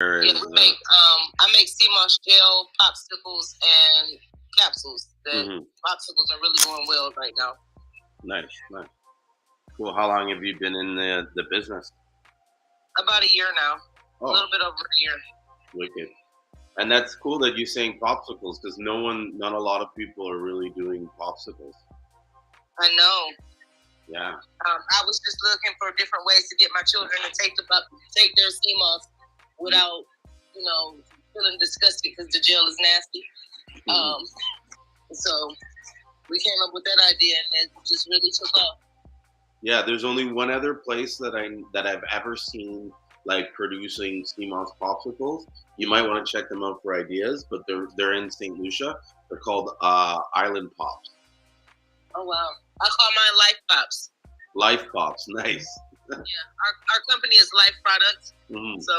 Yeah, we make I make Seamoss gel, popsicles, and capsules. The popsicles are really going well right now. Nice. Cool. How long have you been in the business? About a year now. A little bit over a year. Wicked. And that's cool that you're saying popsicles, because not a lot of people are really doing popsicles. I know. Yeah. I was just looking for different ways to get my children to take their Seamoss without, feeling disgusted because the gel is nasty. So we came up with that idea, and it just really took off. Yeah, there's only one other place that I've ever seen like producing Seamoss popsicles. You might want to check them out for ideas, but they're in St. Lucia. They're called Island Pops. Oh wow! I call mine Life Pops. Life Pops, nice. Yeah, our company is Life Products. So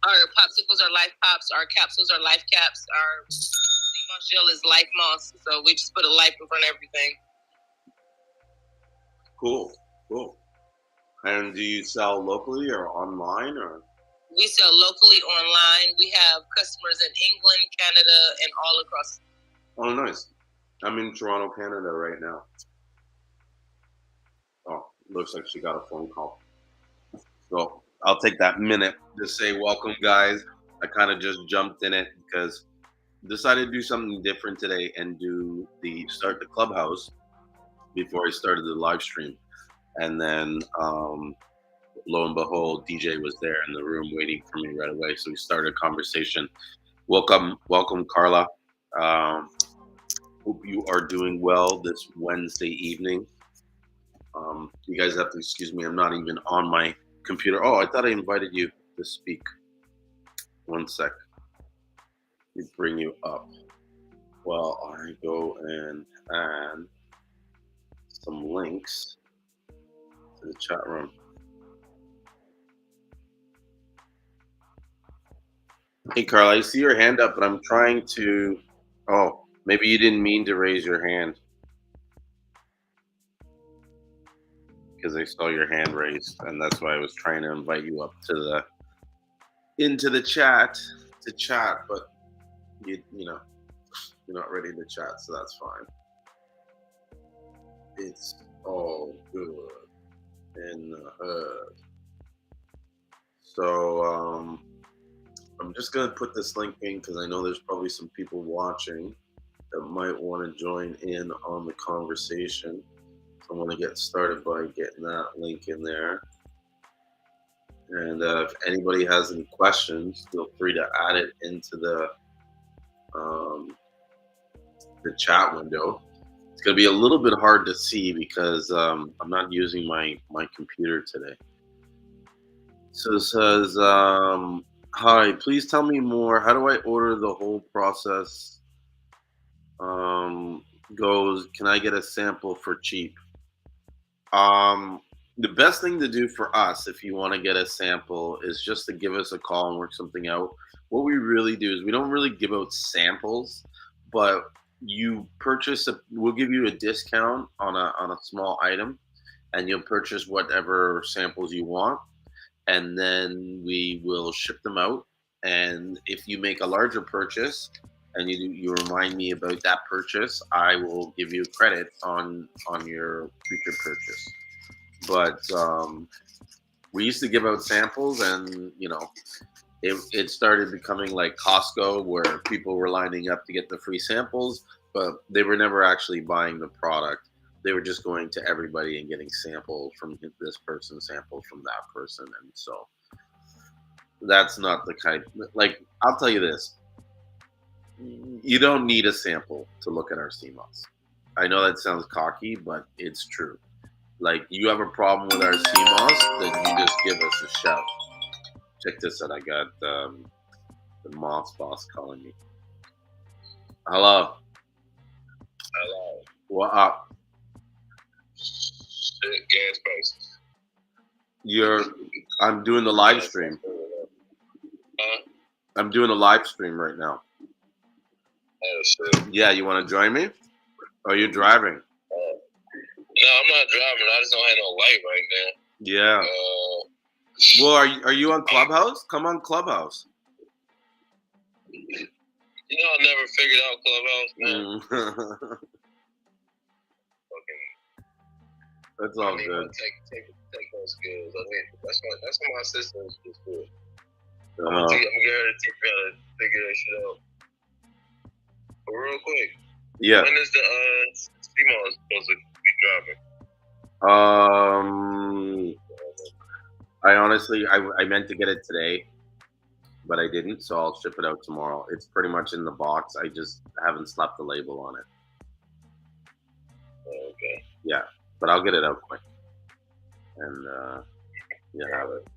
our popsicles are Life Pops. Our capsules are Life Caps. Our Seamoss gel is Life Moss. So we just put a life in front of everything. Cool. And do you sell locally or online, or? We sell locally online. We have customers in England, Canada, and all across. Oh, nice. I'm in Toronto, Canada right now. Oh, looks like she got a phone call. So I'll take that minute to say welcome, guys. I kind of just jumped in it because I decided to do something different today and start the clubhouse before I started the live stream. And then lo and behold, DJ was there in the room waiting for me right away. So we started a conversation. Welcome, Carla. Hope you are doing well this Wednesday evening. You guys have to excuse me. I'm not even on my computer. Oh, I thought I invited you to speak. One sec. Let me bring you up while I go and add some links to the chat room. Hey, Carla, I see your hand up, but I'm trying to. Oh, maybe you didn't mean to raise your hand because I saw your hand raised, and that's why I was trying to invite you up into the chat to chat, but you're not ready to chat, so that's fine. It's all good in the hood. So I'm just gonna put this link in because I know there's probably some people watching that might want to join in on the conversation. So I'm gonna get started by getting that link in there. And if anybody has any questions, feel free to add it into the chat window. It's gonna be a little bit hard to see because I'm not using my computer today. So it says, hi, please tell me more. How do I order the whole process? Goes, can I get a sample for cheap? The best thing to do for us, if you want to get a sample, is just to give us a call and work something out. What we really do is we don't really give out samples, but we'll give you a discount on a small item, and you'll purchase whatever samples you want, and then we will ship them out. And if you make a larger purchase and you remind me about that purchase, I will give you credit on your future purchase. But we used to give out samples, and it started becoming like Costco, where people were lining up to get the free samples, but they were never actually buying the product. They were just going to everybody and getting samples from this person, samples from that person, and so that's not the kind. Like, I'll tell you this: you don't need a sample to look at our Seamoss. I know that sounds cocky, but it's true. Like, you have a problem with our Seamoss, then you just give us a shout. Check this out. I got the Moss boss calling me. Hello. What up? Gas prices. I'm doing the live stream. I'm doing a live stream right now. Oh, shit. Yeah, you want to join me? Or are you driving? No, I'm not driving. I just don't have no light right now. Yeah. Well, are you on Clubhouse? Come on Clubhouse. You know, I never figured out Clubhouse, man. Fucking, That's all I need good. to take those skills. I mean, that's what my sister is good. I'm Uh-huh. gonna get her to teach me how to figure that shit out. But real quick, Yeah. when is the Seamoss supposed to be dropping? I honestly, I meant to get it today, but I didn't, so I'll ship it out tomorrow. It's pretty much in the box. I just haven't slapped the label on it. Okay. Yeah, but I'll get it out quick. And you have it.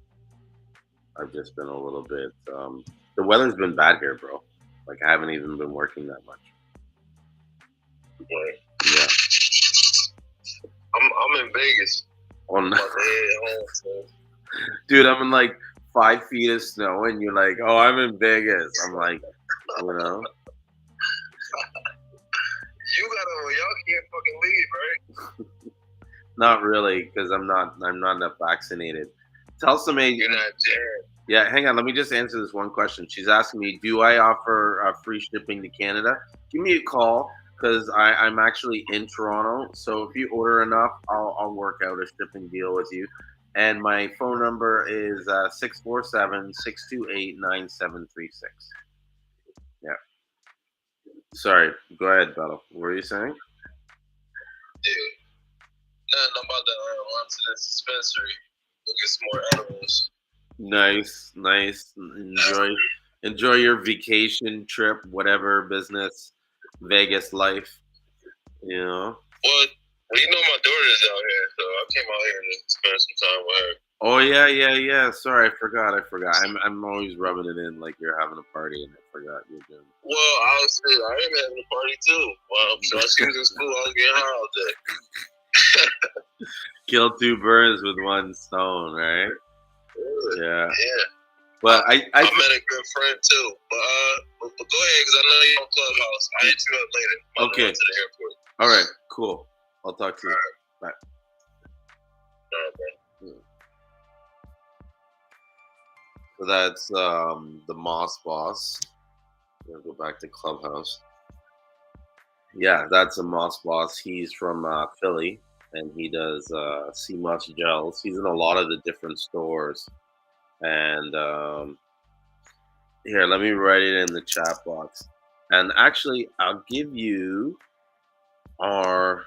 I've just been a little bit. The weather's been bad here, bro. Like I haven't even been working that much. Right. Yeah. I'm in Vegas. Oh no. Home, so. Dude, I'm in like 5 feet of snow, and you're like, "Oh, I'm in Vegas." I'm like, you know. Y'all can't fucking leave, right? Not really, because I'm not that vaccinated. Tell some agent. You're not Jared. Yeah, hang on. Let me just answer this one question. She's asking me, do I offer free shipping to Canada? Give me a call because I'm actually in Toronto. So if you order enough, I'll work out a shipping deal with you. And my phone number is 647-628-9736. Yeah. Sorry. Go ahead, Bella. What were you saying? Yeah. Nothing about to run to the dispensary. Go get some more edibles. Nice. Enjoy your vacation trip, whatever business, Vegas life. You know. Well, you know my daughter's out here, so I came out here to spend some time with her. Oh yeah. Sorry, I forgot. I'm always rubbing it in like you're having a party, and I forgot you're doing. Well, I am having a party too. Well, so she was in school. I was getting high all day. Kill 2 birds with 1 stone, right? Yeah. But I met a good friend too. But go ahead, because I know you're on Clubhouse. I'll hit you up later. Okay. To the airport. All right. Cool. I'll talk to you. All right. Bye. All right, man. So that's the Moss boss. I'm gonna go back to Clubhouse. Yeah, that's a Moss boss. He's from Philly, and he does Seamoss gels. He's in a lot of the different stores. And here, let me write it in the chat box. And actually, I'll give you our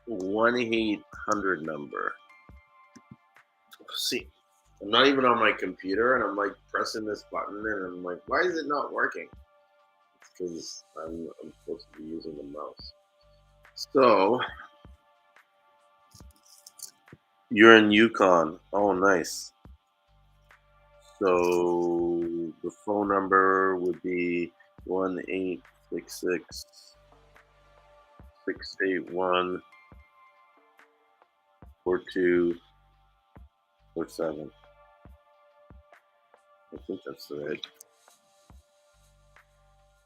1-800 number. See, I'm not even on my computer, and I'm like pressing this button, and I'm like, why is it not working? It's because I'm supposed to be using the mouse. So you're in Yukon. Oh, nice. So the phone number would be 1-866-681-4247. I think that's right.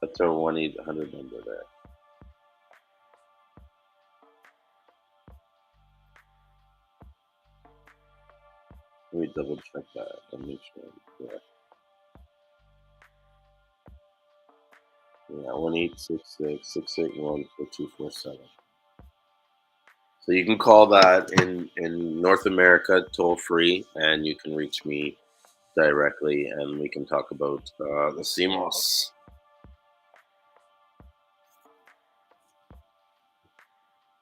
That's our 1-800 number there. Let me double check that and make sure I'm correct. Yeah, 1-866-681-4247. So you can call that in North America toll free, and you can reach me directly, and we can talk about the Seamoss.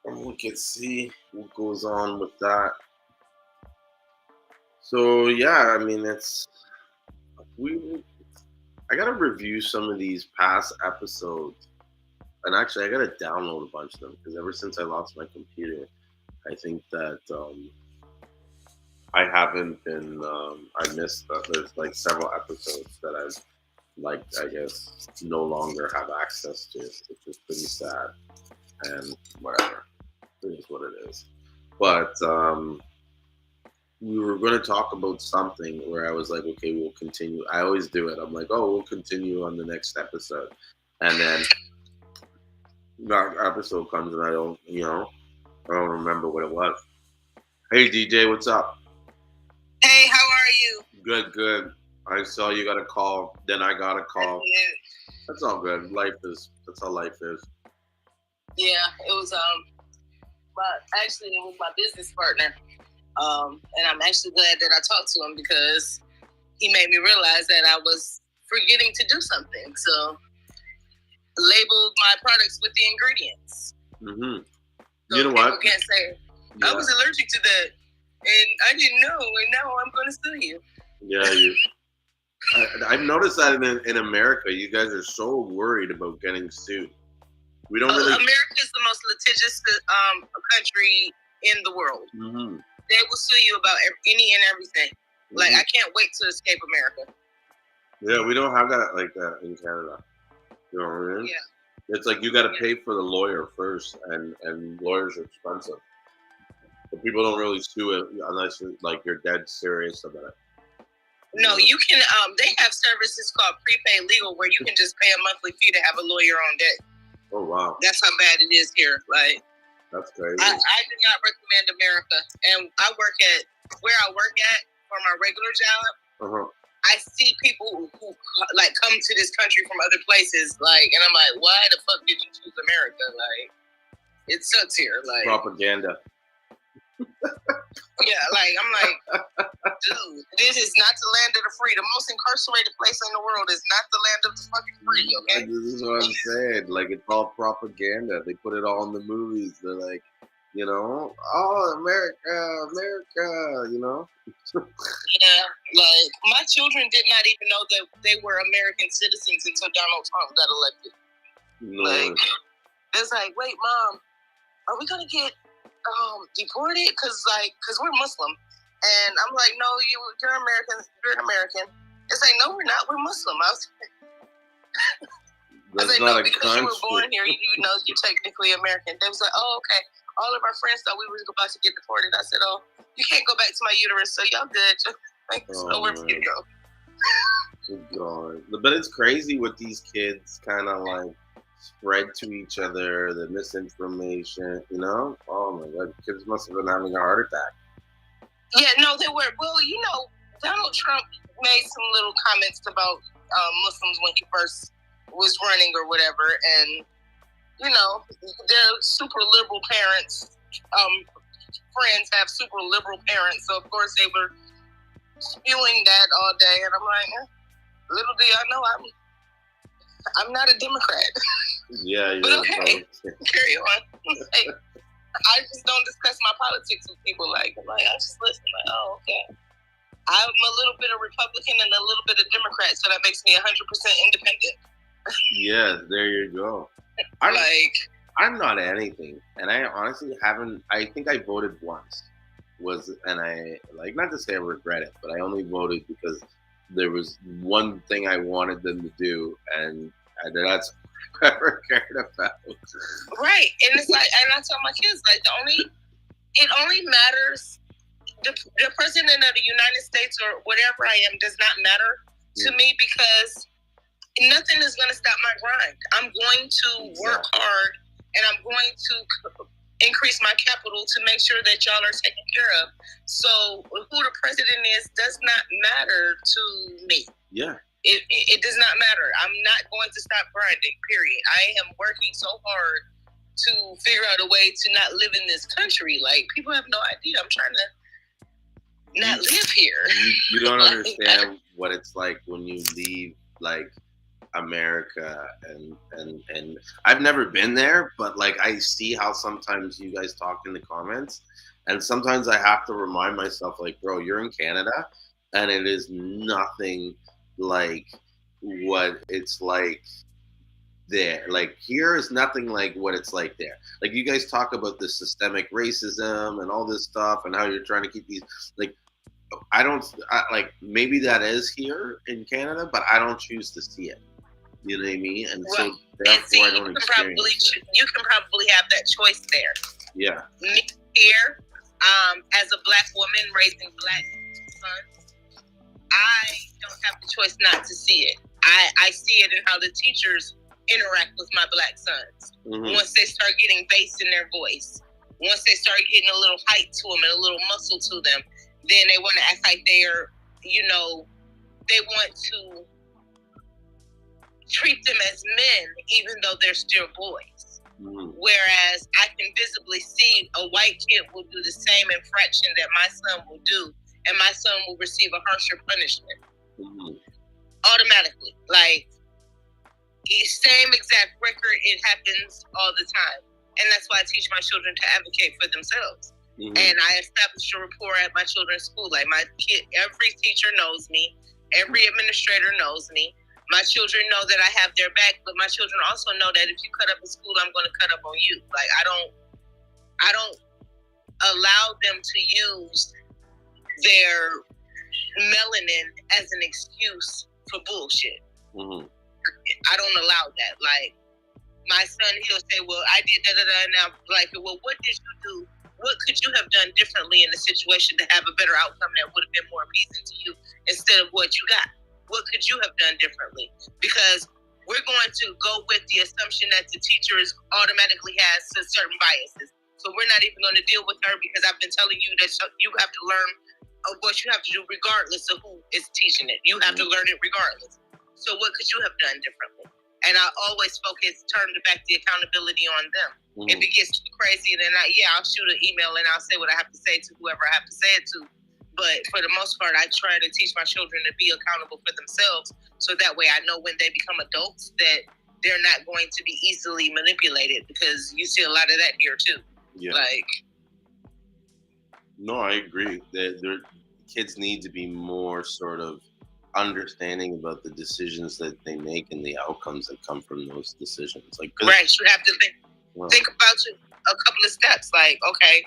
And we can see what goes on with that. So yeah, I mean I gotta review some of these past episodes, and actually I gotta download a bunch of them because ever since I lost my computer, I think that I haven't been. I missed. There's like several episodes that I've I guess no longer have access to, which is pretty sad. And whatever, it is what it is. But we were going to talk about something where I was like, okay, we'll continue. I always do it. I'm like, oh, we'll continue on the next episode, and then that episode comes and I don't remember what it was. Hey DJ, what's up? Hey, how are you? Good. I saw you got a call, then I got a call. That's all good. That's how life is. Yeah, it was it was my business partner. And I'm actually glad that I talked to him because he made me realize that I was forgetting to do something. So labeled my products with the ingredients. Mm-hmm. So you know what? People can't say, I was allergic to that and I didn't know, and now I'm going to sue you. Yeah, I've noticed that in America, you guys are so worried about getting sued. We don't really. America is the most litigious country in the world. Mm-hmm. They will sue you about any and everything. Mm-hmm. Like, I can't wait to escape America. Yeah, we don't have that like that in Canada. You know what I mean? Yeah. It's like you got to pay for the lawyer first, and lawyers are expensive. But people don't really sue it unless you're dead serious about it. No, you can. They have services called prepaid legal where you can just pay a monthly fee to have a lawyer on deck. Oh wow, that's how bad it is here. Like, that's crazy. I do not recommend America. And I work at where I work at for my regular job. Uh-huh. I see people who like come to this country from other places, like, and I'm like, why the fuck did you choose America? Like, it sucks here. Like propaganda. Yeah, like I'm like, dude, this is not the land of the free. The most incarcerated place in the world is not the land of the fucking free. Okay, this is what I'm saying. Like, it's all propaganda. They put it all in the movies. They're like, oh, America, Yeah, like my children did not even know that they were American citizens until Donald Trump got elected. No. Like, it's like, wait, Mom, are we gonna get deported? Cause we're Muslim, and I'm like, no, you're American. You're an American. It's like, no, we're not. We're Muslim. I was like, no, because you were born here, you're technically American. They was like, oh, okay. All of our friends thought we were about to get deported. I said, oh, you can't go back to my uterus, so y'all good. Like, nowhere for you to go. Good God. But it's crazy what these kids kind of like spread to each other, the misinformation, Oh my God, kids must have been having a heart attack. Yeah, no, they were. Well, Donald Trump made some little comments about Muslims when he first was running or whatever, and they're super liberal parents. Friends have super liberal parents, so of course they were spewing that all day, and I'm like, little do y'all know I'm not a Democrat. Yeah, but okay, carry on. I just don't discuss my politics with people. I just listen. Like, oh, okay. I'm a little bit of Republican and a little bit of Democrat, so that makes me 100% independent. Yeah, there you go. I'm not anything, and I honestly haven't. I think I voted once. And I not to say I regret it, but I only voted because there was one thing I wanted them to do, and that's what I ever cared about. Right, and it's like, and I tell my kids, like, it only matters. The president of the United States or whatever I am does not matter to me because nothing is going to stop my grind. I'm going to work hard, and I'm going to increase my capital to make sure that y'all are taken care of. So who the president is does not matter to me. Yeah. It does not matter. I'm not going to stop grinding, period. I am working so hard to figure out a way to not live in this country. Like, people have no idea. I'm trying to not live here. You don't understand what it's like when you leave, like, America and I've never been there, but like I see how sometimes you guys talk in the comments, and sometimes I have to remind myself, like, bro, you're in Canada and it is nothing like what it's like there. Like, here is nothing like what it's like there. Like, you guys talk about the systemic racism and all this stuff and how you're trying to keep these, like, like, maybe that is here in Canada, but I don't choose to see it. You know what I mean? And so therefore I don't experience it. You can probably have that choice there. Yeah. Me here, as a Black woman raising Black sons, I don't have the choice not to see it. I see it in how the teachers interact with my Black sons. Mm-hmm. Once they start getting bass in their voice, once they start getting a little height to them and a little muscle to them, then they want to act like they're, they want to treat them as men, even though they're still boys. Whereas I can visibly see a white kid will do the same infraction that my son will do, and my son will receive a harsher punishment automatically. Like, same exact record, it happens all the time. And that's why I teach my children to advocate for themselves. And I established a rapport at my children's school. Like, my kid, every teacher knows me, every administrator knows me. My children know that I have their back, but my children also know that if you cut up in school, I'm going to cut up on you. Like, I don't allow them to use their melanin as an excuse for bullshit. I don't allow that. Like, my son, he'll say, well, I did da-da-da, and I'm like, well, what did you do? What could you have done differently in the situation to have a better outcome that would have been more appeasing to you instead of what you got? What could you have done differently? Because we're going to go with the assumption that the teacher automatically has certain biases. So we're not even going to deal with her because I've been telling you that you have to learn what you have to do regardless of who is teaching it. You have to learn it regardless. So what could you have done differently? And I always turn back the accountability on them. If it gets too crazy, then I'll shoot an email and I'll say what I have to say to whoever I have to say it to. But for the most part, I try to teach my children to be accountable for themselves. So that way I know when they become adults that they're not going to be easily manipulated, because you see a lot of that here too. Yeah. Like, no, I agree. Their kids need to be more sort of understanding about the decisions that they make and the outcomes that come from those decisions. Like, right, you have to think about a couple of steps. Like, okay,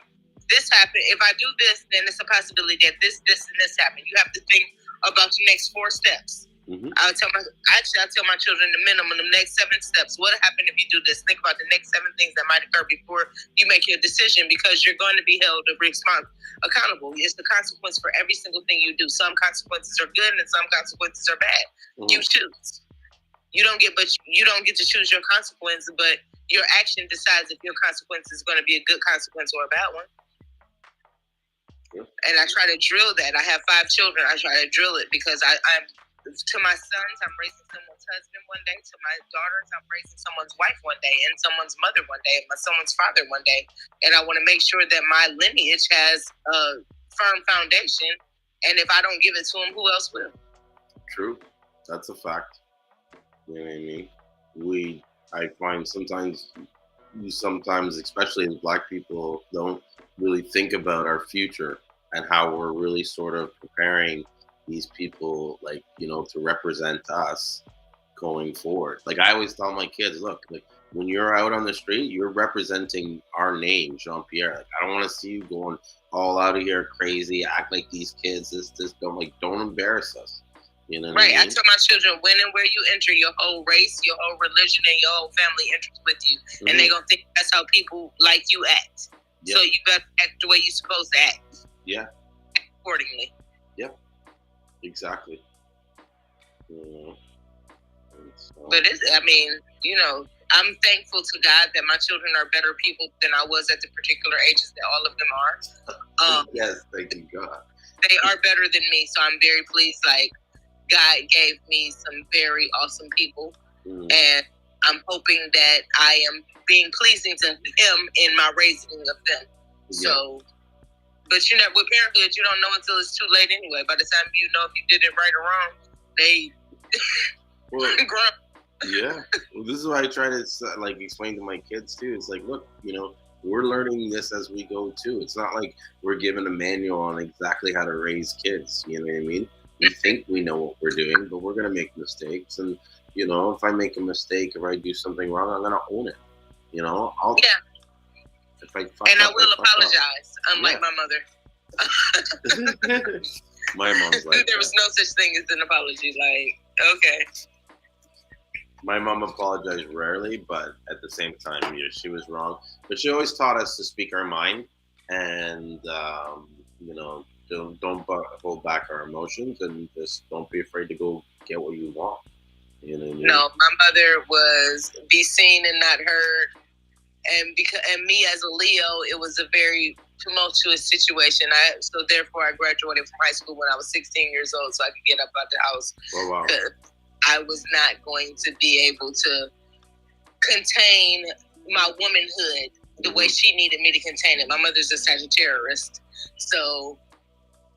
this happened. If I do this, then it's a possibility that this, and this happened. You have to think about the next 4 steps. I'll tell my children the minimum, the next 7 steps. What happened if you do this? Think about the next 7 things that might occur before you make your decision, because you're going to be held accountable. It's the consequence for every single thing you do. Some consequences are good and some consequences are bad. You choose. You don't get to choose your consequence, but your action decides if your consequence is going to be a good consequence or a bad one. And I try to drill that. I have 5 children. I try to drill it because I'm to my sons, I'm raising someone's husband one day. To my daughters, I'm raising someone's wife one day, and someone's mother one day, and someone's father one day. And I want to make sure that my lineage has a firm foundation. And if I don't give it to them, who else will? True. That's a fact. You know what I mean? I find sometimes, especially as Black people, don't really think about our future and how we're really sort of preparing these people, like, to represent us going forward. Like, I always tell my kids, look, like, when you're out on the street, you're representing our name, Jean-Pierre. Like, I don't want to see you going all out of here crazy, act like these kids, don't embarrass us. You know what right. I mean? I tell my children, when and where you enter, your whole race, your whole religion, and your whole family enters with you. And they're going to think that's how people like you act. Yep. So you got to act the way you're supposed to act. Yeah. Accordingly. Yep. Exactly. But I'm thankful to God that my children are better people than I was at the particular ages that all of them are. Yes, thank you, God. They are better than me, so I'm very pleased. Like, God gave me some very awesome people, and I'm hoping that I am being pleasing to Him in my raising of them. Yeah. So, but with parenthood, you don't know until it's too late anyway. By the time you know if you did it right or wrong, they grown. Yeah. Well, this is what I try to explain to my kids too. It's like, look, we're learning this as we go too. It's not like we're given a manual on exactly how to raise kids. You know what I mean? We think we know what we're doing, but we're gonna make mistakes. And if I make a mistake, if I do something wrong, I'm gonna own it. I'll. Yeah. If I fuck and up, I will apologize, unlike my mother. My mom's like there was no such thing as an apology. Like, okay. My mom apologized rarely, but at the same time, she was wrong. But she always taught us to speak our mind, and don't hold back our emotions, and just don't be afraid to go get what you want. You know what I mean? No, my mother was be seen and not heard, and me as a Leo, it was a very tumultuous situation. So therefore I graduated from high school when I was 16 years old, so I could get up out the house. Oh wow! I was not going to be able to contain my womanhood the way she needed me to contain it. My mother's a Sagittarius, so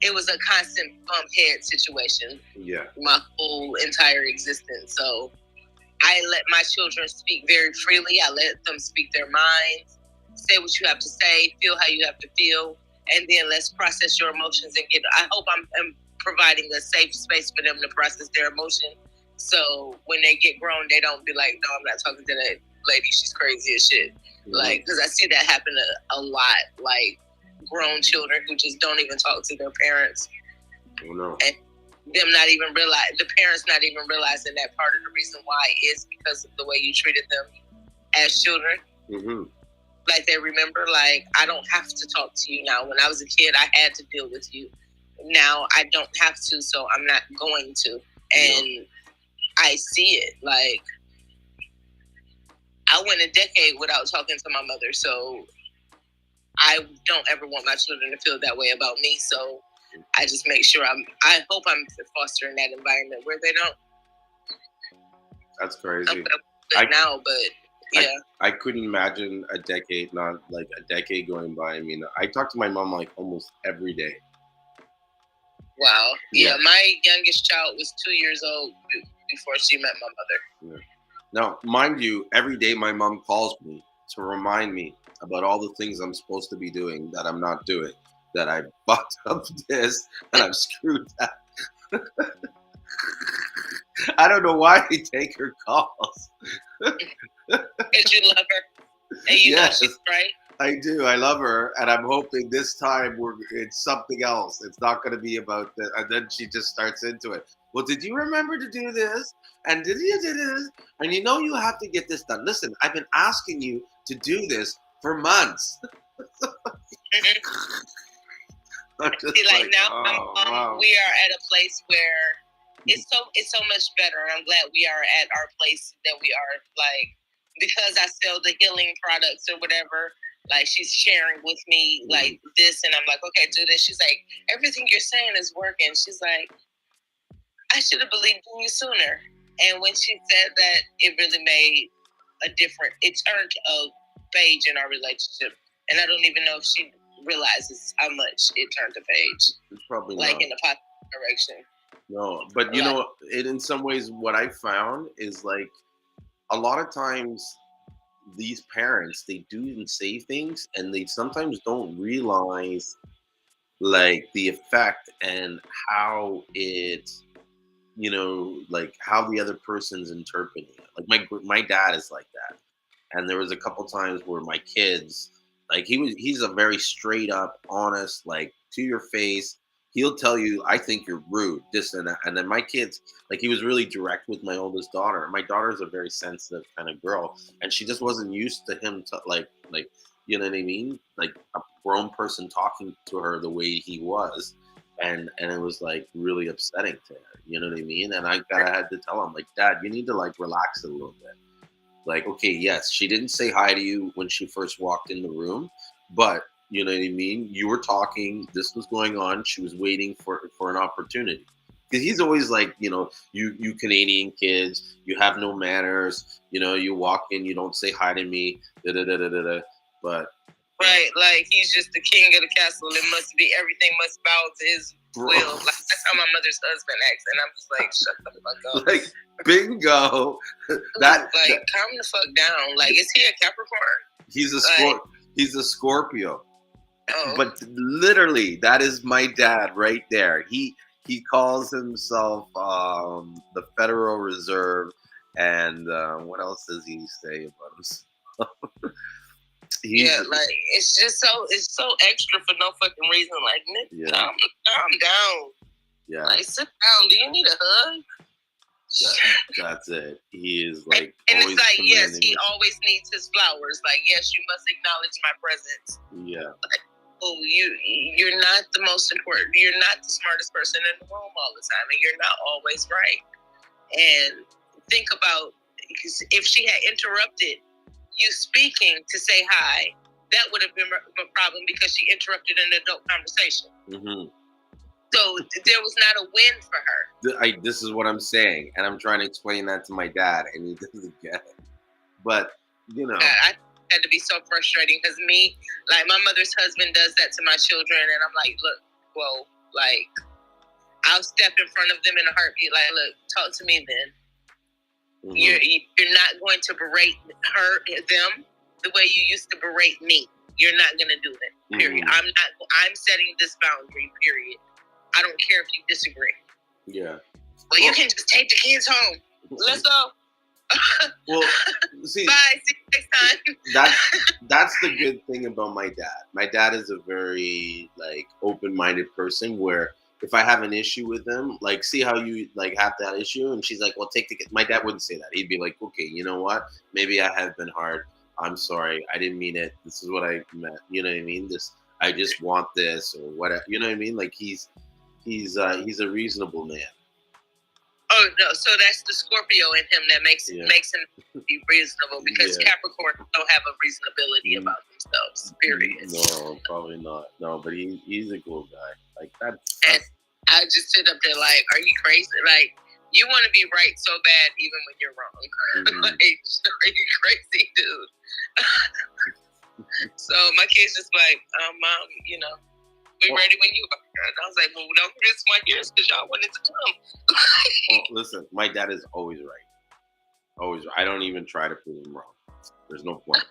it was a constant bump head situation. Yeah, my whole entire existence. So I let my children speak very freely. I let them speak their minds, say what you have to say, feel how you have to feel, and then let's process your emotions and get. I hope I'm providing a safe space for them to process their emotion. So when they get grown, they don't be like, "No, I'm not talking to that lady. She's crazy as shit." Mm-hmm. Like, because I see that happen a lot. Like grown children who just don't even talk to their parents. Oh no. And them not even realize, the parents not even realizing that part of the reason why is because of the way you treated them as children. Mm-hmm. Like they remember, like, I don't have to talk to you now. When I was a kid, I had to deal with you. Now I don't have to, so I'm not going to. And I see it. Like, I went a decade without talking to my mother, so I don't ever want my children to feel that way about me. So I just make sure I hope I'm fostering that environment where they don't. That's crazy. Now, but yeah. I couldn't imagine a decade, not like a decade going by. I mean, I talk to my mom like almost every day. Wow. Yeah, my youngest child was 2 years old before she met my mother. Yeah. Now, mind you, every day my mom calls me to remind me about all the things I'm supposed to be doing that I'm not doing. That I fucked up this and I've screwed that. I don't know why I take her calls. Because you love her and you know she's right. I do. I love her, and I'm hoping this time it's something else. It's not going to be about that. And then she just starts into it. Well, did you remember to do this? And did you do this? And you know you have to get this done. Listen, I've been asking you to do this for months. See, like now, wow. We are at a place where it's so much better. I'm glad we are at our place that we are, like, because I sell the healing products or whatever. Like, she's sharing with me like this, and I'm like, okay, do this. She's like, everything you're saying is working. She's like, I should have believed in you sooner. And when she said that, it really made it turned a page in our relationship. And I don't even know if she realizes how much it turned the page. It's probably like not. In a positive direction. No, but you know, in some ways, what I found is like a lot of times these parents, they do and say things, and they sometimes don't realize like the effect and how it, you know, like how the other person's interpreting it. Like my dad is like that, and there was a couple times where my kids, like he's a very straight up, honest, like to your face. He'll tell you, I think you're rude, this and that. And then my kids, like he was really direct with my oldest daughter. My daughter's a very sensitive kind of girl, and she just wasn't used to him to like you know what I mean? Like a grown person talking to her the way he was. And it was like really upsetting to her, you know what I mean? And I had to tell him, like, Dad, you need to like relax a little bit. Like, okay, yes, she didn't say hi to you when she first walked in the room, but you know what I mean? You were talking, this was going on, she was waiting for an opportunity. Because he's always like, you know, you Canadian kids, you have no manners, you know, you walk in, you don't say hi to me, da da da da da. But right, like he's just the king of the castle. It must be, everything must bow to his will. Like, that's how my mother's husband acts, and I'm just like, shut the fuck up. Like, bingo. Calm the fuck down. Like, is he a Capricorn? He's a Scorpio. Oh. But literally, that is my dad right there. He calls himself the Federal Reserve, and what else does he say about himself? Like it's so extra for no fucking reason. Like, nigga, calm down. Yeah. Like, sit down. Do you need a hug? That's it. He is like, and it's like, yes, he always needs his flowers. Like, yes, you must acknowledge my presence. Yeah. Like, oh, you're not the most important. You're not the smartest person in the room all the time, and you're not always right. And think about, because if she had interrupted you speaking to say hi, that would have been a problem because she interrupted an adult conversation. Mm-hmm. So there was not a win for her. This is what I'm saying, and I'm trying to explain that to my dad, and he doesn't get it. But, you know. I had to be so frustrating because me, like, my mother's husband does that to my children, and I'm like, look, whoa, like, I'll step in front of them in a heartbeat. Like, look, talk to me then. Mm-hmm. You're not going to berate them the way you used to berate me. You're not going to do it, period. Mm-hmm. I'm setting this boundary, period. I don't care if you disagree. Yeah. Well, you can just take the kids home. Let's go. Well, see. Bye. See you next time. That's the good thing about my dad. My dad is a very, like, open-minded person where if I have an issue with him, like, see how you, like, have that issue, and she's like, well, take the kid. My dad wouldn't say that. He'd be like, okay, you know what? Maybe I have been hard. I'm sorry. I didn't mean it. This is what I meant. You know what I mean? I just want this or whatever. You know what I mean? Like, he's a reasonable man. Oh no! So that's the Scorpio in him that makes him be reasonable because Capricorn don't have a reasonability about themselves. Period. No, probably not. No, but he's a cool guy. Like that's. And I just sit up there like, are you crazy? Like, you want to be right so bad even when you're wrong. Mm-hmm. Like, are you crazy, dude? So my kids just like, Mom, you know. We ready when you are. And I was like, well, don't miss my years because y'all wanted to come. Well, listen, my dad is always right. Always right. I don't even try to prove him wrong. There's no point.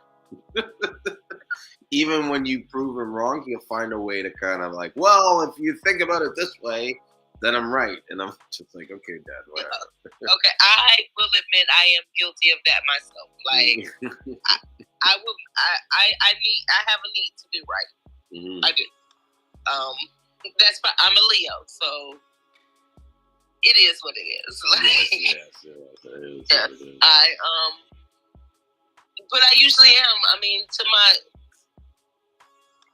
Even when you prove him wrong, he'll find a way to kind of like, well, if you think about it this way, then I'm right. And I'm just like, okay, Dad, whatever. Okay, I will admit I am guilty of that myself. Like, I have a need to do right. Mm-hmm. I do. I'm a Leo, so it is what it is. Like, yes, it is. Yes, but I usually am. I mean, to my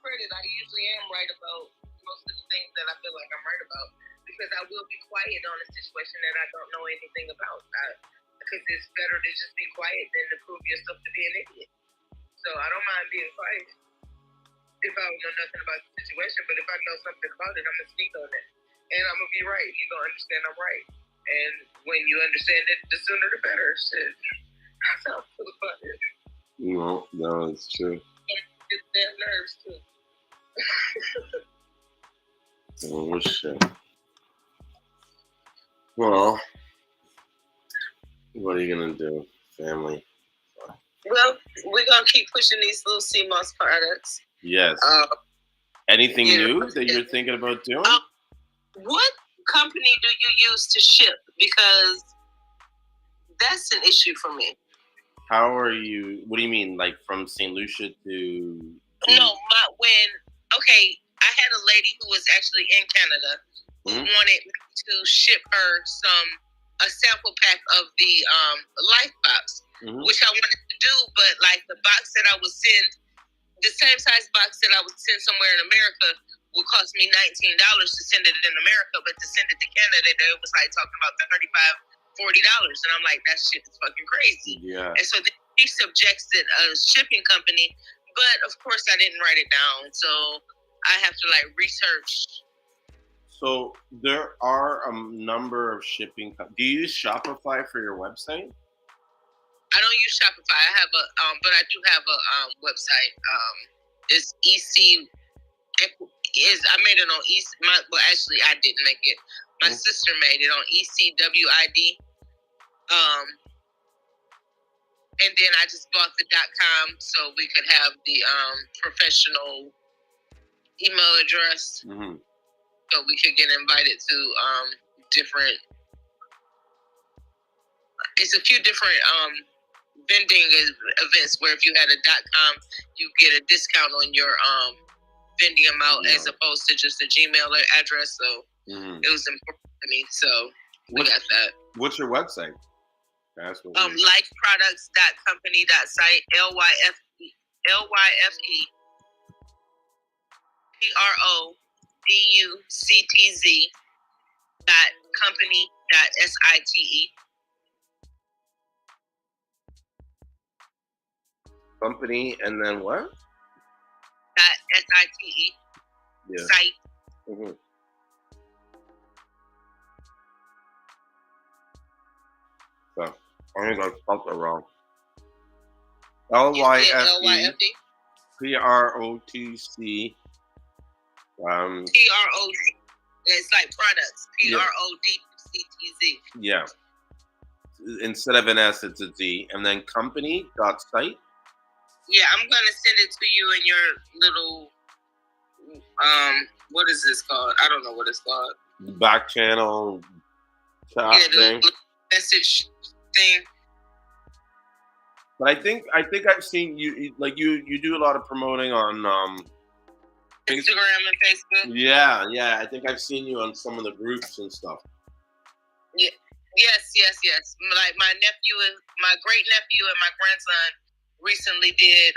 credit, I usually am right about most of the things that I feel like I'm right about because I will be quiet on a situation that I don't know anything about. Because it's better to just be quiet than to prove yourself to be an idiot. So I don't mind being quiet if I don't know nothing about the situation, but if I know something about it, I'm going to speak on it. And I'm going to be right. You're going to understand I'm right. And when you understand it, the sooner the better. Shit. That sounds so funny. No, it's true. It's damn nerves, too. Oh, shit. Well, what are you going to do, family? Well, we're going to keep pushing these little Seamoss products. Yes. Anything new that you're thinking about doing? What company do you use to ship? Because that's an issue for me. How are you? What do you mean, like from St. Lucia to? No, I had a lady who was actually in Canada who wanted me to ship her a sample pack of the Life Pops, which I wanted to do, but like the box that I would send. The same size box that I would send somewhere in America would cost me $19 to send it in America, but to send it to Canada, they was like talking about $35, $40. And I'm like, that shit is fucking crazy. Yeah. And so then she suggested a shipping company, but of course I didn't write it down. So I have to like research. So there are a number of shipping companies. Do you use Shopify for your website? I don't use Shopify. I have but I do have a website. It's EC. I made it on EC. Well, actually, I didn't make it. My sister made it on ECWID. And then I just bought the .com so we could have the professional email address, so we could get invited to different. It's a few different vending events where if you had a .com, you get a discount on your vending amount as opposed to just a Gmail address. So it was important to me. So we got that. What's your website? Lifeproducts.company.site. LYFEPRODUCTZ.company.site. Company and then what? SITE. Yeah. Site. Mm-hmm. So I think I spelled that wrong. LYFD PROTC. PROD. It's like products. PRODCTZ. Yeah. Instead of an S, it's a Z. And then company.site. Yeah, I'm gonna send it to you in your little what is this called? I don't know what it's called. Back channel chat thing. Message thing. But I think I've seen you you do a lot of promoting on Instagram and Facebook. Yeah. I think I've seen you on some of the groups and stuff. Yeah. Yes. Like my great nephew and my grandson recently did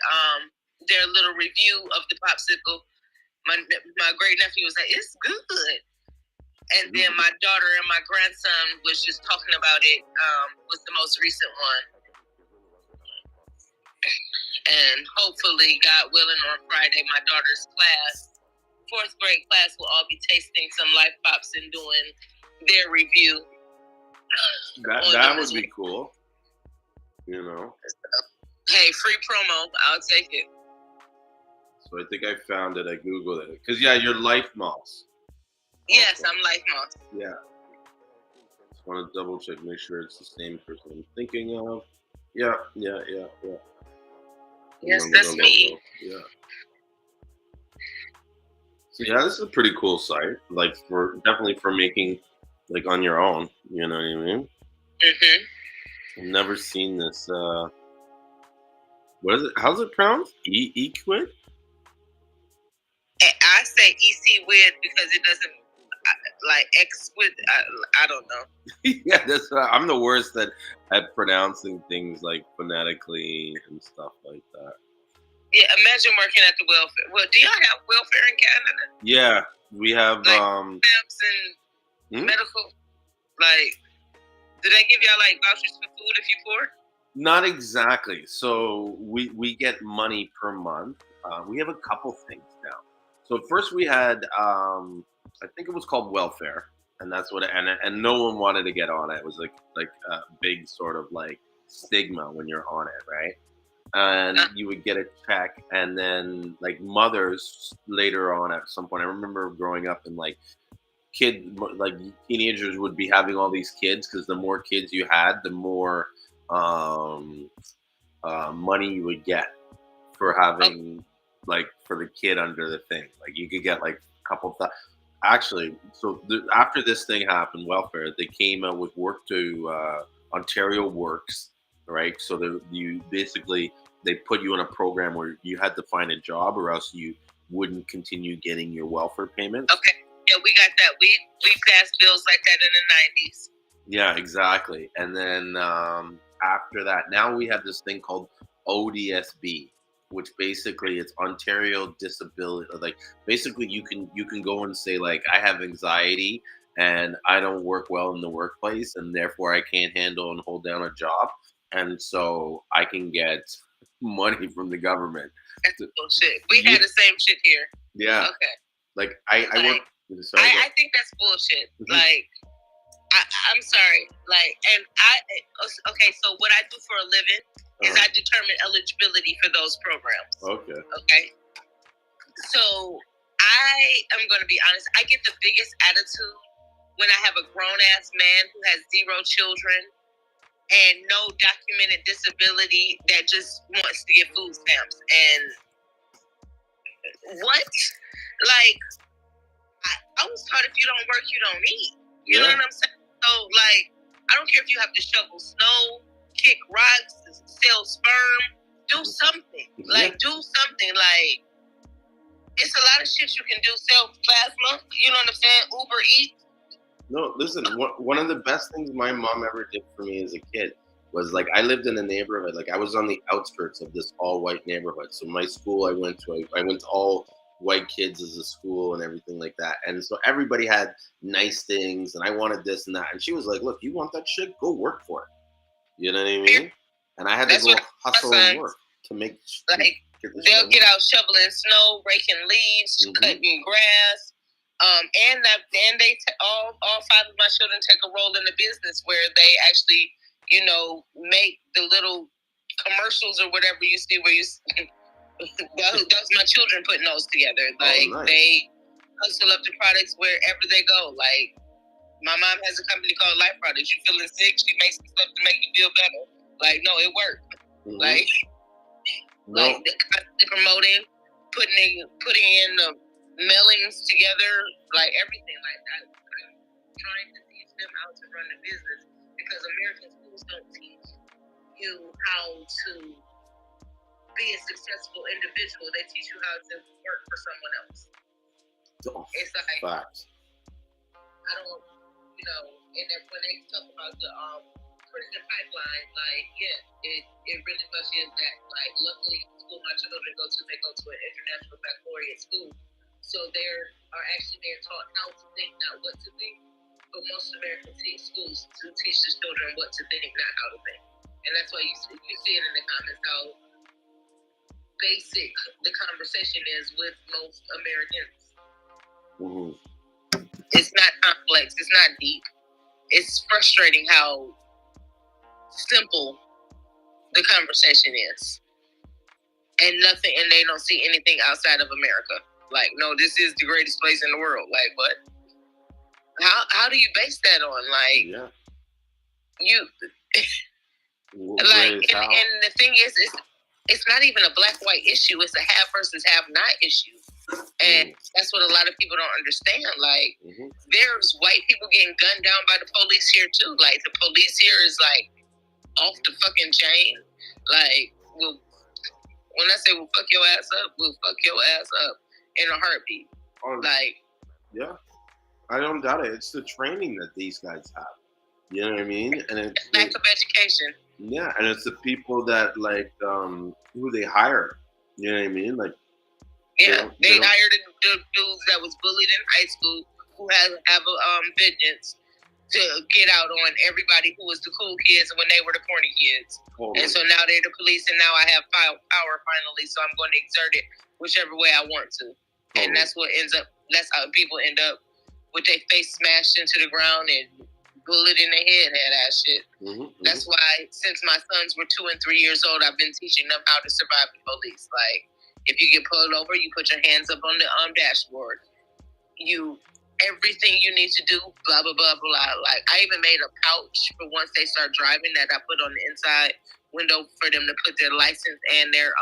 their little review of the popsicle. My great nephew was like, "It's good," and then my daughter and my grandson was just talking about it. Was the most recent one, and hopefully, God willing, on Friday, my daughter's class, 4th grade class, will all be tasting some Life Pops and doing their review. That would be cool. You know. Hey, free promo. I'll take it. So I think I found it. I Googled it. Because, yeah, you're Life Moss. Yes, I'm Life Moss. Yeah. Just want to double check, make sure it's the same person I'm thinking of. Yeah. Yes, that's me. Yeah. So, yeah, this is a pretty cool site. Like, definitely for making, like, on your own. You know what I mean? Mm-hmm. I've never seen this. What is it? How's it pronounced? Equid? I say EC with because it doesn't like X with. I don't know. Yeah, I'm the worst at pronouncing things like phonetically and stuff like that. Yeah, imagine working at the welfare. Well, do y'all have welfare in Canada? Yeah, we have like stamps and medical. Like, do they give y'all like vouchers for food if you're poor? Not exactly. So we get money per month. We have a couple things now. So first we had, I think it was called welfare, and that's what, and no one wanted to get on it. It was like a big sort of like stigma when you're on it, right? And you would get a check, and then like mothers later on at some point. I remember growing up and like teenagers would be having all these kids because the more kids you had, the more money you would get for having like for the kid under the thing. Like you could get like a couple of actually. So after this thing happened, welfare, they came out with work to Ontario Works, right? So you basically they put you in a program where you had to find a job or else you wouldn't continue getting your welfare payments. Okay. Yeah, we got that. We passed bills like that in the 90s. Yeah, exactly. And then after that, now we have this thing called ODSB, which basically it's Ontario Disability. Like basically, you can go and say like I have anxiety and I don't work well in the workplace, and therefore I can't handle and hold down a job, and so I can get money from the government. That's bullshit. We had the same shit here. Yeah. Okay. Like I work. Sorry, I think that's bullshit. Mm-hmm. Like, I'm sorry. Like, and okay, so what I do for a living is I determine eligibility for those programs. Okay. Okay. So I am going to be honest. I get the biggest attitude when I have a grown-ass man who has 0 children and no documented disability that just wants to get food stamps. And what? Like, I was taught if you don't work, you don't eat. You know what I'm saying? So, like, I don't care if you have to shovel snow, kick rocks, sell sperm, do something. Like, do something. Like, it's a lot of shit you can do. Sell plasma. You know what I'm saying? Uber Eats. No, listen, one of the best things my mom ever did for me as a kid was, like, I lived in a neighborhood. Like, I was on the outskirts of this all-white neighborhood. So my school I went to all white kids as a school and everything like that. And so everybody had nice things, and I wanted this and that. And she was like, look, you want that shit? Go work for it. You know what I mean? And I had to go hustle and work to make like They'll get out shoveling snow, raking leaves, cutting grass. And all 5 of my children take a role in the business where they actually, make the little commercials or whatever you see where you. That's my children putting those together. Like nice. They hustle up the products wherever they go. Like my mom has a company called Life Products. You feeling sick? She makes some stuff to make you feel better. Like no, it worked. Like constantly promoting, putting in the mailings together, like everything like that. I'm trying to teach them how to run the business because American schools don't teach you how to be a successful individual. They teach you how to work for someone else. It's like facts. I don't, and then when they talk about the prison pipeline, like it really much is that. Like luckily, the school my children they go to an international baccalaureate school, so they are actually being taught how to think, not what to think. But most American schools to teach the children what to think, not how to think, and that's why you see it in the comments how basic the conversation is with most Americans. It's not complex. It's not deep. It's frustrating how simple the conversation is, and they don't see anything outside of America. Like, no, this is the greatest place in the world. Like, what? How do you base that on? Like, you like, and the thing is, it's not even a black-white issue. It's a have versus have-not issue. And that's what a lot of people don't understand. Like, there's white people getting gunned down by the police here, too. Like, the police here is, like, off the fucking chain. Like, when I say we'll fuck your ass up, we'll fuck your ass up in a heartbeat. Yeah. I don't doubt it. It's the training that these guys have. You know what I mean? And it's lack of education. Yeah, and it's the people that, like, who they hire. You know what I mean? Like, they hired the dudes that was bullied in high school who have a vengeance to get out on everybody who was the cool kids when they were the corny kids. Totally. And so now they're the police, and now I have power finally, so I'm going to exert it whichever way I want to. Totally. And that's how people end up with their face smashed into the ground and bullet in the head ass shit. That's why since my sons were 2 and 3 years old, I've been teaching them how to survive the police. Like, if you get pulled over, you put your hands up on the dashboard. Everything you need to do, blah, blah, blah, blah. Like, I even made a pouch for once they start driving that I put on the inside window for them to put their license and their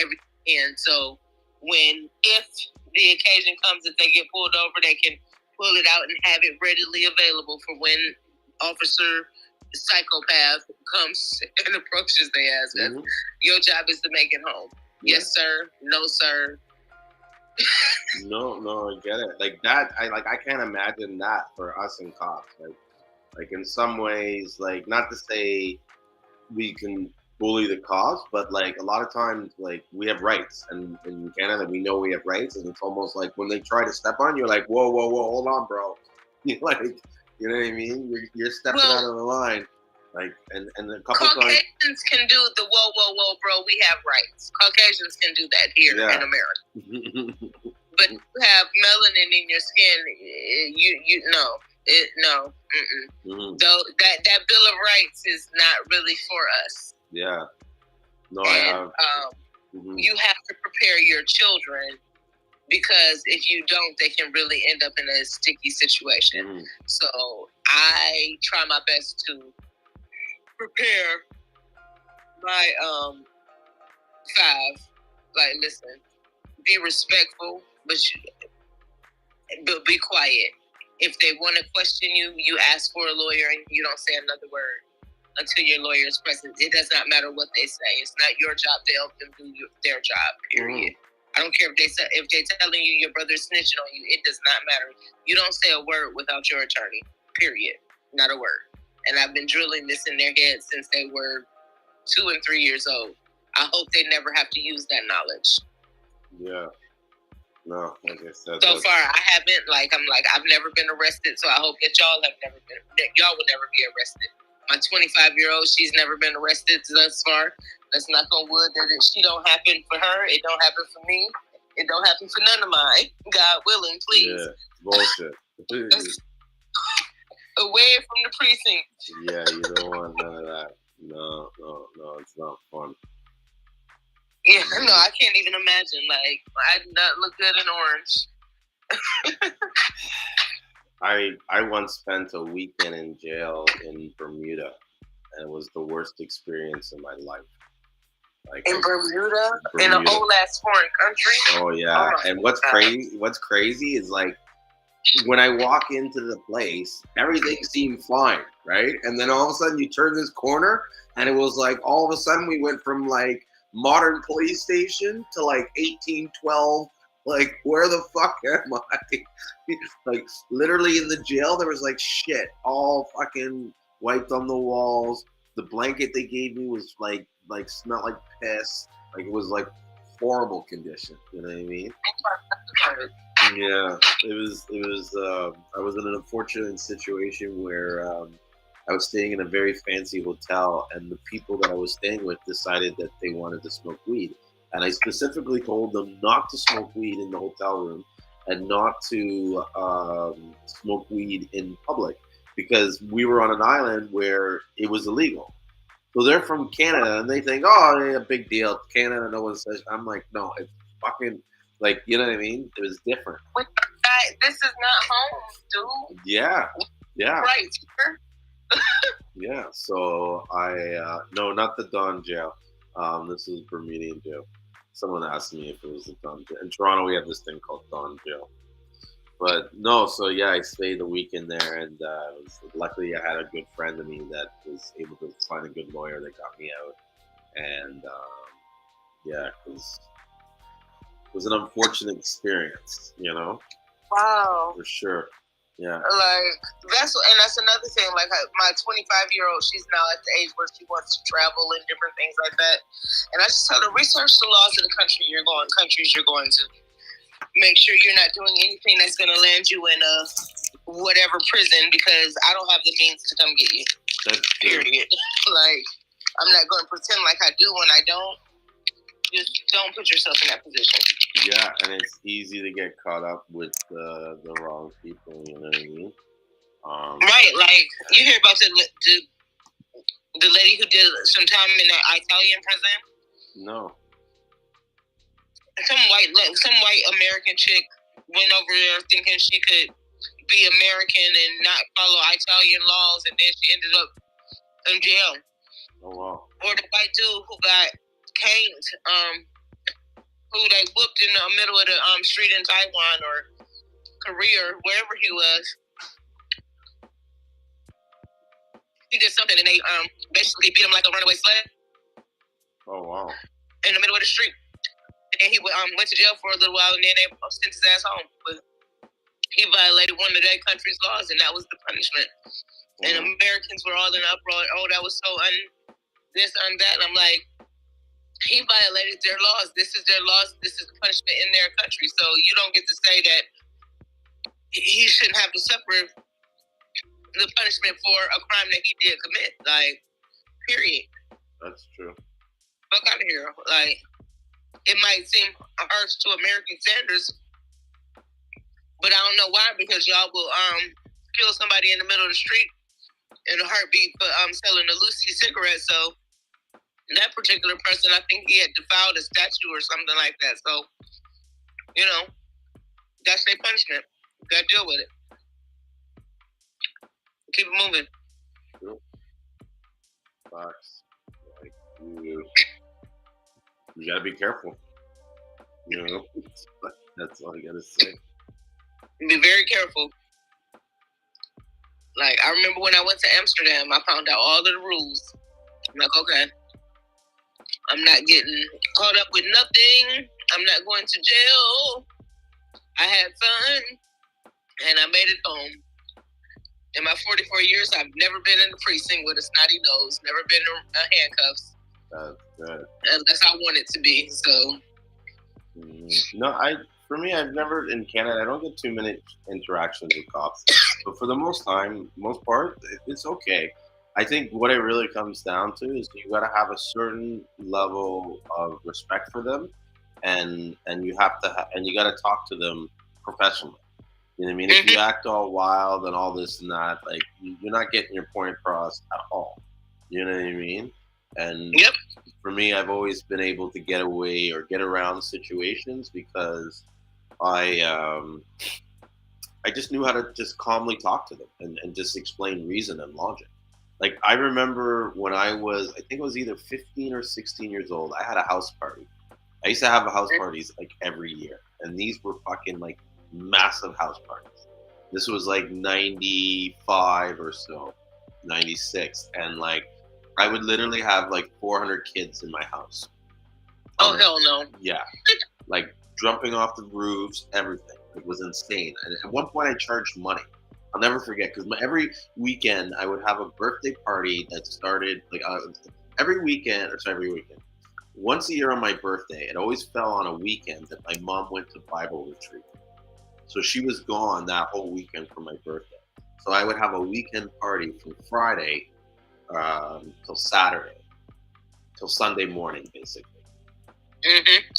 everything in. So if the occasion comes that they get pulled over, they can pull it out and have it readily available for when Officer Psychopath comes and approaches their ass. Your job is to make it home. Yes, sir. No, sir. No, I get it. Like that, I can't imagine that for us in cops. Like in some ways, like not to say we can bully the cops, but like a lot of times, like we have rights, and in Canada we know we have rights, and it's almost like when they try to step on you, like whoa, hold on, bro. You know what I mean? You're stepping out of the line. Like, and a couple Caucasians can do the whoa, bro, we have rights. Caucasians can do that here in America. But you have melanin in your skin, no. Though that Bill of Rights is not really for us. Yeah. No, and, you have to prepare your children, because if you don't, they can really end up in a sticky situation. So I try my best to prepare my 5. Like, listen, be respectful, but be quiet. If they want to question you, you ask for a lawyer and you don't say another word until your lawyer is present. It does not matter what they say. It's not your job to help them do their job, period. I don't care if they're telling you your brother's snitching on you. It does not matter. You don't say a word without your attorney, period. Not a word. And I've been drilling this in their heads since they were 2 and 3 years old. I hope they never have to use that knowledge. Yeah. No, like I said. So far, I haven't. I've never been arrested, so I hope that y'all will never be arrested. My 25-year-old, she's never been arrested thus far. Let's knock on wood that she don't happen for her. It don't happen for me. It don't happen for none of mine. God willing, please. Yeah, bullshit. Away from the precinct. Yeah, you don't want none of that. No, it's not fun. Yeah, no, I can't even imagine. Like, I do not look good in orange. I once spent a weekend in jail in Bermuda, and it was the worst experience of my life. Like in Bermuda, in an old ass foreign country. Oh yeah, and what's crazy is like when I walk into the place, everything seemed fine, right? And then all of a sudden you turn this corner, and it was like all of a sudden we went from like modern police station to like 1812. Like, where the fuck am I? Like, literally in the jail, there was like shit all fucking wiped on the walls. The blanket they gave me was like smelled like piss. Like, it was like horrible condition. You know what I mean? Yeah, it was. I was in an unfortunate situation where I was staying in a very fancy hotel, and the people that I was staying with decided that they wanted to smoke weed. And I specifically told them not to smoke weed in the hotel room and not to smoke weed in public because we were on an island where it was illegal. So they're from Canada and they think, oh, yeah, big deal. Canada, no one says. I'm like, no, it's fucking, like, you know what I mean? It was different. This is not home, dude. Yeah. Right, sir. Yeah, so no, not the Don jail. This is Bermudian jail. Someone asked me if it was the Don jail. In Toronto, we have this thing called Don jail. But no, so yeah, I stayed the weekend there, and luckily I had a good friend of me that was able to find a good lawyer that got me out. And yeah, it was an unfortunate experience, you know? Wow. For sure. Yeah. Like, that's another thing. Like, my 25-year-old, she's now at the age where she wants to travel and different things like that. And I just tell her, research the laws of the countries you're going to. Make sure you're not doing anything that's going to land you in a whatever prison because I don't have the means to come get you. That's period. Like, I'm not going to pretend like I do when I don't. Just don't put yourself in that position. Yeah, and it's easy to get caught up with the wrong people. You know what I mean? Right, like you hear about the lady who did some time in the Italian prison. No. Some white American chick went over there thinking she could be American and not follow Italian laws, and then she ended up in jail. Oh wow. Or the white dude who got caned, who they whooped in the middle of the street in Taiwan or Korea or wherever he was. He did something and they basically beat him like a runaway slave. Oh wow. In the middle of the street. And he went to jail for a little while and then they sent his ass home. But he violated one of their country's laws and that was the punishment. Mm-hmm. And Americans were all in an uproar. Oh, that was so this, that. And I'm like, he violated their laws. This is their laws. This is the punishment in their country. So you don't get to say that he shouldn't have to suffer the punishment for a crime that he did commit. Like, period. That's true. Fuck out of here. Like, it might seem harsh to American standards, but I don't know why, because y'all will kill somebody in the middle of the street in a heartbeat for selling a Lucy cigarette. So that particular person, I think he had defiled a statue or something like that. So, you know, that's their punishment. You gotta deal with it. Keep it moving. Cool. Facts. Like, you gotta be careful. You know, that's all I gotta say. Be very careful. Like, I remember when I went to Amsterdam, I found out all of the rules. I'm like, okay, I'm not getting caught up with nothing. I'm not going to jail. I had fun, and I made it home. In my 44 years, I've never been in the precinct with a snotty nose, never been in handcuffs. That's good. Unless I want it to be, so. No, for me, I've never, in Canada, I don't get too many interactions with cops. But for the most part, it's okay. I think what it really comes down to is you got to have a certain level of respect for them, and you have to and you got to talk to them professionally. You know what I mean? If you act all wild and all this and that, like you're not getting your point across at all. You know what I mean? And Yep. for me, I've always been able to get away or get around situations because I I just knew how to just calmly talk to them and just explain reason and logic. Like I remember when I was, I think it was either 15 or 16 years old, I had a house party. I used to have house parties like every year, and these were fucking like massive house parties. This was like 95 or so, 96, and like I would literally have like 400 kids in my house. Oh hell no! Yeah, like jumping off the roofs, everything. It was insane. And at one point, I charged money. I'll never forget because every weekend I would have a birthday party that started like every weekend, or sorry, every weekend. Once a year on my birthday, it always fell on a weekend that my mom went to Bible retreat. So she was gone that whole weekend for my birthday. So I would have a weekend party from Friday till Saturday, till Sunday morning, basically.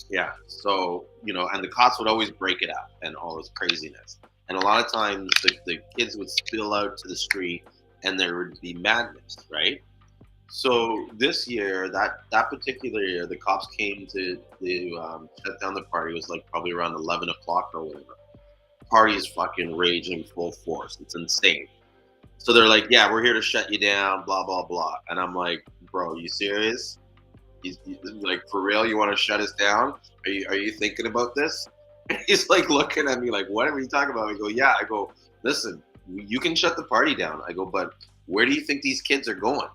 Yeah. So, you know, and the cops would always break it up and all this craziness. And a lot of times the kids would spill out to the street and there would be madness, right? So this year, that particular year, the cops came to shut down the party. It was like probably around 11 o'clock or whatever. Party is fucking raging full force. It's insane. So they're like, yeah, we're here to shut you down, blah, blah, blah. And I'm like, bro, you serious? He's like, for real, you want to shut us down? Are you thinking about this? And he's like looking at me like, what are you talking about? I go, yeah. I go, listen, you can shut the party down. I go, but where do you think these kids are going?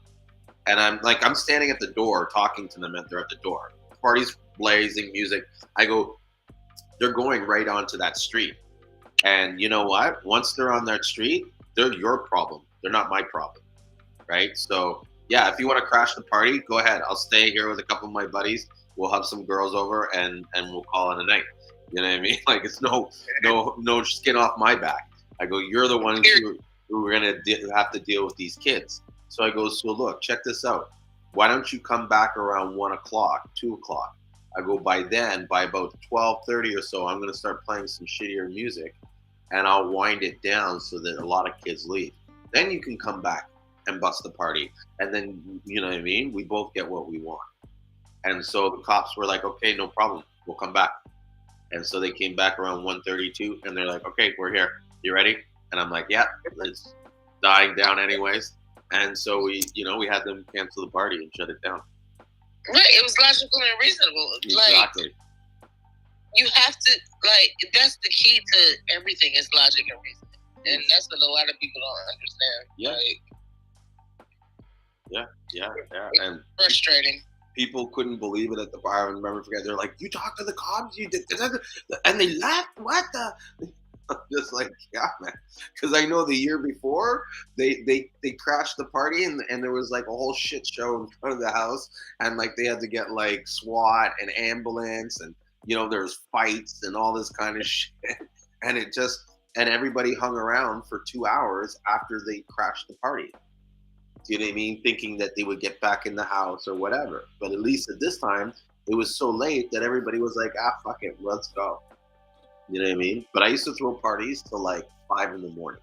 And I'm standing at the door talking to them, and they're at the door. Party's blazing, music. I go, they're going right onto that street. And you know what? Once they're on that street, they're your problem. They're not my problem, right? So yeah, if you want to crash the party, go ahead. I'll stay here with a couple of my buddies. We'll have some girls over, and we'll call it a night. You know what I mean? Like it's no skin off my back. I go, you're the ones who are gonna have to deal with these kids. So I go, so look, check this out. Why don't you come back around 1 o'clock, 2 o'clock? I go, by then, by about 12:30 or so, I'm gonna start playing some shittier music, and I'll wind it down so that a lot of kids leave. Then you can come back and bust the party, and then you know what I mean. We both get what we want. And so the cops were like, okay, no problem, we'll come back. And so they came back around 1:32, and they're like, okay, we're here. You ready? And I'm like, yeah, it's dying down anyways. And so we had them cancel the party and shut it down. Right, it was logical and reasonable. Exactly. Like, you have to, like, that's the key to everything is logic and reason. And that's what a lot of people don't understand. Yeah. Like, And frustrating. People couldn't believe it at the bar. I remember, they're like, you talked to the cops? You did, and they laughed? What the? I'm just like, yeah, man. Because I know the year before, they crashed the party, and there was like a whole shit show in front of the house. And like they had to get like SWAT and ambulance, and there's fights and all this kind of shit. And everybody hung around for 2 hours after they crashed the party. Do you know what I mean? Thinking that they would get back in the house or whatever. But at least at this time, it was so late that everybody was like, fuck it, let's go. You know what I mean? But I used to throw parties till like 5 in the morning.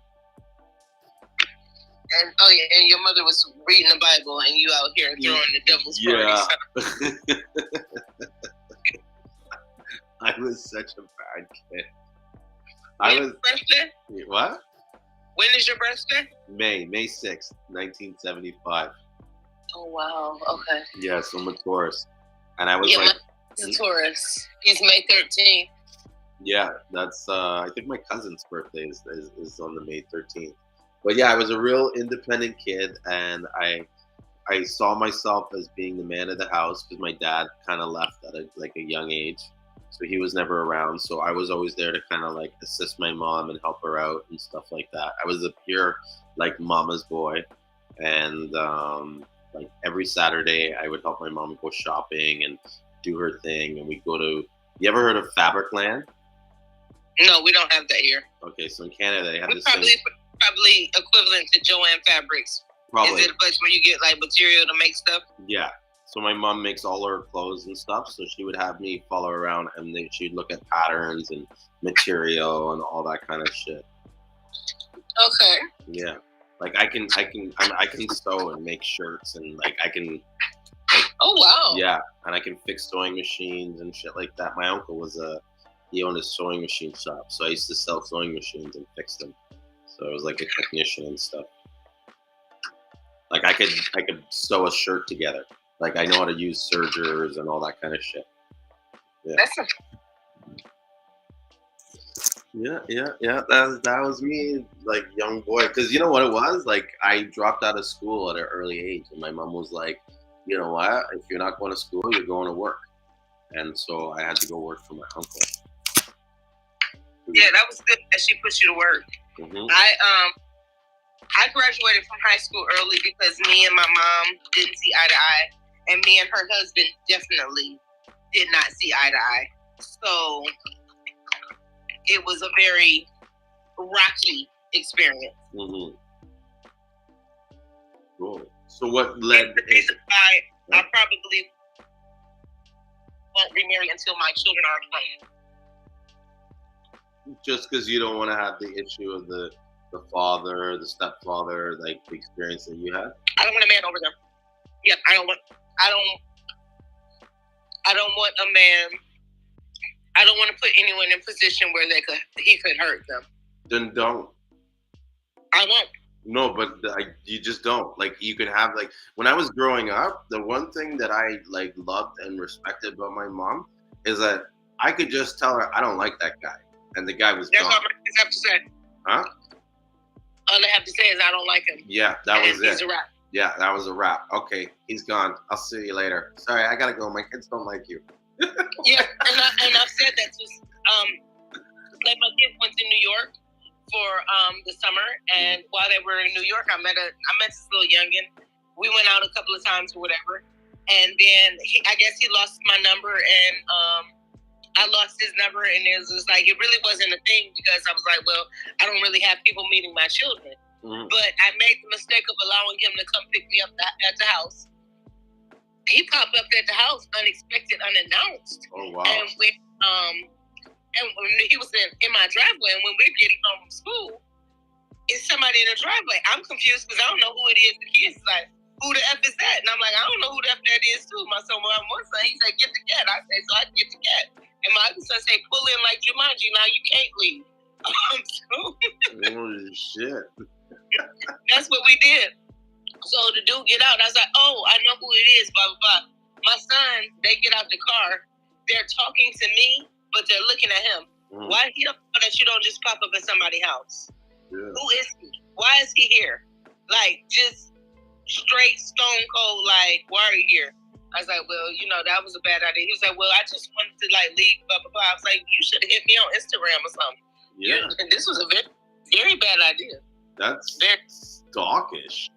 And and your mother was reading the Bible, and you out here throwing the devil's parties. Yeah. I was such a bad kid. Birthday? What? When is your birthday? May 6th, 1975. Oh wow. Okay. Yeah, so I'm a Taurus, and I was he's a Taurus. He's May 13th. Yeah, that's I think my cousin's birthday is on the May 13th. But yeah, I was a real independent kid, and I saw myself as being the man of the house because my dad kind of left at a young age, so he was never around. So I was always there to kind of like assist my mom and help her out and stuff like that. I was a pure like mama's boy, and like every Saturday I would help my mom go shopping and do her thing, and we'd go to. You ever heard of Fabricland? No, we don't have that here. Okay, so in Canada they have this probably equivalent to Joanne Fabrics. Probably. Is it a place where you get like material to make stuff? Yeah. So my mom makes all her clothes and stuff. So she would have me follow around, and then she'd look at patterns and material and all that kind of shit. Okay. Yeah. Like I can sew and make shirts, and like I can. Oh wow. Yeah, and I can fix sewing machines and shit like that. My uncle he owned a sewing machine shop, so I used to sell sewing machines and fix them. So I was like a technician and stuff. Like I could sew a shirt together. Like I know how to use sergers and all that kind of shit. Yeah. Yeah. That was me, like young boy. Because you know what it was? Like I dropped out of school at an early age, and my mom was like, "You know what? If you're not going to school, you're going to work." And so I had to go work for my uncle. Yeah, that was good that she pushed you to work. Mm-hmm. I graduated from high school early because me and my mom didn't see eye to eye, and me and her husband definitely did not see eye to eye. So it was a very rocky experience. Mm-hmm. Cool. So what led? The reason why I probably won't remarry until my children are grown. Just because you don't want to have the issue of the father, the stepfather, like the experience that you had. I don't want a man over them. Yeah, I don't want a man. I don't want to put anyone in a position where he could hurt them. Then don't. I won't. No, but you just don't. Like you could have like when I was growing up, the one thing that I like loved and respected about my mom is that I could just tell her I don't like that guy, and the guy was That's gone. all I have to say. Huh? All I have to say is I don't like him. Yeah, that was it. He's a wrap. Yeah, that was a wrap. Okay, he's gone. I'll see you later. Sorry, I gotta go. My kids don't like you. Yeah, and I've said that too. Like my kids went to New York for the summer, and while they were in New York, I met this little youngin. We went out a couple of times or whatever, and then I guess he lost my number, and I lost his number, and it was just like it really wasn't a thing because I was like, well, I don't really have people meeting my children, but I made the mistake of allowing him to come pick me up at the house. He popped up at the house unexpected, unannounced. Oh wow! And when he was in my driveway, and when we're getting home from school, it's somebody in the driveway. I'm confused because I don't know who it is. The kid's like, who the F is that? And I'm like, I don't know who the F that is too. My son, one son, he said, get the cat. I say, so I get the cat. And my other son say, pull in like Jumanji. Now you can't leave. Holy shit! That's what we did. So the dude get out, and I was like, oh, I know who it is, blah, blah, blah. My son, they get out the car. They're talking to me, but they're looking at him. Why he don't know that you don't just pop up at somebody's house? Yeah. Who is he? Why is he here? Like, just straight stone cold, like, why are you here? I was like, well, that was a bad idea. He was like, well, I just wanted to, like, leave, blah, blah, blah. I was like, you should have hit me on Instagram or something. Yeah. And this was a very, very bad idea. That's very stalkish.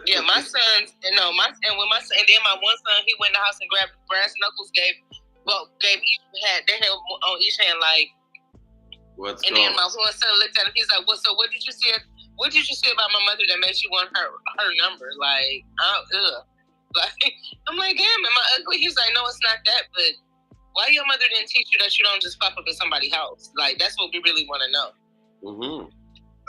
Yeah, my sons, and then my one son, he went in the house and grabbed brass knuckles, gave they had on each hand like. What's and then my one son looked at him. He's like, "Well, so what did you say? What did you say about my mother that made you want her number?" Like, like I'm like, "Damn, am I ugly?" He's like, "No, it's not that, but why your mother didn't teach you that you don't just pop up at somebody's house? Like, that's what we really want to know." Mm-hmm.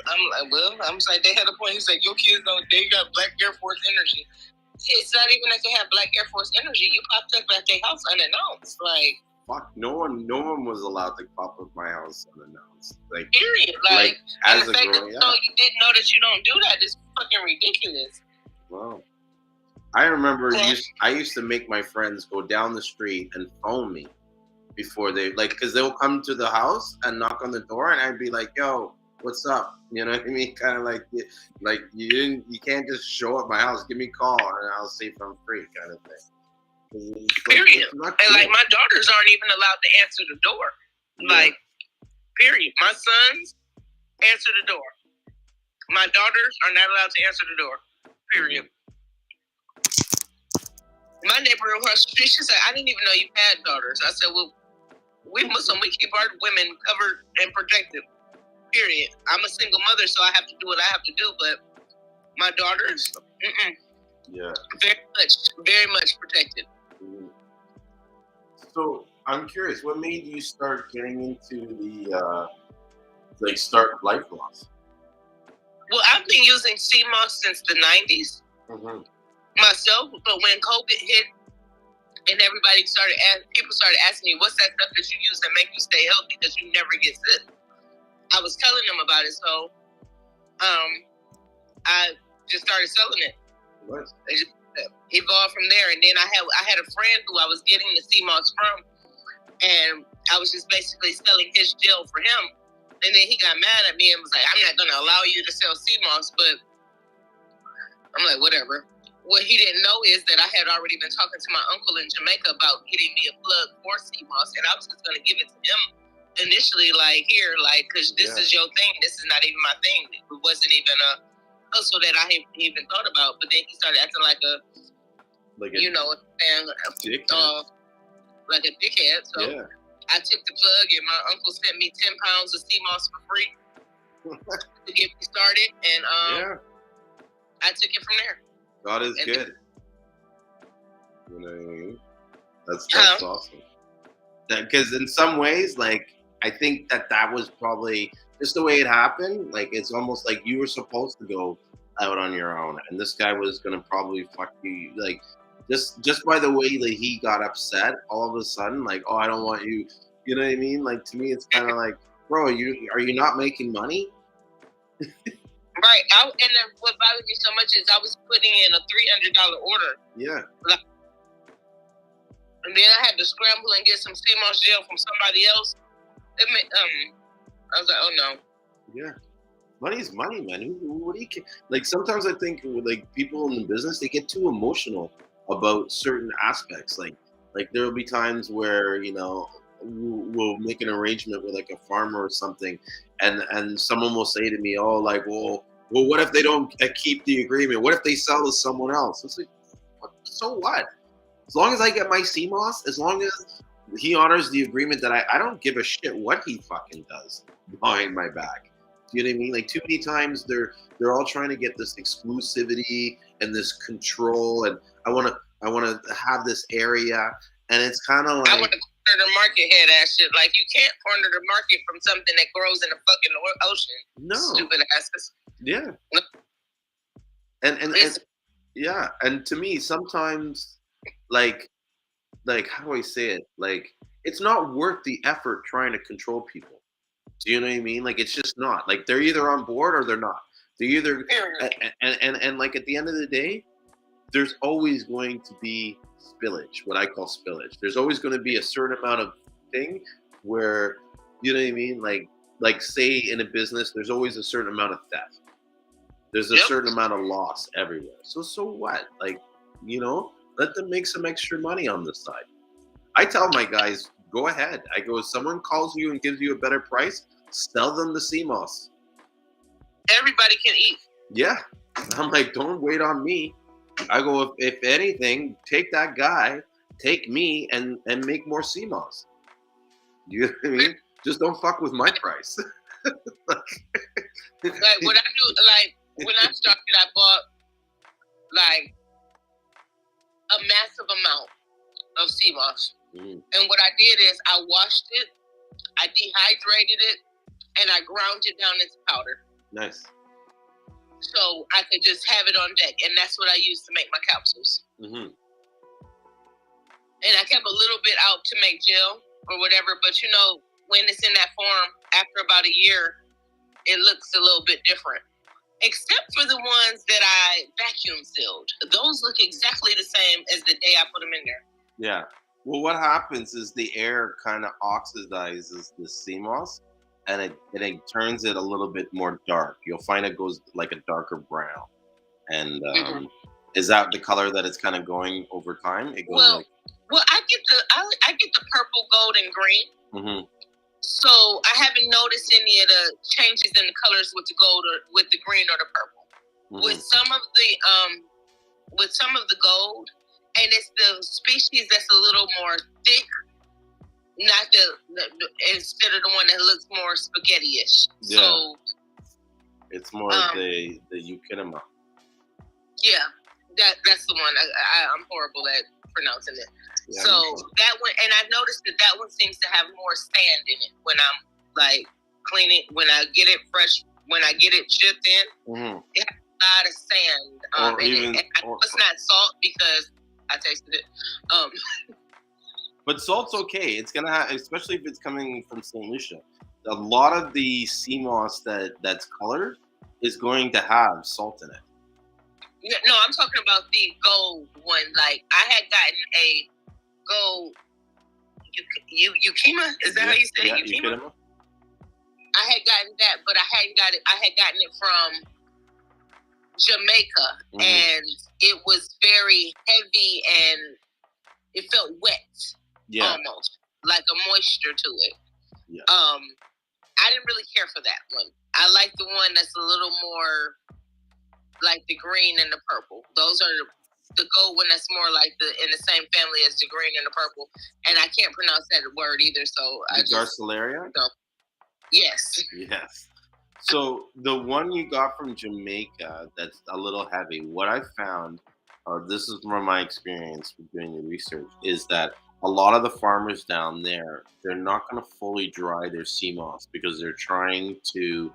I'm like, well, I'm just like, they had a point. He's like, your kids they got Black Air Force energy. It's not even that they have Black Air Force energy. You popped up at their house unannounced. Like, fuck, no one was allowed to pop up my house unannounced. Like, period. Like as the fact that you didn't know that you don't do that is fucking ridiculous. Wow. I remember I used to make my friends go down the street and phone me before they, like, because they'll come to the house and knock on the door, and I'd be like, yo, what's up? You know what I mean? Kind of like you can't just show up my house. Give me a call and I'll see if I'm free, kind of thing. Period. And like my daughters aren't even allowed to answer the door. Yeah. Like, period. My sons answer the door. My daughters are not allowed to answer the door. Period. My neighbor across the street, she said, I didn't even know you had daughters. I said, well, we Muslim, we keep our women covered and protected. Period. I'm a single mother, so I have to do what I have to do. But My daughters, Yeah. very much protected. Mm-hmm. So I'm curious, what made you start getting into the start life loss? Well, I've been using Seamoss since the 90s myself, but when COVID hit and people started asking me, what's that stuff that you use that make you stay healthy because you never get sick? I was telling them about it, so I just started selling it. What? It just evolved from there, and then I had a friend who I was getting the Seamoss from, and I was just basically selling his gel for him. And then he got mad at me and was like, I'm not going to allow you to sell Seamoss, but I'm like, whatever. What he didn't know is that I had already been talking to my uncle in Jamaica about getting me a plug for Seamoss, and I was just going to give it to him initially, like, here, like, because this is your thing. This is not even my thing. It wasn't even a hustle that I even thought about. But then he started acting like a dickhead. Like a dickhead. So I took the plug, and my uncle sent me 10 pounds of Seamoss for free to get me started, and I took it from there. God is good. You know what I mean? That's awesome. Because in some ways, like, I think that was probably just the way it happened. Like, it's almost like you were supposed to go out on your own, and this guy was gonna probably fuck you, like, just by the way that he got upset all of a sudden, like, oh, I don't want you. You know what I mean? Like, to me, it's kind of like, bro, are you not making money? Right. And then what bothered me so much is I was putting in a $300 order. Yeah. And then I had to scramble and get some Seamoss gel from somebody else. I was like, oh no. Yeah. Money's money, man. What do you care? Like, sometimes I think, like, people in the business, they get too emotional about certain aspects. Like there will be times where, you know, we'll make an arrangement with, like, a farmer or something, and someone will say to me, oh, like, well, what if they don't keep the agreement? What if they sell to someone else? It's like, so what? As long as I get my Seamoss, as long as he honors the agreement that I don't give a shit what he fucking does behind my back. Do you know what I mean? Like, too many times they're all trying to get this exclusivity and this control, and I want to have this area, and it's kind of like, I want to corner the market head ass shit. Like, you can't corner the market from something that grows in the fucking ocean. No. Stupid asses. Yeah. And to me, sometimes, like how do I say it? Like, it's not worth the effort trying to control people. Do you know what I mean? Like, it's just not. Like, they're either on board or they're not. They're either and like, at the end of the day, there's always going to be spillage, what I call spillage. There's always going to be a certain amount of thing where, you know what I mean? Like say in a business, there's always a certain amount of theft. There's a certain amount of loss everywhere. So what? Like, you know, let them make some extra money on the side. I tell my guys, go ahead. I go, if someone calls you and gives you a better price, sell them the Seamoss. Everybody can eat. Yeah. I'm like, don't wait on me. I go, if anything, take that guy, take me, and make more Seamoss. You know what I mean? Just don't fuck with my price. Like, what I do, like, when I started, I bought, like, a massive amount of Seamoss. And what I did is I washed it, I dehydrated it, and I ground it down into powder. Nice. So I could just have it on deck, and that's what I used to make my capsules. And I kept a little bit out to make gel or whatever, but you know, when it's in that form, after about a year, it looks a little bit different. Except for the ones that I vacuum sealed. Those look exactly the same as the day I put them in there. Yeah. Well, what happens is the air kind of oxidizes the Seamoss, and it turns it a little bit more dark. You'll find it goes like a darker brown. And is that the color that it's kind of going over time? It goes well, I get the purple, gold, and green. So I haven't noticed any of the changes in the colors with the gold or with the green or the purple. With some of the gold, and it's the species that's a little more thick, not the instead of the one that looks more spaghetti-ish. Yeah. So it's more the Eukinema. Yeah, that's the one. I'm horrible at pronouncing it. Yeah, so that one, and I noticed that one seems to have more sand in it when I'm like cleaning. When I get it fresh, when I get it chipped in, it has a lot of sand. And I know it's not salt because I tasted it. But salt's okay. It's gonna have, especially if it's coming from St. Lucia. A lot of the Seamoss that's colored is going to have salt in it. Yeah, no, I'm talking about the gold one. Like I had gotten a gold Ukima. Is that how you say Ukima? I had gotten that, but I hadn't got it. I had gotten it from Jamaica, and it was very heavy and it felt wet, almost like a moisture to it. Yeah. I didn't really care for that one. I like the one that's a little more like the green and the purple. Those are the gold one that's more like in the same family as the green and the purple. And I can't pronounce that word either, so I just... Garcilaria? So, yes. Yes. So the one you got from Jamaica that's a little heavy, what I found, this is from my experience with doing the research, is that a lot of the farmers down there, they're not going to fully dry their Seamoss because they're trying to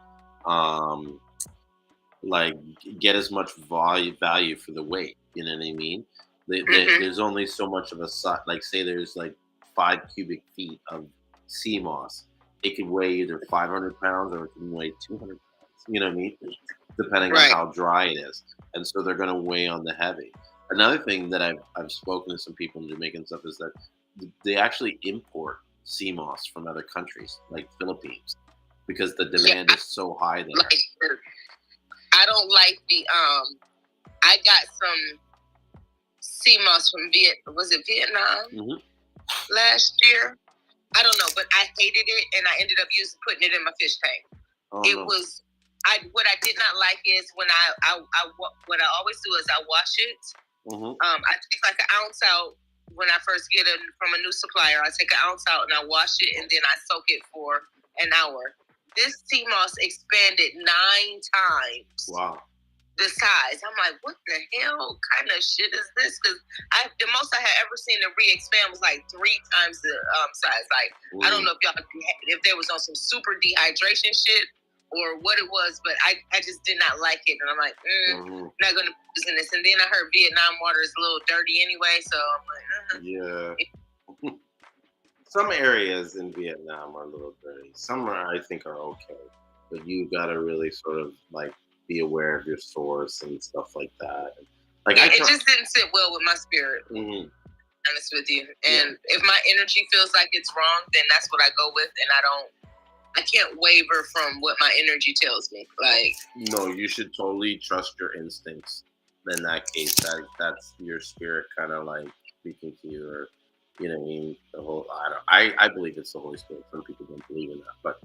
like get as much value for the weight. You know what I mean? There's only so much of a like say there's like 5 cubic feet of Seamoss. It could weigh either 500 pounds or it can weigh 200 pounds. You know what I mean? Depending on how dry it is. And so they're going to weigh on the heavy. Another thing that I've spoken to some people in Jamaica and stuff is that they actually import Seamoss from other countries, like Philippines, because the demand is so high there. I don't like the I got some Seamoss from Vietnam last year. I don't know, but I hated it, and I ended up putting it in my fish tank. Was what I did not like is when what I always do is I wash it. I take like an ounce out when I first get it from a new supplier. I take an ounce out and I wash it, and then I soak it for an hour. This Seamoss expanded 9 times. Wow. The size. I'm like, what the hell kind of shit is this? Because the most I had ever seen it re-expand was like 3 times the size. Like, I don't know if there was on some super dehydration shit or what it was, but I just did not like it. And I'm like, not going to be using this. And then I heard Vietnam water is a little dirty anyway, so I'm like, Yeah. Some areas in Vietnam are a little dirty. Some I think are okay. But you got to really sort of like be aware of your source and stuff like that. Like it just didn't sit well with my spirit. Honest with you. And if my energy feels like it's wrong, then that's what I go with, and I can't waver from what my energy tells me. Like, no, you should totally trust your instincts. In that case, that's your spirit kind of like speaking to you, or you know what I mean. The whole I believe it's the Holy Spirit. Some people don't believe in that, but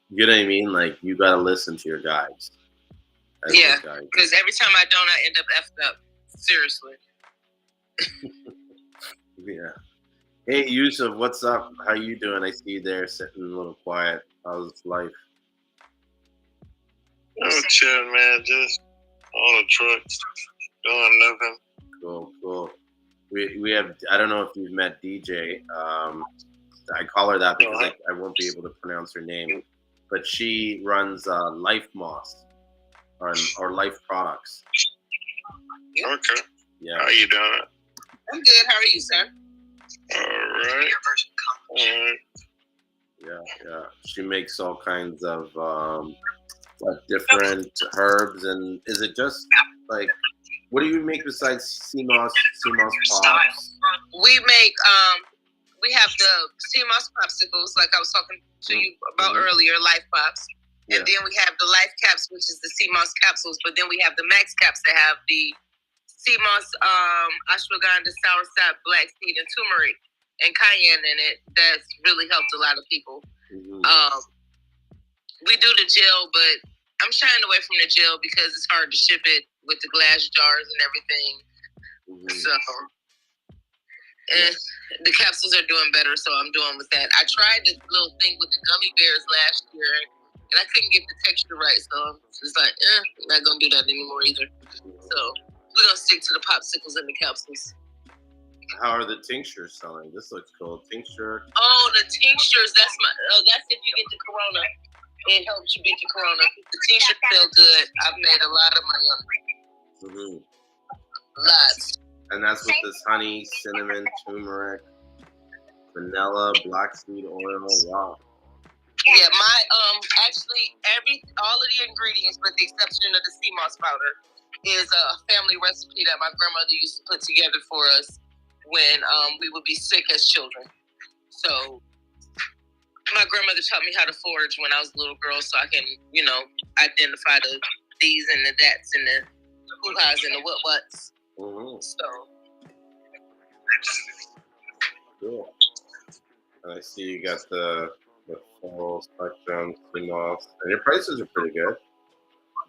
you know what I mean. Like you got to listen to your guides. Yeah, because every time I don't, I end up effed up. Seriously. Yeah. Hey, Yusuf, what's up? How you doing? I see you there sitting a little quiet. How's life? Oh, chill, man. Just on the trucks, doing nothing. Cool. We have, I don't know if you've met DJ. I call her that because I won't be able to pronounce her name. But she runs Life Moss or Life Products. Okay. Yeah. How you doing? I'm good. How are you, sir? All right. Yeah. She makes all kinds of different herbs, and is it just like what do you make besides Seamoss pops? We make we have the Seamoss popsicles, like I was talking to you about earlier, Life Pops. And then we have the Life Caps, which is the Seamoss capsules. But then we have the Max Caps that have the Seamoss, ashwagandha, soursop, black seed, and turmeric, and cayenne in it. That's really helped a lot of people. We do the gel, but I'm shying away from the gel because it's hard to ship it with the glass jars and everything. So, and the capsules are doing better, so I'm doing with that. I tried this little thing with the gummy bears last year, and I couldn't get the texture right, so it's like, I'm not gonna do that anymore either. So We're gonna stick to the popsicles and the capsules. How are the tinctures selling? This looks cool. Tincture. Oh, the tinctures. That's if you get the corona. It helps you beat the corona. The tinctures feel good. I've made a lot of money on them. Mm-hmm. Lots. And that's with this honey, cinnamon, turmeric, vanilla, black seed oil. Wow. Yeah, my actually all of the ingredients, with the exception of the Seamoss powder, is a family recipe that my grandmother used to put together for us when we would be sick as children. So my grandmother taught me how to forage when I was a little girl, so I can, identify the these and the that's and the hoo-has and the what's. Mm-hmm. So cool. And I see you got the full spectrum Seamoss, and your prices are pretty good.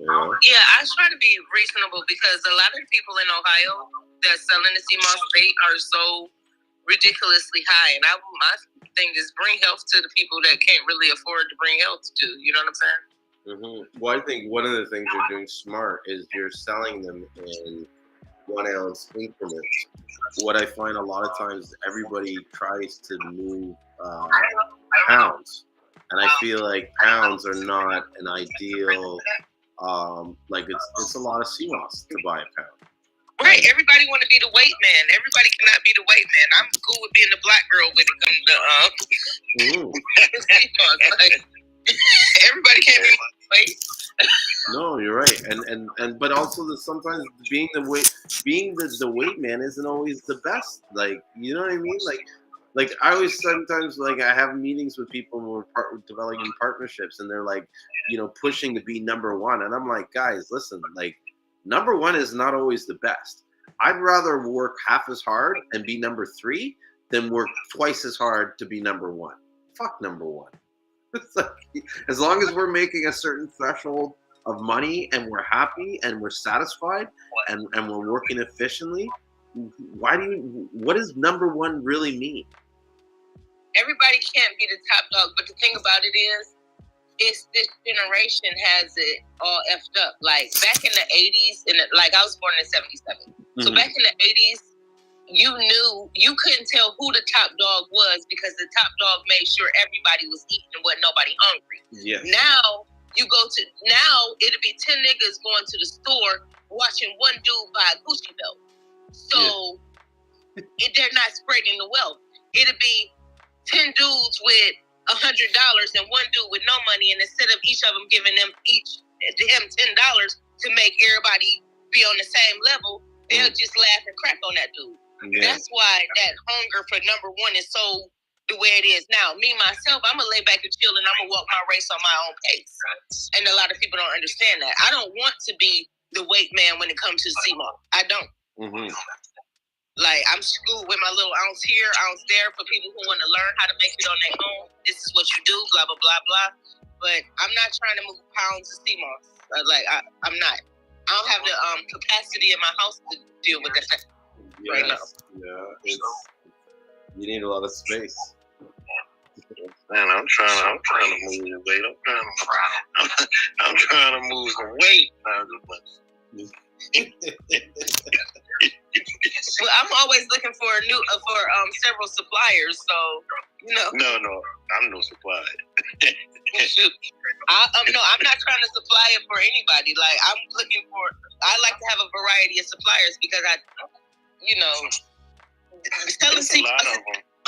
Yeah, I try to be reasonable because a lot of the people in Ohio that selling the Seamoss bait are so ridiculously high, and my thing is bring health to the people that can't really afford to bring health to. You know what I'm saying? Mm-hmm. Well, I think one of the things you're doing smart is you're selling them in 1 ounce increments. What I find a lot of times, everybody tries to move pounds, and I feel like pounds are not an ideal. Like it's a lot of Seamoss to buy a pound. Right, everybody want to be the weight man. Everybody cannot be the weight man. I'm cool with being the black girl when it comes to like, everybody can't be my weight. No, you're right, and but also sometimes being the weight man isn't always the best. Like, you know what I mean? Like I always sometimes like I have meetings with people when we're developing partnerships, and they're like, pushing to be number one, and I'm like, guys, listen, like number one is not always the best. I'd rather work half as hard and be number 3 than work twice as hard to be number 1. Fuck number 1. It's like, as long as we're making a certain threshold of money and we're happy and we're satisfied and we're working efficiently, what does number 1 really mean? Everybody can't be the top dog, but the thing about it is, this generation has it all effed up. Like back in the 80s, I was born in 77. Mm-hmm. So back in the 80s, you couldn't tell who the top dog was because the top dog made sure everybody was eating and wasn't nobody hungry. Yes. Now it'll be 10 niggas going to the store watching one dude buy a Gucci belt. So they're not spreading the wealth. It'll be 10 dudes with $100 and one dude with no money, and instead of each of them giving him $10 to make everybody be on the same level, they'll just laugh and crack on that dude. Yeah. That's why that hunger for number 1 is so the way it is now. Me, myself, I'm going to lay back and chill, and I'm going to walk my race on my own pace. And a lot of people don't understand that. I don't want to be the weight man when it comes to Seamoss. I don't. Mm-hmm. Like, I'm schooled with my little ounce here, ounce there for people who want to learn how to make it on their own. This is what you do, blah, blah, blah, blah. But I'm not trying to move pounds of Seamoss. I'm not. I don't have the capacity in my house to deal with that right now. Yeah, you need a lot of space. Man, I'm trying to move the weight. I'm trying to move the weight. Well, I'm always looking for several suppliers. So No, I'm no supplier. Shoot, no, I'm not trying to supply it for anybody. Like I like to have a variety of suppliers because selling Seamoss is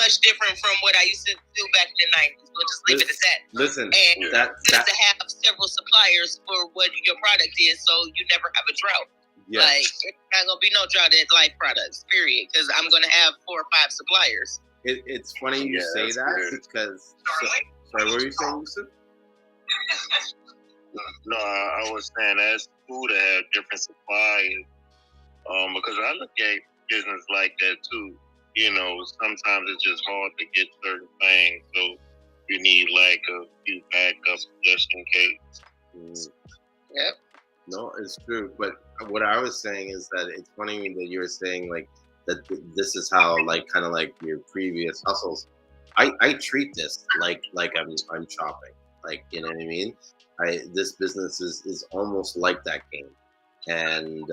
much different from what I used to do back in the 90s. We'll just leave it at that. Listen, and to have several suppliers for what your product is, so you never have a drought. Yes. Like, it's not going to be no drought at Life Products, period, because I'm going to have 4 or 5 suppliers. It's funny you say that because... Sorry, what were you saying, Yusuf? No, I was saying that's cool to have different suppliers. Because I look at business like that too. Sometimes it's just hard to get certain things, so you need like a few backups just in case. Yep. No, it's true. But what I was saying is that it's funny that you were saying like that this is how like kind of like your previous hustles. I treat this like I'm shopping. Like, you know what I mean? This business is almost like that game. And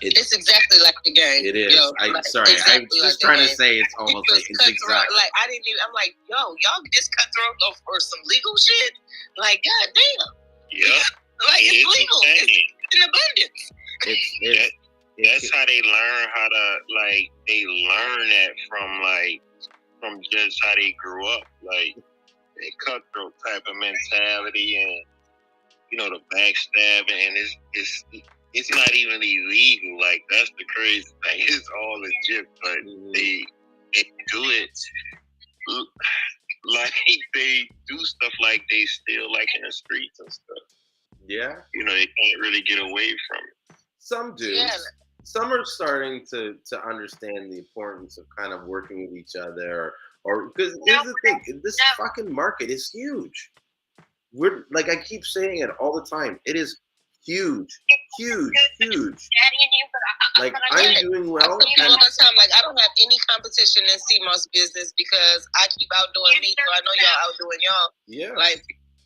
It's exactly like the game. It is. Yo, I'm exactly just like trying to say it's almost like it's exactly. Like I didn't even. I'm like, yo, y'all just cutthroat for some legal shit. Like, goddamn. Yeah. Like it's legal. It's in abundance. That's how they learn how to they learn that from just how they grew up, like that cutthroat type of mentality, and the backstabbing, and it's not even illegal. Like that's the crazy thing. It's all legit, but they do it like they do stuff like they steal like in the streets and stuff. Yeah. They can't really get away from it. Some do. Yeah. Some are starting to understand the importance of kind of working with each other, or because here's the thing, this fucking market is huge. We're like, I keep saying it all the time. It is huge. Like I'm doing well. I tell people all the time, like I don't have any competition in Seamoss business because I keep outdoing me, so I know y'all outdoing y'all. Yeah. Like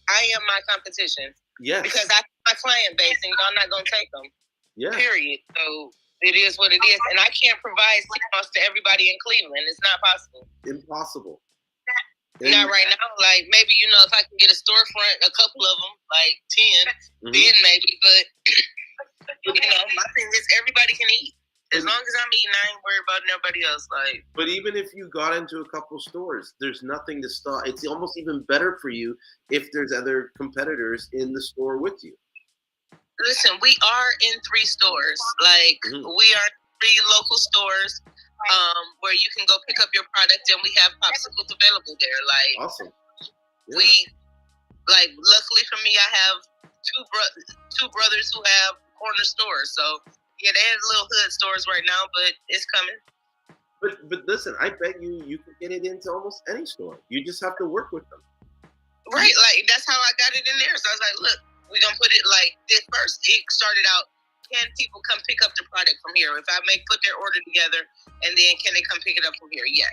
I am my competition. Yes. Because I have my client base, and y'all not gonna take them. Yeah. Period. So it is what it is, and I can't provide Seamoss to everybody in Cleveland. It's not possible. Impossible. Not right now. Like maybe if I can get a storefront, a couple of them, like 10, then maybe. But my thing is everybody can eat. As long as I'm eating, I ain't worried about nobody else. Like, but even if you got into a couple stores, there's nothing to stop. It's almost even better for you if there's other competitors in the store with you. Listen, we are in 3 stores. Like we are 3 local stores. Where you can go pick up your product, and we have popsicles available there. Like, awesome. Yeah. Luckily for me, I have two brothers who have corner stores. So yeah, they're little hood stores right now, but it's coming. But listen, I bet you can get it into almost any store. You just have to work with them. Right, like that's how I got it in there. So I was like, look, we're gonna put it like this first. It started out, can people come pick up the product from here? If I put their order together, and then can they come pick it up from here? Yes.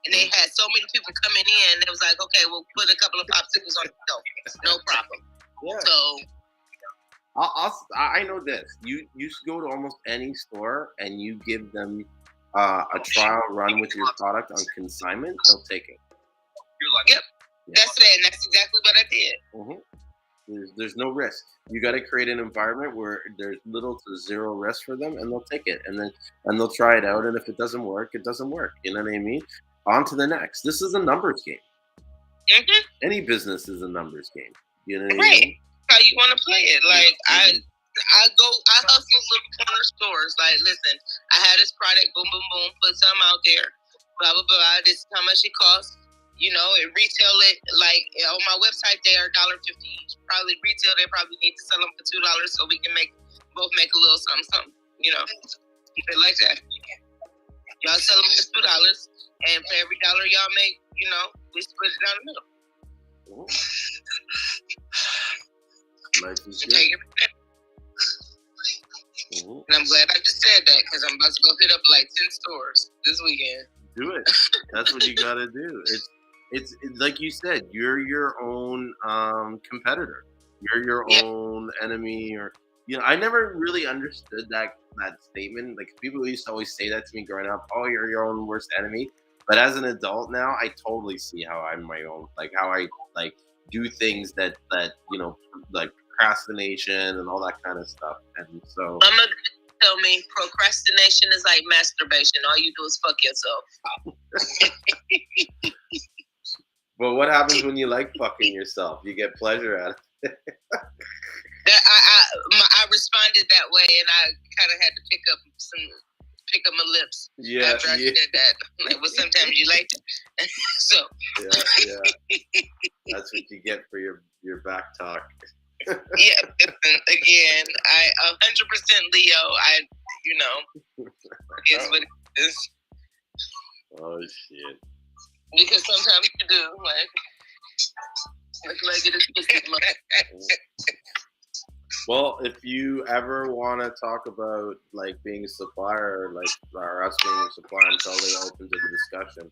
And they had so many people coming in, it was like, okay, we'll put a couple of popsicles on the shelf. No problem. Yeah. So I know this. You go to almost any store and you give them a trial run with your product on consignment, they'll take it. Yep. That's it, and that's exactly what I did. There's no risk. You got to create an environment where there's little to zero risk for them, and they'll take it, and they'll try it out. And if it doesn't work, it doesn't work. You know what I mean? On to the next. This is a numbers game. Any business is a numbers game. You know what I mean? How you want to play it? Like I hustle little corner stores. Like, listen, I had this product, boom, boom, boom, put some out there, blah, blah, blah. This is how much it costs. It retail it like on my website they are $1.50 each. Probably retail they probably need to sell them for $2 so we can both make a little something. Keep it like that. Y'all sell them for $2, and for every dollar y'all make, we split it down the middle. Nice and good. And I'm glad I just said that because I'm about to go hit up like 10 stores this weekend. Do it. That's what you gotta do. It's like you said, you're your own competitor. You're your own enemy, or I never really understood that statement. Like people used to always say that to me growing up. Oh, you're your own worst enemy. But as an adult now, I totally see how I'm my own. Like how I do things that like procrastination and all that kind of stuff. And so Mama tell me procrastination is like masturbation. All you do is fuck yourself. But what happens when you like fucking yourself? You get pleasure out of it. I responded that way, and I kind of had to pick up my lips after I said that. Like, well, sometimes you like it. So yeah, that's what you get for your back talk. Yeah, again, I 100% Leo. It's what it is. Oh shit. Because sometimes you do, like it is. Well, if you ever want to talk about being a supplier, or us being a supplier, I'm totally open to the discussion.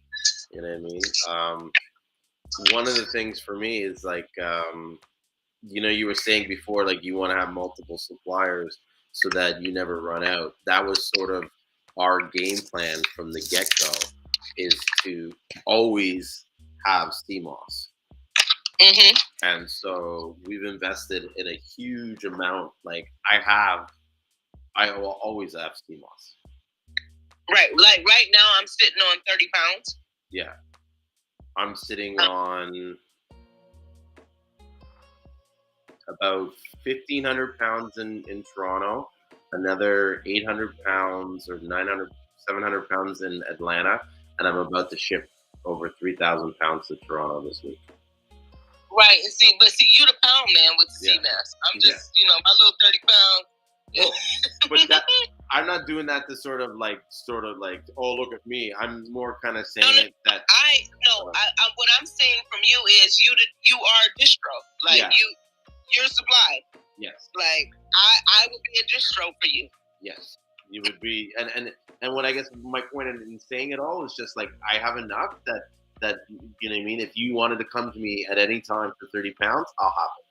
You know what I mean? One of the things for me is you were saying before, you want to have multiple suppliers. so that you never run out. That was sort of our game plan from the get-go, is to always have Seamoss. Mm-hmm. And so we've invested in a huge amount. Like I will always have Seamoss. Right. Like right now, I'm sitting on 30 pounds. Yeah. I'm sitting on about 1,500 pounds in Toronto, another 800 pounds or 900, 700 pounds in Atlanta, and I'm about to ship over 3,000 pounds to Toronto this week. Right, and see you the pound man with the Seamoss. I'm just, my little 30 pounds. Well, but that, I'm not doing that to sort of like, oh, look at me. I'm more kind of saying that. What I'm saying from you is you are a distro. Like you're supplied. Yes. Like I would be a distro for you. Yes, you would be, and what I guess my point in saying it all is just like I have enough that you know what I mean. If you wanted to come to me at any time for 30 pounds, I'll have it.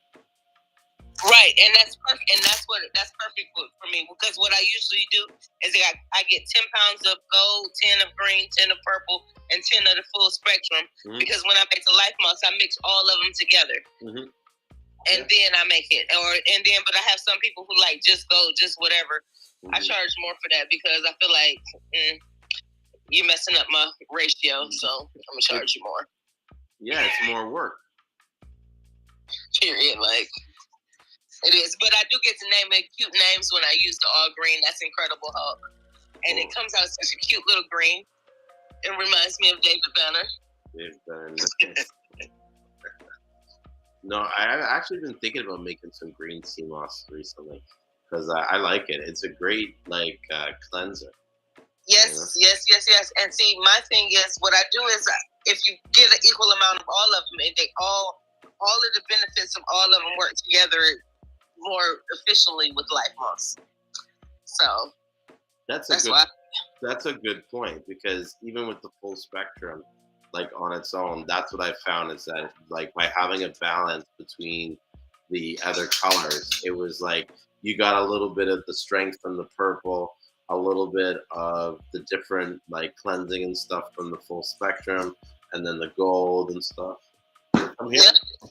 Right, and that's perfect, and that's perfect for me, because what I usually do is I get 10 pounds of gold, 10 of green, 10 of purple, and 10 of the full spectrum. Mm-hmm. Because when I make the life moss, I mix all of them together. Mm-hmm. And then I make it, but I have some people who like just go, just whatever. Mm-hmm. I charge more for that because I feel like you're messing up my ratio, so I'm gonna charge you more. Yeah, it's more work. Period. Like it is, but I do get to name it cute names when I use the all green. That's incredible, Hulk, and it comes out such a cute little green. It reminds me of David Banner. David Banner. No, I've actually been thinking about making some green Seamoss recently because I like it. It's a great cleanser. Yes. And see, my thing is, what I do is, if you get an equal amount of all of them, and they all of the benefits of all of them work together more efficiently with life moss. So that's a good point, because even with the full spectrum, like on its own, that's what I found is that like by having a balance between the other colors, it was like you got a little bit of the strength from the purple, a little bit of the different like cleansing and stuff from the full spectrum, and then the gold and stuff. I'm here. Yep.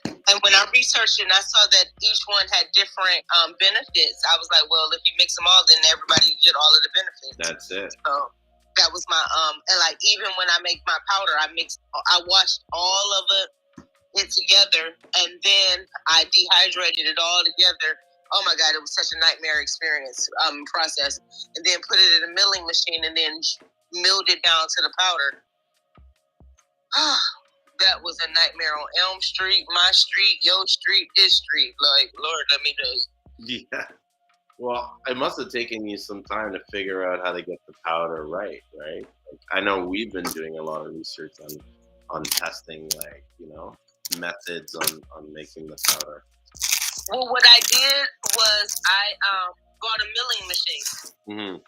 And when I researched it and I saw that each one had different benefits, I was like, well, if you mix them all, then everybody get all of the benefits. That's it. So that was my and like even when I make my powder, I washed all of it together, and then I dehydrated it all together. Oh my God, it was such a nightmare experience process. And then put it in a milling machine and then milled it down to the powder. That was a nightmare on Elm Street, my street, your street, this street. Like, Lord, let me know. Yeah. Well, it must have taken you some time to figure out how to get the powder right? Like, I know we've been doing a lot of research on testing, methods on making the powder. Well, what I did was I bought a milling machine. Mm-hmm.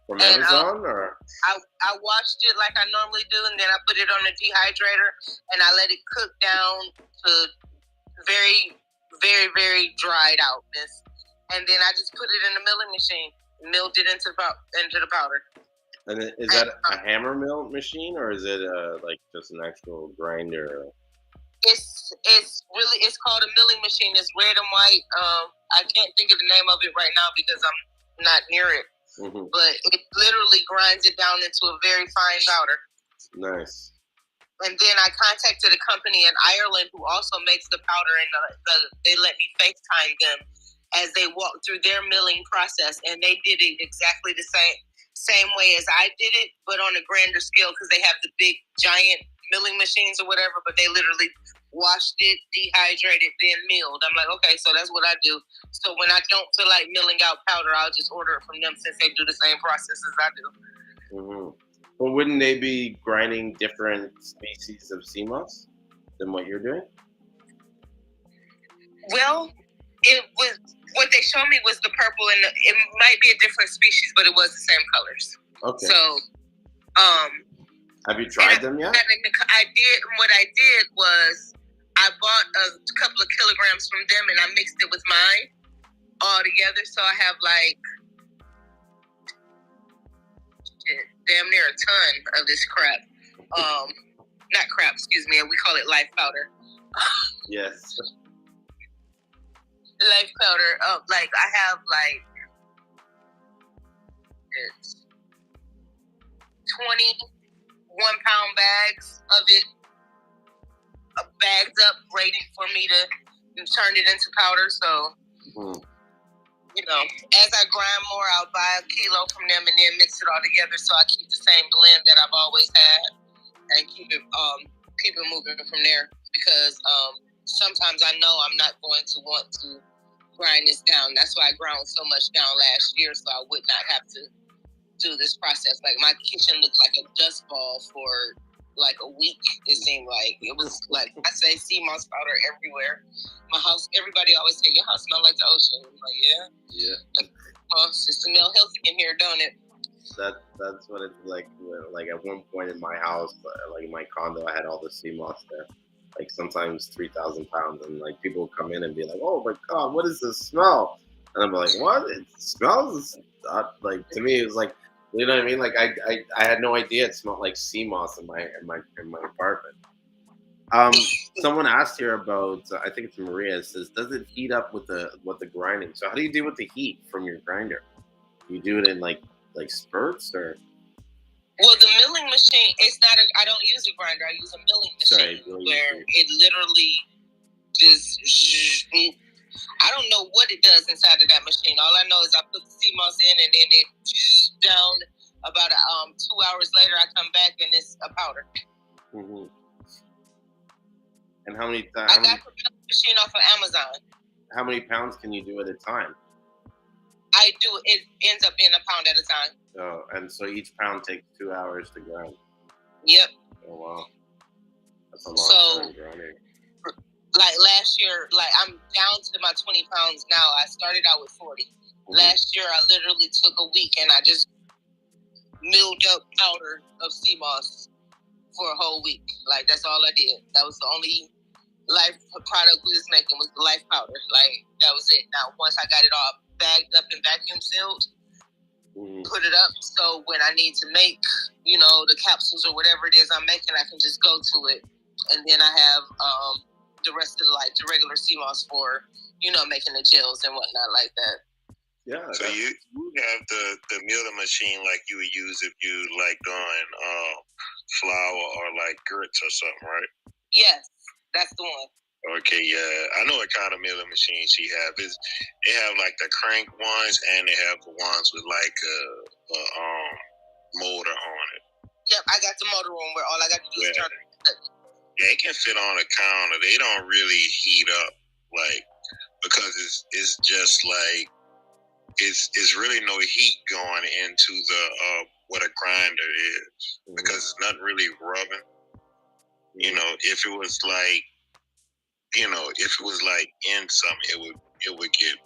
From Amazon, or? I washed it like I normally do, and then I put it on the dehydrator, and I let it cook down to very, very, very dried outness. And then I just put it in the milling machine, milled it into the powder. And is that a hammer mill machine, or is it just an actual grinder? It's called a milling machine. It's red and white. I can't think of the name of it right now because I'm not near it. Mm-hmm. But it literally grinds it down into a very fine powder. Nice. And then I contacted a company in Ireland who also makes the powder, and they let me FaceTime them as they walked through their milling process, and they did it exactly the same way as I did it, but on a grander scale, because they have the big giant milling machines or whatever. But they literally washed it, dehydrated, then milled. I'm like, okay, so that's what I do. So when I don't feel like milling out powder, I'll just order it from them since they do the same process as I do. Mm-hmm. But wouldn't they be grinding different species of Seamoss than what you're doing? Well, it was what they showed me was the purple, and it might be a different species, but it was the same colors. Okay. So, have you tried them yet? I did. What I did was I bought a couple of kilograms from them, and I mixed it with mine. all together. So I have like damn near a ton of this crap. Not crap, excuse me. We call it life powder. Yes. Life powder. Like I have like it's 21-pound bags of it, bagged up, waiting for me to turn it into powder. So. You know, as I grind more, I'll buy a kilo from them and then mix it all together so I keep the same blend that I've always had and keep it moving from there. Because sometimes I know I'm not going to want to grind this down. That's why I ground so much down last year, so I would not have to do this process. Like my kitchen looked like a dust ball for like a week. It seemed like it was like I say, Seamoss powder everywhere. My house, everybody always say your house smell like the ocean. I'm like, yeah. Well, it smells healthy in here, don't it? That's what it's like. Like at one point in my house, like in my condo, I had all the Seamoss there. Like sometimes 3,000 pounds, and like people would come in and be like, "Oh my god, what is this smell?" And I'm like, "What? It smells like to me. It was like, you know what I mean? Like I had no idea it smelled like Seamoss in my apartment." Someone asked here about, I think it's Maria. It says, does it heat up with the grinding? So how do you deal with the heat from your grinder? You do it in like spurts or? Well, the milling machine, it's not. I don't use a grinder. I use a milling machine where it literally just. I don't know what it does inside of that machine. All I know is I put the Seamoss in and then it down. About 2 hours later, I come back and it's a powder. Mm-hmm. And how many? I got the milling machine off of Amazon. How many pounds can you do at a time? I do. It ends up being a pound at a time. Oh, and so each pound takes 2 hours to grind. Yep. Oh wow, that's a long time grinding. Like last year, like I'm down to my 20 pounds now. I started out with 40. Mm-hmm. Last year, I literally took a week and I just milled up powder of Seamoss for a whole week. Like that's all I did. That was the only life product we was making was the life powder. Like that was it. Now once I got it all bagged up and vacuum sealed, put it up so when I need to make, you know, the capsules or whatever it is I'm making, I can just go to it. And then I have the rest of the regular Seamoss for, you know, making the gels and whatnot like that. Yeah. So you have the milling machine like you would use if you like doing flour or like grits or something, right? Yes, that's the one. Okay, yeah, I know what kind of milling machine she have. They have like the crank ones and they have the ones with like a motor on it. Yep, I got the motor one where all I got to do is turn it. Yeah, it can fit on a counter. They don't really heat up like because it's just like it's really no heat going into the what a grinder is because it's not really rubbing. You know, if it was like in something, it would get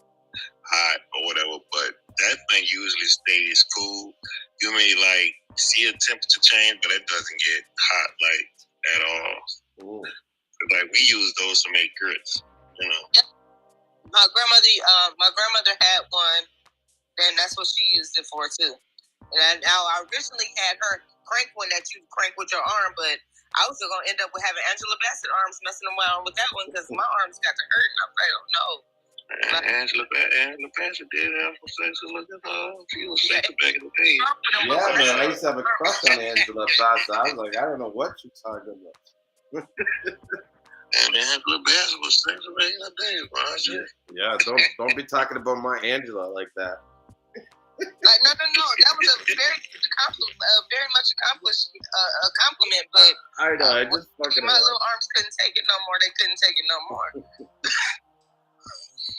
hot or whatever. But that thing usually stays cool. You may like see a temperature change, but it doesn't get hot like at all. Ooh. Like we use those to make grits, you know. My grandmother had one, and that's what she used it for too. And I originally had her crank one that you crank with your arm, but I was going to end up with having Angela Bassett arms messing around with that one because my arms got to hurt, and I'm like, oh no. Angela Bassett did have some sex with she was sexy back in the day. Yeah, man, I used to have a crush on Angela Bassett. I was like, I don't know what you're talking about. And Angela Bassett was sexy back in the day, bro. Yeah, don't be talking about my Angela like that. Like, no. That was a very much accomplished compliment, but I know. I just fucking. My little arms couldn't take it no more. They couldn't take it no more.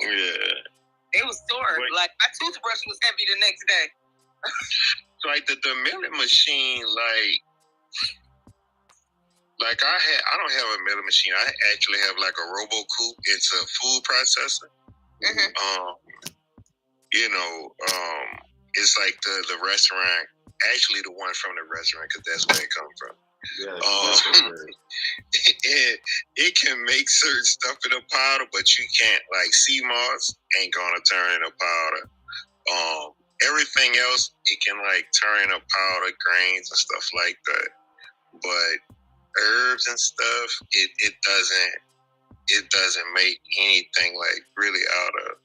Yeah. It was sore. Like my toothbrush was heavy the next day. So like the milling machine, like I don't have a milling machine. I actually have like a Robo Coupe. It's a food processor. Mm-hmm. It's like the restaurant, actually the one from the restaurant, because that's where it comes from. Yeah, it can make certain stuff in a powder, but you can't. Like Seamoss ain't gonna turn into powder. Everything else it can like turn into powder, grains and stuff like that. But herbs and stuff, it doesn't make anything like really out of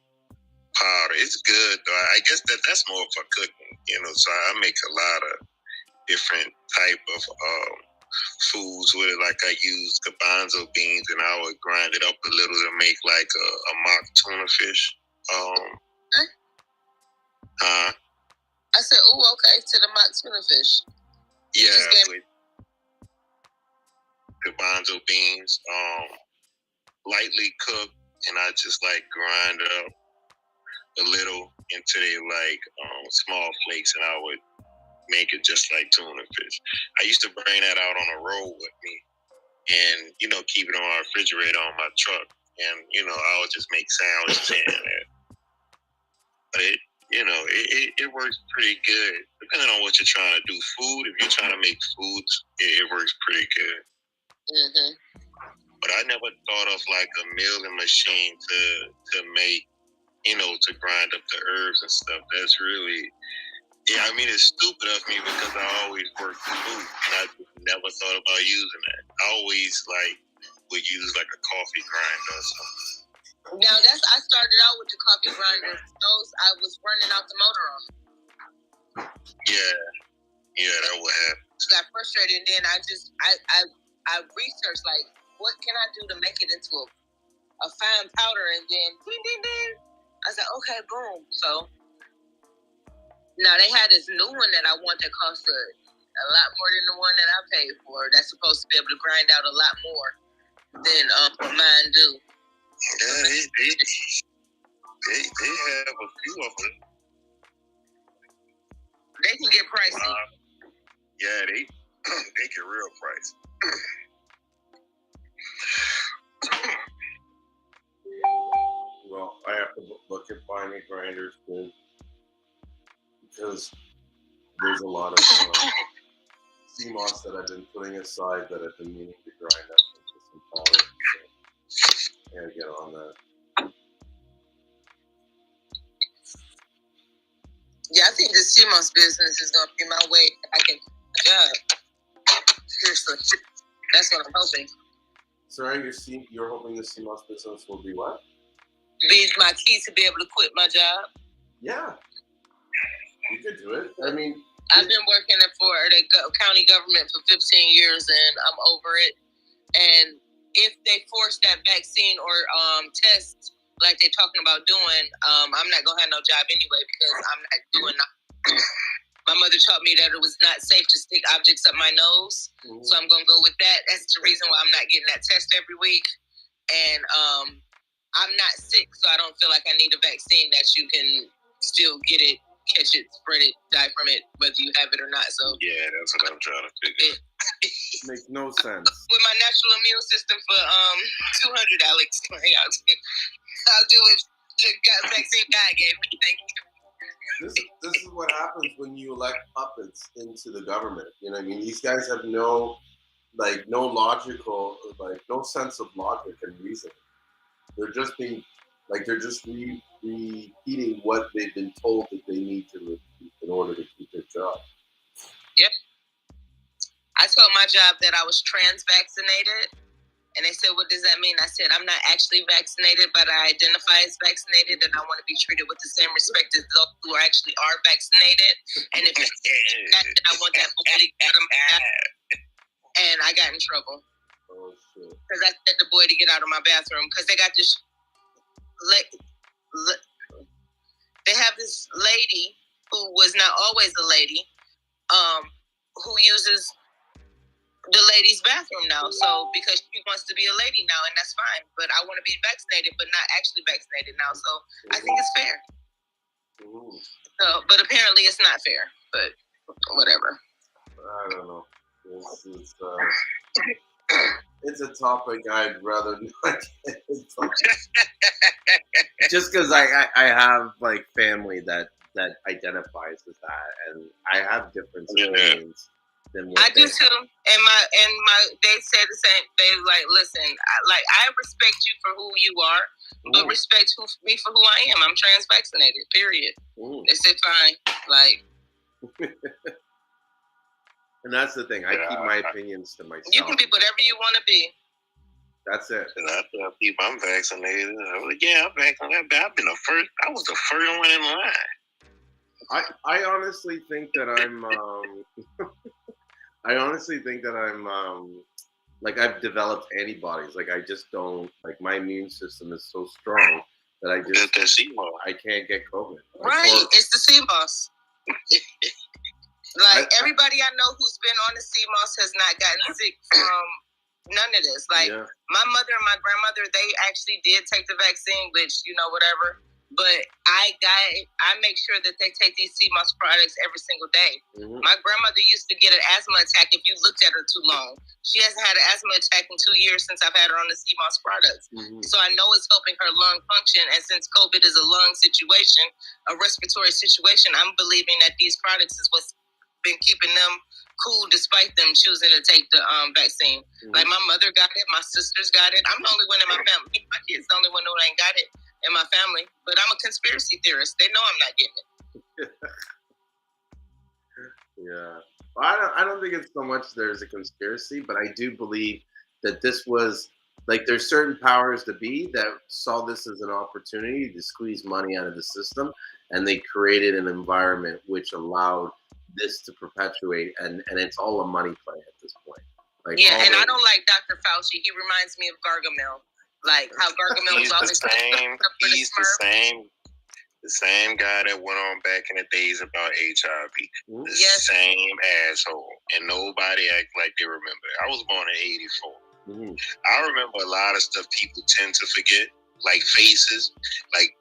powder. It's good though. I guess that's more for cooking, So I make a lot of different type of foods with it. Like I use garbanzo beans and I would grind it up a little to make like a mock tuna fish. I said, "Oh, okay," to the mock tuna fish. Yeah, with garbanzo beans, lightly cooked, and I just like grind up a little into they like small flakes, and I would make it just like tuna fish. I used to bring that out on a road with me, and keep it on my refrigerator on my truck, and I would just make sandwiches in it. But it works pretty good depending on what you're trying to do. Food, if you're trying to make foods, it works pretty good. Mm-hmm. But I never thought of like a milling machine to make, to grind up the herbs and stuff. That's really, it's stupid of me because I always worked for food and I just never thought about using that. I always would use like a coffee grinder or something. Now I started out with the coffee grinders. Those I was running out the motor on. Yeah, that would happen. Got frustrated, and then I researched like what can I do to make it into a fine powder, and then ding ding ding. I said, okay, boom. So now they had this new one that I want that cost a lot more than the one that I paid for. That's supposed to be able to grind out a lot more than what mine do. Yeah, they have a few of them. They can get pricey. Yeah, they get real pricey. Well, I have to look at finding grinders too, because there's a lot of Seamoss that I've been putting aside that I've been meaning to grind up into some powder. So I gotta get on that. Yeah, I think the Seamoss business is gonna be my way. I can job. Seriously, that's what I'm hoping. Sorry, you're hoping the Seamoss business will be what? Be my key to be able to quit my job. Yeah, you could do it. I mean, I've been working for the county government for 15 years, and I'm over it. And if they force that vaccine or test like they're talking about doing, I'm not gonna have no job anyway because I'm not doing nothing. My mother taught me that it was not safe to stick objects up my nose, so I'm gonna go with that. That's the reason why I'm not getting that test every week. And I'm not sick, so I don't feel like I need a vaccine that you can still get it, catch it, spread it, die from it, whether you have it or not. So yeah, that's what I'm trying to figure. Makes no sense. With my natural immune system for $200, Alex, I'll do it. The vaccine God gave me. Thank you. This is what happens when you elect puppets into the government. You know what I mean? These guys have no logical, no sense of logic and reason. They're just repeating what they've been told that they need to repeat in order to keep their job. Yep. I told my job that I was trans-vaccinated, and they said, "What does that mean?" I said, "I'm not actually vaccinated, but I identify as vaccinated, and I want to be treated with the same respect as those who actually are vaccinated. And if it's that, then I want that boy to get them out." And I got in trouble. Oh shit! Because I said the boy to get out of my bathroom because they got this. They have this lady who was not always a lady, who uses the ladies' bathroom now. So because she wants to be a lady now, and that's fine. But I want to be vaccinated, but not actually vaccinated now. So I think it's fair. So, but apparently it's not fair. But whatever. I don't know. It's a topic I'd rather not get into. Just because I have family that identifies as that, and I have different opinions. than what I do too. And my they said the same. They like, listen, I respect you for who you are, but respect me for who I am. I'm trans vaccinated. Period. They said fine. Like. And that's the thing. I keep my opinions to myself. You can be whatever you want to be. That's it. And I tell people I'm vaccinated. I'm like, yeah, I'm vaccinated. I've been the first. I was the first one in line. I honestly think that I'm. I honestly think that I'm. Like I've developed antibodies. Like I just don't. Like my immune system is so strong that I just. I can't get COVID. Right. It's the Seamoss. Like everybody I know who's been on the Seamoss has not gotten sick from none of this. Like my mother and my grandmother, they actually did take the vaccine, which whatever. But I make sure that they take these Seamoss products every single day. My grandmother used to get an asthma attack if you looked at her too long. She hasn't had an asthma attack in 2 years since I've had her on the Seamoss products. So I know it's helping her lung function. And since COVID is a lung situation, a respiratory situation, I'm believing that these products is what's been keeping them cool despite them choosing to take the vaccine. Like my mother got it, my sisters got it. I'm the only one in my family. My kid's the only one who ain't got it in my family. But I'm a conspiracy theorist. They know I'm not getting it. Yeah. Well, I don't think it's so much there's a conspiracy, but I do believe that this was like there's certain powers to be that saw this as an opportunity to squeeze money out of the system, and they created an environment which allowed this to perpetuate, and it's all a money play at this point. Like and I don't like Dr. Fauci. He reminds me of Gargamel. Like how Gargamel was always he's the same guy that went on back in the days about HIV. The same asshole. And nobody act like they remember. I was born in 84. I remember a lot of stuff people tend to forget, like faces, like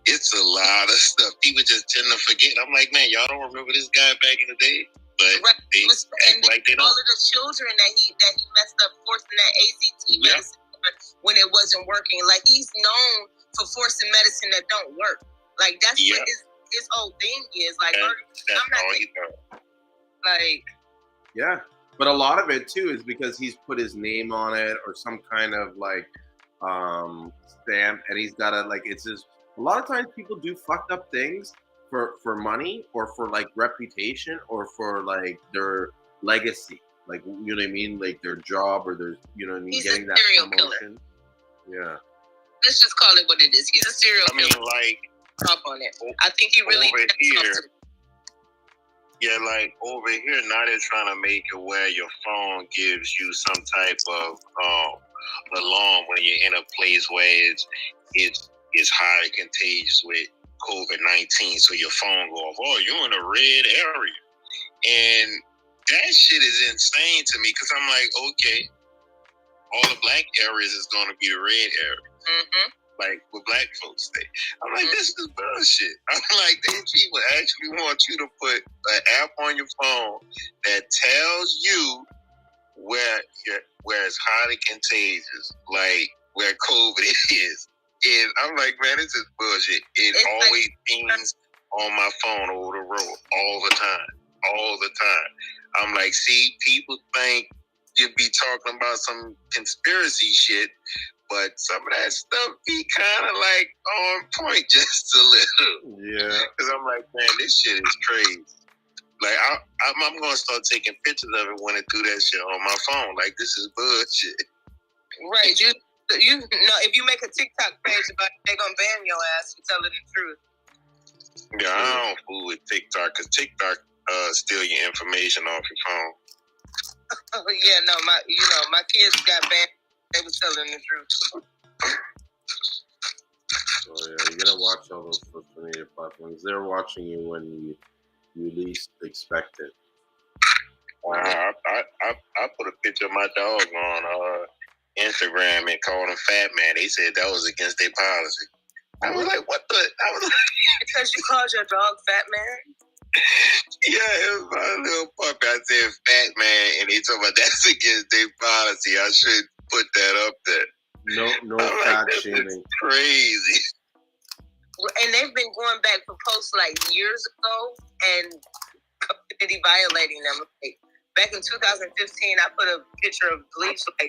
it's a lot of stuff people just tend to forget. I'm like, man, y'all don't remember this guy back in the day? But they act like they don't. All of the children that he messed up forcing that AZT medicine when it wasn't working. Like he's known for forcing medicine that don't work. Like that's what his whole thing is. Like that's all he does. Like but a lot of it too is because he's put his name on it or some kind of like stamp, and he's got it's his. A lot of times people do fucked up things for money or for like reputation or for like their legacy. Like, you know what I mean? Like their job or their, you know what I mean? He's getting a that promotion. Killer. Yeah. Let's just call it what it is. He's a serial killer. I mean, like, up on it. I think he really over here. Yeah, like over here, now they're trying to make it where your phone gives you some type of alarm when you're in a place where it's highly contagious with COVID-19, so your phone go off. Oh, you're in a red area, and that shit is insane to me because I'm like, okay, all the black areas is going to be the red area, like what black folks say. I'm like, this is bullshit. I'm like, these people actually want you to put an app on your phone that tells you where it's highly contagious, like where COVID is. And I'm like, man, this is bullshit. It always pings on my phone over the road all the time. I'm like, see, people think you'd be talking about some conspiracy shit, but some of that stuff be kind of like on point just a little. Yeah. Because I'm like, man, this shit is crazy. Like, I'm going to start taking pictures of it when I do that shit on my phone. Like, this is bullshit. Right. You know, if you make a TikTok page about it, they're going to ban your ass for telling the truth. Yeah, I don't fool with TikTok because TikTok steal your information off your phone. Oh, yeah, no, my kids got banned. They was telling the truth. So yeah, you gotta watch all those social media platforms. They're watching you when you least expect it. I put a picture of my dog on Instagram and called him Fat Man. They said that was against their policy. I was like, what the? I was like, because you called your dog Fat Man? Yeah, it was my little puppy. I said Fat Man, and they told me that's against their policy. I should put that up there. No fat shaming. Crazy. And they've been going back for posts like years ago and community violating them. Like, back in 2015, I put a picture of bleach, like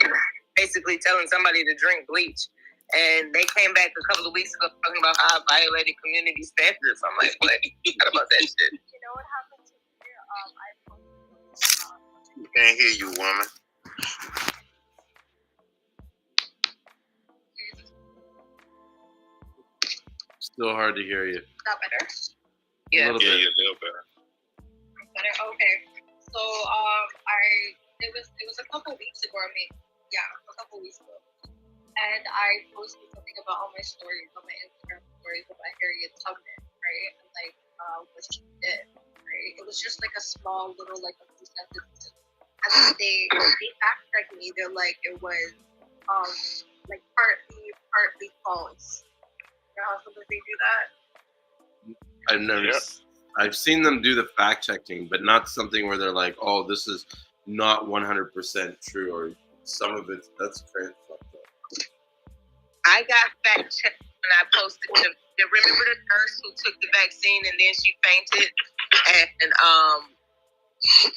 basically telling somebody to drink bleach. And they came back a couple of weeks ago talking about how I violated community standards. I'm like, what? What about that shit? You know what happened to me? We can't hear you, woman. Still hard to hear you. That better? A Yeah. little bit. Yeah, a little better. Better? Okay. So it was a couple weeks ago. A couple weeks ago. And I posted something about all my stories, on my Instagram stories about Harriet Tubman, right? And like what she did, right? It was just like a small little like a few sentences. And then they fact checked me. They're like it was like partly false. You know how sometimes they do that? I've never. I've seen them do the fact checking, but not something where they're like, "Oh, this is not 100% true," or some of it. That's crazy. I got fact checked when I posted remember the nurse who took the vaccine and then she fainted and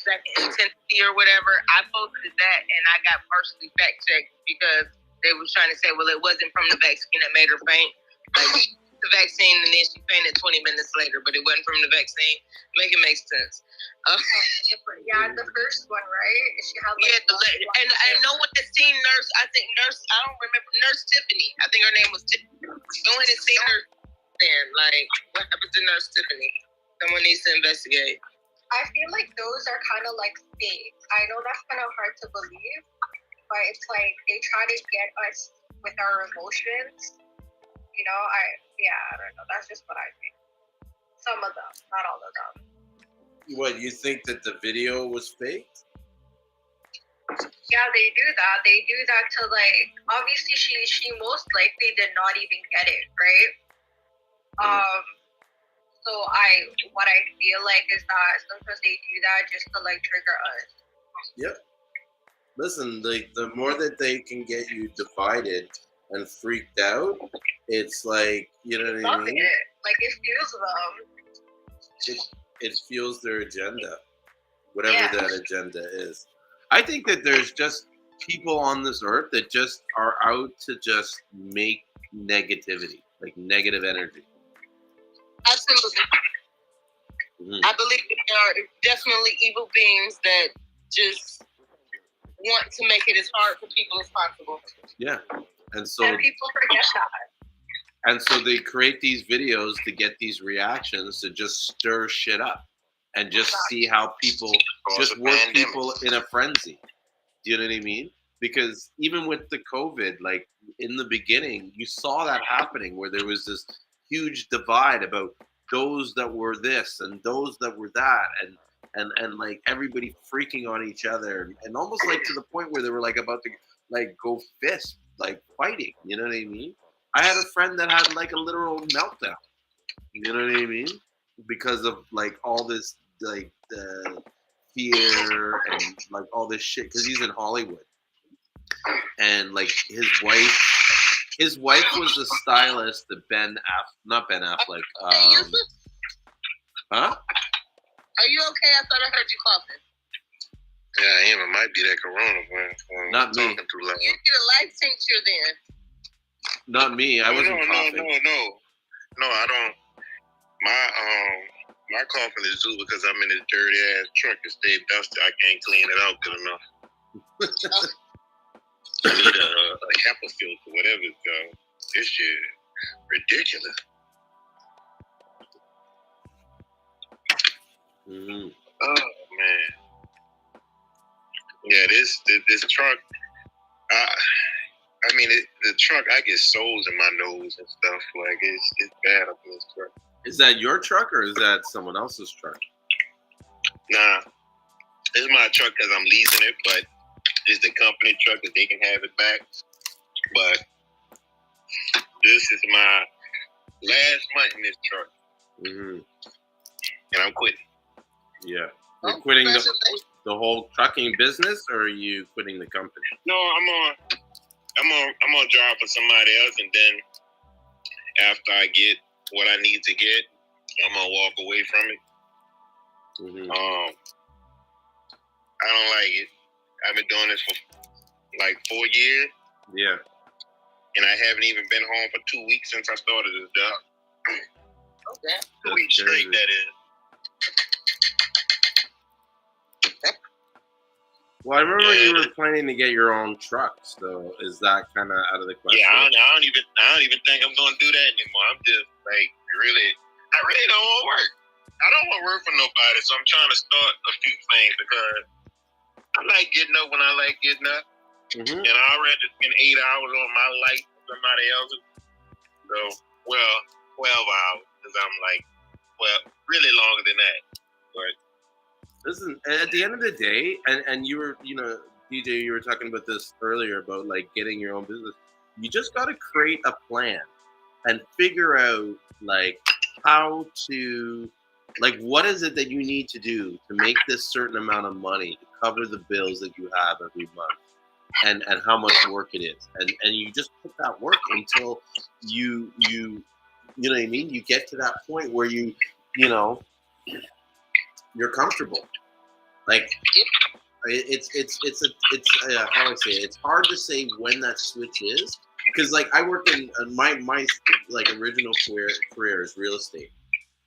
second intensity or whatever. I posted that and I got partially fact checked because they was trying to say, well, it wasn't from the vaccine that made her faint. Like the vaccine and then she fainted 20 minutes later, but it wasn't from the vaccine. Make it make sense. Yeah, the first one, right? She had like and no one has seen nurse. I think nurse. I don't remember Nurse Tiffany. I think her name was Tiffany. No one has seen her. Then, like, what happened to Nurse Tiffany? Someone needs to investigate. I feel like those are kind of like fake. I know that's kind of hard to believe, but it's like they try to get us with our emotions. You know, I don't know. That's just what I think. Some of them, not all of them. What, you think that the video was fake? Yeah, they do that. They do that to like. Obviously, she most likely did not even get it, right? So what I feel like is that sometimes they do that just to like trigger us. Yep. Listen, the more that they can get you divided and freaked out, it's like, you know what I mean? Like it fuels them. It fuels their agenda, whatever that agenda is. I think that there's just people on this earth that just are out to just make negativity, like negative energy. Absolutely. Mm-hmm. I believe that there are definitely evil beings that just want to make it as hard for people as possible. Yeah. And people forget that. And so they create these videos to get these reactions to just stir shit up and just see how people just work people in a frenzy. Do you know what I mean? Because even with the COVID, like in the beginning, you saw that happening where there was this huge divide about those that were this and those that were that and like everybody freaking on each other and almost like to the point where they were like about to like go fist, like fighting. You know what I mean? I had a friend that had like a literal meltdown. You know what I mean? Because of like all this like fear and like all this shit. Because he's in Hollywood, and like his wife was a stylist that not Ben Affleck. Huh? Are you okay? I thought I heard you coughing. Yeah, I am. It might be that corona when not me. Talking too loud. You get a life tincture then. Not me. I wasn't coughing. No, I don't. My coughing is due because I'm in this dirty ass truck. It stayed dusty. I can't clean it out good enough. I need a HEPA filter, whatever it's called. This shit ridiculous. Mm-hmm. Oh man. Yeah, this truck. I mean, the truck. I get soles in my nose and stuff. Like it's bad up in this truck. Is that your truck or is that someone else's truck? Nah, it's my truck because I'm leasing it, but it's the company truck that they can have it back. But this is my last month in this truck, and I'm quitting. Yeah, you're quitting the whole trucking business, or are you quitting the company? No, I'm gonna drive for somebody else, and then after I get what I need to get, I'm gonna walk away from it. I don't like it. I've been doing this for like 4 years. Yeah. And I haven't even been home for 2 weeks since I started this job. Okay. 2 weeks straight, that is. Well, I remember you were planning to get your own truck, so is that kind of out of the question? Yeah, I don't even think I'm gonna do that anymore. I'm just like I really don't want to work. I don't want to work for nobody, so I'm trying to start a few things because I like getting up when I like getting up, and I already spend 8 hours on my life for somebody else's. So, 12 hours because I'm like, really longer than that, but. Listen, at the end of the day, and you were, DJ, you were talking about this earlier about like getting your own business. You just got to create a plan and figure out like how to, like, what is it that you need to do to make this certain amount of money to cover the bills that you have every month, and how much work it is, and you just put that work until you know what I mean. You get to that point where you're comfortable. Like it's how I say it. It's hard to say when that switch is because like I work in my like original career is real estate,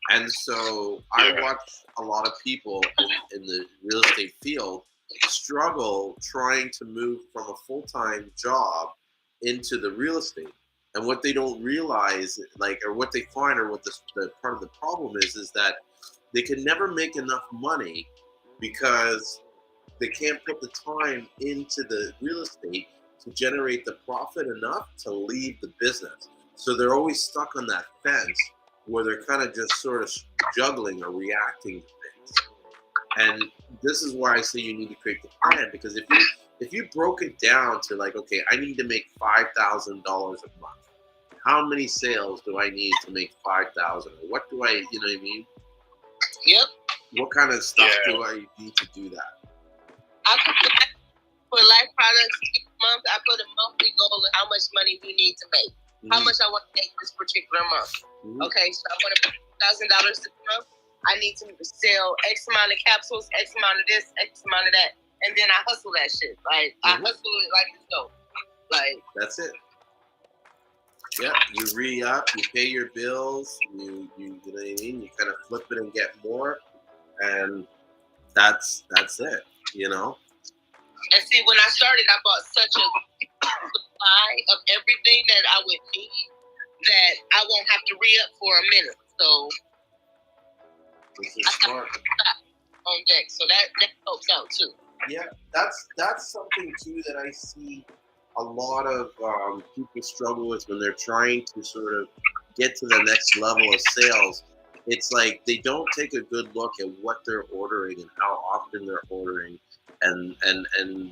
and so I watch a lot of people in the real estate field struggle trying to move from a full-time job into the real estate. And what they don't realize, like, or what they find, or what the part of the problem is that they can never make enough money because they can't put the time into the real estate to generate the profit enough to leave the business. So they're always stuck on that fence where they're kind of just sort of juggling or reacting to things. And this is why I say you need to create the plan, because if you broke it down to like, okay, I need to make $5,000 a month. How many sales do I need to make 5,000? What do I, you know what I mean? Yep. What kind of stuff do I need to do that? For life products each month, I put a monthly goal of how much money we need to make. How much I want to make this particular month. Okay, so I want to put $1,000 this month. I need to sell X amount of capsules, X amount of this, X amount of that, and then I hustle that shit. Like I hustle it like it's dope. Like that's it. Yeah, you re-up, you pay your bills, you know what I mean? You kind of flip it and get more, and that's it, you know? And see, when I started, I bought such a supply of everything that I would need that I won't have to re-up for a minute. So this is smart. On deck, so that helps out too. Yeah, that's something too that I see a lot of people struggle with when they're trying to sort of get to the next level of sales. It's like they don't take a good look at what they're ordering and how often they're ordering and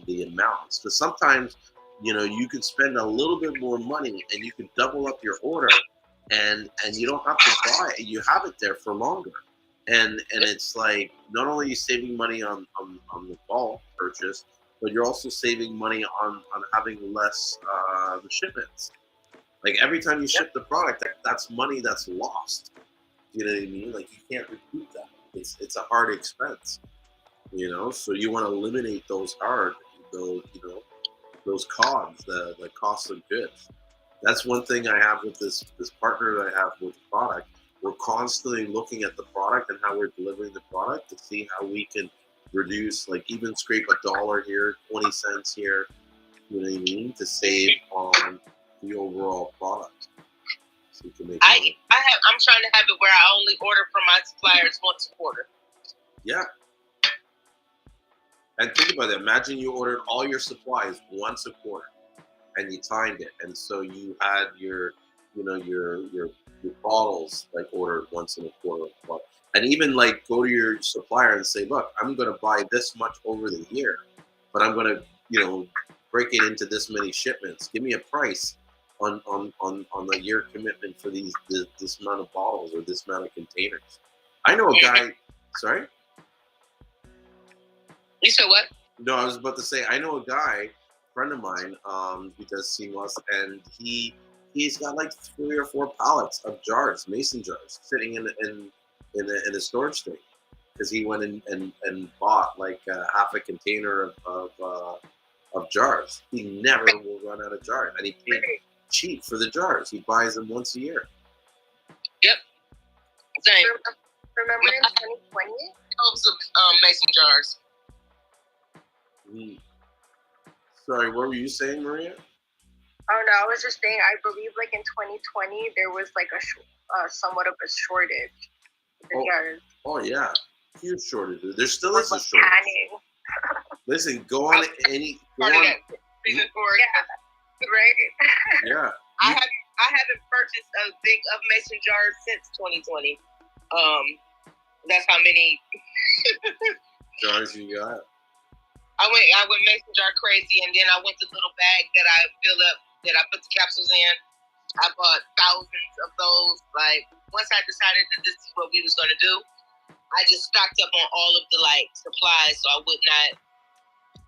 the amounts. Because sometimes, you can spend a little bit more money and you can double up your order and you don't have to buy it. You have it there for longer. And it's like not only are you saving money on the bulk purchase, but you're also saving money on having less shipments. Like every time you ship the product, that's money that's lost. You know what I mean? Like you can't recoup that. It's a hard expense. So you want to eliminate those cogs, the cost of goods. That's one thing I have with this partner that I have with the product. We're constantly looking at the product and how we're delivering the product to see how we can reduce, like even scrape $1 here, 20 cents here, you know what I mean, to save on the overall product. So you can make money. I'm trying to have it where I only order from my suppliers once a quarter. Yeah. And think about it. Imagine you ordered all your supplies once a quarter and you timed it. And so you had your bottles like ordered once in a quarter. And even like go to your supplier and say, look, I'm going to buy this much over the year, but I'm going to, break it into this many shipments. Give me a price on the year commitment for this amount of bottles or this amount of containers. I know a guy, sorry? You said what? No, I was about to say, I know a guy, friend of mine, who does Seamoss, and he's got like 3 or 4 pallets of jars, mason jars, sitting in a storage thing. because he went and bought like half a container of jars. He never will run out of jars, and he paid cheap for the jars. He buys them once a year. Yep. Same. Remember in 2020? Of mason jars. Sorry, what were you saying, Maria? Oh no, I was just saying. I believe like in 2020 there was like a somewhat of a shortage. Oh yeah, huge shortage. There still is a shortage. Listen, go on any. Go on. Reason for it. Yeah, right. Yeah. I haven't purchased a thing of mason jars since 2020. That's how many jars you got. I went mason jar crazy, and then I went to little bag that I fill up, that I put the capsules in. I bought thousands of those. Like, once I decided that this is what we was going to do, I just stocked up on all of the like supplies, so I would not.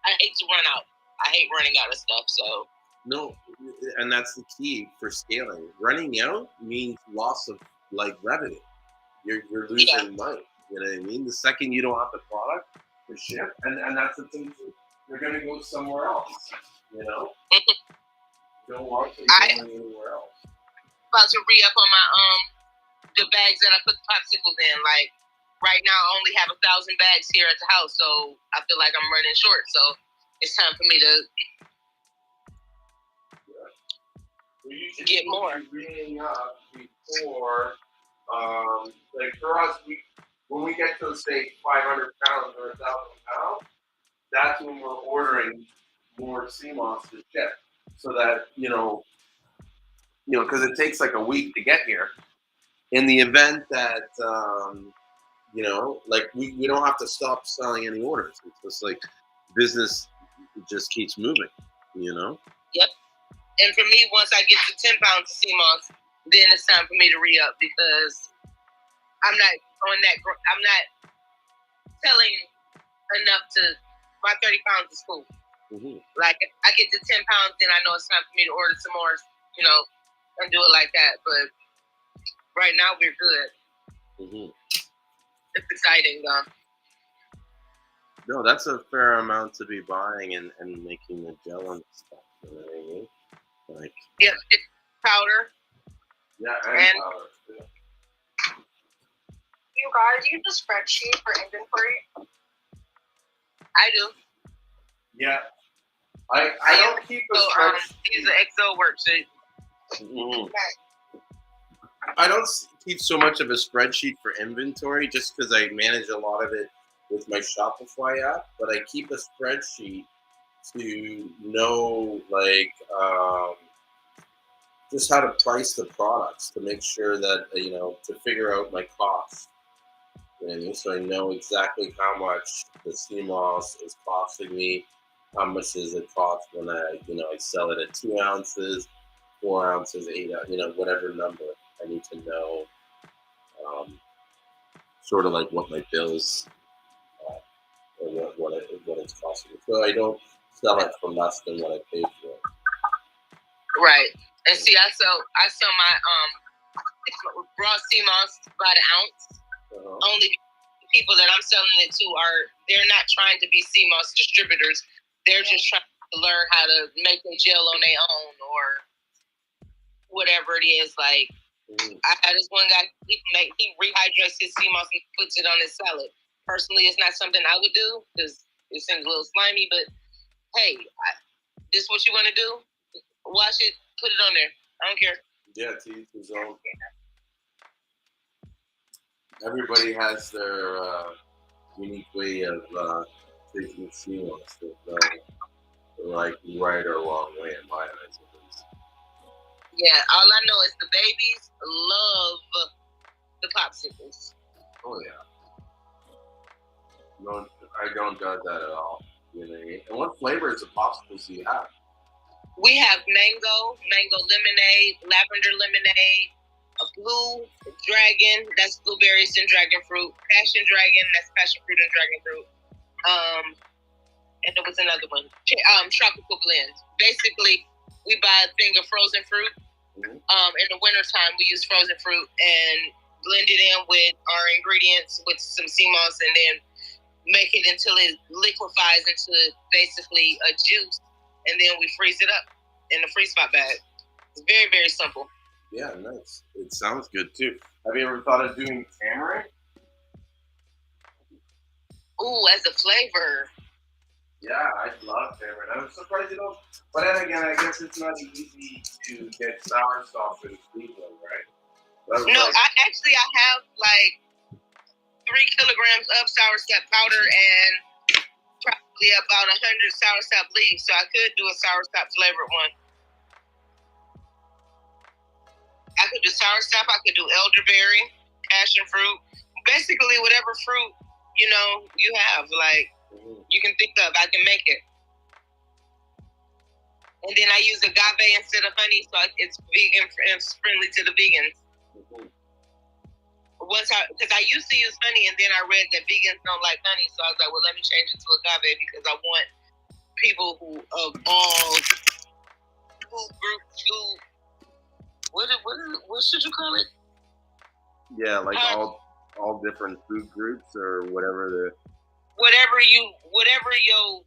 I hate to run out. I hate running out of stuff. So no, and that's the key for scaling. Running out means loss of like revenue. You're losing money. You know what I mean? The second you don't have the product to ship, and that's the thing. You're gonna go somewhere else. You know. You don't want to go anywhere else. About to re-up on my the bags that I put the popsicles in. Like right now, I only have 1,000 bags here at the house, so I feel like I'm running short. So it's time for me to get more. Reading up before, like for us, when we get to say 500 pounds or 1,000 pounds, that's when we're ordering more Seamoss to ship, so that because it takes like a week to get here. In the event that like we don't have to stop selling any orders. It's just like business just keeps moving. Yep. And for me, once I get to 10 pounds of Seamoss, then it's time for me to re-up, because I'm not selling enough to, my 30 pounds is cool. Mm-hmm. Like, if I get to 10 pounds, then I know it's time for me to order some more, and do it like that. But right now, we're good. Mm-hmm. It's exciting, though. No, that's a fair amount to be buying and making the gel and stuff. You know what I mean? Like, yeah, it's powder. Yeah, and powder. Yeah. You guys use a spreadsheet for inventory? I do. Yeah. I don't keep a spreadsheet. Use an Excel worksheet. Mm-hmm. I don't keep so much of a spreadsheet for inventory, just because I manage a lot of it with my Shopify app, but I keep a spreadsheet to know, like, just how to price the products, to make sure that, to figure out my costs. So I know exactly how much the Seamoss is costing me, how much does it cost when I sell it at 2 ounces, 4 ounces, 8 ounces, whatever number. I need to know, sort of like what my bills, or what it's costing me. So I don't sell it for less than what I paid for it. Right. And see, I sell my raw Seamoss by the ounce. Uh-huh. Only the people that I'm selling it to they're not trying to be Seamoss distributors. They're just trying to learn how to make a gel on their own, or whatever it is. Like, I had this one guy, he rehydrates his Seamoss and puts it on his salad. Personally, it's not something I would do, because it seems a little slimy, but hey, this is what you want to do? Wash it, put it on there. I don't care. Yeah, to each his own. Everybody has their unique way of taking Seamoss. There's no right or wrong way in my eyes, at least. Yeah, all I know is the babies love the popsicles. Oh yeah. No, I don't doubt that at all. And what flavors of popsicles do you have? We have mango lemonade, lavender lemonade, a blue dragon, that's blueberries and dragon fruit, passion dragon, that's passion fruit and dragon fruit. And there was another one, tropical blends. Basically, we buy a thing of frozen fruit. Mm-hmm. In the wintertime, we use frozen fruit and blend it in with our ingredients with some Seamoss, and then make it until it liquefies into basically a juice, and then we freeze it up in the freeze spot bag. It's very, very simple. Yeah, nice. It sounds good too. Have you ever thought of doing tamarind? Ooh, as a flavor. Yeah, I love tamarind. I'm surprised you don't. But then again, I guess it's not easy to get sour sauce in Cleveland, right? No, I have like 3 kilograms of soursop powder and probably about 100 soursop leaves, so I could do a soursop flavored one. I could do soursop, I could do elderberry, passion fruit, basically whatever fruit you have, like you can think of, I can make it. And then I use agave instead of honey, so it's vegan and friendly to the vegans. Because I used to use honey, and then I read that vegans don't like honey, so I was like, well, let me change it to agave because I want people who of all food groups, what should you call it? Yeah, like all different food groups or whatever whatever your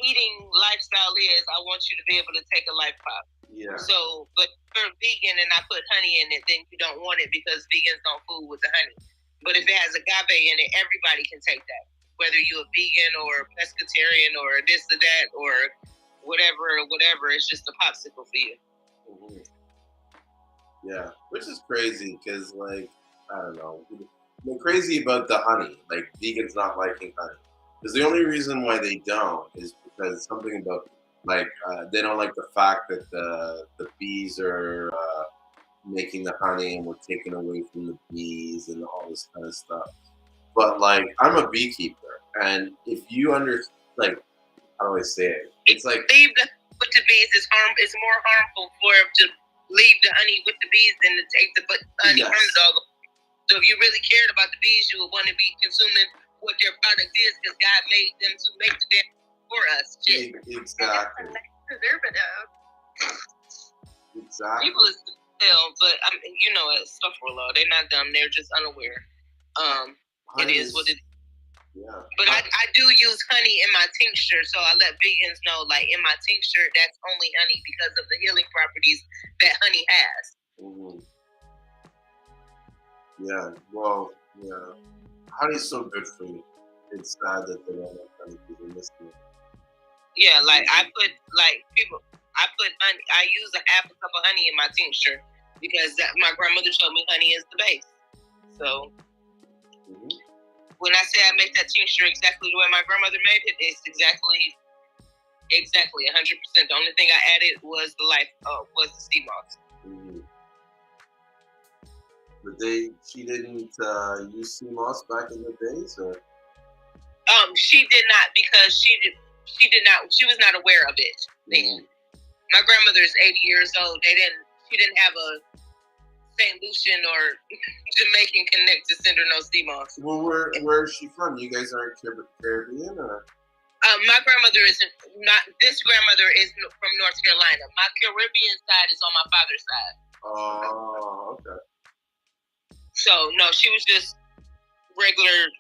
eating lifestyle is, I want you to be able to take a life pop. Yeah. So, but if you're vegan and I put honey in it, then you don't want it because vegans don't fool with the honey. But if it has agave in it, everybody can take that. Whether you're a vegan or a pescatarian or this or that or whatever, it's just a popsicle for you. Mm-hmm. Yeah, which is crazy because, like, I don't know. They're crazy about the honey, like vegans not liking honey. Because the only reason why they don't is because something about, like, they don't like the fact that the bees are making the honey and we're taking away from the bees and all this kind of stuff. But, like, I'm a beekeeper, and if you like, how do I say it? It's like leave the with the bees is more harmful for to leave the honey with the bees than to take the honey from the dog. So if you really cared about the bees, you would want to be consuming what their product is because God made them to make the damn for us. Shit. Exactly. Preservative. Exactly. People is still, but stuff for law. They're not dumb. They're just unaware. It is what it is. Yeah. But I do use honey in my tincture, so I let vegans know, like, in my tincture, that's only honey because of the healing properties that honey has. Mm-hmm. Yeah, well, yeah. Honey's so good for you. It's sad that they don't like honey because they're missing it. Yeah, like, I put honey, I use a half a cup of honey in my tincture because my grandmother told me honey is the base. So, when I say I make that tincture exactly the way my grandmother made it, it's exactly 100%. The only thing I added was the Seamoss. Mm-hmm. But she didn't use Seamoss back in the days, or? She did not because she was not aware of it then. My grandmother is 80 years old. She didn't have a St. Lucian or Jamaican connect to send her no Seamoss. Well, where is she from? You guys aren't Caribbean, or? My grandmother isn't. Not this grandmother is from North Carolina. My Caribbean side is on my father's side. Oh, okay. So no, she was just regular,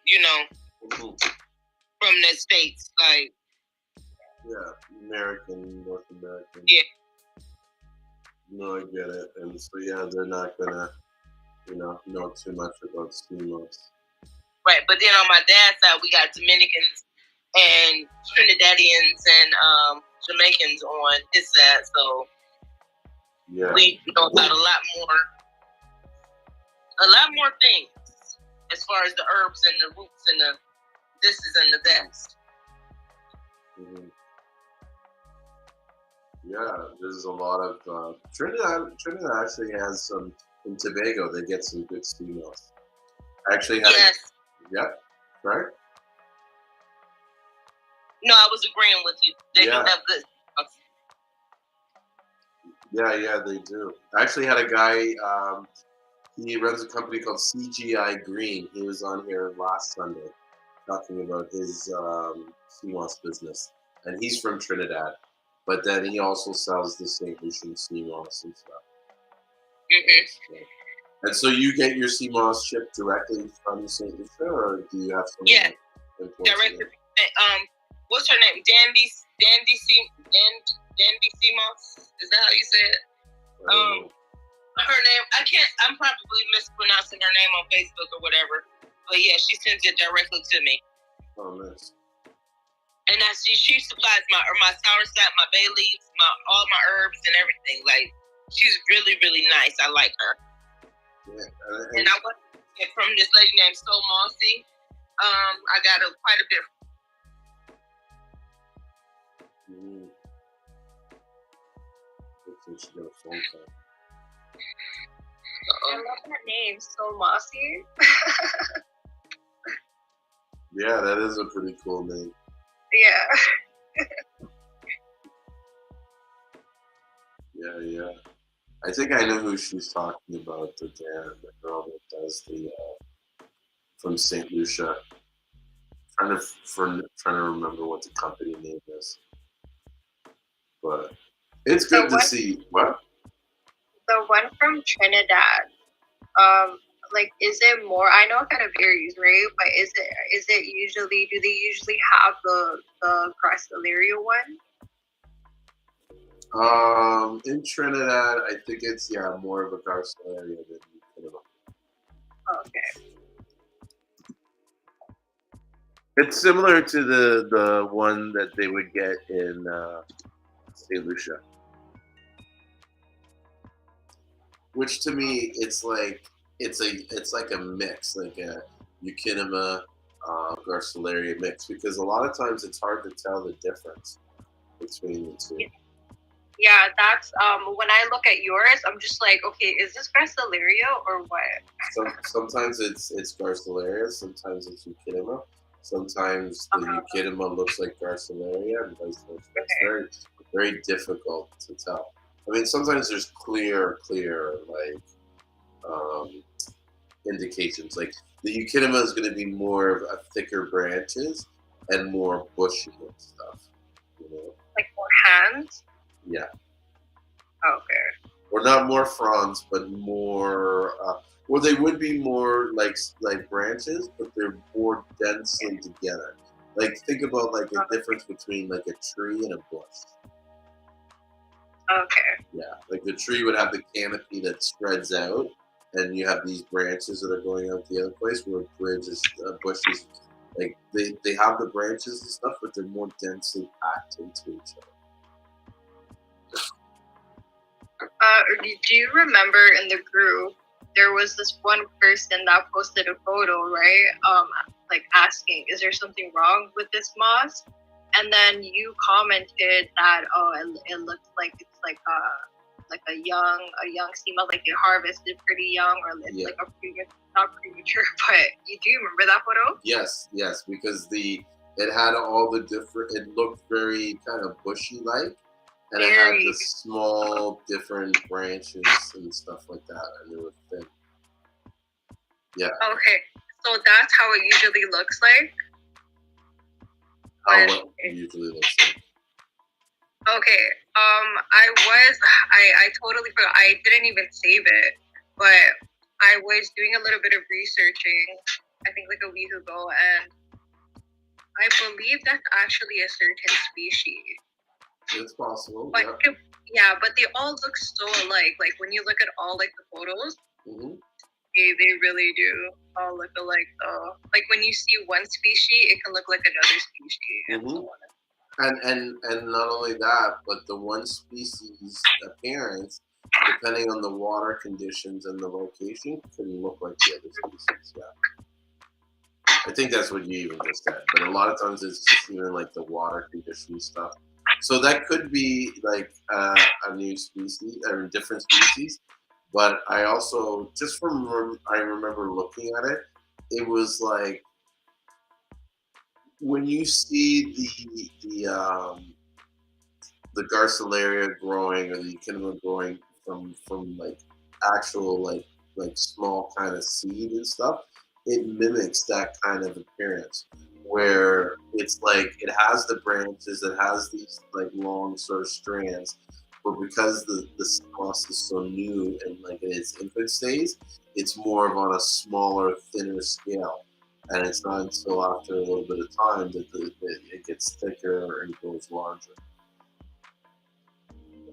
from the States, like. Yeah, North American. Yeah. No, I get it. And so, yeah, they're not gonna, know too much about Seamoss. Right, but then on my dad's side, we got Dominicans and Trinidadians and Jamaicans on his side, so yeah, we know about a lot more things as far as the herbs and the roots and the thises and the that's. Mm-hmm. Yeah, there's a lot of Trinidad actually has some in Tobago. They get some good Seamoss. Actually, yes. Yep. Right. No, I was agreeing with you. They do have good stuff. Yeah, they do. I actually had a guy. He runs a company called CGI Green. He was on here last Sunday talking about his Seamoss business, and he's from Trinidad. But then he also sells the St. Lucian Seamoss and stuff. Mm-hmm. And so you get your Seamoss shipped directly from St. Lucia, or do you have someone? Yeah, directly. What's her name? Dandy Seamoss. Is that how you say it? Her name. I'm probably mispronouncing her name on Facebook or whatever. But yeah, she sends it directly to me. Oh, nice. And she supplies my soursop, my bay leaves, all my herbs and everything. Like, she's really, really nice. I like her. Yeah, and I went from this lady named So Mossy. I got quite a bit. She got a phone call. I love that name, So Mossy. Yeah, that is a pretty cool name. Yeah. Yeah. I think I know who she's talking about. The girl that does the from St. Lucia. Trying to remember what the company name is, but it's good to see. What? The one from Trinidad. Like, is it more? I know it kind of varies, right? But is it usually? Do they usually have the Gracilaria one? In Trinidad, I think it's more of a Gracilaria than Okay. It's similar to the one that they would get in St. Lucia, which to me it's like a mix, like a Eukinema Gracilaria mix, because a lot of times it's hard to tell the difference between the two. Yeah, that's when I look at yours, I'm just like, okay, is this Gracilaria or what? Sometimes it's Gracilaria, sometimes it's Eukinema. Sometimes the Eukinema looks like Gracilaria, and vice versa. It's very, very difficult to tell. I mean, sometimes there's clear like indications. Like the Eukinema is going to be more of a thicker branches and more bushy and stuff. You know, like more hands. Yeah. Okay. Or not more fronds, but more. Well, they would be more like branches, but they're more densely together. Like think about like a difference between like a tree and a bush. Okay. Yeah, like the tree would have the canopy that spreads out, and you have these branches that are going out the other place. Where bushes, like they have the branches and stuff, but they're more densely packed into each other. Do you remember in the group there was this one person that posted a photo, right? Like asking, is there something wrong with this moss? And then you commented that it looks like it's like a young sea moss, like it harvested pretty young, or it's like a not premature. But do you remember that photo? Yes, because it had all the different. It looked very kind of bushy like. And it had the small, different branches and stuff like that, and they were thin. Yeah. Okay, so that's how it usually looks like? How it usually looks like. Okay, I totally forgot. I didn't even save it, but I was doing a little bit of researching, I think like a week ago, and I believe that's actually a certain species. It's possible. But but they all look so alike. Like when you look at all like the photos, they really do all look alike. Though, like when you see one species, it can look like another species. And so on. And not only that, but the one species appearance, depending on the water conditions and the location, can look like the other species. Yeah. I think that's what you even just said. But a lot of times it's just even like the water condition stuff. So that could be like a new species or a different species. But I also, I remember looking at it, it was like when you see the Garcilaria growing or the Eukinema growing from like actual like small kind of seed and stuff, it mimics that kind of appearance where it's like it has the branches, it has these like long sort of strands, but because the Seamoss is so new and like in its infant stage, it's more of on a smaller, thinner scale, and it's not until after a little bit of time that it gets thicker and grows larger.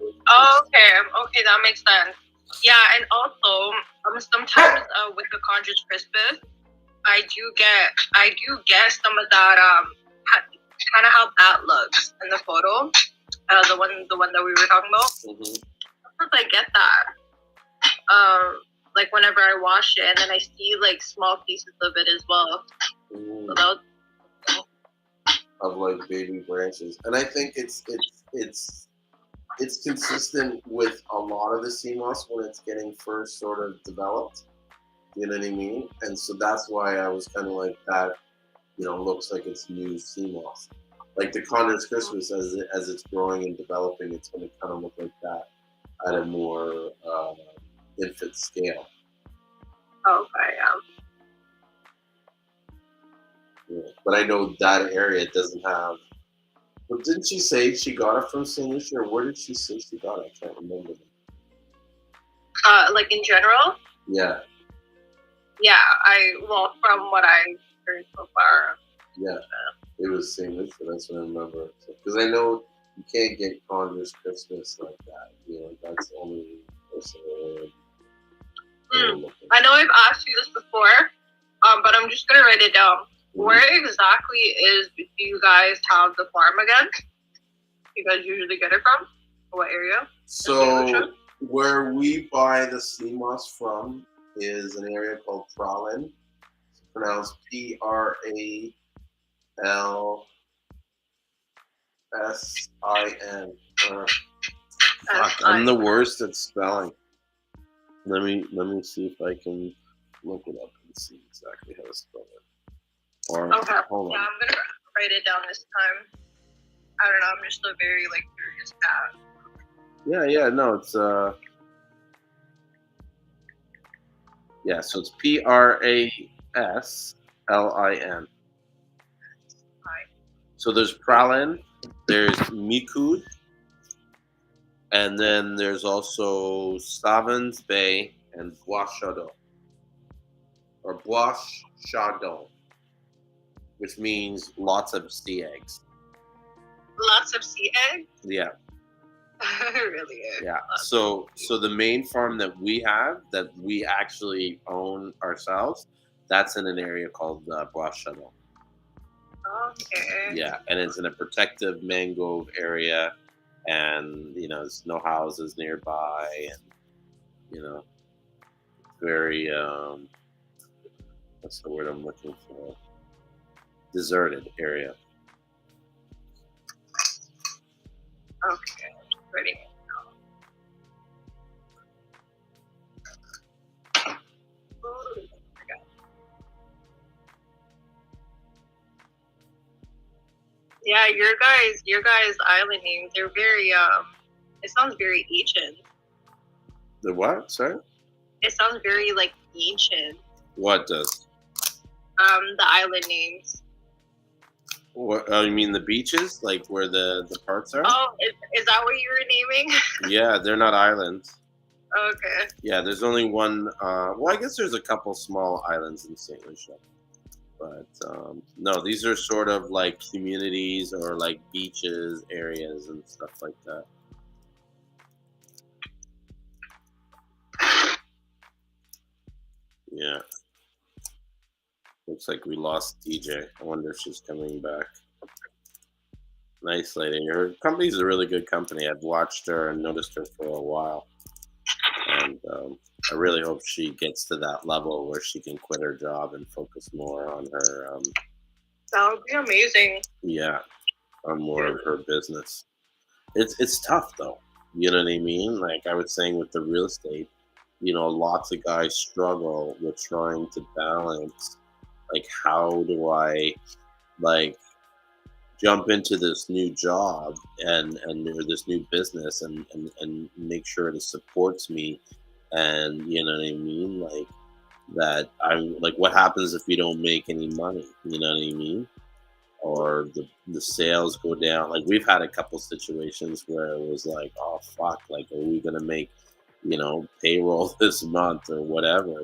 Okay, okay, that makes sense. Yeah, and also sometimes with the Conjures Crispus, I do get some of that kind of how that looks in the photo, the one that we were talking about. Mm-hmm. Sometimes I get that. Like whenever I wash it, and then I see like small pieces of it as well. Mm. So that was, Of like baby branches, and I think it's consistent with a lot of the Seamoss when it's getting first sort of developed. You know what I mean? And so that's why I was kind of like that. You know, looks like it's new Seamoss. Like the Conjures Crispus, as it's growing and developing, it's going to kind of look like that at a more infant scale. okay, Yeah. But I know that area doesn't have. But didn't she say she got it from St. Lucia, or where did she say she got it? I can't remember. like in general. Yeah. Yeah, from what I heard so far. Yeah. It was St. Lucia, that's what I remember. Because I know you can't get Conjures Crispus like that. You know, that's only personal. I know I've asked you this before, but I'm just gonna write it down. Mm-hmm. Where exactly do you guys have the farm again? You guys usually get it from? What area? So where we buy the Seamoss from is an area called Pralin. It's pronounced Pralsin. Fuck, I'm the worst at spelling. Let me see if I can look it up and see exactly how to spell it. Or okay. Hold on. Yeah, I'm gonna write it down this time. I don't know. I'm just a very curious cat. Yeah. No, it's yeah. So it's Praslin. So there's Pralin, there's Mikud, and then there's also Savins Bay and Bois Chadon, which means lots of sea eggs. Lots of sea eggs? Yeah. Really is. Yeah. So the main farm that we have, that we actually own ourselves, that's in an area called Bois Chadon. Okay. Yeah, and it's in a protective mangrove area, and there's no houses nearby, and very what's the word I'm looking for? Deserted area. Okay, ready. Yeah, your guys' island names, they're very it sounds very ancient. The what? Sorry? It sounds very ancient. What does? The island names. What? Oh, you mean the beaches, like where the parts are? Oh, is that what you were naming? Yeah, they're not islands. Okay. Yeah, there's only one. Well, I guess there's a couple small islands in St. Lucia. But no, these are sort of like communities or like beaches, areas, and stuff like that. Yeah. Looks like we lost DJ. I wonder if she's coming back. Nice lady. Her company's a really good company. I've watched her and noticed her for a while. And I really hope she gets to that level where she can quit her job and focus more on her. That would be amazing. Yeah, on more of her business. It's tough though. You know what I mean? Like I was saying with the real estate, lots of guys struggle with trying to balance. Like, how do I jump into this new job and or this new business and make sure it supports me, and you know what I mean, like that I'm like, what happens if we don't make any money, you know what I mean, or the sales go down. Like we've had a couple situations where it was like, oh fuck, like are we gonna make, payroll this month or whatever,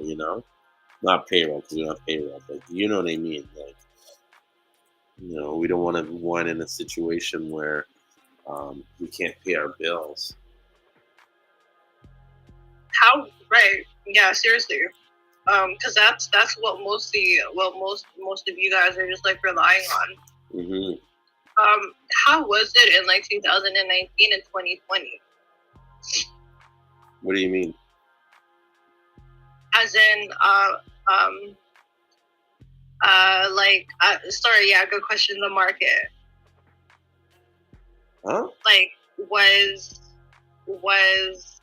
not payroll because we don't have payroll, but you know what I mean. Like, we don't want to wind in a situation where we can't pay our bills. How right? Yeah, seriously. Because that's what most of you guys are just like relying on. Mm-hmm. How was it in like 2019 and 2020? What do you mean? As in, sorry, yeah, good question. The market, Huh? like, was, because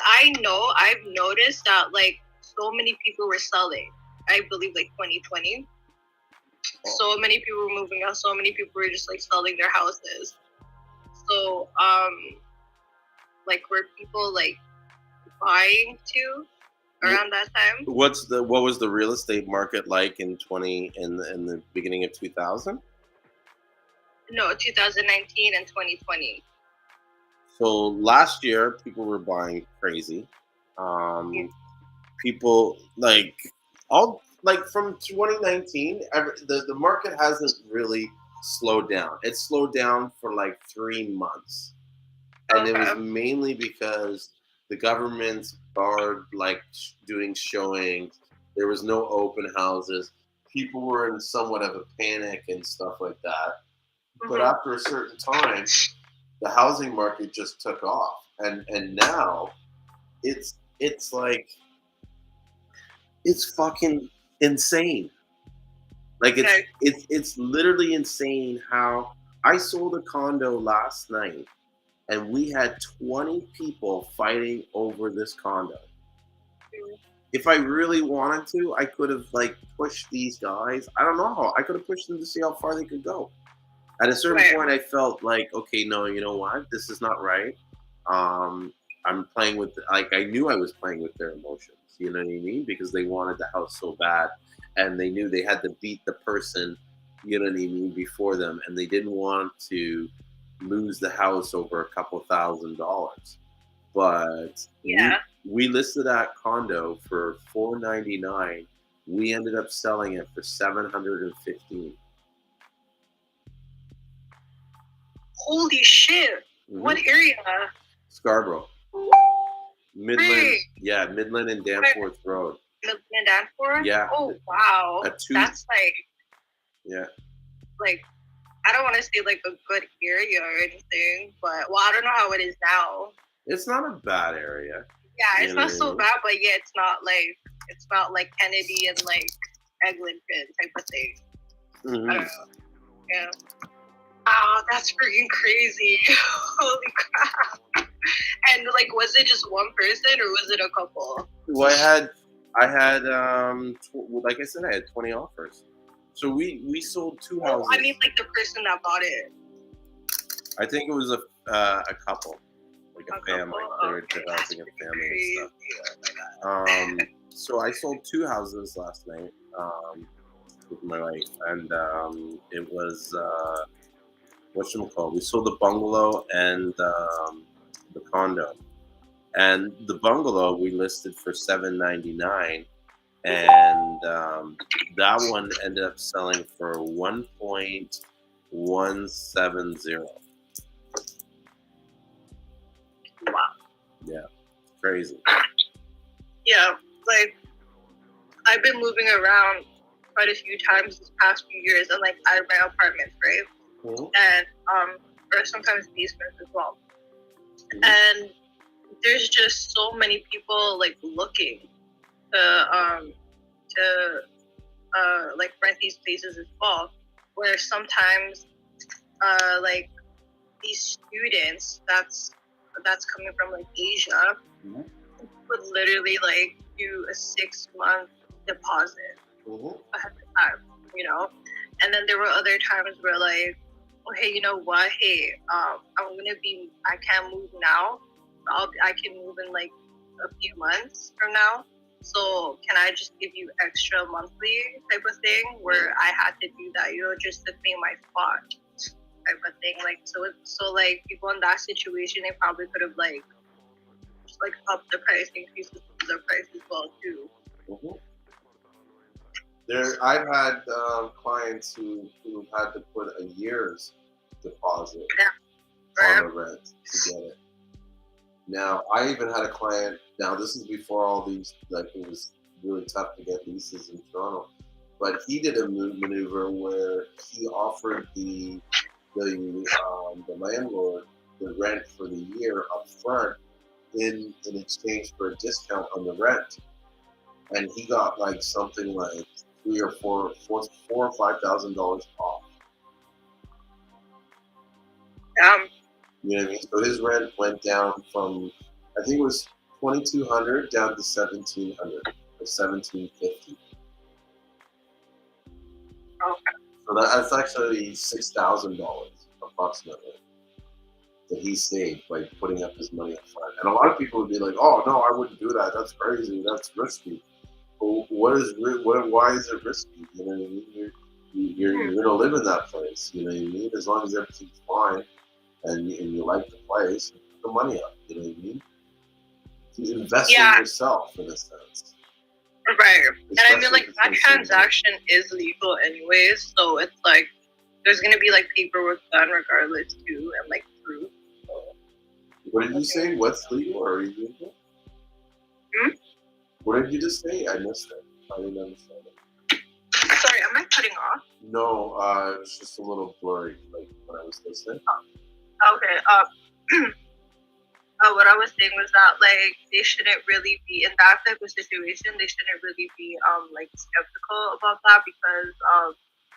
I've noticed that like so many people were selling. I believe like 2020. So many people were moving out. So many people were just like selling their houses. So, like, were people like buying too around that time? What was the real estate market like in the beginning of 2000? No, 2019 and 2020. So last year people were buying crazy. People from 2019, the market hasn't really slowed down. It slowed down for like 3 months. And it was mainly because the government barred doing showings. There was no open houses. People were in somewhat of a panic and stuff like that. But after a certain time, the housing market just took off, and now it's fucking insane. Like it's literally insane how I sold a condo last night. And we had 20 people fighting over this condo. If I really wanted to, I could have pushed these guys. I don't know how. I could have pushed them to see how far they could go. At a certain point, I felt like, okay, no, you know what? This is not right. I'm playing with, I knew I was playing with their emotions. You know what I mean? Because they wanted the house so bad. And they knew they had to beat the person, you know what I mean, before them. And they didn't want to lose the house over a couple $1,000s. But we listed that condo for $499. We ended up selling it for $715. Holy shit! What area? Scarborough. Midland. Yeah, Midland and Danforth Road. Midland and Danforth? Yeah. Oh wow. That's like. Yeah. Like, I don't want to say like a good area or anything, but I don't know how it is now. It's not a bad area. Yeah, it's not so bad, but yeah, it's not like Kennedy and like Eglinton type of thing. I don't know. Yeah. Wow, that's freaking crazy. Holy crap. And like, was it just one person or was it a couple? Well, I had like I said, I had 20 offers. So we sold 2 houses. I mean, like the person that bought it. I think it was a couple, like a family. They were developing a family and stuff. So I sold 2 houses last night with my wife, and it was whatchamacallit. We sold the bungalow and the condo, and the bungalow we listed for $799. And that one ended up selling for 1.170. Wow. Yeah, crazy. Yeah, like I've been moving around quite a few times this past few years, and like out of my apartments, right? And or sometimes basements as well. And there's just so many people like looking to like rent these places as well, where sometimes like these students that's coming from like Asia would literally like do a 6-month deposit ahead of time, and then there were other times where like, oh hey, you know what, hey, I can't move now, I can move in like a few months from now. So can I just give you extra monthly type of thing where I had to do that, just to pay my spot type of thing. Like so like people in that situation, they probably could have like just like upped the price, increased the price as well too. Mm-hmm. I've had clients who had to put a year's deposit on the rent to get it. Now, I even had a client. Now, this is before all these. Like, it was really tough to get leases in Toronto, but he did a maneuver where he offered the landlord the rent for the year up front in exchange for a discount on the rent, and he got like something like $4,000 or $5,000 off. You know what I mean? So his rent went down from, I think it was $2,200 down to $1,700 or $1,750. Okay. So that's actually $6,000 approximately that he saved by putting up his money up front. And a lot of people would be like, "Oh no, I wouldn't do that. That's crazy. That's risky." But why is it risky? You know what I mean? You're gonna live in that place. You know what I mean? As long as everything's fine and you like the place, put the money up. You know what I mean? You invest in yourself in a sense. Right. And I mean, like, that transaction is legal anyways, so it's like there's gonna be like paperwork done regardless too, and like proof. So. What did you say? What's legal or illegal? What did you just say? I missed it. I didn't understand it. Sorry, am I cutting off? No, it was just a little blurry, like when I was listening. Okay. What I was saying was that like they shouldn't really be in that type of situation. They shouldn't really be like skeptical about that because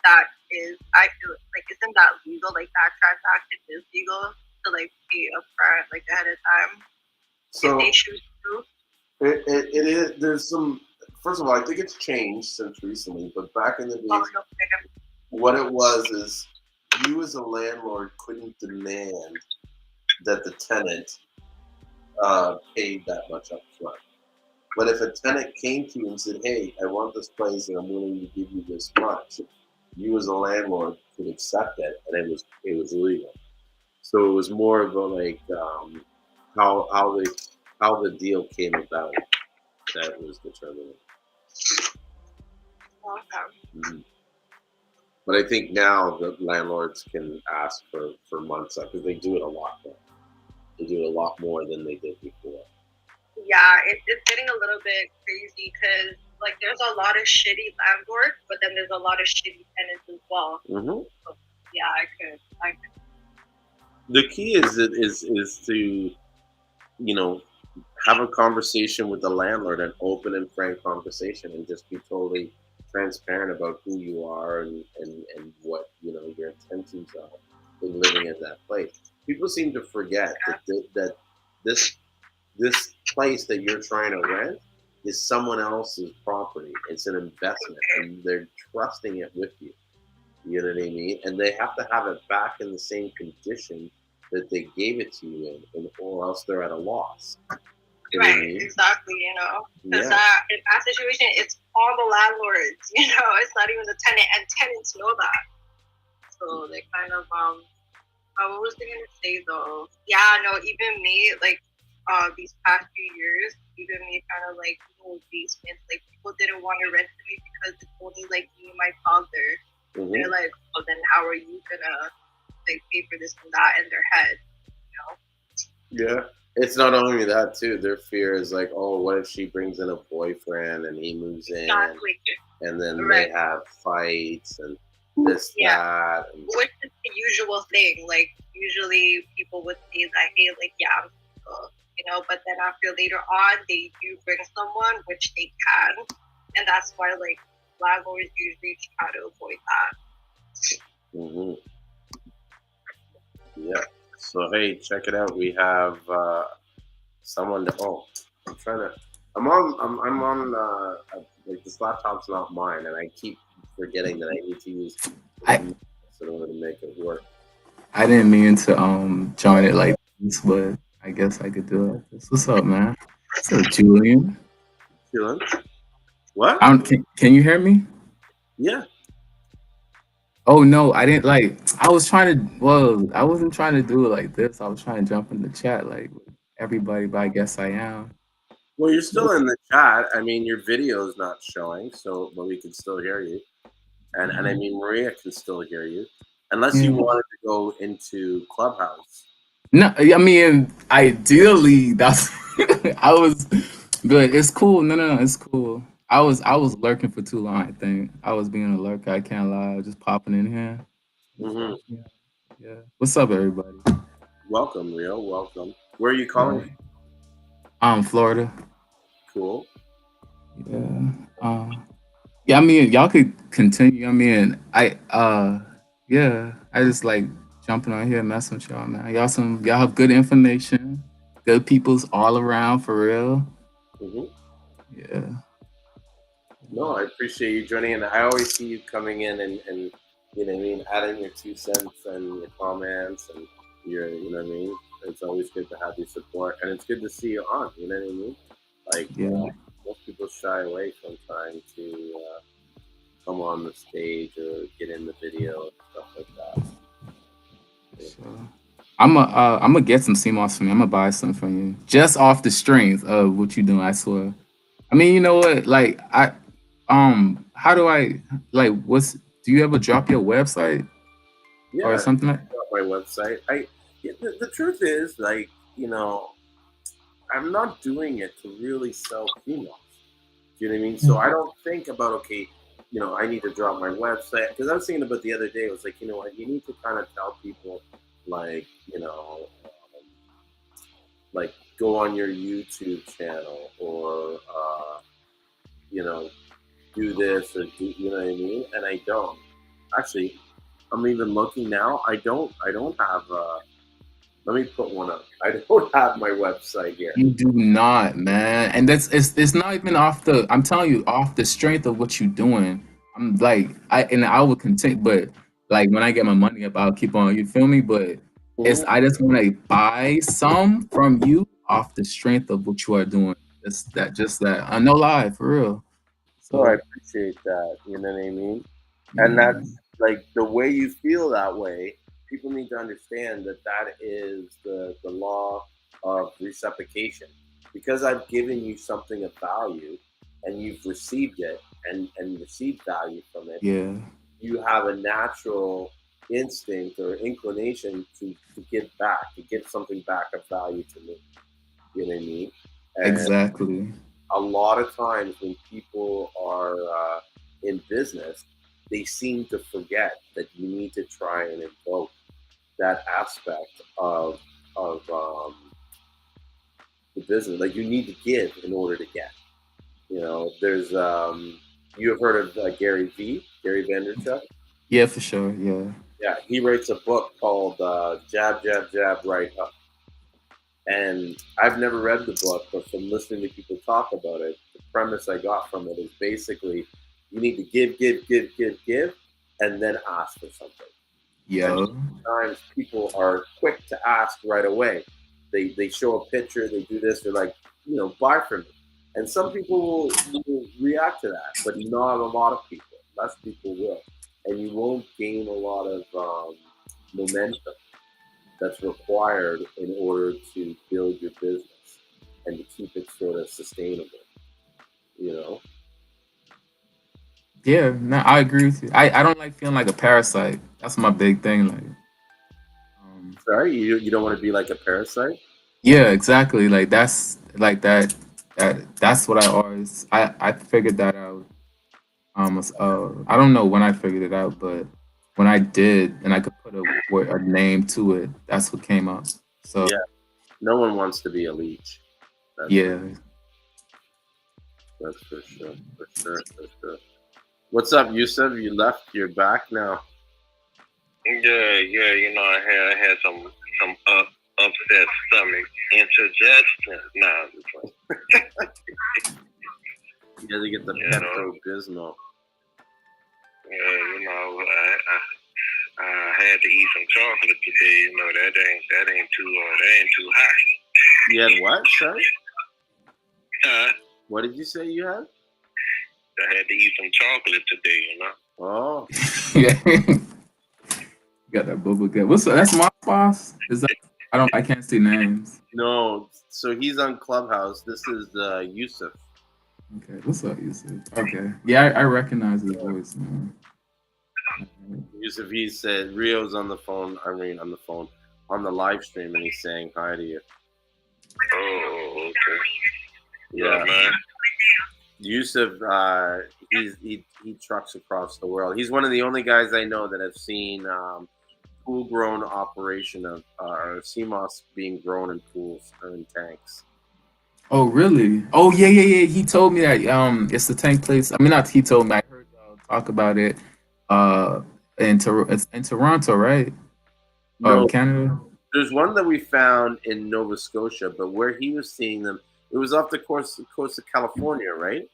that is, I feel like, isn't that legal? Like that transaction is legal to like pay upfront like ahead of time. So if they choose to. It is. There's some. First of all, I think it's changed since recently, but back in the days, what it was is you as a landlord couldn't demand that the tenant paid that much up front. But if a tenant came to you and said, "Hey, I want this place and I'm willing to give you this much," you as a landlord could accept it, and it was legal. So it was more of a like how the deal came about that was determined. Mm-hmm. But I think now the landlords can ask for months up because they do it a lot more. They do it a lot more than they did before. Yeah, it's getting a little bit crazy because like there's a lot of shitty landlords, but then there's a lot of shitty tenants as well. Mm-hmm. So, yeah, I could. The key is to, have a conversation with the landlord, an open and frank conversation, and just be totally transparent about who you are and what your intentions are in living in that place. People seem to forget that this place that you're trying to rent is someone else's property. It's an investment, and they're trusting it with you. You know what I mean? And they have to have it back in the same condition that they gave it to you in, or else they're at a loss. You know right, I mean? Exactly, because in that situation, it's all the landlords, it's not even the tenant, and tenants know that. So they kind of, what was I going to say though? Yeah, no, even me, like, these past few years, even me kind of like, basements, like, people didn't want to rent to me because it's only like me and my father. Mm-hmm. They're like, well, then how are you gonna, like, pay for this and that in their head, Yeah. It's not only that too. Their fear is like, oh, what if she brings in a boyfriend and he moves in, and then they have fights and this, that. And... Which is the usual thing. Like usually people would say that, hey, like I'm single, but then after later on they do bring someone, which they can, and that's why like landlords usually try to avoid that. Mm-hmm. Yeah. So hey, check it out. We have someone that I'm on like this laptop's not mine, and I keep forgetting that I need to use in order to make it work. I didn't mean to join it like this, but I guess I could do it. What's up, man? What's up, Julian? Dylan? What? Can you hear me? Yeah. Oh no, I didn't like. I was trying to. Well, I wasn't trying to do it like this. I was trying to jump in the chat like with everybody, but I guess I am. Well, you're still in the chat. I mean, your video is not showing, so but we can still hear you. And I mean, Maria can still hear you, unless you Yeah. wanted to go into Clubhouse. No, I mean, ideally, that's I was, but it's cool. No, it's cool. I was lurking for too long. I think I was being a lurker. I can't lie. Just popping in here. Mm-hmm. Yeah, yeah. What's up, everybody? Welcome, Rio. Welcome. Where are you calling Yeah. Florida. Cool. Yeah. Yeah. I mean, y'all could continue. I mean, yeah. I just like jumping on here, messing with y'all, man. Y'all have good information. Good people's all around for real. Mm-hmm. Yeah. No, I appreciate you joining in. I always see you coming in and you know what I mean, adding your 2 cents and your comments and your, you know what I mean. It's always good to have your support, and it's good to see you on. You know what I mean? Like Yeah. most people shy away from trying to come on the stage or get in the video and stuff like that. Sure. I'm gonna get some Seamoss from you. I'm gonna buy some from you just off the strength of what you doing. I swear. I mean, you know what? Like how do I like? Do you ever drop your website or Yeah, something like? on my website. The truth is, like, you know, I'm not doing it to really sell females. Do you know what I mean? So I don't think about, okay, you know, I need to drop my website, because I was thinking about the other day. I was like, you know what, you need to kind of tell people, like, you know, like go on your YouTube channel or you know, do this or do, you know what I mean? And I don't. Actually, I'm even looking now. I don't have. Let me put one up. I don't have my website here. You do not, man. And it's not even off the. I'm telling you, off the strength of what you're doing. I'm like I will continue, but like when I get my money up, I'll keep on. You feel me? But it's Mhm. I just want to buy some from you off the strength of what you are doing. Just that. I no lie for real. So I So appreciate that. You know what I mean? And yeah, that's like the way you feel that way. People need to understand that that is the law of reciprocation. Because I've given you something of value, and you've received it and received value from it, yeah, you have a natural instinct or inclination to give back, to give something back of value to me. You know what I mean? And exactly. a lot of times when people are in business, they seem to forget that you need to try and invoke that aspect of the business. Like you need to give in order to get. You know, there's you have heard of Gary Vaynerchuk. Yeah, for sure. Yeah. Yeah, he writes a book called Jab, Jab, Jab, Right Hook. And I've never read the book, but from listening to people talk about it, the premise I got from it is basically you need to give, and then ask for something. And Yo. sometimes people are quick to ask right away. They show a picture, they do this, they're like, you know, buy from me. And some people will react to that, but not a lot of people. Less people will. And you won't gain a lot of momentum that's required in order to build your business and to keep it sort of sustainable, you know? Yeah, no, I agree with you. I don't like feeling like a parasite. That's my big thing. Like, um, Sorry, you don't want to be like a parasite? yeah, exactly. Like that's like that's what I figured that out. I don't know when I figured it out, but when I did, and I could put a name to it, that's what came up. So Yeah, no one wants to be a leech. That's for yeah, that's for sure. For sure, for sure. What's up, Yusuf? You left, you're back now. Yeah. You know, I had some upset stomach indigestion. Nah, I'm just like, You gotta get the you know, Pepto Bismol. yeah, you know, I had to eat some chocolate today. You know, that ain't too hot. You had what, sorry? Huh? What did you say you had? I had to eat some chocolate today, Oh, Yeah. Got that bubble gut. What's that's my boss? Is that I can't see names. no. So he's on Clubhouse. This is Yusuf. Okay, what's up, Yusuf? Okay. Yeah, I recognize his voice, man. Yusuf, he said Rio's on the phone. I mean, on the phone, on the live stream, and he's saying hi to you. Oh, okay. Yeah, man. Yusuf, he trucks across the world. He's one of the only guys I know that have seen pool-grown operation of or Seamoss being grown in pools or in tanks. Oh, really? Oh, yeah. He told me that it's the tank place. I mean, not he told me. I heard y'all talk about it. It's in Toronto, right? No, Canada. there's one that we found in Nova Scotia, but where he was seeing them, it was off the coast of California, right,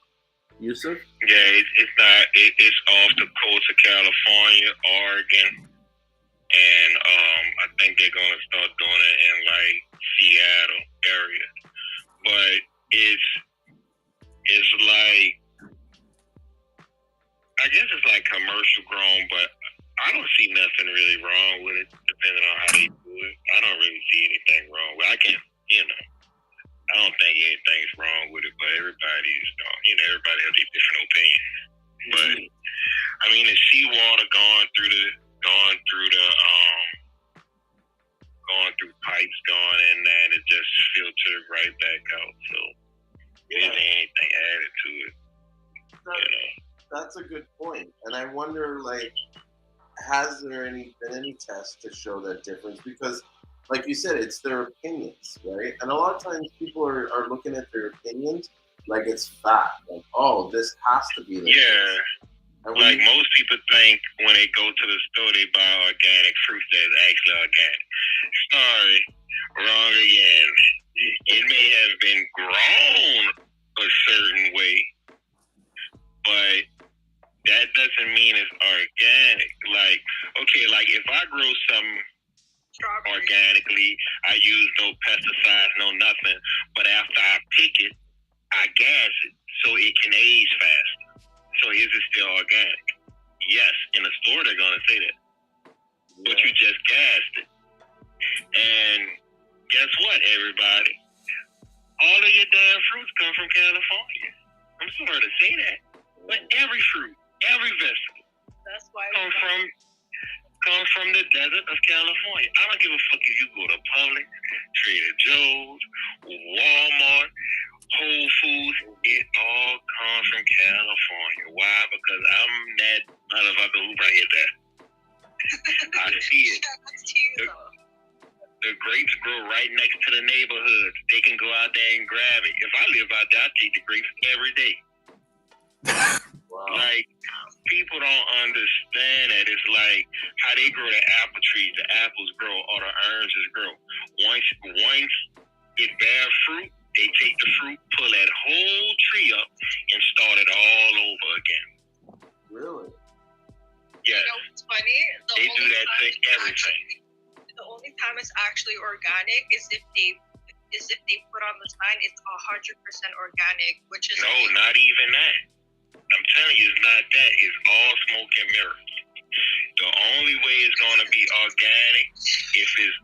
Yusuf? Yeah, it's not. It's off the coast of California, Oregon, and I think they're gonna start doing it in like Seattle area. But it's like, I guess it's like commercial grown, but I don't see nothing really wrong with it, depending on how they do it. I don't really see anything wrong with it. I don't think anything's wrong with it, but everybody's, everybody has a different opinion. But I mean, the seawater going through pipes going in there, and it just filtered right back out. So there isn't anything added to it. That's a good point, and I wonder, like, has there been any tests to show that difference? Because, like you said, it's their opinions, right? And a lot of times people are looking at their opinions like it's fact. Like, oh, this has to be this. Yeah. Like most people think when they go to the store, they buy organic fruit that's actually organic. Sorry, wrong again. It may have been grown a certain way, but that doesn't mean it's organic. Like, okay, like if I grow something organically, I use no pesticides, no nothing, but after I pick it, I gas it so it can age faster. So is it still organic? Yes, in the store they're gonna say that. Yeah. But you just gassed it. And guess what, everybody? All of your damn fruits come from California. I'm sorry to say that. But every fruit, every vegetable comes from the desert of California. I don't give a fuck if you go to Publix, Trader Joe's, Walmart, Whole Foods, it all comes from California. Why? Because I'm that motherfucker who bring it there. I see it. The grapes grow right next to the neighborhoods. They can go out there and grab it. If I live out there, I take the grapes every day. Wow. Like, people don't understand that. It's like how they grow the apple trees. The apples grow or the oranges grow. Once it bears fruit, they take the fruit, pull that whole tree up, and start it all over again. Really? Yes. You know what's funny? They do that to everything. The only time it's actually organic is if they put on the sign it's 100% organic, which is no, not even that. I'm telling you, it's not that. It's all smoke and mirrors. The only way it's gonna be organic if it's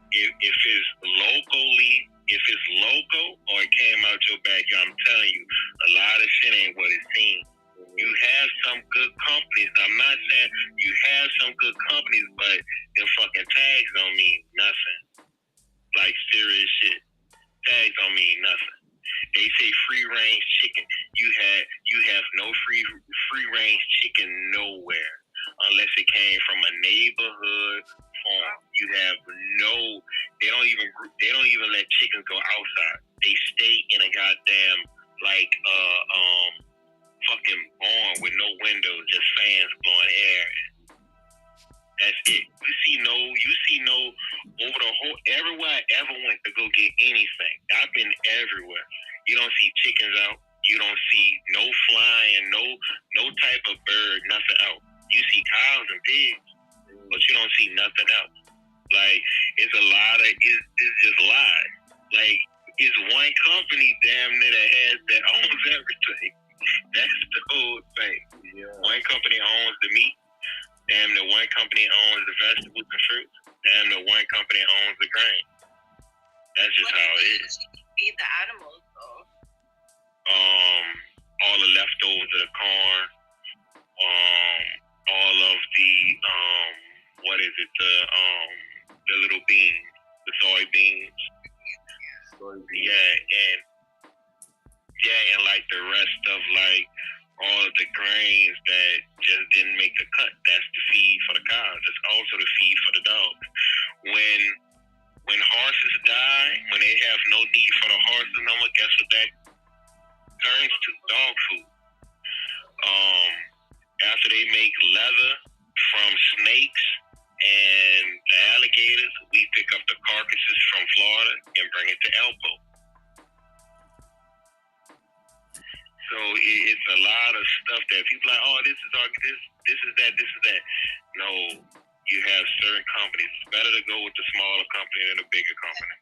local or it came out your backyard. I'm telling you, a lot of shit ain't what it seems. You have some good companies. I'm not saying you have some good companies, but them fucking tags don't mean nothing. Like serious shit. Tags don't mean nothing. They say free range chicken. You have no free range chicken nowhere unless it came from a neighborhood farm. You have no. They don't even let chickens go outside. They stay in a goddamn fucking barn with no windows, just fans blowing air. That's it. You see no over the whole everywhere I ever went to go get anything. I've been everywhere. You don't see chickens out. You don't see no flying, no type of bird, nothing out. You see cows and pigs, but you don't see nothing else. Like it's just lies. Like it's one company damn near that owns everything. That's just how it is. Feed the animals though. All the leftovers of the corn, all of the what is it? The little beans, the soybeans. Yeah, and like the rest of like all of the grains that just didn't make the cut. That's the feed for the cows. That's also the feed for the dogs. When horses die, when they have no need for the horses no more, guess what that turns to? Dog food. After they make leather from snakes and the alligators, we pick up the carcasses from Florida and bring it to Elpo. So it's a lot of stuff that people are like, oh, this is that. No, you have certain companies. It's better to go with the smaller company than a bigger company.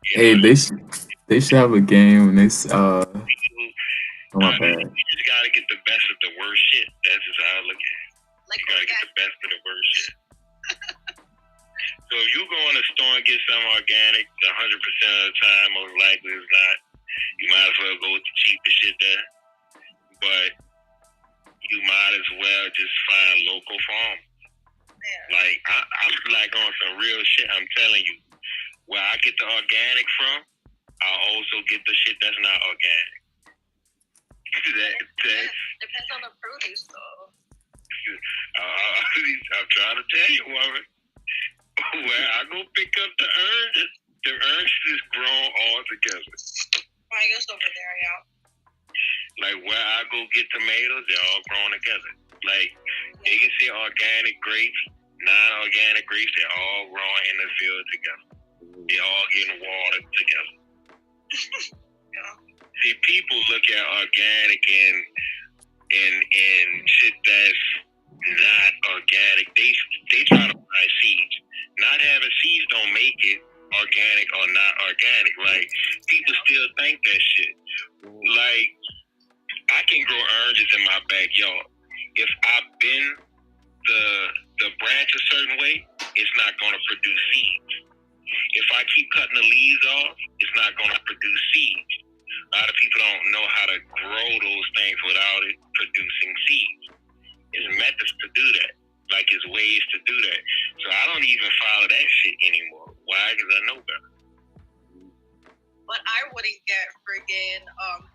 Hey, they should have a game when it's oh my bad. You just gotta get the best of the worst shit. That's just how I look at it. Like You gotta get the best of the worst shit. So if you go in a store and get some organic, 100% of the time, most likely it's not. You might as well go with the cheapest shit there. But you might as well just find local farms. Yeah. Like I'm like on some real shit. I'm telling you, where I get the organic from, I also get the shit that's not organic. Depends on the produce though. I'm trying to tell you, woman. Where I go pick up the oranges is grown all together. I guess over there, yeah. Like where I go get tomatoes, they're all grown together. Like you can see organic grapes, non-organic grapes, they're all growing in the field together. They're all getting watered together. Yeah. See, people look at organic and shit that's not organic. They try to buy seeds. Not having seeds don't make it organic or not organic. Like people still think that shit. Like I can grow oranges in my backyard. If I bend the branch a certain way, it's not gonna produce seeds. If I keep cutting the leaves off, it's not gonna produce seeds. A lot of people don't know how to grow those things without it producing seeds. There's methods to do that. Like there's ways to do that. So I don't even follow that shit anymore. Why? Because I know better. But I wouldn't get friggin'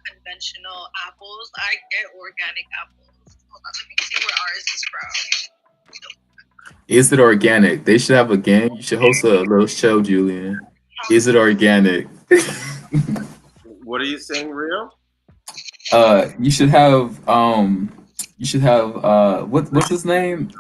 conventional apples. I get organic apples. Hold on, let me see where ours is from. Is it organic? They should have a game. You should host a little show, Julian. Is it organic? What are you saying, Rio? You should have what's his name?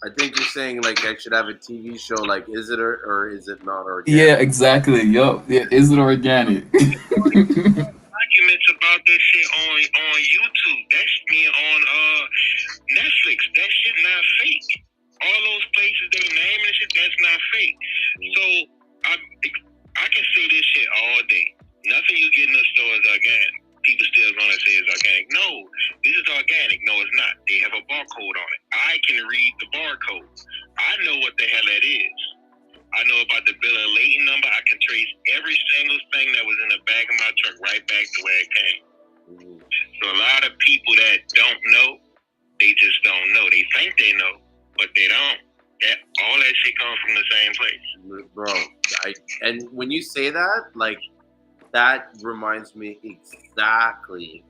I think you're saying like I should have a TV show like is it or is it not organic? Yeah, exactly. Yup. Yeah, is it organic? Documents about this shit on YouTube. That's me on Netflix. That shit not fake. All those places they name and shit, that's not fake. So I can say this shit all day. Nothing you get in the store is organic. People still gonna say it's organic. No, this is organic. No, it's not. They have a barcode on it. I can read the barcode. I know what the hell that is. I know about the bill of lading number. I can trace every single thing that was in the back of my truck right back to where it came. So a lot of people that don't know, they just don't know. They think they know, but they don't. All that shit comes from the same place. Bro, and when you say that, like, that reminds me exactly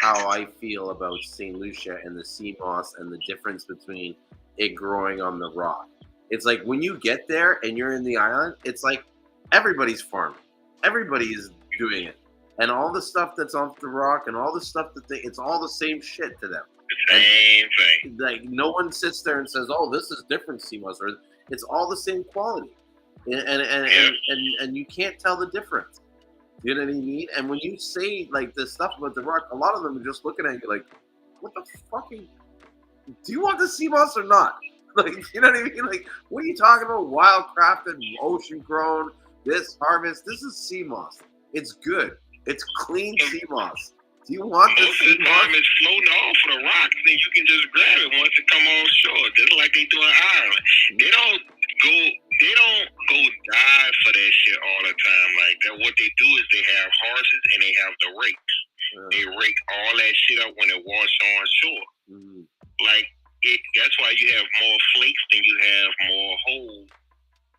how I feel about St. Lucia and the Seamoss and the difference between it growing on the rock. It's like when you get there and you're in the island, it's like everybody's farming. Everybody is doing it. And all the stuff that's off the rock and all the stuff it's all the same shit to them. The same thing. Like no one sits there and says, "Oh, this is different Seamoss," or it's all the same quality. And you can't tell the difference. You know what I mean? And when you say like this stuff about the rock, a lot of them are just looking at you like, "What the fucking? Do you want the Seamoss or not?" Like, you know what I mean? Like, what are you talking about? Wild crafted, ocean grown, this harvest. This is Seamoss. It's good. It's clean Seamoss. Do you want this Most of the time it's floating off of the rocks and you can just grab it once it come on shore, just like they do in Ireland. They don't go dive for that shit all the time like that. What they do is they have horses and they have the rakes. They rake all that shit up when it washes on shore. Like that's why you have more flakes than you have more whole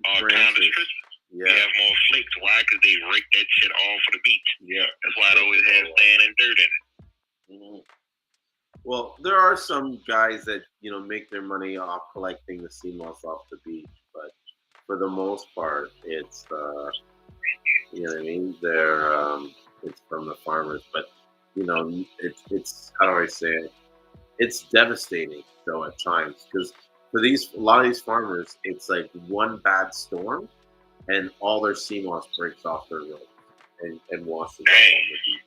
kind of stretches. You have more flakes. Why? Because they rake that shit off for the beach. Yeah, that's why it always has sand and dirt in it. Well, there are some guys that make their money off collecting the sea moss off the beach, but for the most part, it's you know what I mean. It's from the farmers, but it's how do I say it? It's devastating though at times because for a lot of these farmers, it's like one bad storm, and all their sea moss breaks off their road and washes up on the beach.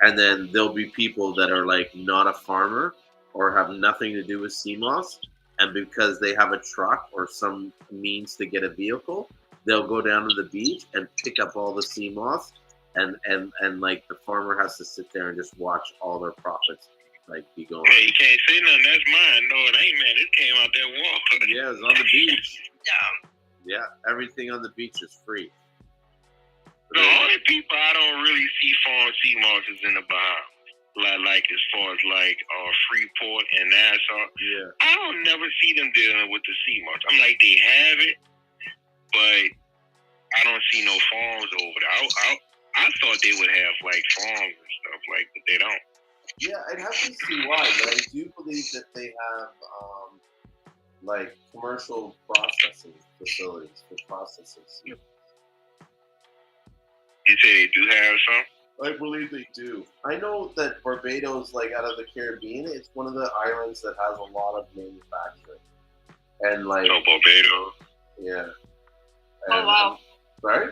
And then there'll be people that are like not a farmer or have nothing to do with sea moss, and because they have a truck or some means to get a vehicle, they'll go down to the beach and pick up all the sea moss, and like the farmer has to sit there and just watch all their profits like be going. Hey, you can't say nothing. That's mine. No, it ain't, man. It came out that water. Yeah, it's on the beach. Yeah, everything on the beach is free. The only people I don't really see farm sea moss is in the Bahamas. Like as far as like Freeport and Nassau. Yeah. I don't never see them dealing with the sea moss. I'm like, they have it, but I don't see no farms over there. I thought they would have like farms and stuff like, but they don't. Yeah, I'd have to see why, but I do believe that they have like commercial processing facilities for processing sea moss. You say they do have some? I believe they do. I know that Barbados, like out of the Caribbean, it's one of the islands that has a lot of manufacturing. And like Barbados. Yeah. Oh wow. Right?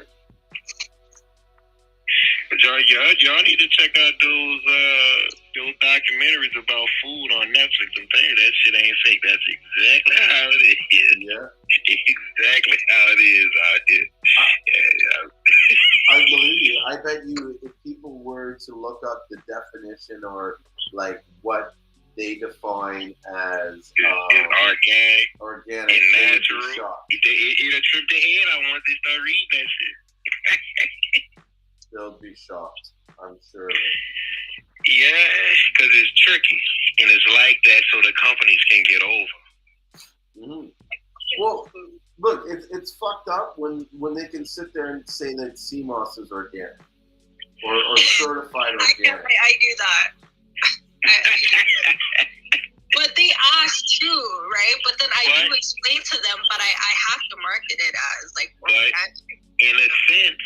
But y'all need to check out those documentaries about food on Netflix. I'm telling you, that shit ain't fake. That's exactly how it is. Yeah. Exactly how it is out here. I believe you. I bet you if people were to look up the definition or like what they define as organic and natural, it'll trip their head out once they start reading that shit. They'll be shocked, I'm sure of it. Yeah, because it's tricky. And it's like that so the companies can get over. Well, look, it's fucked up when they can sit there and say that sea moss is organic or certified organic. I do that. But they ask too, right? But then I do explain to them, but I have to market it as like organic. In a sense,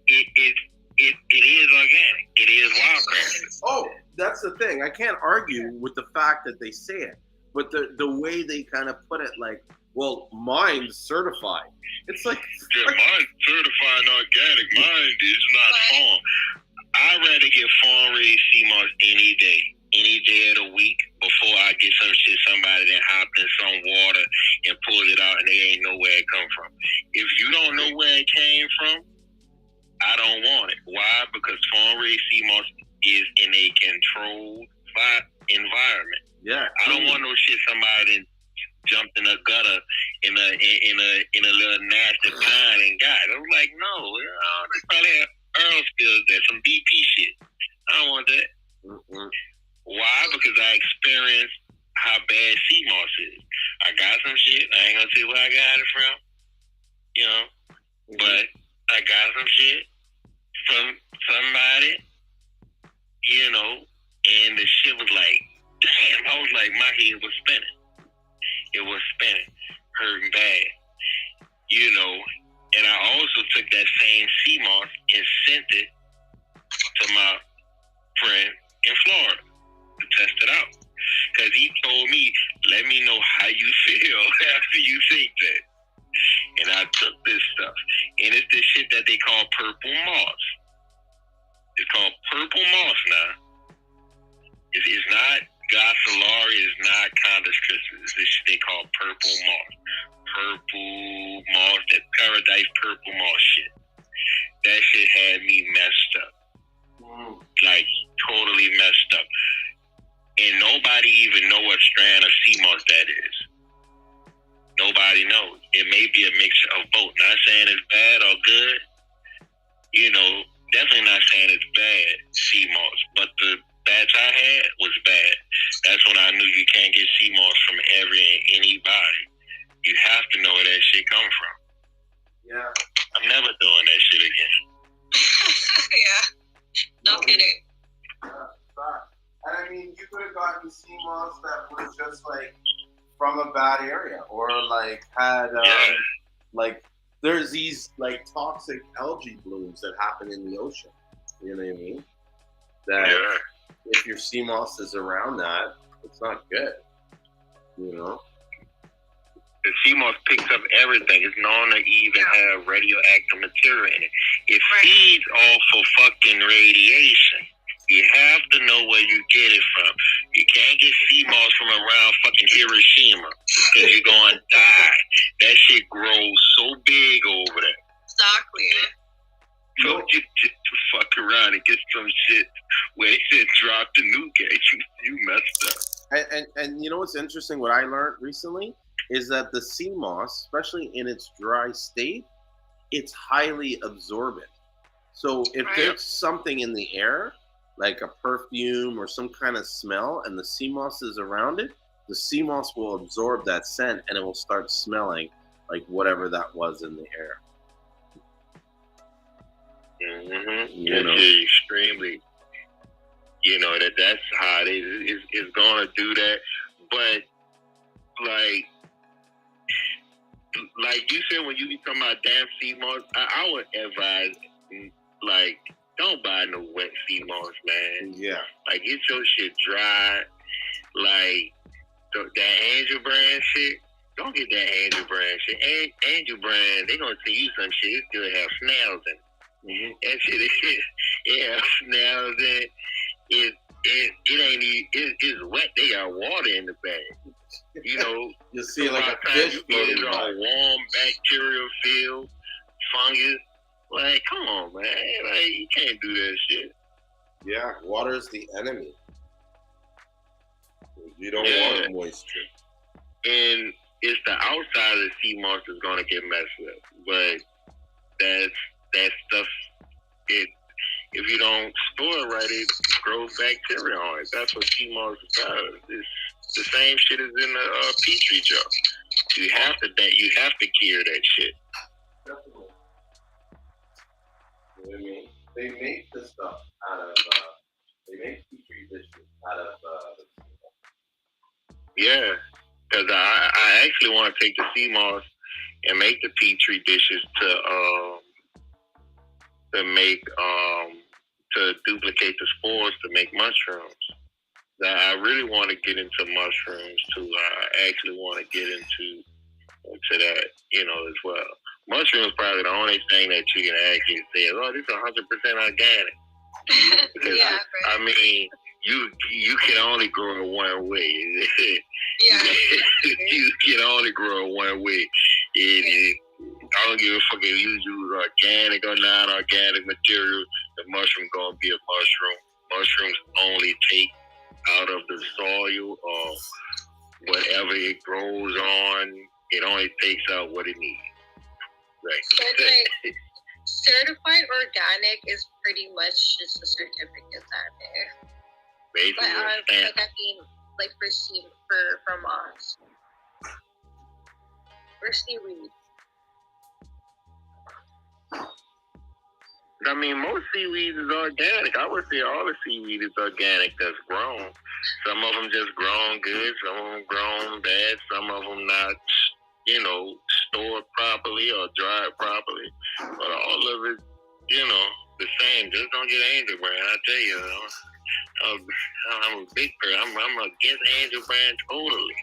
it is organic. It is wildcraft. Oh, that's the thing. I can't argue with the fact that they say it, but the way they kind of put it, like, well, mine's certified. It's like mine's certified and organic. Mine is not farm. I'd rather get farm raised sea moss any day of the week before I get some shit somebody that hopped in some water and pulled it out and they ain't know where it come from. If you don't know where it came from, I don't want it. Why? Because farm raised sea moss is in a controlled environment. Yeah, I don't want no shit somebody jumped in a gutter in a little nasty pond and got it. I'm like, no, they probably have Earl spills there, some BP shit. I don't want that. Why? Because I experienced how bad sea moss is. I got some shit. I ain't gonna say where I got it from, but I got some shit from somebody, and the shit was like, damn. I was like, my head was spinning. It was spinning, hurting bad, and I also took that same sea moss and sent it to my friend in Florida to test it out. Because he told me, let me know how you feel after you take that. And I took this stuff, and it's this shit that they call purple moss. It's called purple moss now. It's not Gossalari, it's not Condus Christmas. It's this shit they call purple moss. Purple moss, that paradise purple moss shit. That shit had me messed up. Like, totally messed up. And nobody even know what strand of Seamoss that is. Nobody knows. It may be a mixture of both. Not saying it's bad or good. Definitely not saying it's bad, Seamoss. But the batch I had was bad. That's when I knew you can't get Seamoss from anybody. You have to know where that shit come from. Yeah. I'm never doing that shit again. Yeah. No kidding. And I mean, you could have gotten Seamoss that was just like from a bad area, or like had like there's these like toxic algae blooms that happen in the ocean. You know what I mean? That if your Seamoss is around that, it's not good. The Seamoss picks up everything. It's known to even have radioactive material in it. It feeds off of fucking radiation. You have to know where you get it from. You can't get Seamoss from around fucking Hiroshima because you're going to die. That shit grows so big over there. Exactly. So just fuck around and get some shit where they said drop the nuke at you messed up. And you know what's interesting? What I learned recently is that the Seamoss, especially in its dry state, it's highly absorbent. So if there's something in the air, like a perfume or some kind of smell, and the Seamoss is around it, the Seamoss will absorb that scent and it will start smelling like whatever that was in the air. That's extremely, that's how it is. It's going to do that. But, like you said, when you be talking about damn Seamoss, I would advise, don't buy no wet Seamoss, man. Yeah. Like, get your shit dry. Like, that Angel brand shit, don't get that Angel brand shit. Angel brand, they gonna tell you some shit. It still have snails in it. That shit it have snails in it. It ain't even, it's wet. They got water in the bag. You see like a fish floating by. All warm, bacterial filled, fungus. Like, come on, man. Like, you can't do that shit. Yeah, water is the enemy. You don't want moisture. And it's the outside of the Seamoss is gonna get messed up. But that stuff, if you don't store it right, it grows bacteria on it. That's what Seamoss does. It's the same shit as in the Petri jar. You have to cure that shit. Definitely. You know what I mean? They make this stuff out of they make Petri dishes out of yeah, because I actually want to take the Seamoss and make the Petri dishes to make to duplicate the spores to make mushrooms. I really want to get into mushrooms too. I actually want to get into that, as well. Mushrooms probably the only thing that you can actually say, oh, this is 100% organic. Because, I mean, you can only grow it one way. You can only grow it one way. I don't give a fuck if you use organic or non-organic material. The mushroom gonna be a mushroom. Mushrooms only take out of the soil or whatever it grows on. It only takes out what it needs. Right. So it's like certified organic is pretty much just a certificate that there. Basically, but I mean, like for moss, for seaweed. I mean, most seaweed is organic. I would say all the seaweed is organic that's grown. Some of them just grown good, some of them grown bad, some of them not, stored properly or dried properly. But all of it, the same. Just don't get Angel brand. I tell you, I'm a big person. I'm against Angel brand totally.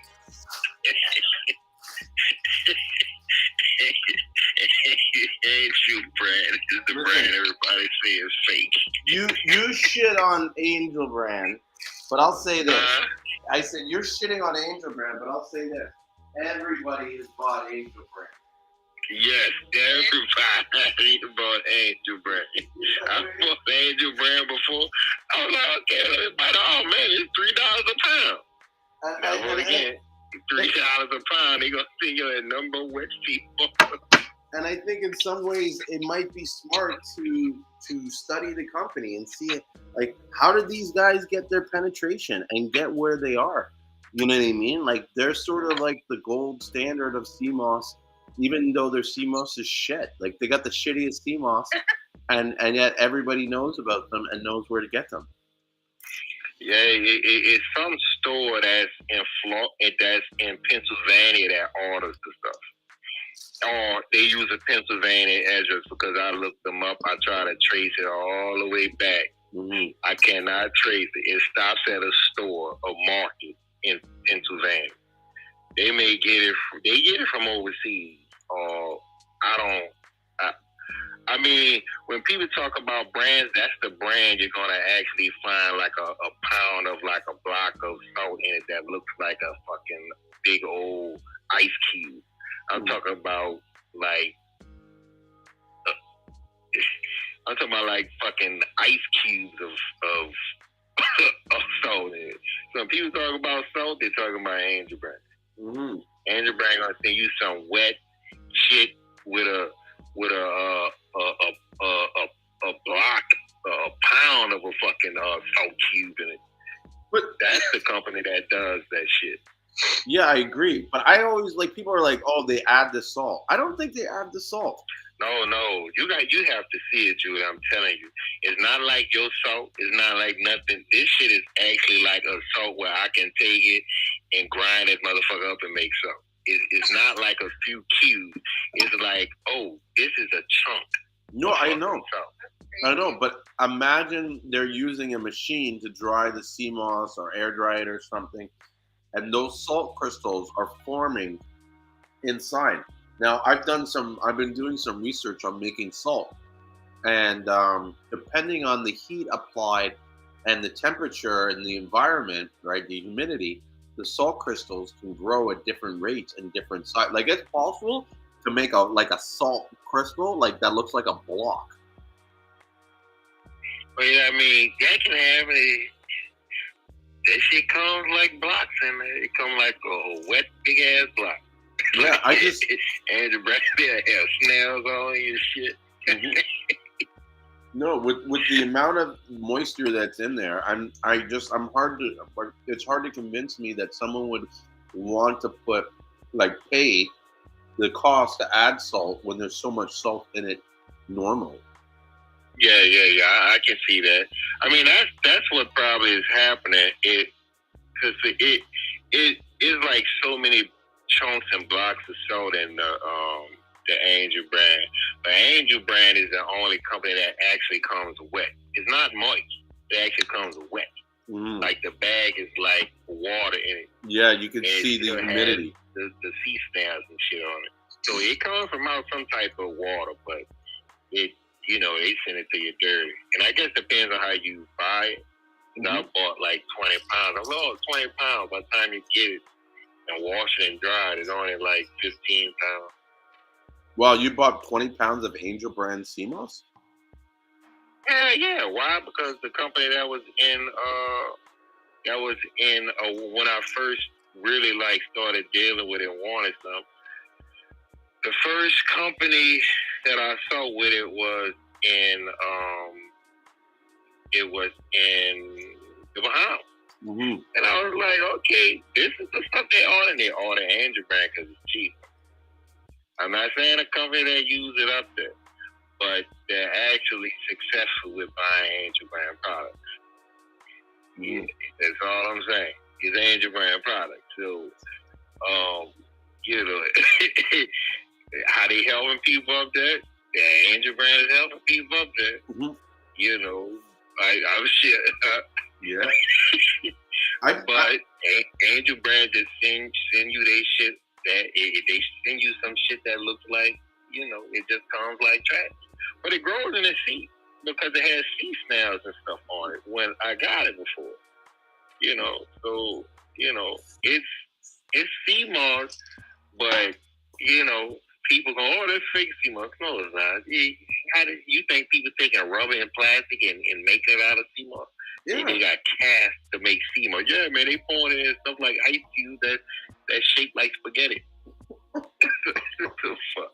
Angel brand is the brand everybody say is fake. You shit on Angel brand, but I'll say this. I said you're shitting on Angel brand, but I'll say this. Everybody has bought Angel brand. Yes, everybody bought Angel brand. I bought Angel brand before. I was like, okay, let me buy it. Oh man, it's $3 a pound. Never again. $3 a pound, they gonna see you at number wet people. And I think in some ways it might be smart to study the company and see it, like, how did these guys get their penetration and get where they are? You know what I mean? Like, they're sort of like the gold standard of Seamoss, even though their Seamoss is shit. Like, they got the shittiest Seamoss, and yet everybody knows about them and knows where to get them. Yeah, it's some store that's that's in Pennsylvania that orders the stuff. Or they use a Pennsylvania address because I looked them up. I try to trace it all the way back. Mm-hmm. I cannot trace it. It stops at a store, a market in Pennsylvania. They may get it. They get it from overseas. Or I don't. I mean, when people talk about brands, that's the brand you're gonna actually find like a pound of like a block of salt in it that looks like a fucking big old ice cube. I'm talking about like fucking ice cubes of of salt in it. So when people talk about salt, they're talking about Angel Brand. Mm-hmm. Angel Brand gonna send you some wet shit with a block, a pound of a fucking salt cube in it. But that's the company that does that shit. Yeah, I agree. But I always, like, people are like, oh, they add the salt. I don't think they add the salt. No. You have to see it, Julie. I'm telling you. It's not like your salt. It's not like nothing. This shit is actually like a salt where I can take it and grind this motherfucker up and make salt. It's not like a few cubes. It's like, oh, this is a chunk. No, I know. I know, but imagine they're using a machine to dry the Seamoss or air dry it or something, and those salt crystals are forming inside. Now, I've been doing some research on making salt, and depending on the heat applied and the temperature and the environment, right, the humidity, the salt crystals can grow at different rates and different size. Like, it's possible to make a salt crystal like that looks like a block. Well, yeah, I mean, that can have that shit comes like blocks in there. It comes like a wet big ass block. Yeah, I just and the breath there have snails on your shit. No, with the amount of moisture that's in there, it's hard to convince me that someone would want to pay the cost to add salt when there's so much salt in it normally. Yeah. I can see that. I mean, that's what probably is happening. It is like so many chunks and blocks of salt in the Angel Brand. But Angel Brand is the only company that actually comes wet. It's not moist. It actually comes wet. Mm. Like the bag is like water in it. Yeah, you can see the humidity. The sea snails and shit on it. So it comes from out some type of water, but they send it to you dirty. And I guess it depends on how you buy it. Mm-hmm. I bought like 20 pounds. I'm like, oh, 20 pounds. By the time you get it and wash it and dry it, it's only like 15 pounds. Wow, you bought 20 pounds of Angel Brand Seamoss? Yeah. Why? Because the company that was in when I first really started dealing with it and wanted some. The first company that I saw with it was in the Bahamas. Mm-hmm. And I was like, okay, this is the stuff they order. And they order Angel Brand because it's cheap. I'm not saying a company that use it up there, but they're actually successful with buying Angel Brand products. Yeah, that's all I'm saying. It's Angel Brand products. So, how they helping people up there? The Angel Brand is helping people up there. Mm-hmm. I'm shit. Yeah. But Angel Brand just send you they shit that they send you some shit that looks like, it just comes like trash. But it grows in the sea because it has sea snails and stuff on it when I got it before. So, it's Seamoss, but, people go, oh, that's fake Seamoss. No, it's not. How do you think people taking rubber and plastic and making it out of Seamoss? Yeah. They got cast to make Seamoss. Yeah, man, they pouring in stuff like ice cubes that shaped like spaghetti. What the fuck?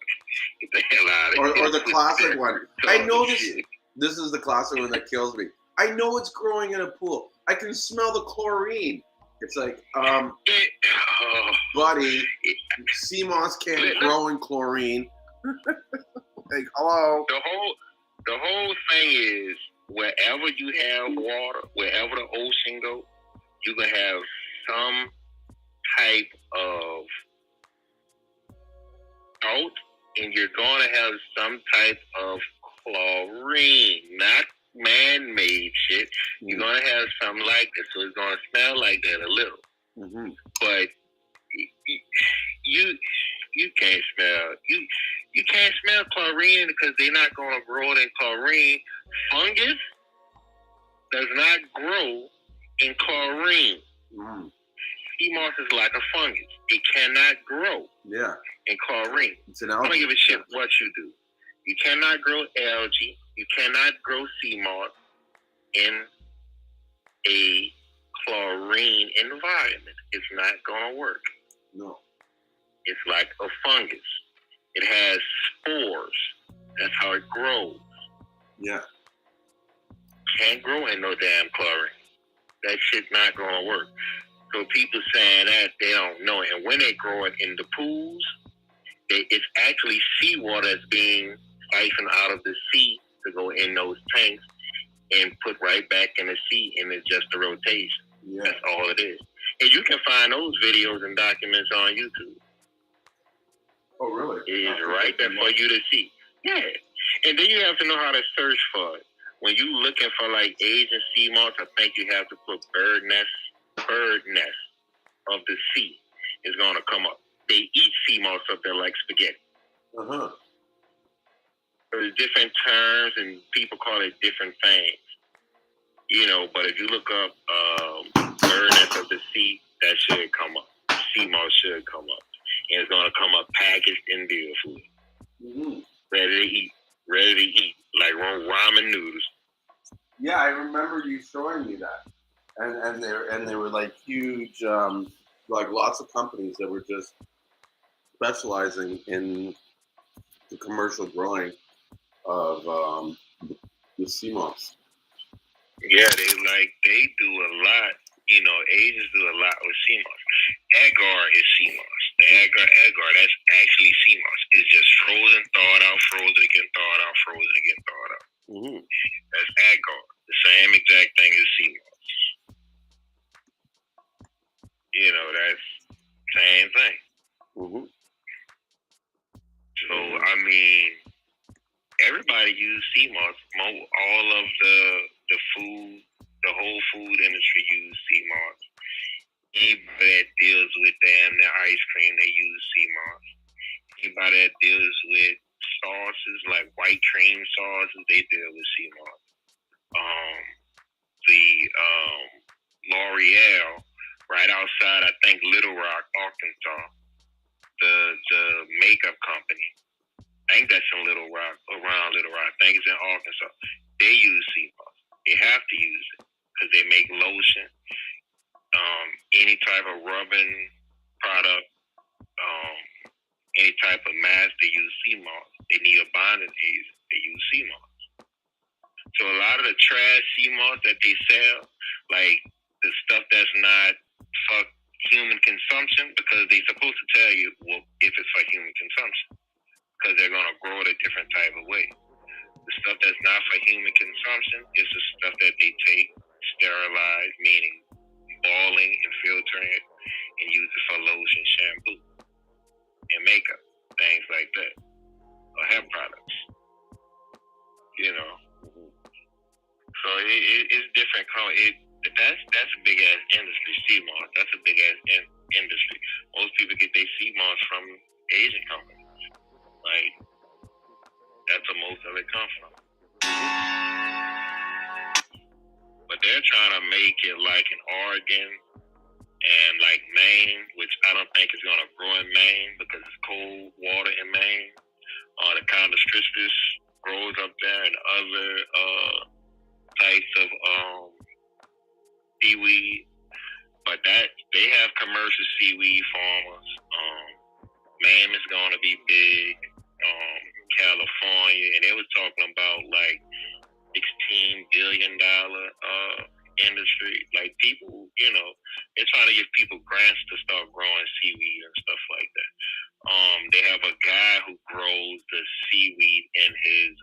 Get the hell out of here. Or the classic one. I know this. Shit. This is the classic one that kills me. I know it's growing in a pool. I can smell the chlorine. It's like, buddy, Seamoss can't grow in chlorine. Like, hello. The whole thing is wherever you have water, wherever the ocean goes, you can have some type of salt, and you're going to have some type of chlorine, not man-made shit. You're going to have something like this, so it's going to smell like that a little. Mm-hmm. But you can't smell you can't smell chlorine because they're not going to grow it in chlorine. Fungus does not grow in chlorine. Mm. Seamoss is like a fungus. It cannot grow in chlorine. It's an I algae. don't give a shit what you do. You cannot grow algae. You cannot grow Seamoss in a chlorine environment. It's not going to work. No. It's like a fungus. It has spores. That's how it grows. Yeah. Can't grow in no damn chlorine. That shit not going to work. So people saying that, they don't know it. And when they grow it in the pools, it's actually seawater that's being siphoned out of the sea to go in those tanks and put right back in the sea, and it's just a rotation. Yeah. That's all it is. And you can find those videos and documents on YouTube. Oh, really? It is right there for you to see. Yeah. And then you have to know how to search for it. When you looking for like Asian Seamoss, I think you have to put bird nest of the sea is going to come up. They eat Seamoss up there like spaghetti. Uh-huh. There's different terms and people call it different things. You know, but if you look up bird nest of the sea, that should come up. Seamoss should come up. And it's going to come up packaged in beer food. Mm-hmm. Ready to eat, like ramen noodles. Yeah, I remember you showing me that. And they were like huge, like lots of companies that were just specializing in the commercial growing of the Seamoss. Yeah, they do a lot. You know, Asians do a lot with Seamoss. Agar is Seamoss. The agar, that's actually Seamoss. It's just frozen, thawed out, frozen again, thawed out, frozen again, thawed out. Mm-hmm. That's agar. The same exact thing as Seamoss. You know, that's same thing. Mm-hmm. So, I mean, everybody uses Seamoss. All of the food, the whole food industry uses Seamoss. Anybody that deals with their ice cream, they use Seamoss. Anybody that deals with sauces, like white cream sauces, they deal with Seamoss. L'Oreal, right outside, I think, Little Rock, Arkansas, the makeup company, I think that's in Little Rock, around Little Rock. I think it's in Arkansas. They use Seamoss. They have to use it because they make lotion, any type of rubbing product, any type of mask. They use Seamoss. They need a bonding agent. They use Seamoss. So a lot of the trash Seamoss that they sell, like the stuff that's not for human consumption, because they're supposed to tell you, well, if it's for human consumption, because they're going to grow it a different type of way. The stuff that's not for human consumption is the stuff that they take, sterilize, meaning boiling and filtering it, and use it for lotion, shampoo, and makeup, things like that, or hair products. You know, so it's different. That's a big ass industry. Seamoss. That's a big ass industry. Most people get their Seamoss from Asian companies. Right? That's where most of it comes from. But they're trying to make it like in Oregon and like Maine, which I don't think is going to grow in Maine because it's cold water in Maine. The kind of citrus grows up there, and other types of seaweed, but that they have commercial seaweed farmers. Maine is going to be big. California, and they was talking about like $16 billion industry. Like people, they're trying to give people grants to start growing seaweed and stuff like that. They have a guy who grows the seaweed in his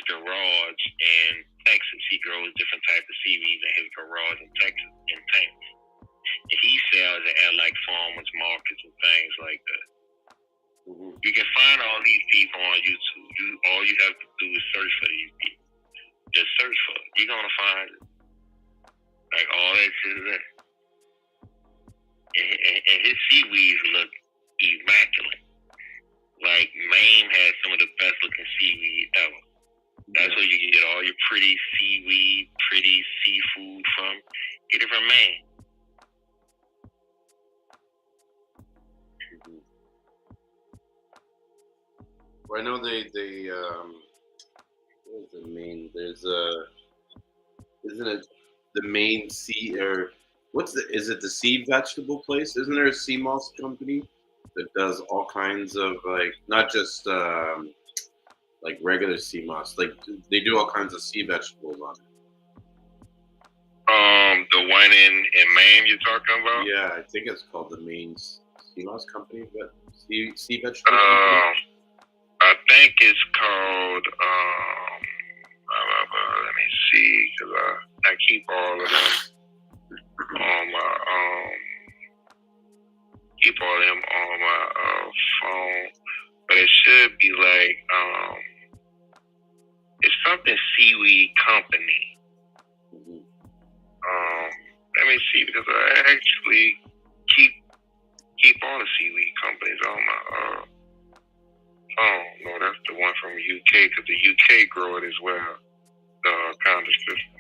garage in Texas. He grows different types of seaweeds in his garage in Texas in tanks. And he sells it at like farmers markets and things like that. Mm-hmm. You can find all these people on YouTube. All you have to do is search for these people. Just search for it. You're gonna find it. Like all that shit is there. And his seaweeds look immaculate. Like Maine has some of the best looking seaweed ever. That's where you can get all your pretty seaweed, pretty seafood from. Get it from Maine. Well, I know they what is the main? There's isn't it the main sea or is it the seed vegetable place? Isn't there a Seamoss company that does all kinds of like not just like regular Seamoss, like they do all kinds of sea vegetables on it. The one in Maine you're talking about? Yeah, I think it's called the Maine Seamoss company, but sea vegetable company. I think it's called, let me see, because I keep all of them on my, phone, but it should be like, it's something seaweed company. Let me see, because I actually keep all the seaweed companies on my, oh, no, that's the one from UK, because the UK grow it as well. The kind of system.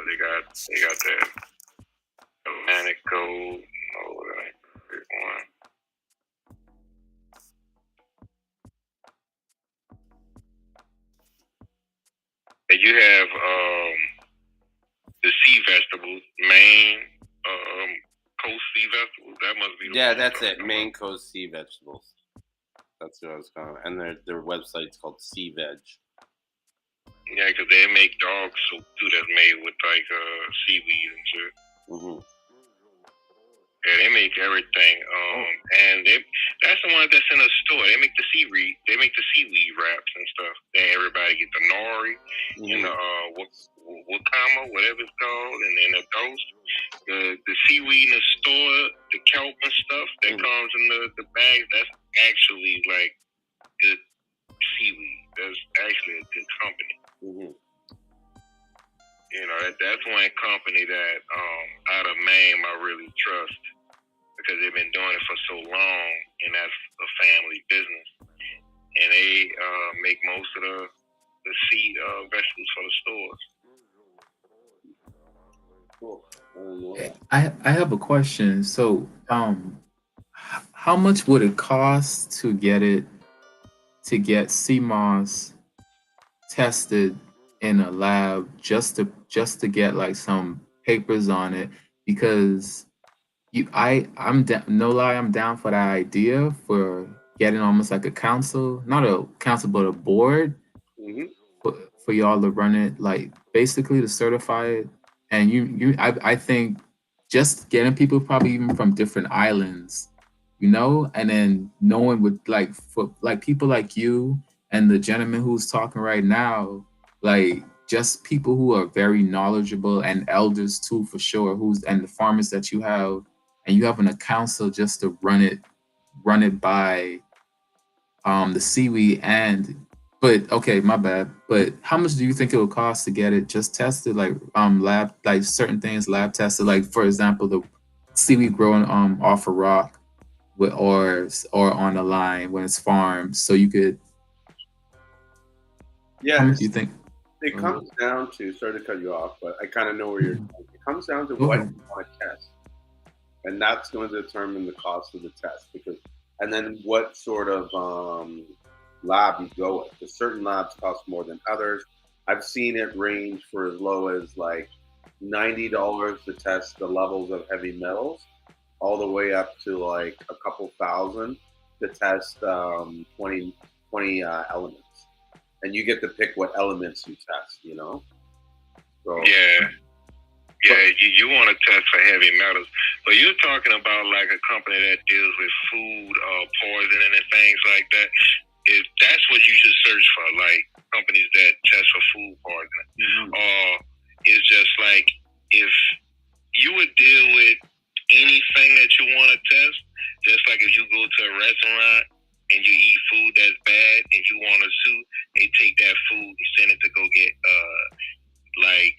They got that Atlantic Gold. Oh, that ain't the big one. And you have the sea vegetables, Maine. Coast sea vegetables. That must be the yeah, one that's it. Maine Coast Sea Vegetables. That's what I was calling. And their website's called Sea Veg. Yeah, because they make dog soup too. That's made with like seaweed and shit. Mm-hmm. Yeah, they make everything. And that's the one that's in the store. They make the seaweed. They make the seaweed wraps and stuff. Then everybody get the nori and the wakama, whatever it's called, and then the ghost. The seaweed in the store, the kelp and stuff that comes in the bags, that's actually like good seaweed. That's actually a good company. Mm-hmm. That's one company that out of Maine I really trust because they've been doing it for so long, and that's a family business. And they make most of the seed vegetables for the stores. Cool. I have a question. So, how much would it cost to get Seamoss tested in a lab just to get like some papers on it? Because no lie, I'm down for that idea for getting almost like a council, not a council, but a board for y'all to run it, like basically to certify it. And I think just getting people probably even from different islands, and then knowing with like for like people like you and the gentleman who's talking right now, like just people who are very knowledgeable and elders too for sure, and the farmers that you have, and you having a council just to run it by the seaweed but okay, my bad. But how much do you think it would cost to get it just tested, like lab, like certain things lab tested, like for example, the seaweed growing off a rock or on a line when it's farmed, so you could. Yeah. How much do you think? It comes down to, sorry to cut you off, but I kind of know where you're going. It comes down to what you want to test. And that's going to determine the cost of the test and then what sort of lab you go with. Because certain labs cost more than others. I've seen it range for as low as like $90 to test the levels of heavy metals, all the way up to like a couple thousand to test 20 elements. And you get to pick what elements you test, you know? So, Yeah. Yeah, you want to test for heavy metals, but you're talking about like a company that deals with food poisoning and things like that. If that's what you should search for, like companies that test for food poisoning, or it's just like if you would deal with anything that you want to test, just like if you go to a restaurant and you eat food that's bad and you want to sue, they take that food and send it to go get like.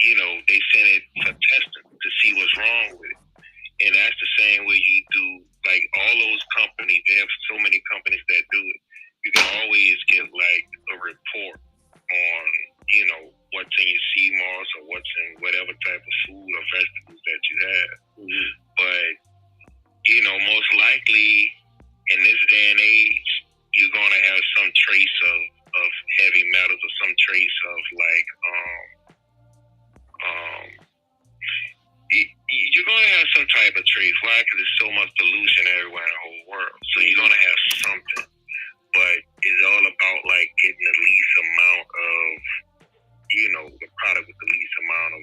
They send it for testing to see what's wrong with it. And that's the same way you do, like all those companies, they have so many companies that do it. You can always get like a report on, what's in your Seamoss or what's in whatever type of food or vegetables that you have. But, most likely in this day and age, you're going to have some trace of heavy metals or some trace of like, you're going to have some type of trace. Why? Because there's so much pollution everywhere in the whole world. So you're going to have something. But it's all about like getting the least amount of, the product with the least amount of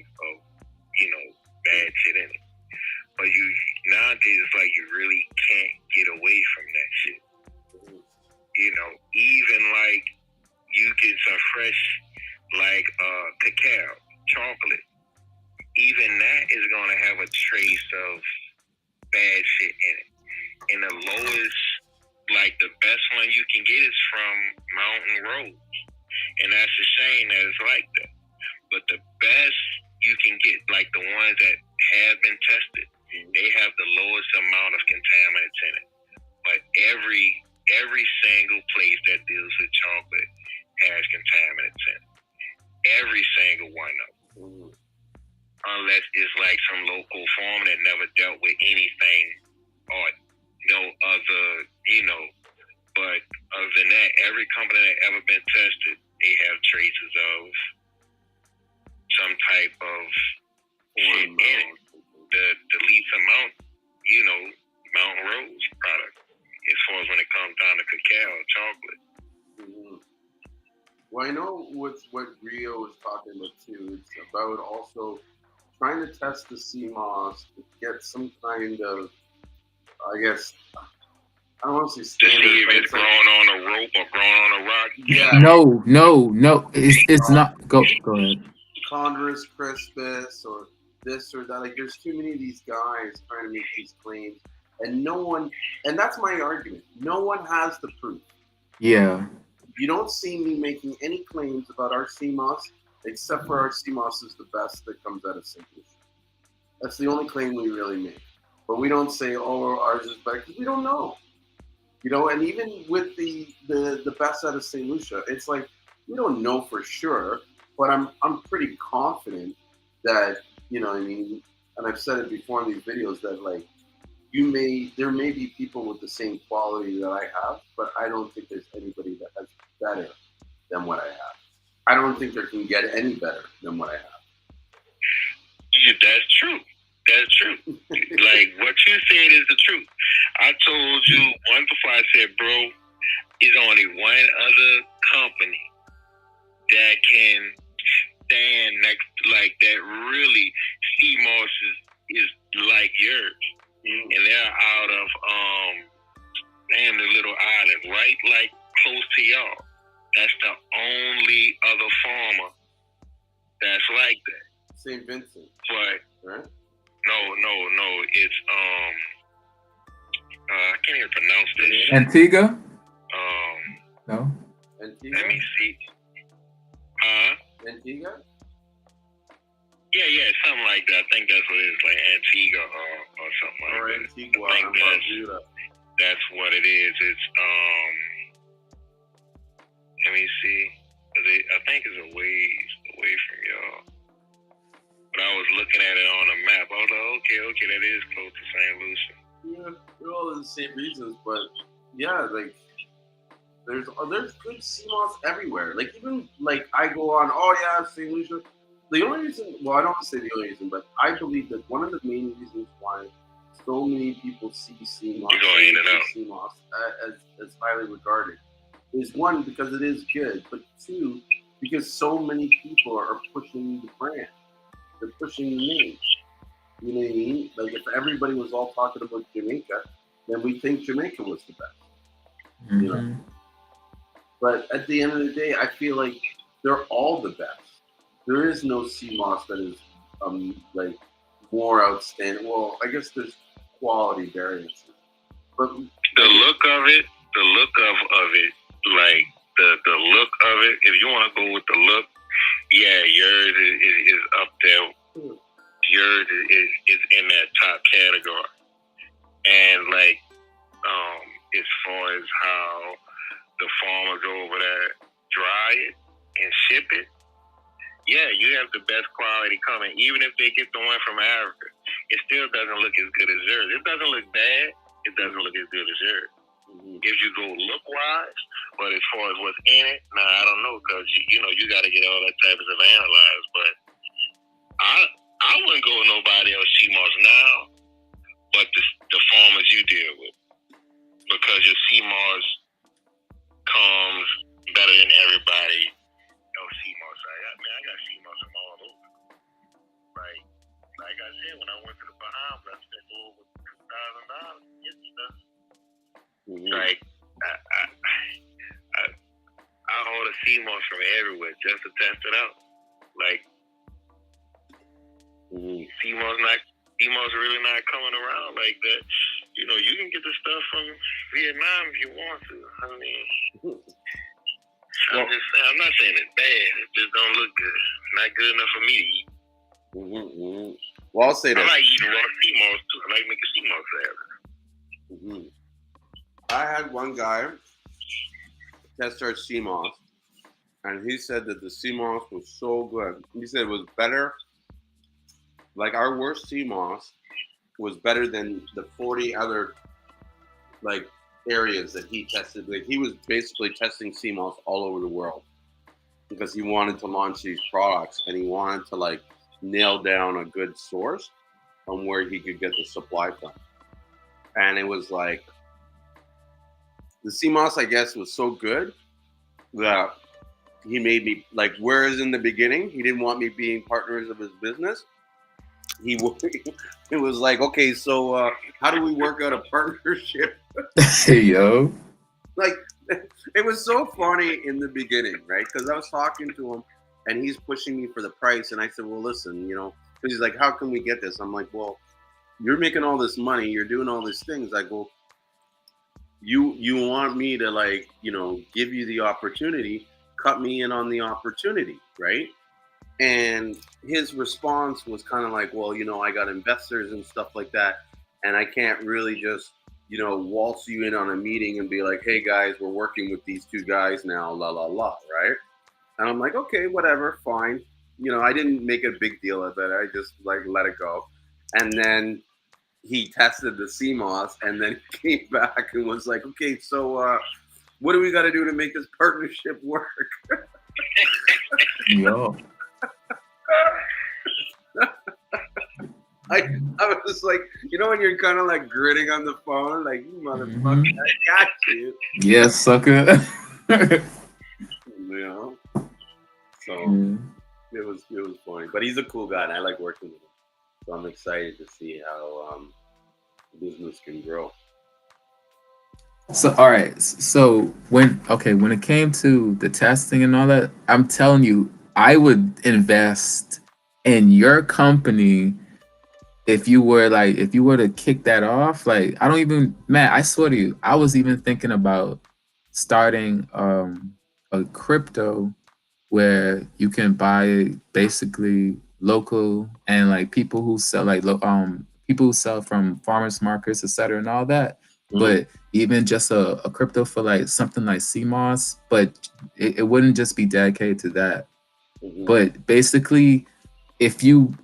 bad shit in it. But nowadays it's like you really can't get away from that shit. Even like you get some fresh like cacao, chocolate. Even that is going to have a trace of bad shit in it. And the lowest, like the best one you can get is from Mountain Rose. And that's a shame that it's like that. But the best you can get, like the ones that have been tested, they have the lowest amount of contaminants in it. But every single place that deals with chocolate has contaminants in it. Every single one of them. Unless it's like some local farm that never dealt with anything or no other, but other than that, every company that ever been tested, they have traces of some type of shit in it. The least amount, Mountain Rose product, as far as when it comes down to cacao or chocolate. Well, I know what Rio was talking about too. It's about also trying to test the Seamoss to get some kind of, I guess, I don't want to say standard. To see if it's grown on a rope or grown on a rock. Yeah. No. It's not. Go ahead. Chondrus crispus or this or that. Like, there's too many of these guys trying to make these claims, and no one. And that's my argument. No one has the proof. Yeah. You don't see me making any claims about our Seamoss, except for our Seamoss is the best that comes out of St. Lucia. That's the only claim we really make. But we don't say, oh, ours is better, because we don't know. And even with the best out of St. Lucia, it's like, we don't know for sure, but I'm pretty confident that, and I've said it before in these videos, that like, there may be people with the same quality that I have, but I don't think there's anybody that has better than what I have. I don't think there can get any better than what I have. Yeah, that's true. That's true. Like, what you said is the truth. I told you once before, I said, bro, there's only one other company that can stand next, like, that really Seamoss is like yours. And they're out of, the little island, right? Like, close to y'all. That's the only other farmer that's like that. St. Vincent. But right? No. It's I can't even pronounce this. Antigua? No. Antigua? Let me see. Antigua? Yeah, something like that. I think that's what it is, like Antigua or something like that. Antigua. I think that's what it is. It's let me see. I think it's a ways away from y'all. But I was looking at it on a map. I was like, okay, that is close to St. Lucia. Yeah, they're all in the same regions, but yeah, like There's good Seamoss everywhere. Like even like I go on, oh yeah, St. Lucia. The only reason, well, I don't want to say the only reason, but I believe that one of the main reasons why so many people see Seamoss, Seamoss as highly regarded, is one because it is good, but two because so many people are pushing the brand. They're pushing the name. You know what I mean? Like if everybody was all talking about Jamaica, then we think Jamaica was the best. You know. But at the end of the day, I feel like they're all the best. There is no Seamoss that is like more outstanding. Well, I guess there's quality variances, but the look of it, like the look of it. If you want to go with the look, yeah, yours is up there. Yours is in that top category, and like as far as how the farmers over there dry it and ship it, yeah, you have the best quality coming. Even if they get the one from Africa, it still doesn't look as good as yours. It doesn't look bad. It doesn't look as good as yours. If you go look wise, but as far as what's in it, nah, I don't know, because you know you got to get all that type of stuff analyzed. But I wouldn't go with nobody else Seamoss now, but the farmers you deal with, because your Seamoss comes better than everybody else Seamoss. I got Seamoss from all over. Like I said, when I went to the Bahamas, I spent over $2,000 to get stuff. Like I order Seamoss from everywhere just to test it out. Like Seamoss really not coming around like that. You know, you can get the stuff from Vietnam if you want to. I mean, I'm not saying it's bad. It just don't look good. Not good enough for me to eat. Well, I'll say this. I like eating raw Seamoss too. I like making Seamoss salad. I had one guy test our Seamoss, and he said that the Seamoss was so good. He said it was better. Like our worst Seamoss was better than the 40 other like areas that he tested. Like he was basically testing Seamoss all over the world because he wanted to launch these products and he wanted to like nail down a good source on where he could get the supply from. And it was like the Seamoss, I guess, was so good that he made me like. Whereas in the beginning, he didn't want me being partners of his business. It was like, okay, so how do we work out a partnership? Hey, yo. Like, it was so funny in the beginning, right? Because I was talking to him, and he's pushing me for the price, and I said, well, listen, you know, because he's like, how can we get this? I'm like, well, you're making all this money, you're doing all these things. I go, you want me to like, you know, give you the opportunity, cut me in on the opportunity, right? And his response was kind of like, well, you know, I got investors and stuff like that, and I can't really just, you know, waltz you in on a meeting and be like, hey guys, we're working with these two guys now, la la la, right? And I'm like, okay, whatever, fine. You know, I didn't make a big deal of it. I just like let it go. And then he tested the Seamoss, and then he came back and was like, okay, so what do we got to do to make this partnership work? Yo. I was like, you know, when you're kind of like gritting on the phone, like, you motherfucker, I got you. Yes, sucker. You know, so it was funny. But he's a cool guy, and I like working with him. So I'm excited to see how business can grow. So, all right. So when it came to the testing and all that, I'm telling you, I would invest in your company if you were to kick that off. Like, I don't even, Matt, I swear to you, I was even thinking about starting a crypto where you can buy basically local, and like people who sell people who sell from farmers markets, etc., and all that. But even just a crypto for like something like Seamoss, but it wouldn't just be dedicated to that. But basically, if you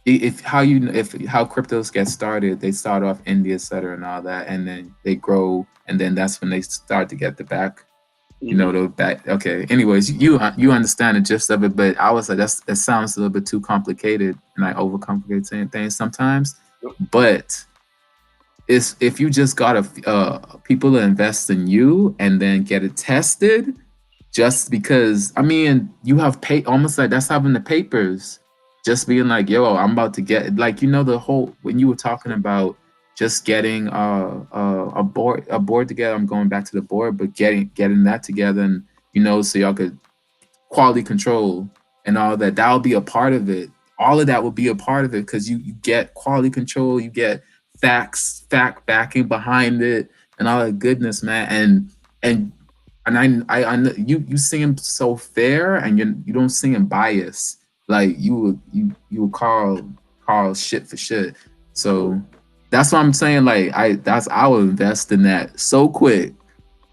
if how you if how cryptos get started, they start off India, et cetera, and all that, and then they grow, and then that's when they start to get the back. You know, Mhm. the back. Okay. Anyways, you understand the gist of it, but I was like, that sounds a little bit too complicated, and I overcomplicate things sometimes. Yep. But it's if you just got people to invest in you and then get it tested, just because I mean you have pay almost like that's having the papers, just being like, yo, I'm about to get like the whole when you were talking about just getting a board together. I'm going back to the board, but getting that together, and so y'all could quality control and all that. That'll be a part of it. All of that will be a part of it because you get quality control, you get fact backing behind it, and all that goodness, man. And I know you seem so fair, and you don't seem biased. Like you would call shit for shit. So that's what I'm saying. Like I will invest in that so quick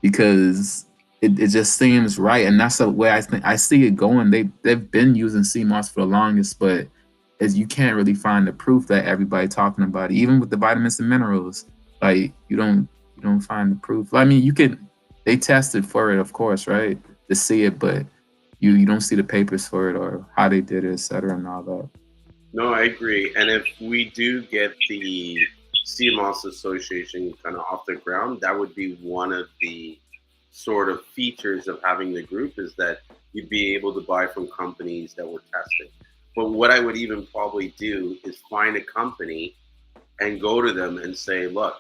because it just seems right, and that's the way I think I see it going. They've been using CMOS for the longest, but as you can't really find the proof that everybody talking about it, even with the vitamins and minerals. Like you don't find the proof. I mean, you could they tested for it, of course, right, to see it, but you don't see the papers for it or how they did it, et cetera, and all that. No, I agree. And if we do get the CMOS Association kind of off the ground, that would be one of the sort of features of having the group is that you'd be able to buy from companies that were tested. But what I would even probably do is find a company and go to them and say, look,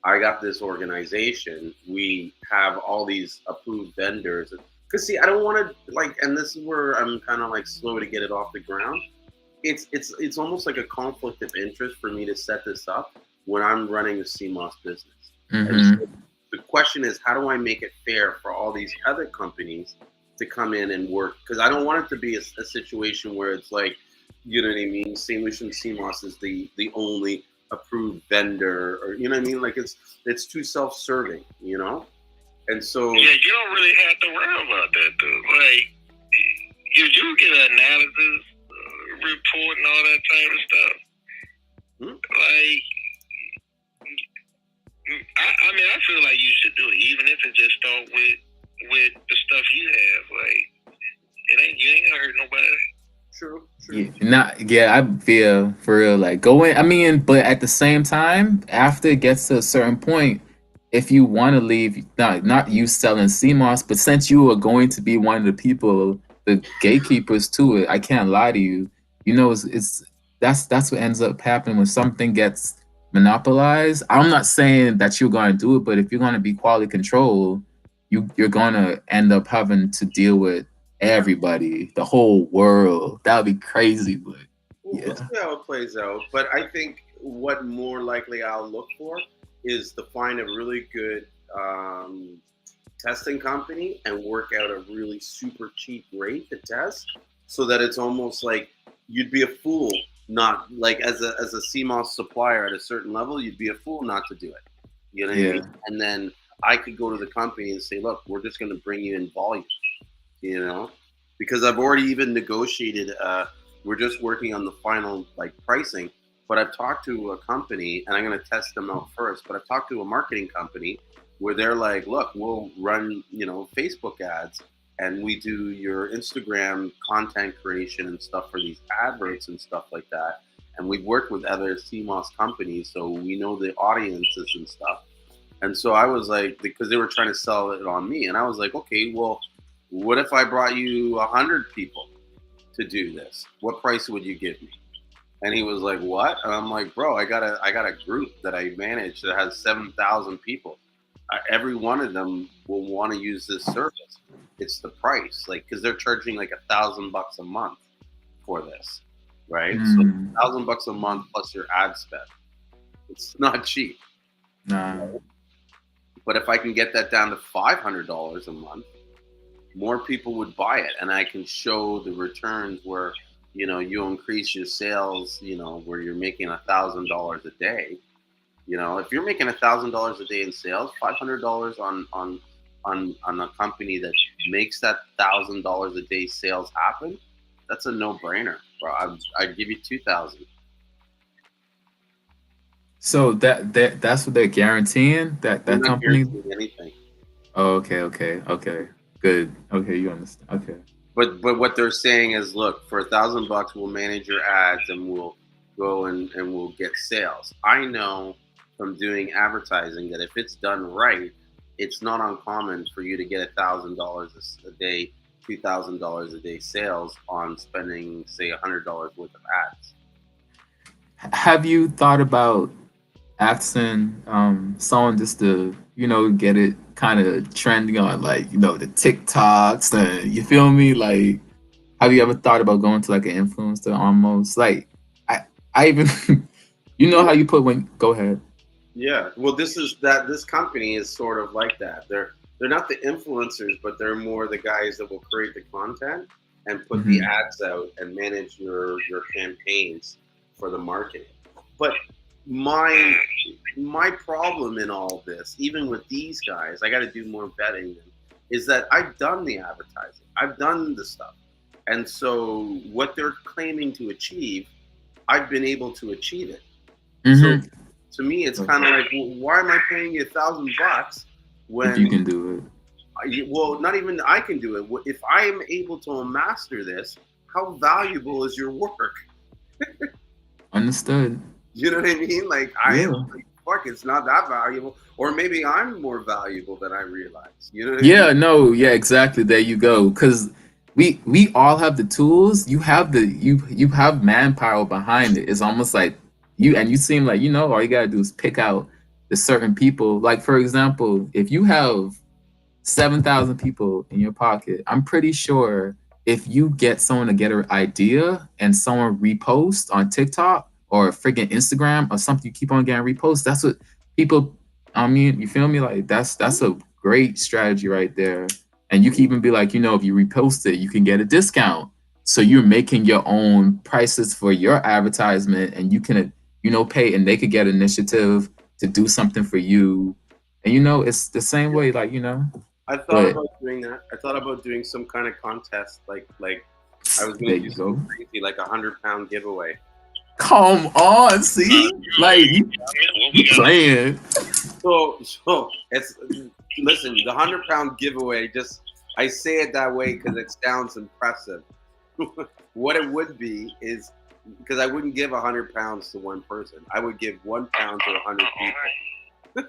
I got this organization. We have all these approved vendors. Because see, I don't want to like, and this is where I'm kind of like slow to get it off the ground. It's almost like a conflict of interest for me to set this up when I'm running a CMOS business. And Mm-hmm. so the question is, how do I make it fair for all these other companies to come in and work? Because I don't want it to be a situation where it's like, you know what I mean? St. Lucian CMOS is the only approved vendor, or you know what I mean? Like it's too self-serving, And so Yeah, you don't really have to worry about that, though. Like, you get an analysis report and all that type of stuff. Like, I mean, I feel like you should do it, even if it just start with the stuff you have. Like, you ain't gonna hurt nobody. True. Yeah, I feel for real like going. I mean, but at the same time, after it gets to a certain point, if you want to leave, not you selling CMOS, but since you are going to be one of the people, the gatekeepers to it, I can't lie to you. It's that's what ends up happening when something gets monopolized. I'm not saying that you're going to do it, but if you're going to be quality control, you're going to end up having to deal with everybody, the whole world. That would be crazy, but We'll yeah. see how it plays out. But I think what more likely I'll look for is to find a really good testing company and work out a really super cheap rate to test, so that it's almost like you'd be a fool not like as a CMOS supplier at a certain level, you'd be a fool not to do it. You know what I Yeah. mean? And then I could go to the company and say, look, we're just going to bring you in volume. You know, because I've already even negotiated. We're just working on the final like pricing, but I've talked to a company and I'm going to test them out first. But I've talked to a marketing company where they're like, look, we'll run Facebook ads and we do your Instagram content creation and stuff for these adverts and stuff like that. And we've worked with other CMOS companies, so we know the audiences and stuff. And so I was like, because they were trying to sell it on me, and I was like, okay, well, what if I brought you 100 people to do this? What price would you give me? And he was like, what? And I'm like, bro, I got a group that I manage that has 7,000 people. Every one of them will want to use this service. It's the price, like, because they're charging like $1,000 a month for this, right? So $1,000 a month plus your ad spend. It's not cheap. Nah. But if I can get that down to $500 a month, more people would buy it, and I can show the returns where you increase your sales, where you're making $1,000 a day. If you're making $1,000 a day in sales, $500 on a company that makes that $1,000 a day sales happen, that's a no-brainer, bro. I'd give you 2,000. So that's what they're guaranteeing that We're that not company. guaranteeing anything. Oh, okay. Good. Okay, you understand. Okay. But what they're saying is, look, for $1,000, we'll manage your ads and we'll go and we'll get sales. I know from doing advertising that if it's done right, it's not uncommon for you to get $1,000 a day, $2,000 a day sales on spending, say, $100 worth of ads. Have you thought about asking someone just to get it kind of trending on like the TikToks, you feel me? Like, have you ever thought about going to like an influencer almost? Like, I even how you put when go ahead. Yeah. Well, this company is sort of like that. They're not the influencers, but they're more the guys that will create the content and put the Mhm. ads out and manage your campaigns for the marketing. But my problem in all this, even with these guys, I got to do more vetting, is that I've done the advertising, I've done the stuff, and so what they're claiming to achieve, I've been able to achieve it. So Mhm. to me, it's kind of like, well, why am I paying you $1,000 If you when can do it. well, not even I can do it. If I am able to master this, how valuable is your work? Understood. You know what I mean? Like Yeah. like, fuck, it's not that valuable, or maybe I'm more valuable than I realize. You know what I mean? Yeah, no, yeah, exactly. There you go. Because we all have the tools. You have manpower behind it. It's almost like you seem like all you gotta do is pick out the certain people. Like for example, if you have 7,000 people in your pocket, I'm pretty sure if you get someone to get an idea and someone repost on TikTok or freaking Instagram or something, you keep on getting reposts. That's what people. I mean, you feel me? Like that's a great strategy right there. And you can even be like, if you repost it, you can get a discount. So you're making your own prices for your advertisement, and you can, pay, and they could get initiative to do something for you. And it's the same way, like I thought but about doing that. I thought about doing some kind of contest, like I was there gonna do you go. something crazy, like £100 giveaway. Come on, see, like What we you got? playing. So it's listen, the £100 giveaway. Just I say it that way because it sounds impressive. What it would be is because I wouldn't give £100 to one person. I would give £1 to 100 people.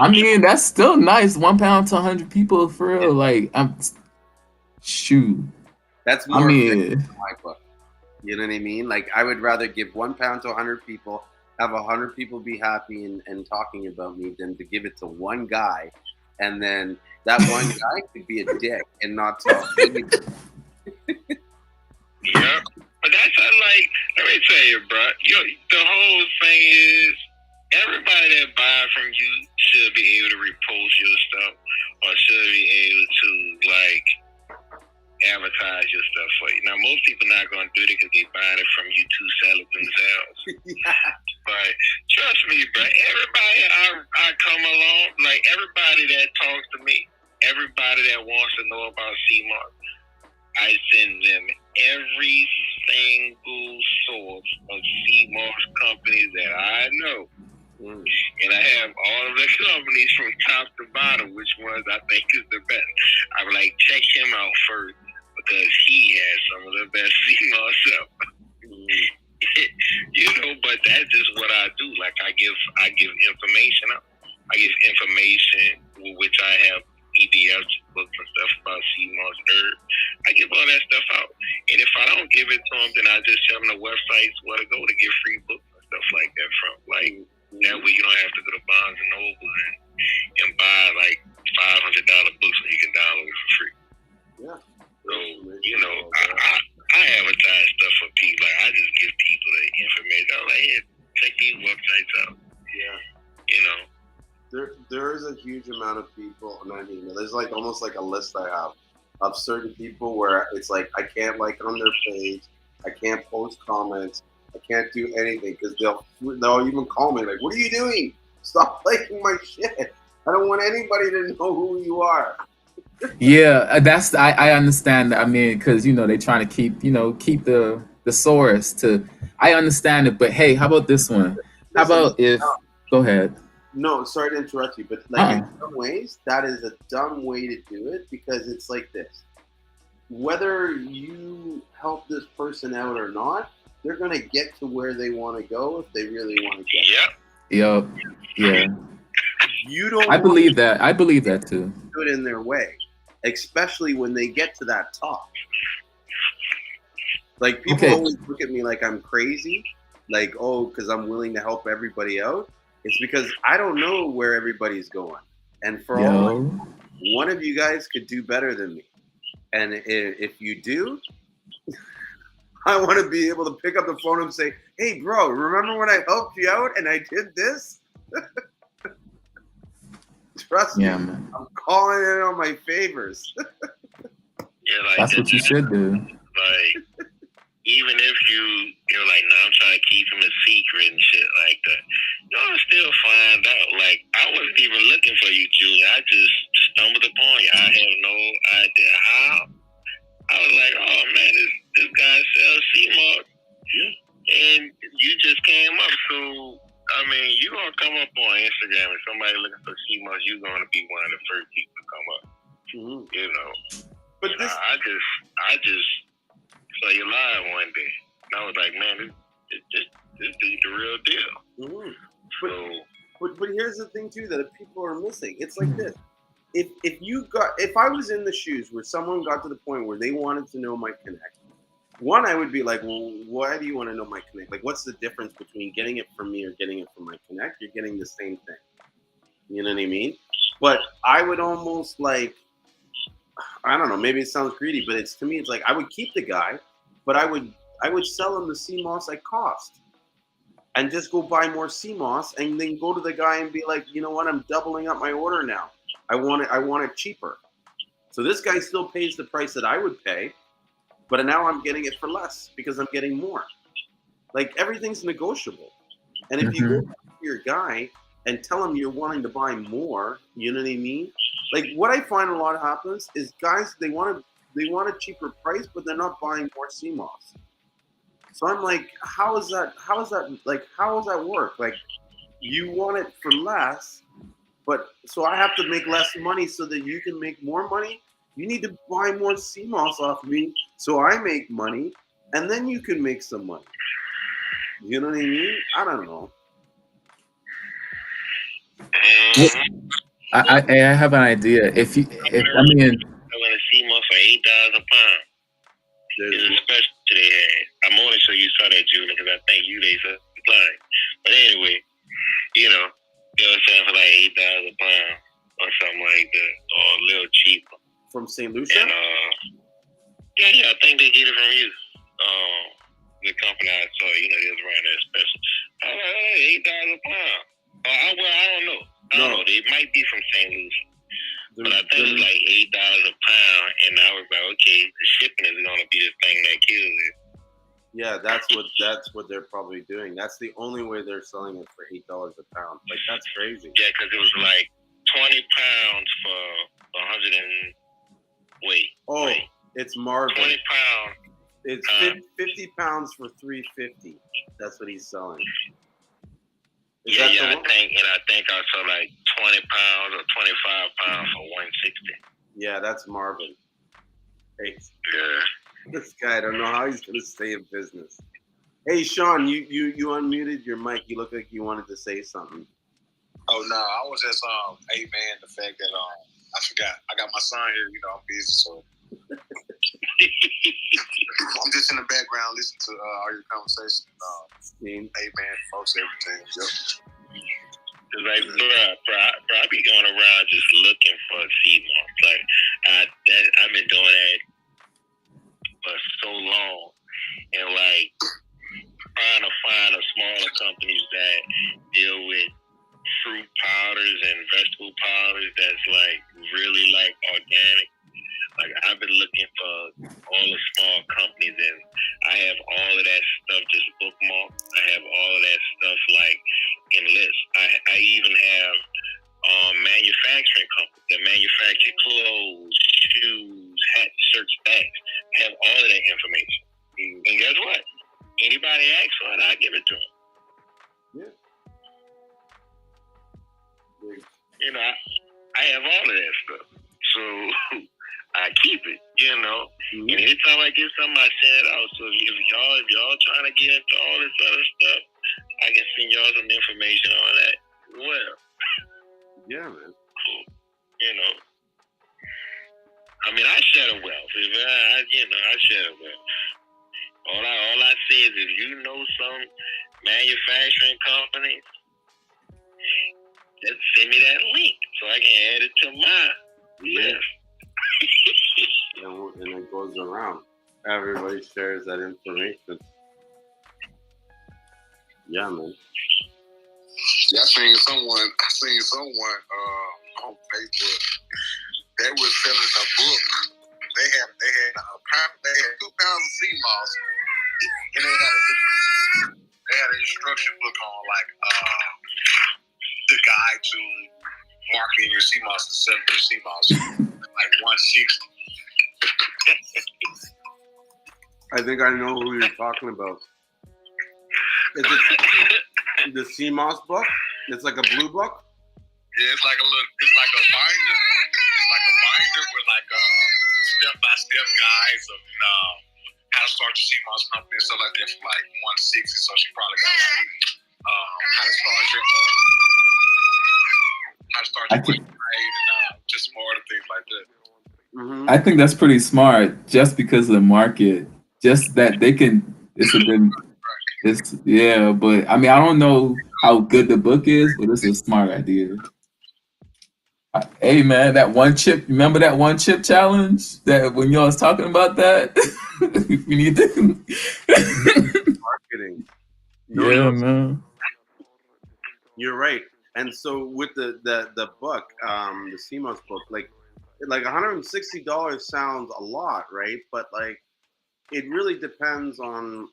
I mean, that's still nice. 1 pound to 100 people for real. Like, shoot. That's I more effective mean, in my book. You know what I mean? Like I would rather give £1 to 100 people, have 100 people be happy and talking about me than to give it to one guy, and then that one guy could be a dick and not tell anybody. Yeah. But that's like, let me tell you, bro. The whole thing is everybody that buy from you should be able to repost your stuff or should be able to like advertise your stuff for you. Now, most people not gonna do it because they buying it from you to sell it themselves. Yeah. But trust me, bro. Everybody I come along, like everybody that talks to me, everybody that wants to know about Seamoss, I send them every single source of Seamoss companies that I know. And I have all of the companies from top to bottom, which ones I think is the best. I would like check him out first because he has some of the best Seamoss stuff. But that's just what I do. Like I give information out. I give information which I have EDF books and stuff about Seamoss herb. I give all that stuff out. And if I don't give it to them, then I just tell them the websites where to go to get free books and stuff like that from. Like that way you don't have to go to Barnes and Noble and buy like $500 books when you can download it for free. Yeah. So, I advertise stuff for people. Like I just give people the information. I'm like, hey, check these websites out. Yeah. There is a huge amount of people, and I mean, there's like almost like a list I have of certain people where it's like I can't like on their page, I can't post comments, I can't do anything because they'll even call me like, "What are you doing? Stop liking my shit. I don't want anybody to know who you are." yeah, that's I understand. I mean, because they're trying to keep keep the source to. I understand it, but hey, how about this one? How listen, about if? Go ahead. no, sorry to interrupt you, but like in some ways, that is a dumb way to do it because it's like this. Whether you help this person out or not, they're gonna get to where they want to go if they really want to get. Yep. Yep. Yeah. You don't I want believe that. I believe that too. to do it in their way, especially when they get to that top. Like people Okay. always look at me like I'm crazy, like because I'm willing to help everybody out. It's because I don't know where everybody's going, and for all Yo. one of you guys could do better than me, and if you do, I want to be able to pick up the phone and say, "Hey, bro, remember when I helped you out and I did this?" Trust Yeah, me, man. I'm calling in on my favors. Yeah, like That's what you should do. Like, even if you're like, no, I'm trying to keep him a secret and shit like that, you'll still find out. Like, I wasn't even looking for you, Julie. I just stumbled upon you. I have no idea how. I was like, oh man, this guy sells Seamoss, and you just came up. So, I mean, you gonna come up on Instagram and somebody looking for Seamoss, you're gonna be one of the first people to come up. Mm-hmm. You know. But this, I just saw you live one day, and I was like, man, this is the real deal. Mm-hmm. But here's the thing too that people are missing. It's like this. If I was in the shoes where someone got to the point where they wanted to know my connect, one, I would be like, well, why do you want to know my connect? Like, what's the difference between getting it from me or getting it from my connect? You're getting the same thing. You know what I mean? But I would almost like, I don't know, maybe it sounds greedy, but it's to me, it's like I would keep the guy, but I would sell him the Seamoss at cost. And just go buy more Seamoss and then go to the guy and be like, you know what, I'm doubling up my order now. I want it cheaper. So this guy still pays the price that I would pay, but now I'm getting it for less because I'm getting more. Like everything's negotiable. And if you go to your guy and tell him you're wanting to buy more, you know what I mean? Like what I find a lot happens is guys they want a cheaper price, but they're not buying more Seamoss. So I'm like, how does that work? Like you want it for less, but so I have to make less money so that you can make more money. You need to buy more Seamoss off me so I make money, and then you can make some money. You know what I mean? I don't know. I have an idea. If I'm gonna Seamoss for $8 a pound. It's a special they had. I'm only sure you saw that, Julie, because I think they supplied. But anyway, you know, they were selling for like $8 a pound or something like that, or a little cheaper. From St. Lucia? And, yeah, I think they get it from you. The company I saw, you know, they was running that special. I was like, hey, $8 a pound. I don't know. I don't know. They might be from St. Lucia. But I think it's like $8 a pound, and I was like, okay, the shipping is gonna be the thing that kills it. Yeah, that's what they're probably doing. That's the only way they're selling it for $8 a pound. Like that's crazy. Yeah, because it was like 20 pounds for 100 and wait. It's Marvin. 20 pounds. It's 50 pounds for $350. That's what he's selling. I think I saw like 20 pounds or 25 pounds for $160. Yeah, that's Marvin. Hey, yeah. This guy, I don't know how he's gonna stay in business. Hey, Sean, you unmuted your mic. You look like you wanted to say something. Oh no, I was just amen the fact that I forgot I got my son here. You know, I'm busy, so I'm just in the background listening to all your conversation. Amen, folks, everything. Yep. Like, bro, I be going around just looking for Seamoss. Like, I've been doing that for so long, and like trying to find a smaller companies that deal with fruit powders and vegetable powders that's like really like organic. Like I've been looking for all the small companies, and I have all of that stuff just bookmarked. I have all of that stuff like in lists. I even have manufacturing companies that manufacture clothes, shoes, hats, shirts, bags. I have all of that information. And guess what? Anybody asks for it, I give it to them. Yeah. You know, I have all of that stuff. So I keep it, And anytime I get something, I send it out. So if y'all trying to get into all this other stuff, I can send y'all some information on that. Well, yeah, man. I mean, I share the wealth. I share the wealth. All I say is if you know some manufacturing company, just send me that link so I can add it to my list. And it goes around. Everybody shares that information. Yeah, man. Yeah, I seen someone on Facebook that was selling a book. They had 2 pounds of Seamoss, and they had an instruction book on like the guide to marketing your Seamoss and selling your Seamoss, like 160. I think I know who you're talking about. Is it the Seamoss book? It's like a blue book? Yeah, it's like a binder. It's like a binder with like a step-by-step guides of how to start your Seamoss company and stuff like that for like 160. So she probably got like how to start your website and just more other things like that. Mm-hmm. I think that's pretty smart, just because of the market. Just that they can. But I mean, I don't know how good the book is, but it's a smart idea. Hey man, that one chip. Remember that one chip challenge? That when y'all was talking about that, we need to marketing. Man. You're right. And so with the book, the Seamoss book, like $160 sounds a lot, right? But like, it really depends on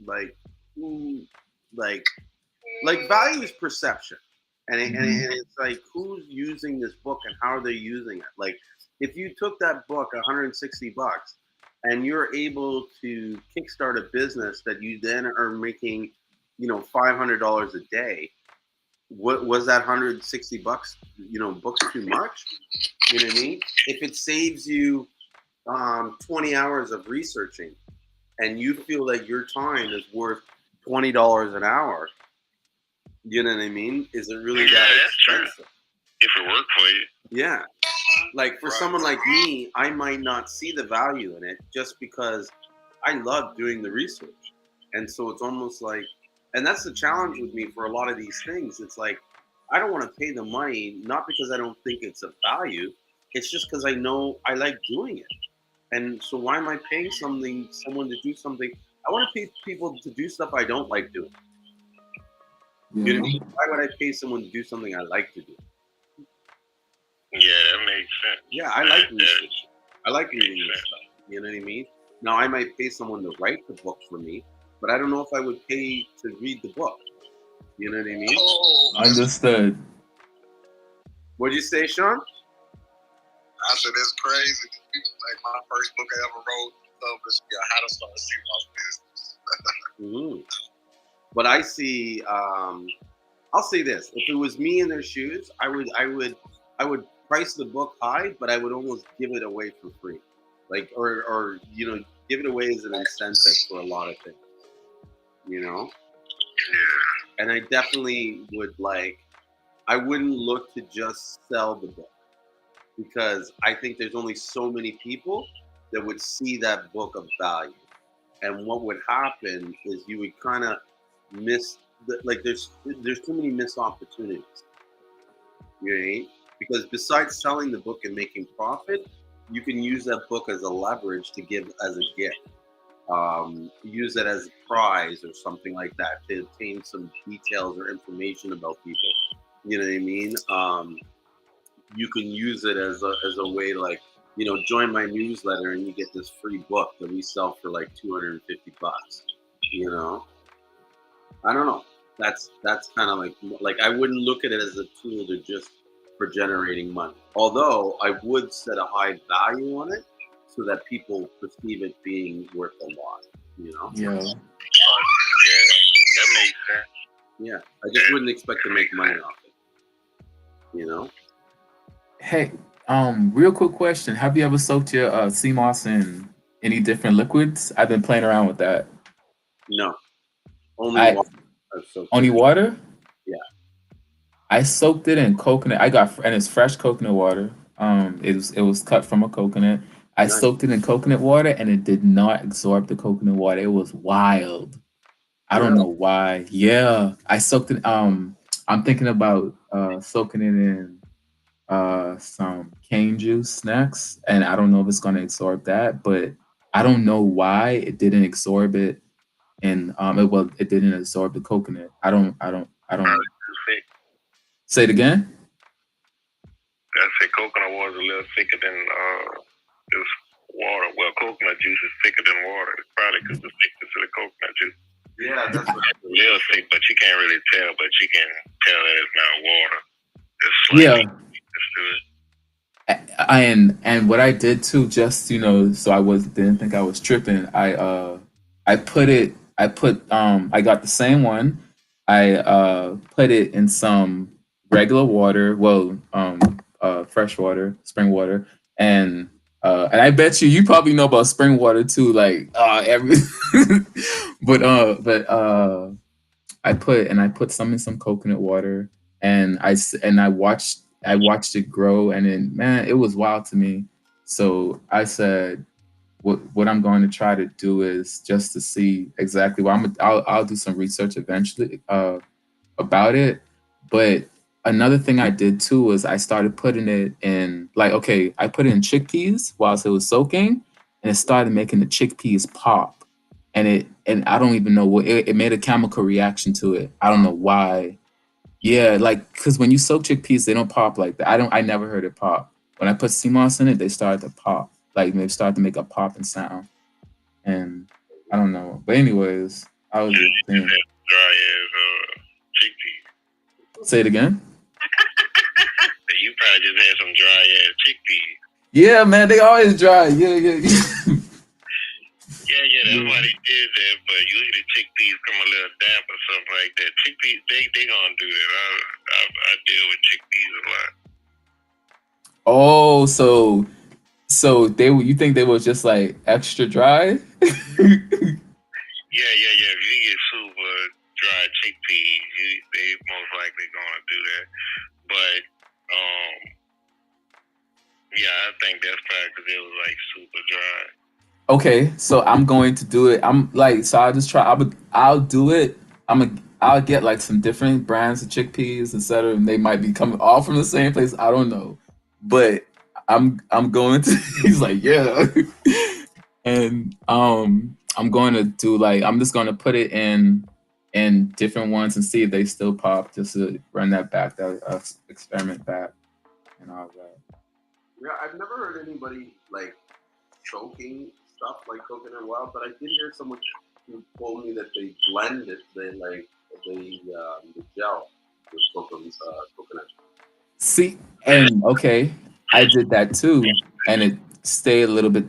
like who, like value is perception. And it's like who's using this book and how are they using it. Like if you took that book, $160, and you're able to kickstart a business that you then are making, $500 a day. What was that $160? Books too much? You know what I mean? If it saves you 20 hours of researching, and you feel that your time is worth $20 an hour, you know what I mean? Is it really that expensive? If it worked for you. Yeah. Like for someone like me, I might not see the value in it just because I love doing the research. And so it's almost like, and that's the challenge with me for a lot of these things. It's like, I don't want to pay the money, not because I don't think it's of value. It's just because I know I like doing it. And so why am I paying someone to do something? I want to pay people to do stuff I don't like doing. You know what I mean? Why would I pay someone to do something I like to do? Yeah, that makes sense. Yeah, I like research. I like reading this stuff. You know what I mean? Now, I might pay someone to write the book for me, but I don't know if I would pay to read the book. You know what I mean? Understood. What'd you say, Sean? I said, it's crazy. Like my first book I ever wrote was How to Start a Seamoss Business. But I see. I'll say this: if it was me in their shoes, I would price the book high, but I would almost give it away for free, like or give it away as an incentive for a lot of things. And I definitely would I wouldn't look to just sell the book, because I think there's only so many people that would see that book of value. And what would happen is you would kind of miss, there's too many missed opportunities. You know what I mean? Because besides selling the book and making profit, you can use that book as a leverage to give as a gift. Use it as a prize or something like that to obtain some details or information about people. You know what I mean? You can use it as a way to join my newsletter and you get this free book that we sell for like $250. I don't know. That's kind of like I wouldn't look at it as a tool to just for generating money. Although I would set a high value on it so that people perceive it being worth a lot. Yeah. That makes sense. Yeah, I just wouldn't expect to make money off it. Hey, real quick question: have you ever soaked your sea moss in any different liquids? I've been playing around with that. No, only I water. I've soaked it only in. water. Yeah. I soaked it in coconut. And it's fresh coconut water. It was cut from a coconut. I Nice. soaked it in coconut water, and it did not absorb the coconut water. It was wild. I don't Really? know why. Yeah, I soaked it. I'm thinking about soaking it in some cane juice next, and I don't know if it's gonna absorb that, but I don't know why it didn't absorb it, and it didn't absorb the coconut. I don't know. Probably too thick. Say it again. I said coconut water is a little thicker than just water. Well, coconut juice is thicker than water. It's probably because the thickness of the coconut juice. Yeah, that's what. It's a little thick, but you can't really tell. But you can tell that it's not water. It's Yeah, slightly thickness to it. and what I did too, just so I was didn't think I was tripping. I got the same one. I put it in some regular water, well, fresh water, spring water, and I bet you probably know about spring water too, like every, but I put some in some coconut water, and I watched it grow, and then man, it was wild to me. So I said, what I'm going to try to do is just to see exactly. Well, I'll do some research eventually about it. But another thing I did too was I started putting it in, like, okay, I put it in chickpeas whilst it was soaking, and it started making the chickpeas pop. And I don't even know what it made, a chemical reaction to it. I don't know why. Yeah, like, because when you soak chickpeas, they don't pop like that. I never heard it pop. When I put sea moss in it, they started to pop. Like they started to make a popping sound. And I don't know. But anyways, I was just Just saying. had dry as chickpeas. Say it again. You probably just had some dry ass chickpeas. Yeah, man, they always dry. Yeah, yeah. Yeah, that's Yeah. why they did that. But usually chickpeas come a little damp or something like that. Chickpeas, they gonna do that. I deal with chickpeas a lot. Oh, so you think they were just like extra dry? Yeah. If you get super dry chickpeas, they most likely gonna do that. But yeah, I think that's probably because it was like super dry. Okay, so I'm going to do it. I'm like, so I'll just try. I'll do it. I'll get like some different brands of chickpeas, etc. And they might be coming all from the same place. I don't know, but I'm going to. He's like, yeah, and I'm going to do, like, I'm just going to put it in different ones and see if they still pop. Just to run that experiment back, and all that. Yeah, I've never heard anybody like soaking stuff like coconut oil, but I did hear someone who told me that they blend it, the gel with coconut. See, and okay, I did that too, and it stayed a little bit.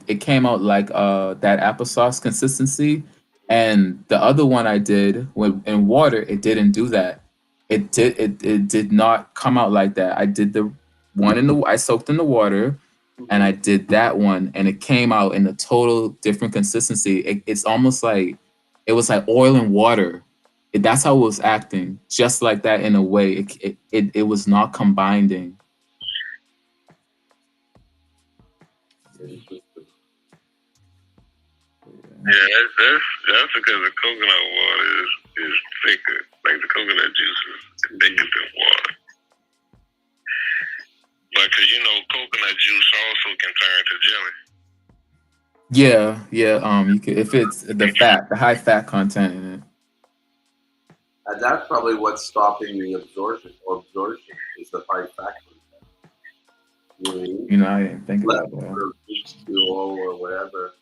It came out like that applesauce consistency, and the other one I did when in water, it didn't do that. It did not come out like that. I did the one I soaked in the water, and I Mm-hmm. did that one, and it came out in a total different consistency. It's almost like it was like oil and water. That's how it was acting, just like that in a way. It was not combining. Yeah, that's because the coconut water is thicker. Like the coconut juice is thicker than water. But because coconut juice also can turn to jelly. Yeah, yeah. You could, if it's the high fat content in it. And that's probably what's stopping the absorption is the high fat content. You know what I mean? I didn't think Less about that. or H2O or whatever,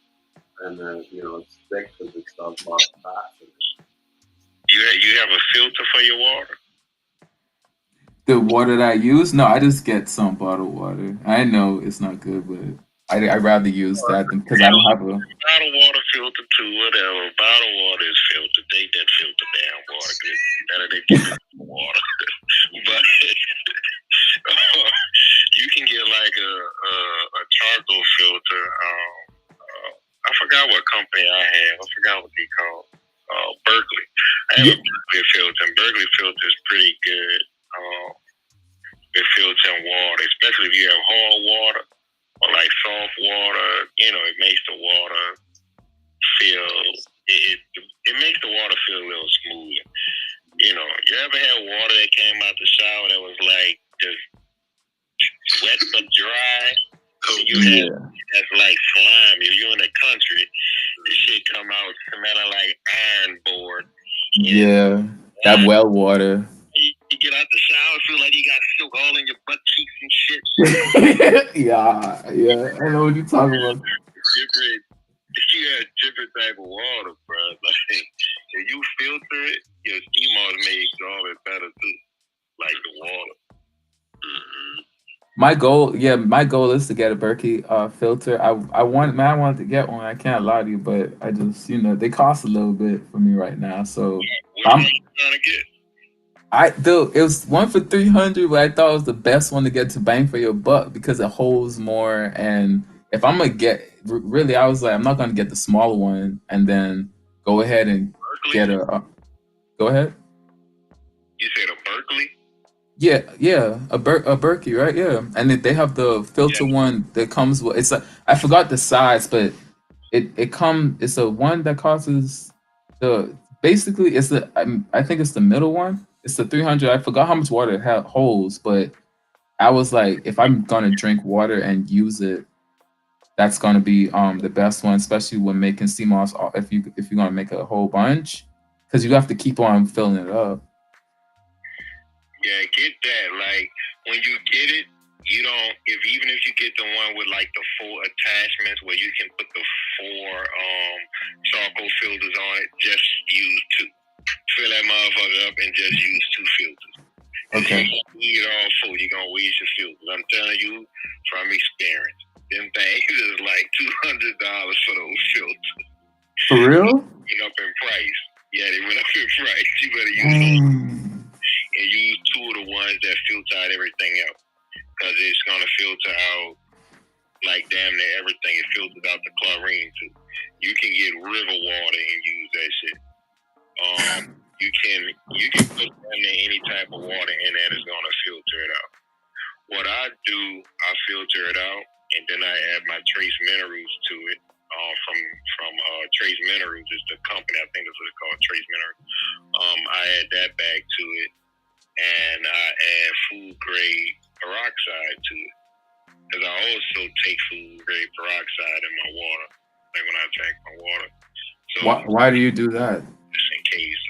and then it's thick because it's got a lot of fat in it. You have a filter for your water. The water that I use, no, I just get some bottled water. I know it's not good, but I'd rather use that because I don't have a. Bottled water filter too, whatever. Bottled water is filtered. Take that filter down water because better they give it water. But name. I forgot what they call. Berkeley. I have Yeah, a Berkeley filter, and Berkeley filter is pretty good. It filters water, especially if you have hard water or like soft water. It makes the water feel it makes the water feel a little smoother. You ever had water that came out the shower that was like just wet but dry? You have yeah, that's like slime. If you're in the country, this shit come out smelling like iron board. yeah. That well water. You get out the shower, feel like you got silk all in your butt cheeks and shit. Yeah, yeah. I know what you're talking about. Different, different type of water, bro. Like if you filter it, your Seamoss makes all it better too, like the water. Mm-hmm. My goal is to get a Berkey filter. I wanted to get one. I can't lie to you, but I just they cost a little bit for me right now. So Which one I'm you trying to get? it was one for 300, but I thought it was the best one to get to bang for your buck because it holds more. And if I'm gonna really, I was like, I'm not gonna get the smaller one and then go ahead and Berkeley? get go ahead. You said a Berkeley? Yeah, yeah, a Berkey, right? Yeah, and then they have the filter Yeah. one that comes with. I forgot the size, but it's a one that causes the basically it's I think it's the middle one. It's the 300. I forgot how much water it holds, but I was like, if I'm gonna drink water and use it, that's gonna be the best one, especially when making sea moss. If you're gonna make a whole bunch, because you have to keep on filling it up. Yeah, get that. Like when you get it, you don't. Even if you get the one with like the 4 attachments where you can put the 4 charcoal filters on it, just use 2. Fill that motherfucker up and just use 2 filters. Okay. You need all 4. You're gonna waste your filters. I'm telling you from experience. Them things is like $200 for those filters. For real? Went up in price. Yeah, they went up in price. You better use Dang. and use 2 of the ones that filter out everything else. Because it's going to filter out like damn near everything. It filters out the chlorine too. You can get river water and use that shit. You can put damn near any type of water in there that's going to filter it out. What I do, I filter it out and then I add my trace minerals to it. From Trace Minerals is the company. I think that's what it's called, Trace Minerals. I add that back to it, and I add food grade peroxide to it. Because I also take food grade peroxide in my water, like when I drink my water. So Why do you do that? just in case,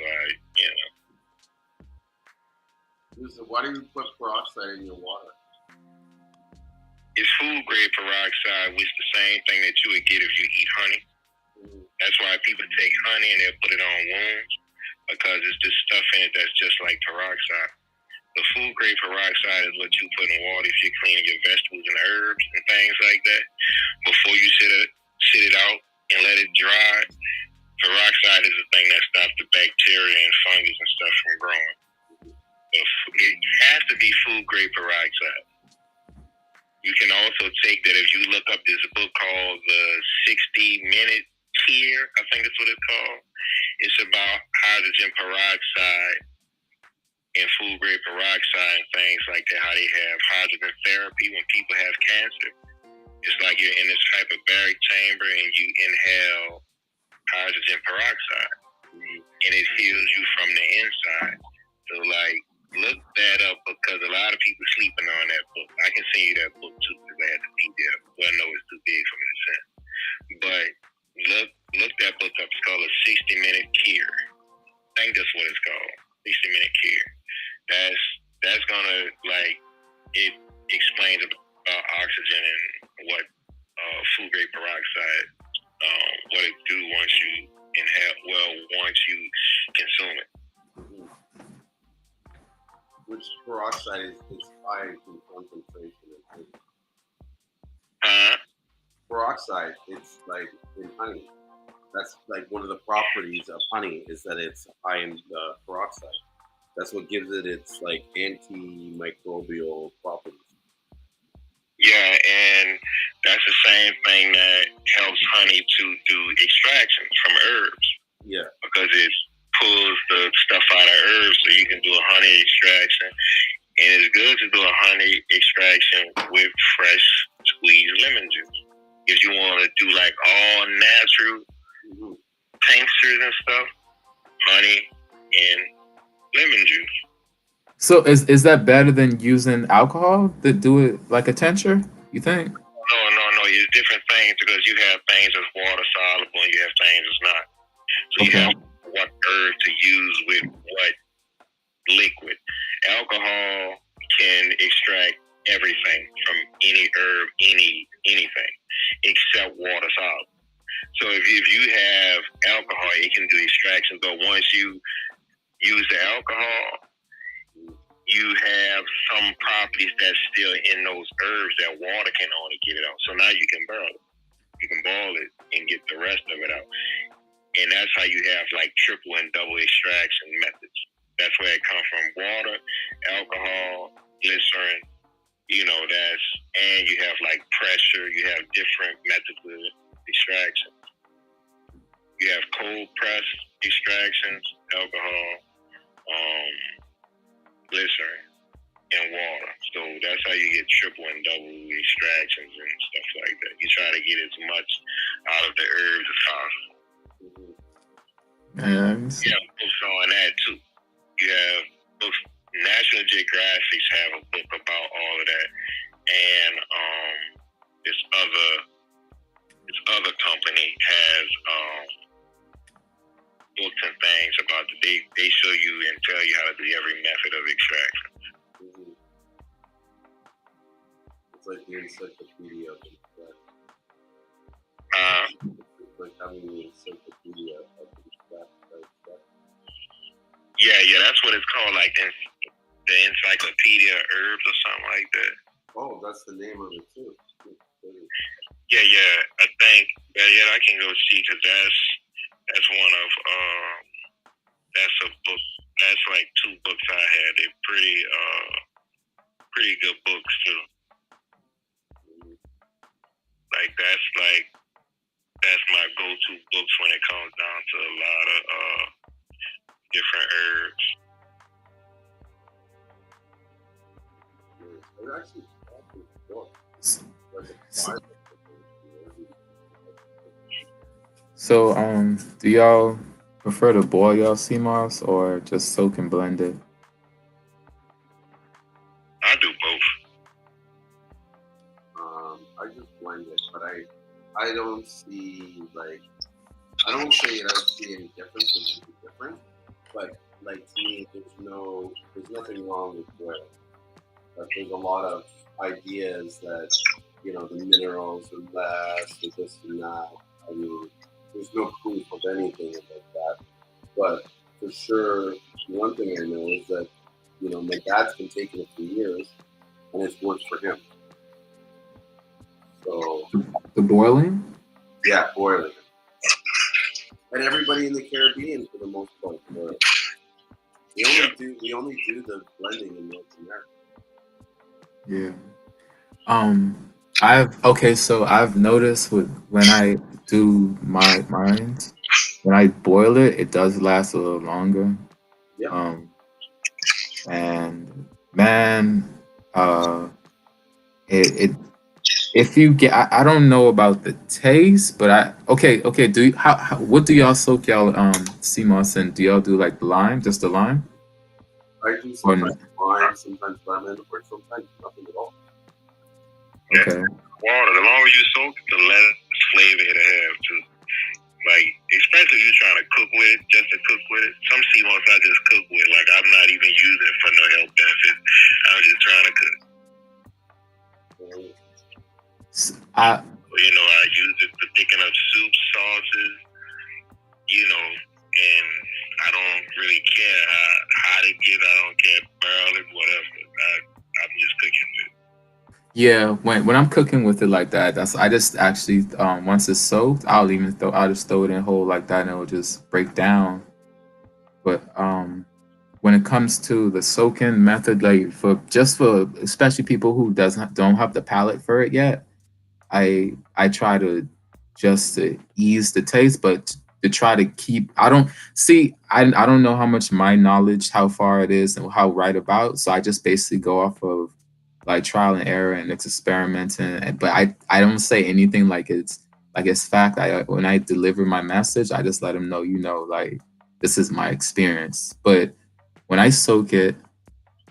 Why do you put peroxide in your water? it's food grade peroxide, which is the same thing that you would get if you eat honey. That's why people take honey and they'll put it on wounds because it's this stuff in it that's just like peroxide. The food grade peroxide is what you put in water if you're cleaning your vegetables and herbs and things like that. Before you sit it out and let it dry, peroxide is the thing that stops the bacteria and fungus and stuff from growing. It has to be food grade peroxide. You can also take that if you look up this book called The 60-Minute Cure, I think that's what it's called. It's about hydrogen peroxide and food grade peroxide and things like that, how they have hydrogen therapy when people have cancer. It's like you're in this hyperbaric chamber and you inhale hydrogen peroxide and it heals you from the inside. So like look that up because a lot of people sleeping on that book. I can send you that book too because I had the PDF. Well, I know it's too big for me to send. But look that book up. It's called A 60-Minute Cure. I think that's what it's called. 60-Minute Cure. That's gonna like it explains about oxygen and what food grade peroxide what it do once you inhale. Well, once you consume it. Which peroxide is high in concentration? Peroxide, it's like in honey. That's like one of the properties of honey is that it's high in peroxide. That's what gives it its like antimicrobial properties. Yeah, and That's the same thing that helps honey to do extractions from herbs. Yeah. Because it pulls the stuff out of herbs so you can do a honey extraction. And it's good to do a honey extraction with fresh squeezed lemon juice. If you want to do like all natural tinctures and stuff, honey and lemon juice. So is that better than using alcohol to do it like a tincture? You think? No. It's different things because you have things that's water soluble and you have things that's not. So you Okay. have what herb to use with what liquid. Alcohol can extract everything from any herb, anything, except water soluble. So if you have alcohol, it can do extraction. But once you use the alcohol, you have some properties that's still in those herbs that water can only get it out. So now you can boil it. You can boil it and get the rest of it out. And that's how you have like triple and double extraction methods. That's where it comes from: water, alcohol, glycerin. And you have like pressure. You have different methods of extraction. You have cold press extractions, alcohol, glycerin, and water. So that's how you get triple and double extractions and stuff like that. You try to get as much out of the herbs as possible. You have books on that too. You have books. National Geographic have a book about all of that, and this other company has books and things about they show you and tell you how to do every method of extraction. It's like the encyclopedia of extraction. It's like having the encyclopedia of extraction. Yeah, that's what it's called, like the Encyclopedia of Herbs or something like that. Oh, that's the name of it too. Yeah, I think I can go see because that's one of that's a book. That's like two books I had. They're pretty good books too. That's my go-to books when it comes down to a lot of different herbs. So do y'all prefer to boil y'all Seamoss or just soak and blend it? I do both. I just blend it, but I don't see I don't say I don't see any difference. It's different, but like to me, there's nothing wrong with boiling. But there's a lot of ideas that the minerals are less, or this and that. I mean, there's no proof of anything like that. But for sure, one thing I know is that my dad's been taking it for years, and it's worked for him. So the boiling? Yeah, boiling. And everybody in the Caribbean, for the most part, boil. We only do the blending in North America. Yeah. So I've noticed when I do my mines, when I boil it, it does last a little longer. Yeah. And man, it if you get, I don't know about the taste, but okay. Do you, what do y'all soak y'all Seamoss in? Do y'all do like lime, just the lime? I do sometimes lime, sometimes lemon, or sometimes nothing at all. Okay. Water. The longer you soak, the less flavor it'll have too. Like, especially if you're trying to cook with it, just to cook with it. Some Seamoss I just cook with. Like, I'm not even using it for no health benefits. I'm just trying to cook. I use it for picking up soup, sauces, and I don't really care how they get. I don't care, barrel it, whatever. I'm just cooking with it. Yeah, when I'm cooking with it like that, I just actually once it's soaked, I'll just throw it in whole like that, and it'll just break down. But when it comes to the soaking method, like for especially people who don't have the palate for it yet, I try to just to ease the taste, but to try to keep. I don't see. I don't know how much my knowledge, how far it is, and how right about. So I just basically go off of like trial and error and it's experimenting. But I don't say anything like it's fact. I when I deliver my message, I just let them know, like this is my experience. But when I soak it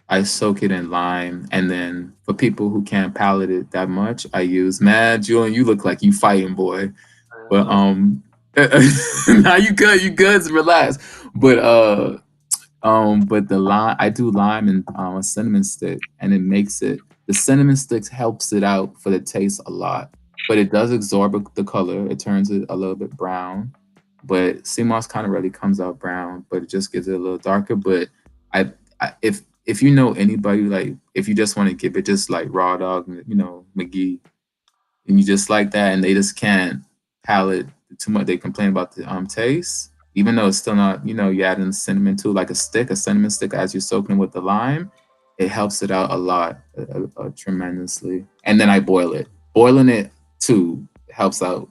in lime, and then for people who can't palate it that much, I use man, Julian, you look like you fighting, boy. But now you good, relax. But the lime, I do lime and a cinnamon stick, and it makes it. The cinnamon sticks helps it out for the taste a lot, but it does absorb the color. It turns it a little bit brown, but sea moss kind of really comes out brown, but it just gives it a little darker. But if you know anybody, like if you just want to give it just like raw dog, McGee, and you just like that, and they just can't palate too much. They complain about the taste, even though it's still not. You add in cinnamon too, like a cinnamon stick, as you're soaking with the lime. It helps it out a lot, tremendously. And then I boil it. Boiling it too helps out,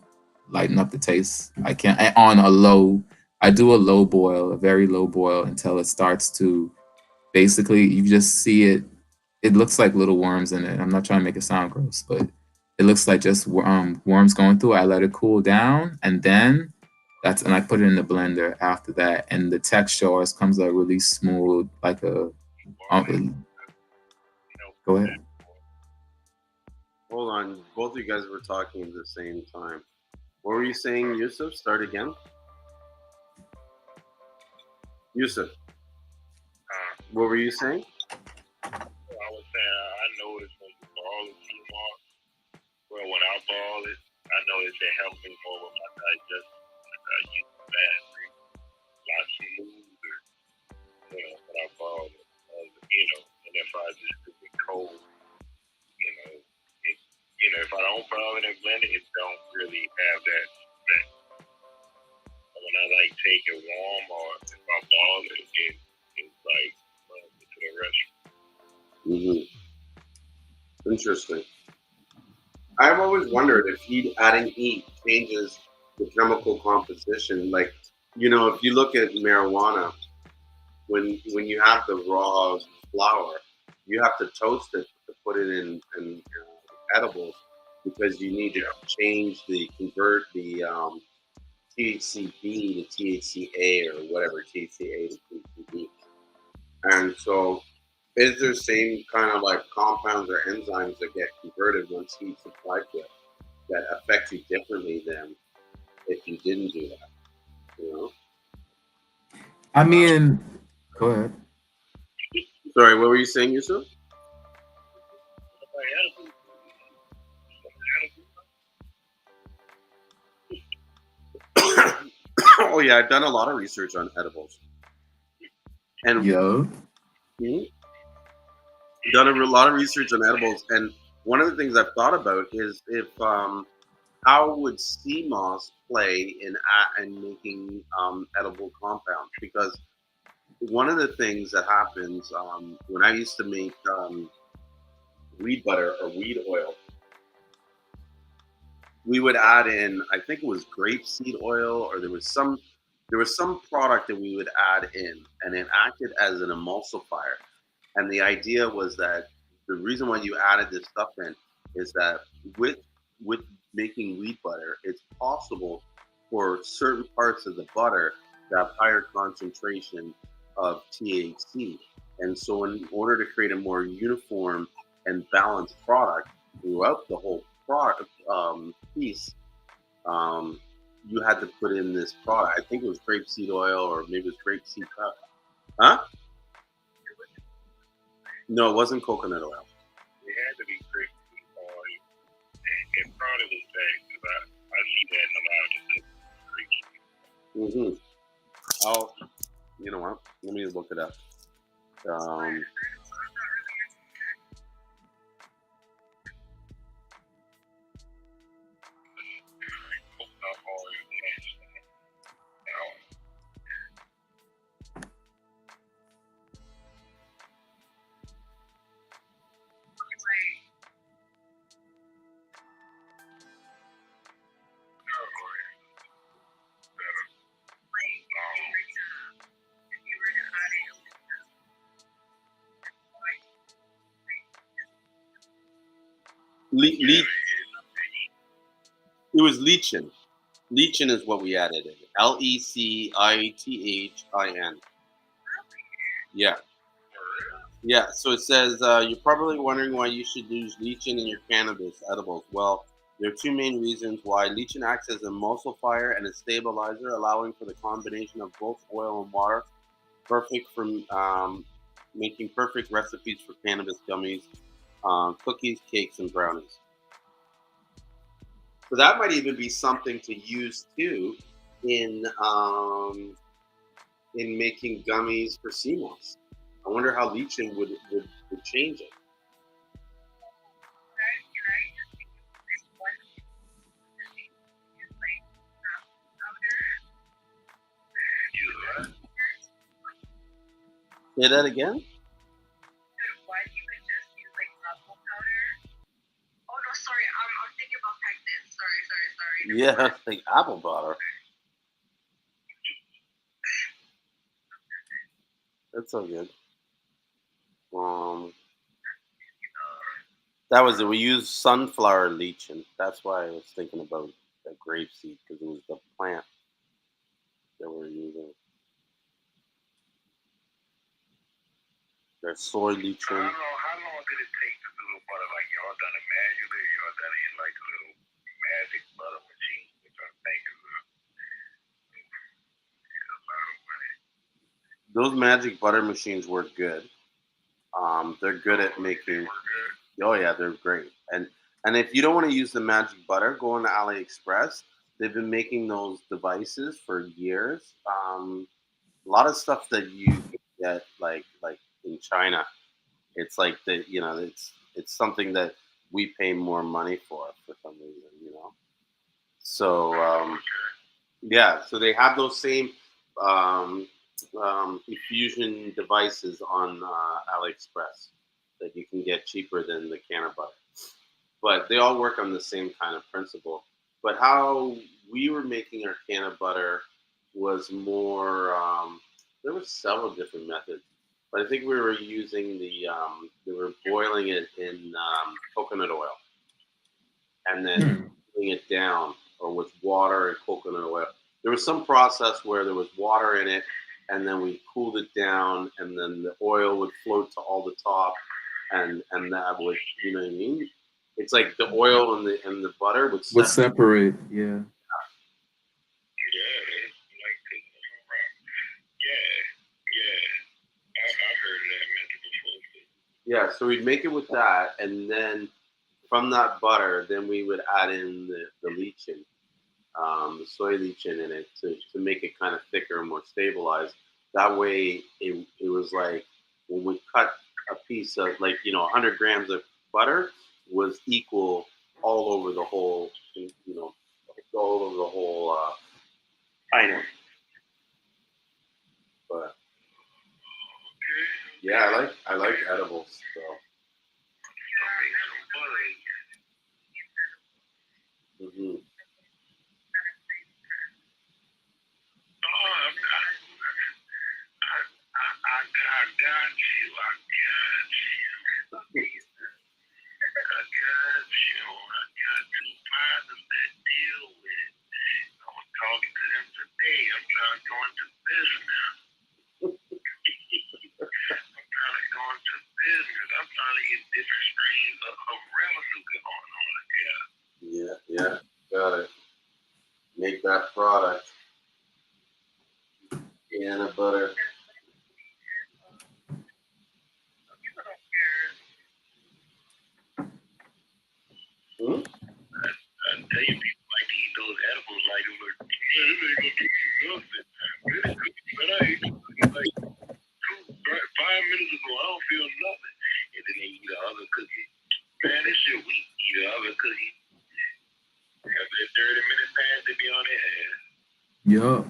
lighten up the taste. I can't on a low. I do a low boil, a very low boil, until it starts to basically you just see it. It looks like little worms in it. I'm not trying to make it sound gross, but it looks like just worms going through. I let it cool down, and then and I put it in the blender after that, and the texture always comes out really smooth, like a. Go ahead. Hold on, both of you guys were talking at the same time. What were you saying, Yusuf? Start again. Yusuf, what were you saying? I was saying I noticed when you boil the Seamoss, well, when I boil it, I noticed it helps me more with my digestion. I use fast, a lot smoother, when I boil it. And if I just cook it cold, if I don't boil it and blend it, it don't really have that effect. When I like take it warm, or if I boil it, it's like to the restaurant. Interesting. I've always wondered if adding heat changes the chemical composition. Like, if you look at marijuana, when you have the raw flower, you have to toast it to put it in edibles, because you need to convert the THCB to THCA, or whatever, THCA to THCB. And so, is there same kind of like compounds or enzymes that get converted once heat's applied to it that affect you differently than if you didn't do that? I mean, go ahead. Sorry, what were you saying, Yusuf? Oh yeah, I've done a lot of research on edibles, and done a lot of research on edibles. And one of the things I've thought about is if how would Seamoss play in making edible compounds? Because one of the things that happens when I used to make weed butter or weed oil, we would add in, I think it was grapeseed oil, or there was some product that we would add in, and it acted as an emulsifier. And the idea was that the reason why you added this stuff in is that with making wheat butter, it's possible for certain parts of the butter to have higher concentration of THC. And so in order to create a more uniform and balanced product throughout the whole product piece, you had to put in this product. I think it was grapeseed oil, or maybe it was grapeseed cup. Huh? No, it wasn't coconut oil. It had to be grapeseed oil. And part of the fact, because I see that in a lot of grapeseed. Oh, you know what? Let me look it up. It was lechin. Lechin is what we added in. Lecithin. Yeah. Yeah, so it says you're probably wondering why you should use lechin in your cannabis edibles. Well, there are two main reasons why. Lechin acts as an emulsifier and a stabilizer, allowing for the combination of both oil and water, perfect for making perfect recipes for cannabis gummies, cookies, cakes, and brownies. So that might even be something to use too in making gummies for Seamoss. I wonder how lechin would change it. Say that again? Why you could just use like apple powder? Oh no, sorry, I'm thinking about pectin. Sorry. Yeah, like apple butter. That's so good. That was it. We used sunflower lechin. That's why I was thinking about the grapeseed because it was the plant that we're using. There's soy lechin. How long did it take to do the butter? Like y'all done it manually, y'all done it in like a little magic butter machine, which I think is a lot of money. Those magic butter machines work good. They're good at making. Oh yeah, they're great. And if you don't want to use the magic butter, go on to AliExpress. They've been making those devices for years. A lot of stuff that you can get like in China. It's like it's something that we pay more money for some reason. So yeah, so they have those same um, infusion devices on AliExpress that you can get cheaper than the can of butter. But they all work on the same kind of principle. But how we were making our can of butter was more. There were several different methods, but I think we were using we were boiling it in coconut oil, and then cooling it down, or with water and coconut oil. There was some process where there was water in it, and then we cooled it down, and then the oil would float to all the top, and that would, you know what I mean? It's like the oil and the butter would separate. Yeah. I heard of that method before. Yeah, so we'd make it with that, and then from that butter, then we would add in the lechin, the soy lechin in it to make it kind of thicker and more stabilized. That way, it was like when we cut a piece of 100 grams of butter was equal all over the whole, all over the whole item. But yeah, I like edibles. So. Mm-hmm. I got you. I got two partners that deal with it. I was talking to them today. I'm trying to go into business. I'm trying to get different streams of revenue going on. Yeah, got it. Make that product. Can of butter. Hmm? I tell you, people like to eat those edibles like it was. Yeah, this ain't gonna give you nothing. Really good, but I ate like 5 minutes ago. I don't feel nothing, and then they eat the other cookie. Man, this shit weak. Eat the other cookie. After 30 minutes pass, they be on their ass. Yup.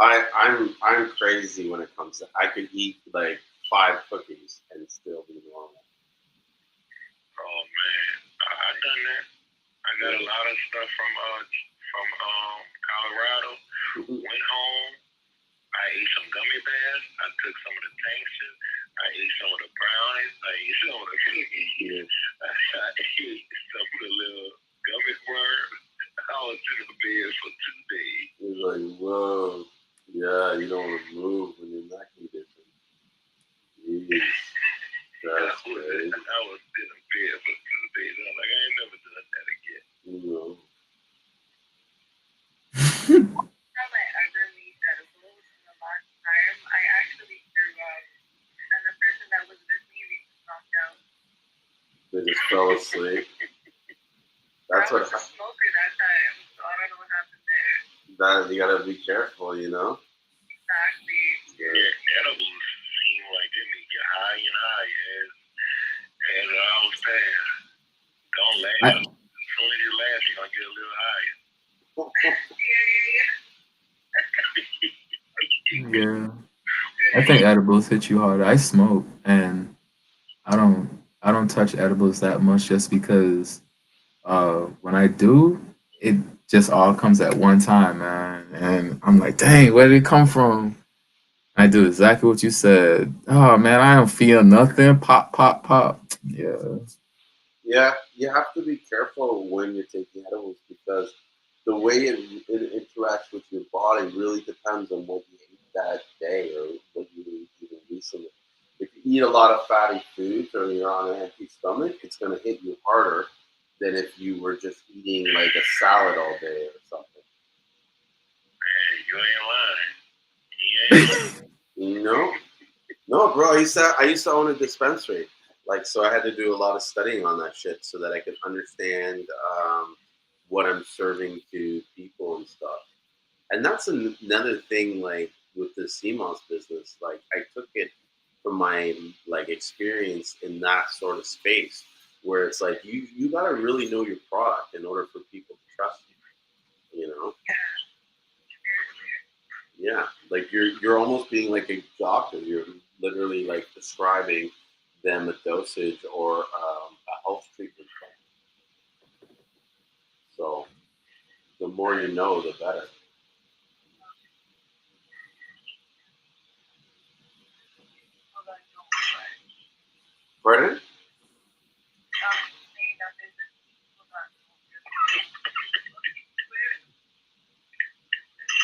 I'm crazy when it comes to. I could eat like 5 cookies and still be normal. Oh man, I done that. I got a lot of stuff from Colorado. Went home. I ate some gummy bears. I took some of the tinctures. I ate some of the brownies. I ate some of the cookies. I ate Yeah, you don't want to move when you're in that condition. Jeez. That's crazy. I was in a bed for 2 days. I'm like, I ain't never done that again. No. Time I ever made edibles in the last time, I actually threw up, and the person that was with me, we just knocked out. They just fell asleep. That's I was a smoker that time, so I don't know what happened there. That you gotta be careful, you know. Exactly. Yeah, edibles seem like they make you high and higher as the hours pass. Don't laugh. As soon as you laugh, you're gonna get a little higher. Yeah. I think edibles hit you hard. I smoke and I don't touch edibles that much just because when I do, it just all comes at one time, man. And I'm like, dang, where did it come from? I do exactly what you said. Oh man, I don't feel nothing. Pop, pop, pop. Yeah. Yeah, you have to be careful when you're taking edibles because the way it interacts with your body really depends on what you ate that day or what you ate even recently. If you eat a lot of fatty foods or you're on an empty stomach, it's going to hit you harder than if you were just eating like a salad all day or something. Man, you ain't lying. You know? No, bro. I used to own a dispensary, like so. I had to do a lot of studying on that shit so that I could understand what I'm serving to people and stuff. And that's another thing, like with the Seamoss business. Like I took it from my like experience in that sort of space, where it's like you gotta really know your product in order for people to trust you. You know. Yeah, like you're almost being like a doctor. You're literally like prescribing them a dosage or a health treatment plan. So the more you know, the better. Pardon?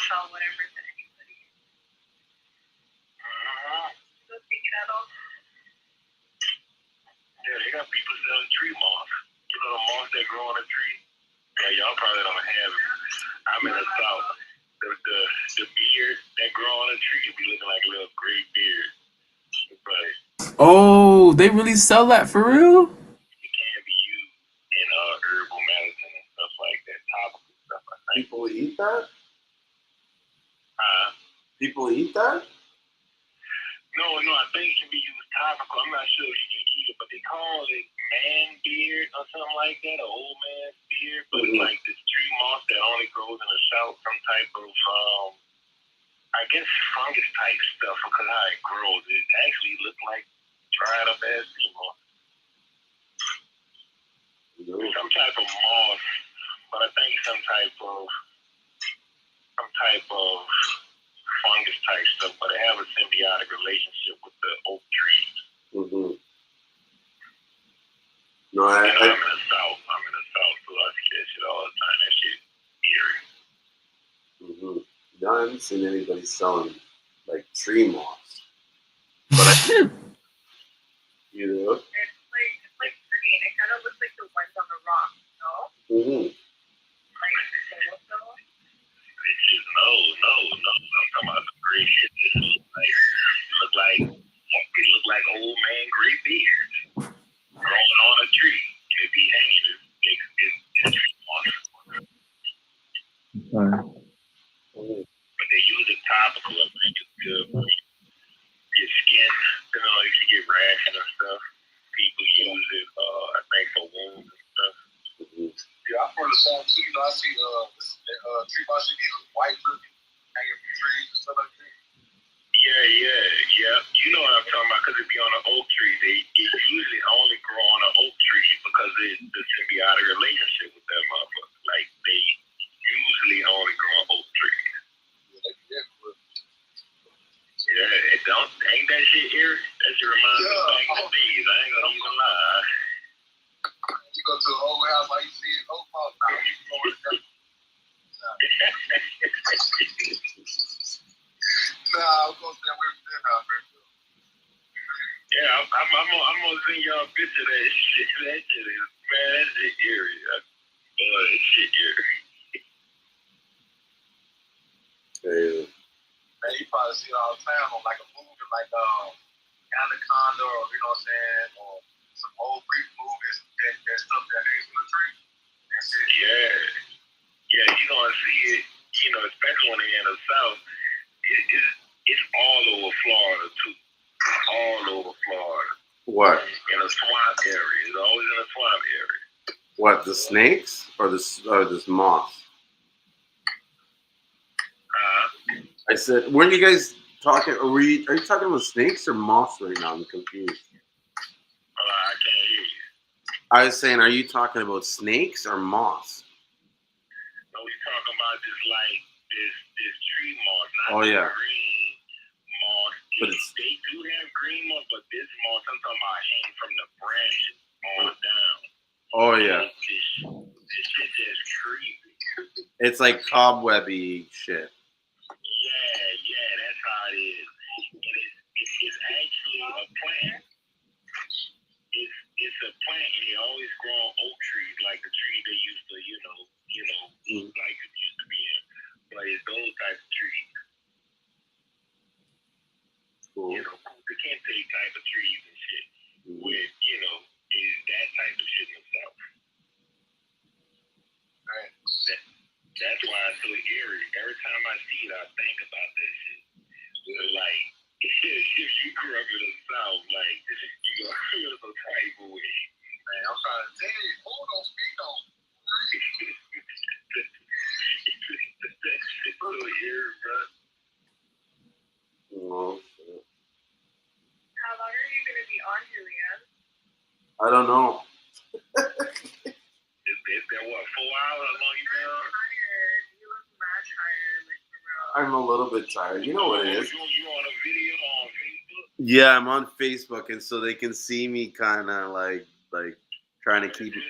Sell whatever to anybody. Go take it at all. Yeah, they got people selling tree moss. You know the moss that grow on a tree? Yeah, y'all probably don't have it. I'm in the south. The beard that grow on a tree be looking like a little gray beard. But Oh, they really sell that for real? it can be used in herbal medicine and stuff like that, topical stuff. I think. People eat that? Uh, People eat that? No, I think it can be used topical. I'm not sure if you can eat it, but they call it man beard or something like that, or old man's beard. But it's like this tree moss that only grows in the south, some type of I guess fungus type stuff because how it grows. It actually looks like dried up ass sea moss. Some type of moss, but I think some type of fungus type stuff, but they have a symbiotic relationship with the oak trees. Mm-hmm. No, I'm in the south, so I see that shit all the time. That shit eerie. Mm-hmm. No, I haven't seen anybody selling like tree moss, but you know. It's like green. It kind of looks like the ones on the rock, you know? Mm-hmm. Like the stone. This shit, no. I'm talking about the gray shit. This look like old man gray beard growing on a tree. It be hanging. It's tree moss. But they use it topical. I think it's good for your skin. You know, if you get rashes and stuff, people use it. I think for wounds and stuff. Yeah, I'm from the South too. You know, I see tree moss should be white looking, hanging from trees and stuff like that. Yeah. You know what I'm talking about because it be on an oak tree. It usually only grow on an oak tree because it's the symbiotic relationship with that motherfucker. Like they usually only grow on oak trees. Yeah, it don't. Ain't that shit eerie? That shit reminds me of back in the days. I ain't gonna even lie. You go to an old house, like you see an oak moss. Now you go in there. was gonna say we're there. Yeah, I'm gonna send y'all a picture of that shit. That shit is, man, that shit eerie. I love that shit eerie. Crazy. Man, you probably see it all the time on like a movie like Anaconda, or you know what I'm saying, or some old creep movies that stuff that hangs in the tree. That's it. Yeah. Yeah, you gonna see it, you know, especially when they're in the South. It's all over Florida too. All over Florida. What? In a swamp area. It's always in a swamp area. What? The snakes or this moss? I said, weren't you guys talking? Are you talking about snakes or moss right now? I'm confused. I can't hear you. I was saying, are you talking about snakes or moss? No, we're talking about this tree moss, not Oh, yeah. green moss. But they do have green moss, but this moss I'm talking about hanging from the branches on down. Oh yeah. This shit just creepy. It's like cobwebby shit. Yeah, that's how it is. And it's actually a plant. It's a plant, and they always grow on oak trees, like the tree they used to, like it used to be in. But it's those type of trees. Cool. You know, the kente type of trees and shit. With, is that type of shit in the South. Right. That's why it's so eerie. Every time I see it, I think about that shit. Like, if you grew up in the South, like, you gonna feel some type of way. Man, I'm trying to tell you, hold on, speak on. It's so eerie, bro. Oh, shit. How long are you going to be on, Julian? I don't know. It's been, what, 4 hours? How long you been on? I'm tired. You look mad tired, like, for real. I'm a little bit tired. You know what it is? You on a video on Facebook? Yeah, I'm on Facebook, and so they can see me kind of like trying to keep. Julian,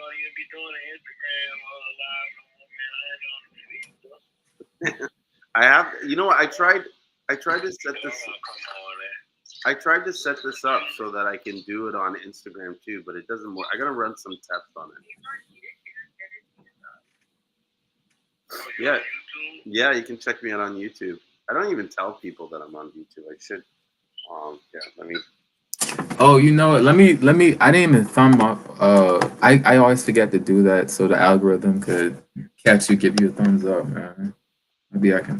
all you be doing an Instagram live no more, man. I ain't on Facebook. I have, you know what? I tried to set this. I tried to set this up so that I can do it on Instagram too, but it doesn't work. I gotta run some tests on it. Yeah, yeah, you can check me out on YouTube. I don't even tell people that I'm on YouTube. I should. Yeah, let me. Oh, you know what? Let me. I didn't even thumb up. I always forget to do that so the algorithm could catch you, give you a thumbs up, man. Maybe I can.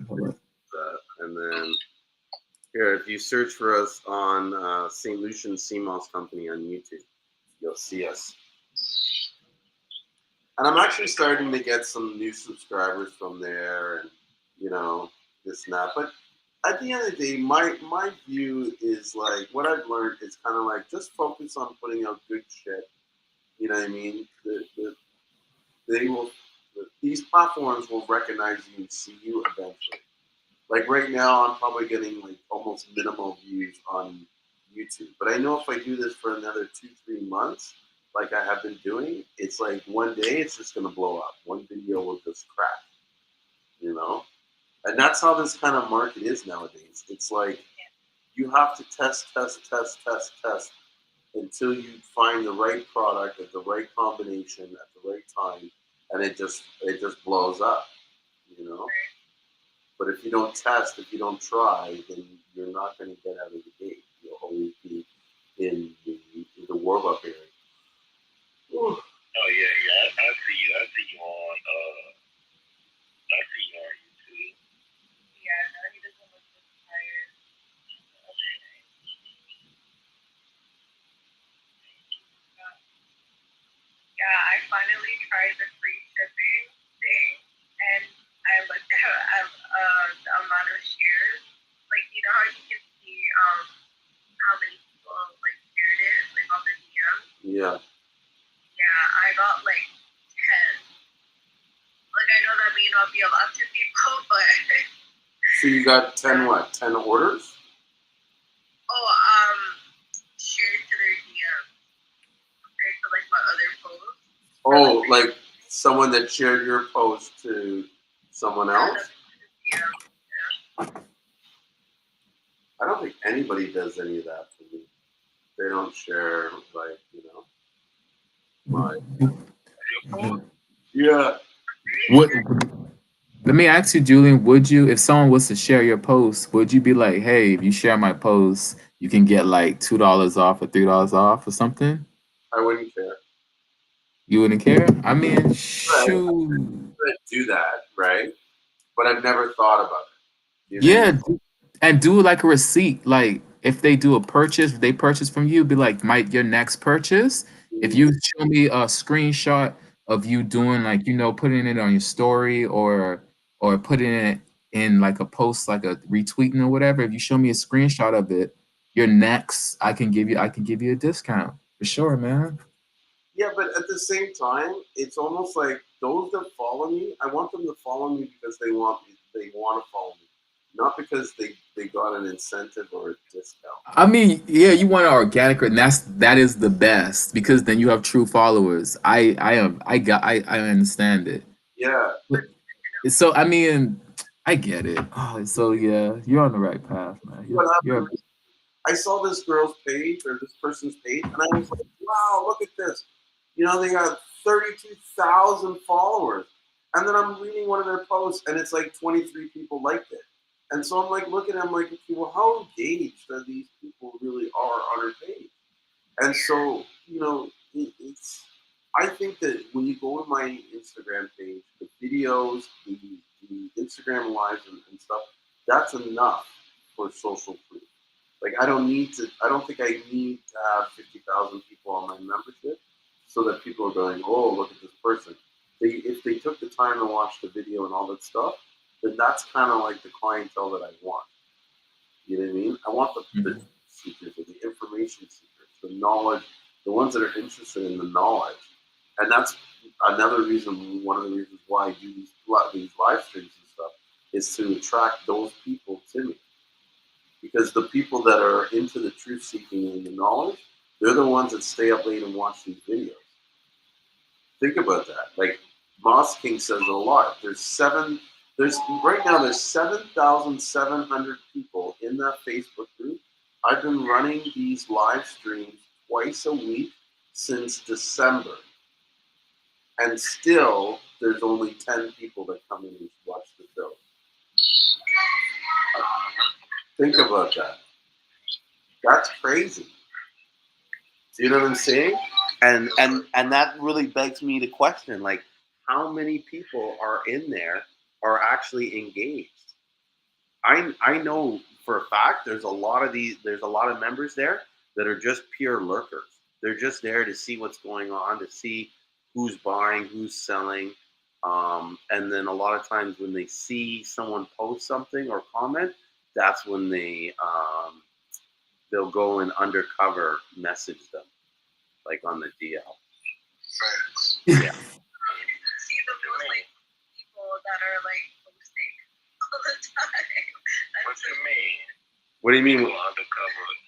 Hold up. And then here, if you search for us on St. Lucian Seamoss Company on YouTube, you'll see us. And I'm actually starting to get some new subscribers from there, and this and that. But at the end of the day, my view is like what I've learned is kind of like just focus on putting out good shit. You know what I mean? These platforms will recognize you and see you eventually. Like right now, I'm probably getting like almost minimal views on YouTube. But I know if I do this for another 2-3 months, like I have been doing, it's like one day it's just gonna blow up. One video will just crash. And that's how this kind of market is nowadays. It's like you have to test until you find the right product at the right combination at the right time, and it just blows up. But if you don't test, if you don't try, then you're not going to get out of the gate. You'll always be in the warm up area. Oh yeah. I see you. I see you on. I see you on YouTube. Yeah, no, he doesn't look so tired. Yeah, I finally tried the free shipping thing, and I looked at the amount of shares. Like, you know how you can see how many people like shared it, like on the DM. Yeah. Yeah, I got like 10. Like, I know that may not be a lot to people, but. So you got 10 what? 10 orders? Oh, shared to their DM compared to like my other posts. Oh, like someone that shared your post to someone else? Yeah. think anybody does any of that for me. They don't share, like, my. Yeah. What? Let me ask you, Julian. Would you, if someone was to share your post, would you be like, "Hey, if you share my post, you can get like $2 off or $3 off or something"? I wouldn't care. You wouldn't care? I mean, Right. shoot. I do that, right? But I've never thought about it. You know what I Yeah, mean? and do like a receipt. Like if they do a purchase, if they purchase from you, be like, "My your next purchase." If you show me a screenshot of you doing like putting it on your story or putting it in like a post, like a retweeting or whatever. If you show me a screenshot of it, your next, I can give you a discount for sure, man. Yeah, but at the same time, it's almost like those that follow me, I want them to follow me because they want to follow me, not because they got an incentive or a discount. I mean, yeah, you want an organic, and that is the best because then you have true followers. I understand it. Yeah. But- So I mean, I get it. Oh, so yeah, you're on the right path, man. What You're happened? I saw this girl's page or this person's page, and I was like, wow, look at this. They got 32,000 followers. And then I'm reading one of their posts, and it's like 23 people liked it. And so I'm like looking at them like, okay, well, how engaged are these people really are on her page? And so, it's. I think that when you go to my Instagram page, the videos, the Instagram lives and stuff, that's enough for social proof. Like I don't need to. I don't think I need to have 50,000 people on my membership so that people are going, oh, look at this person. If they took the time to watch the video and all that stuff, then that's kind of like the clientele that I want. You know what I mean? I want the Mhm. seekers, the information seekers, the knowledge, the ones that are interested in the knowledge. And that's another reason, one of the reasons why I do these live streams and stuff, is to attract those people to me. Because the people that are into the truth seeking and the knowledge, they're the ones that stay up late and watch these videos. Think about that. Like Moss King says a lot. There's right now there's 7,700 people in that Facebook group. I've been running these live streams twice a week since December. And still there's only 10 people that come in and watch the show. Think about that. That's crazy. Do you know what I'm saying? And that really begs me to question, like, how many people are in there are actually engaged? I know for a fact there's a lot of members there that are just pure lurkers. They're just there to see what's going on, to see who's buying, who's selling. And then a lot of times when they see someone post something or comment, that's when they'll go and undercover message them, like on the DL. Facts. Yeah. See the most like people that are like posting all the time. What you mean? What do you mean? Go undercover and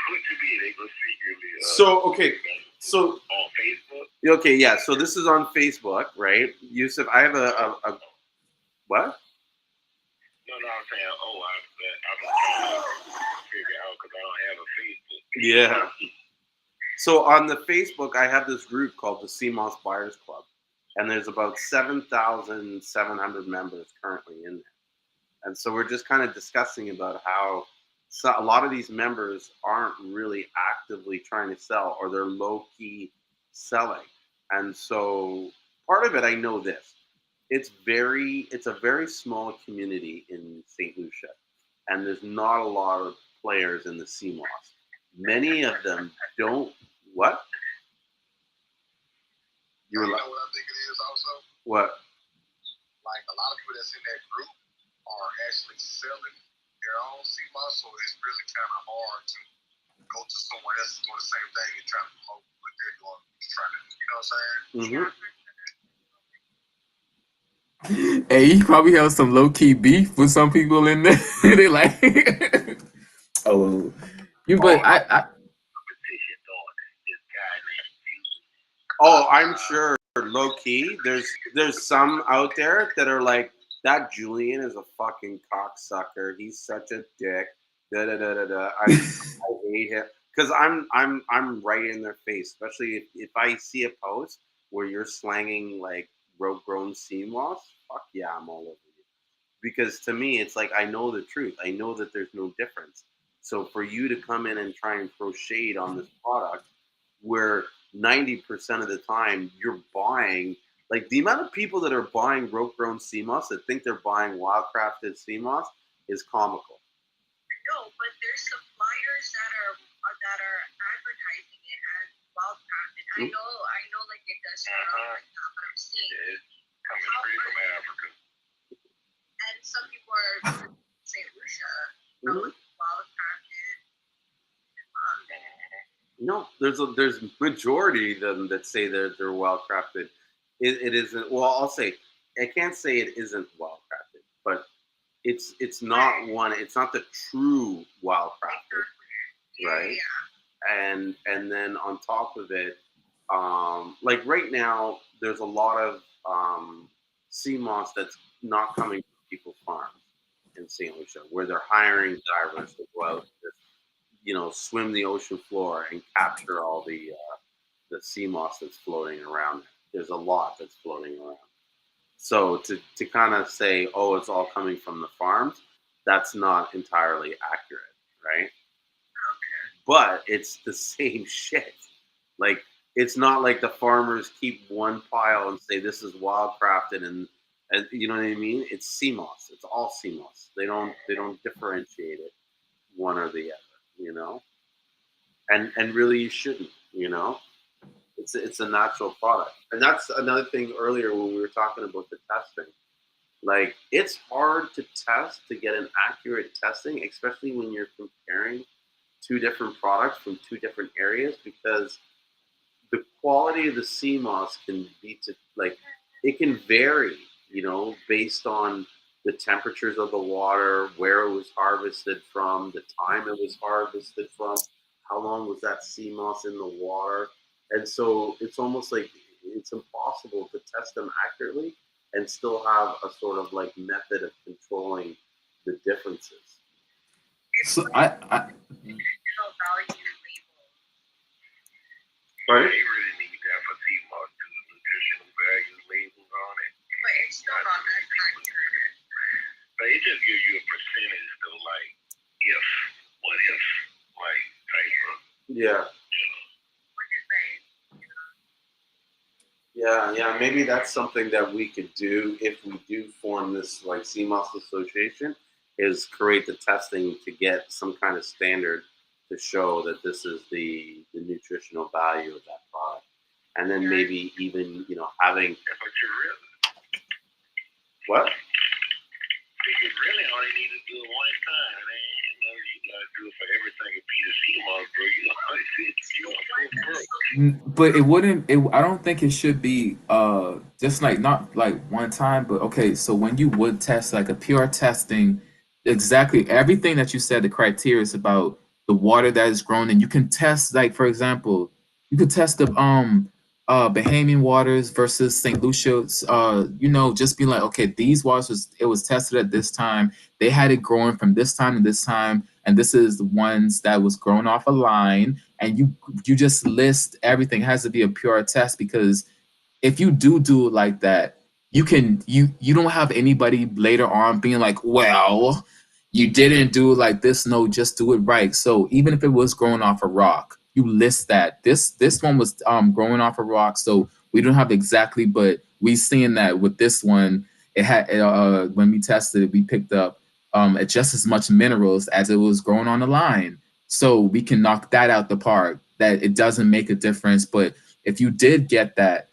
what you mean? They go secretly. So okay, so On Facebook. okay, yeah. So this is on Facebook, right, Yusuf? I have a what? No, I'm saying, I'm trying to figure out because I don't have a Facebook. Yeah. So on the Facebook, I have this group called the Seamoss Buyers Club, and there's about 7,700 members currently in there. And so we're just kind of discussing about how a lot of these members aren't really actively trying to sell, or they're low key selling. And so part of it, I know this. It's a very small community in St. Lucia, and there's not a lot of players in the Seamoss. Many of them don't. What? You were You like, know what I think it is also? what? Like a lot of people that's in that group are actually selling their own Seamoss, so it's really kind of hard to go to someone else doing the same thing and trying to promote what they're doing, trying to, you know what I'm saying? Mm-hmm. Hey, you probably have some low key beef with some people in there. They like, oh, you. But I Competition thought this guy named Oh, I'm sure low key. There's some out there that are like, that Julian is a fucking cocksucker. He's such a dick. Da, da, da, da, da. I hate it because I'm right in their face, especially if I see a post where you're slanging like rope grown sea moss. Fuck yeah, I'm all over you. Because to me, it's like I know the truth. I know that there's no difference. So for you to come in and try and throw shade on this product, where 90% of the time you're buying, like the amount of people that are buying rope grown sea moss that think they're buying wildcrafted sea moss is comical. No, but there's suppliers that are advertising it as wild crafted. I know, like it does start off like that, but I'm saying It's coming straight from Africa. and some people are St. Lucia from wild crafted. No, there's majority of them that say they're well crafted. It isn't. Well, I'll say I can't say it isn't well crafted, but it's not one. It's not the true well crafted, right? And then on top of it, like right now, there's a lot of sea moss that's not coming from people's farms in St. Lucia, where they're hiring divers to go out, swim the ocean floor and capture all the sea moss that's floating around. There's a lot that's floating around. So to kind of say, oh, it's all coming from the farms, that's not entirely accurate, right? But it's the same shit. Like it's not like the farmers keep one pile and say this is wildcrafted and you know what I mean? It's sea moss. It's all sea moss. They don't differentiate it one or the other. And really you shouldn't. It's a natural product. And that's another thing earlier when we were talking about the testing. Like it's hard to test to get an accurate testing, especially when you're comparing two different products from two different areas because the quality of the sea moss can be like it can vary, based on the temperatures of the water, where it was harvested from, the time it was harvested from, how long was that sea moss in the water, and so it's almost like it's impossible to test them accurately and still have a sort of like method of controlling the differences. So I Value label. Right? They really need that for Seamoss to the nutritional value labels on it. But it's still not that accurate. But it just gives you a percentage though, like if, what if, like type of. Yeah. What you're saying. Yeah, maybe that's something that we could do if we do form this like CMOS association, is create the testing to get some kind of standard to show that this is the nutritional value of that product, and then maybe even having That's what you really. what? You really only need to do it one time. You gotta do it for everything a piece of Seamoss, bro. You know, but it wouldn't I don't think it should be just like not like one time, but okay, so when you would test like a pure testing, exactly everything that you said, the criteria is about the water that is grown, and you can test, like for example, you could test the Bahamian waters versus St. Lucia's, just be like, okay, these waters was tested at this time, they had it growing from this time to this time, and this is the ones that was grown off a line, and you just list everything. It has to be a pure test, because if you do it like that, you don't have anybody later on being like, well, you didn't do it like this. No, just do it right. So even if it was growing off a rock, you list that this one was growing off a rock. So we don't have exactly, but we seeing that with this one, it had when we tested it, we picked up just as much minerals as it was growing on the line. So we can knock that out the park. That it doesn't make a difference. But if you did get that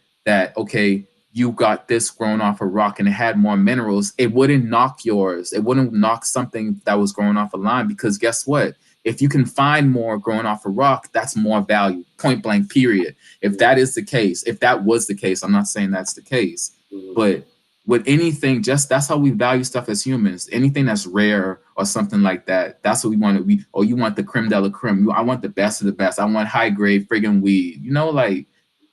okay, you got this grown off a rock and it had more minerals, it wouldn't knock yours. It wouldn't knock something that was growing off a line, because guess what? If you can find more growing off a rock, that's more value. Point blank, period. If that is the case, if that was the case, I'm not saying that's the case, but with anything, just that's how we value stuff as humans. Anything that's rare or something like that, that's what we want. You want the creme de la creme. I want the best of the best. I want high grade friggin' weed. Like.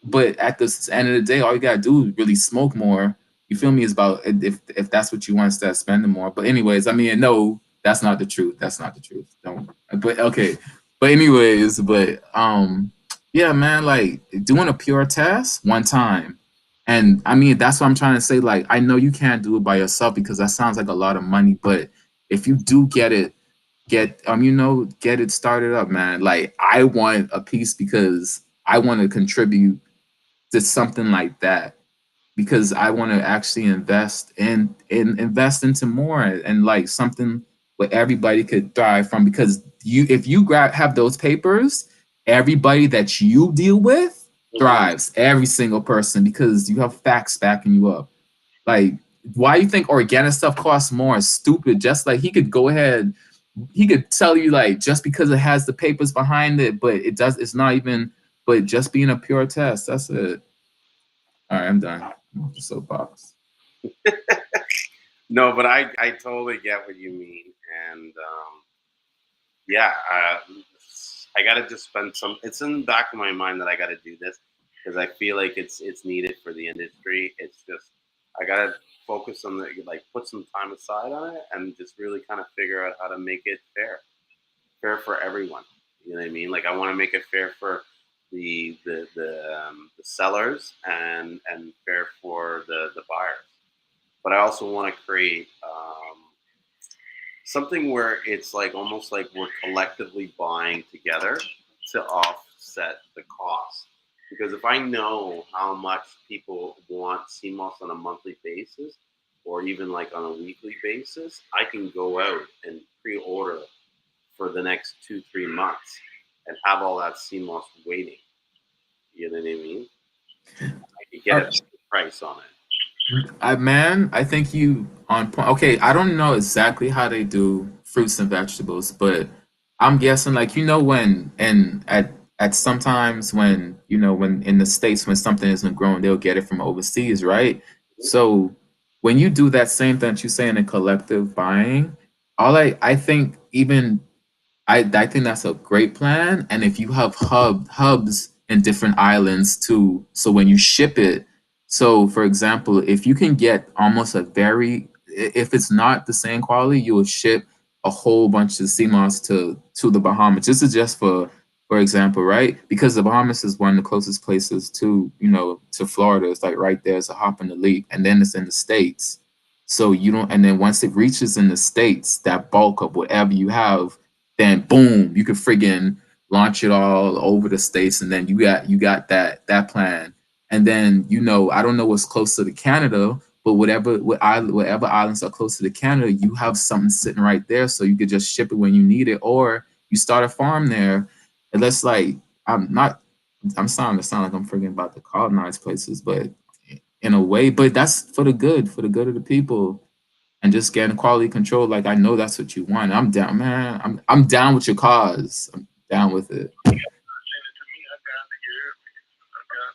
But at the end of the day, all you gotta do is really smoke more. You feel me? Is about if that's what you want to start spending more. But anyways, I mean, no, That's not the truth. That's not the truth. Don't. But okay. But anyways, but yeah, man, like doing a pure test one time. And I mean, that's what I'm trying to say. Like, I know you can't do it by yourself because that sounds like a lot of money. But if you do get it, get it started up, man. Like, I want a piece because I want to contribute to something like that because I want to actually invest into more and like something where everybody could thrive from. Because you, if you grab have those papers, everybody that you deal with thrives. Every single person because you have facts backing you up. Like, why you think organic stuff costs more is stupid. Just like he could go ahead, he could tell you like just because it has the papers behind it, but it does. It's not even. But just being a pure test, that's it. All right, I'm done. I'm off the soapbox. No, but I totally get what you mean, and yeah, I gotta just spend some. It's in the back of my mind that I gotta do this because I feel like it's needed for the industry. It's just I gotta focus on the like put some time aside on it and just really kind of figure out how to make it fair for everyone. You know what I mean? Like I want to make it fair for the sellers and fair for the buyers. But I also want to create something where it's like almost like we're collectively buying together to offset the cost. Because if I know how much people want CMOS on a monthly basis or even like on a weekly basis, I can go out and pre-order for the next 2-3 months and have all that CMOS waiting. You know what I mean? I could get a price on it. I think you on point. Okay, I don't know exactly how they do fruits and vegetables, but I'm guessing like when and at sometimes when when in the states when something isn't grown, they'll get it from overseas, right? So when you do that same thing that you say in a collective buying, I think even I think that's a great plan. And if you have hubs in different islands too, so when you ship it, so for example, if you can get almost if it's not the same quality, you will ship a whole bunch of CMOS to the Bahamas. This is just for example, right? Because the Bahamas is one of the closest places to to Florida. It's like right there, it's a hop in the leap, and then it's in the States. So you don't, and then once it reaches in the States, that bulk of whatever you have then boom, you can friggin' launch it all over the states, and then you got that plan, and then I don't know what's closer to Canada, but whatever islands are closer to Canada, you have something sitting right there, so you could just ship it when you need it, or you start a farm there. And that's like I'm not. I'm starting to sound like I'm forgetting about the colonized places, but in a way, but that's for the good of the people and just getting quality control. Like I know that's what you want. I'm down, man. I'm down with your cause. I'm down with it. Send it to me. I got to hear it. I got,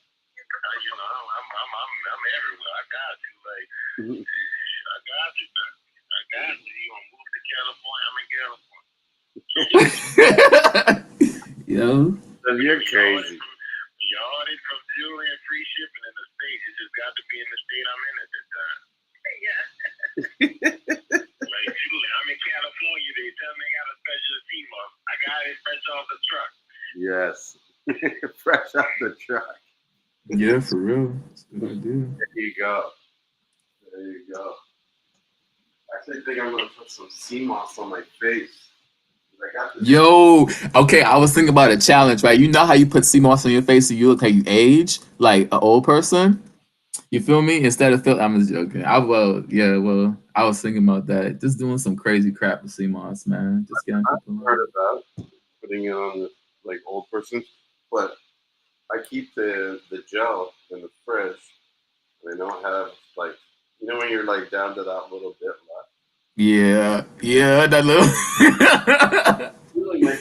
I'm everywhere. I got you. Like, I got you, man. I got you. You gonna move to California? I'm in California. Yo. You're crazy. You already from jewelry and free shipping in the States. It just got to be in the state I'm in at that time. Yeah. Like jewelry, I'm in California. They tell me I got a special Seamoss. I got it fresh off the truck. Yes. Fresh off the truck. Yeah, for real. That's a good idea. There you go. There you go. Actually, I think I'm gonna put some CMOS on my face. I got this. Yo, okay, I was thinking about a challenge, right? You know how you put CMOS on your face and you look like you age, like an old person? You feel me? Instead of I'm just joking. I was thinking about that. Just doing some crazy crap with CMOS, man. Just getting people. I've heard of that. Putting it on the like old person, but I keep the gel in the fridge. And I don't have like when you're like down to that little bit left. Yeah, that little. Really, like,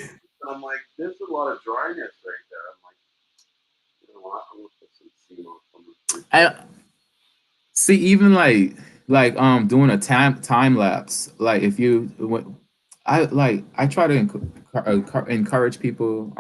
I'm like, there's a lot of dryness right there. I'm like, you know what? I'm gonna put some CMOS on the fridge. I see, even like doing a time lapse. Like if you, I try to encourage people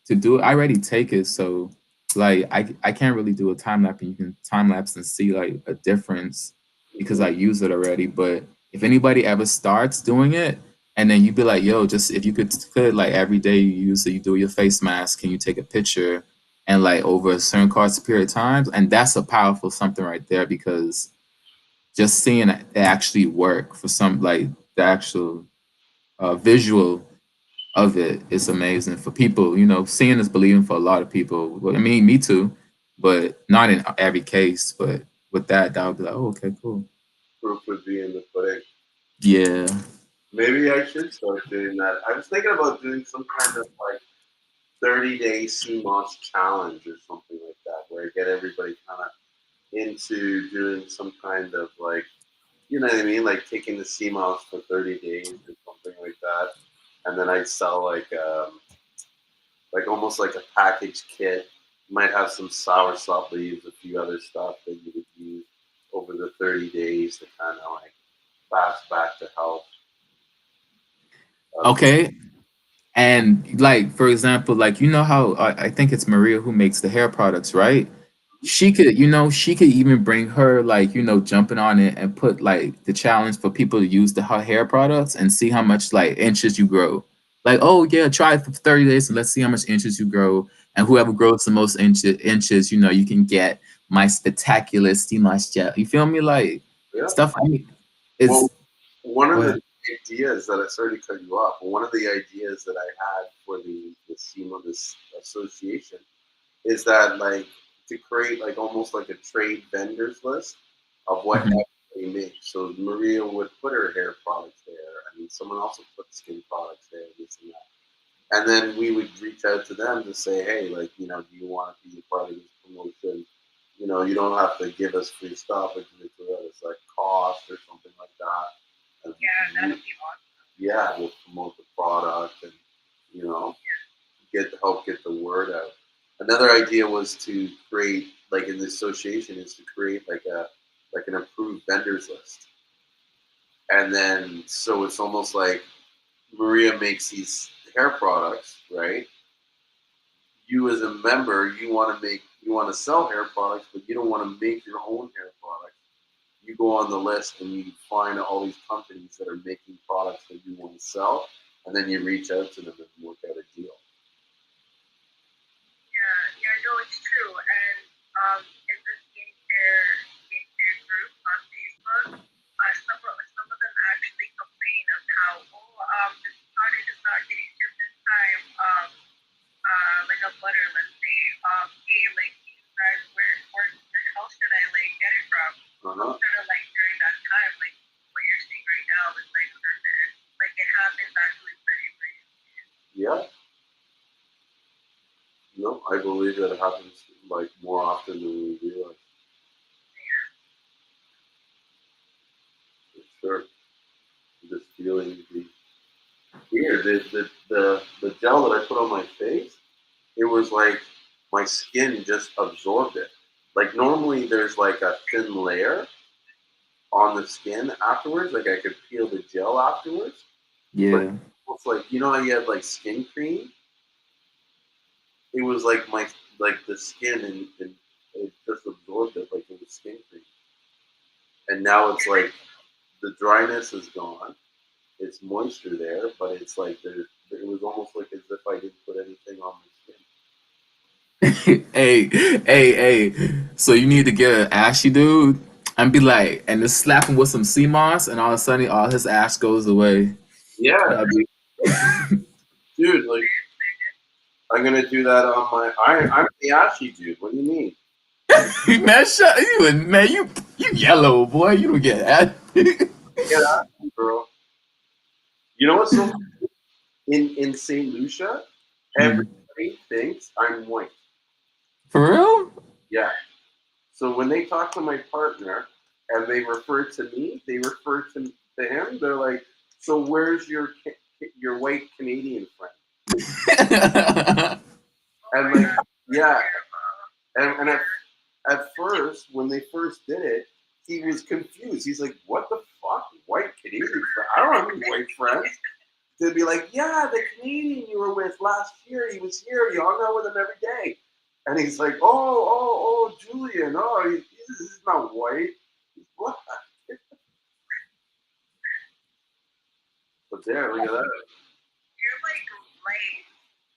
to do it. I already take it, so like I can't really do a time lapse. And you can time lapse and see like a difference because I use it already. But if anybody ever starts doing it, and then you'd be like, yo, just if you could like every day you use it, you do your face mask, can you take a picture and like over a certain course period of time? And that's a powerful something right there because just seeing it actually work for some like the actual visual of it is amazing for people. Seeing is believing for a lot of people. Well, I mean, me too, but not in every case. But with that, I would be like, oh, okay, cool. Proof would be in the pudding. Yeah. Maybe I should start doing that. I was thinking about doing some kind of like 30-day Seamoss challenge or something like that, where I get everybody kind of into doing some kind of like, you know what I mean, like taking the Seamoss for 30 days or something like that, and then I'd sell like almost like a package kit. You might have some soursop leaves, a few other stuff that you would use over the 30 days to kind of like fast back to health. Okay. And like for example, like how I think it's Maria who makes the hair products, right? She could even bring her like jumping on it and put like the challenge for people to use the her hair products and see how much like inches you grow. Like, oh yeah, try it for 30 days and let's see how much inches you grow. And whoever grows the most inches, you can get my spectacular Seamoss gel. You feel me? Like Yeah. stuff like Well, it's one go of ahead. the ideas that I started to cut you off. One of the ideas that I had for the SEMA, this association, is that like to create like almost like a trade vendors list of what Mhm. everybody makes. So Maria would put her hair products there, and someone else would put skin products there, this and that. And then we would reach out to them to say, hey, like, do you want to be a part of this promotion? You don't have to give us free stuff, but give it to us like cost or something like that. And Yeah, that'd be awesome. yeah, we'll promote the product and you know help get the word out. Another idea was to create like in the association is to create like an approved vendors list, and then so it's almost like Maria makes these hair products, right? You as a member, you want to sell hair products, but you don't want to make your own hair products. You go on the list and you find all these companies that are making products that you want to sell, and then you reach out to them and work out a deal. Yeah, no, it's true. And in the skincare group on Facebook, some of them actually complain of how this product is not getting shipped this time. Like a butter, let's say. Hey, like you guys, where else should I like get it from? Uh-huh. Kind of like during that time, like what you're seeing right now is like it happens actually pretty. Yeah. No, I believe that it happens like more often than we realize. For sure. This feeling the weird. The gel that I put on my face, it was like my skin just absorbed it. Like normally there's like a thin layer on the skin afterwards. Like I could peel the gel afterwards. But Yeah. it's like how you have like skin cream? It was like like the skin and it just absorbed it like it was skin cream. And now it's like the dryness is gone. It's moisture there, but it's like it was almost like as if I didn't put anything on my skin. Hey. So you need to get an ashy dude and be like, and just slap him with some sea moss, and all of a sudden, all his ash goes away. Yeah, That'd be dude. Like I'm gonna do that on my. I'm the ashy dude. What do you mean? man, shut you, man. You yellow boy. You don't get ash. Get ashy, bro. You know what's so in Saint Lucia? Mm. Everybody thinks I'm white. For real? Yeah. So when they talk to my partner and they refer to me, they refer to him. They're like, "So where's your white Canadian friend?" And like, yeah, and at first when they first did it, he was confused. He's like, "What the fuck, white Canadian friend? I don't have any white friends." They'd be like, "Yeah, the Canadian you were with last year, he was here. You hung out with him every day." And he's like, "Oh, Julian. Oh, he's not white. He's black." But there, look at that. You're like light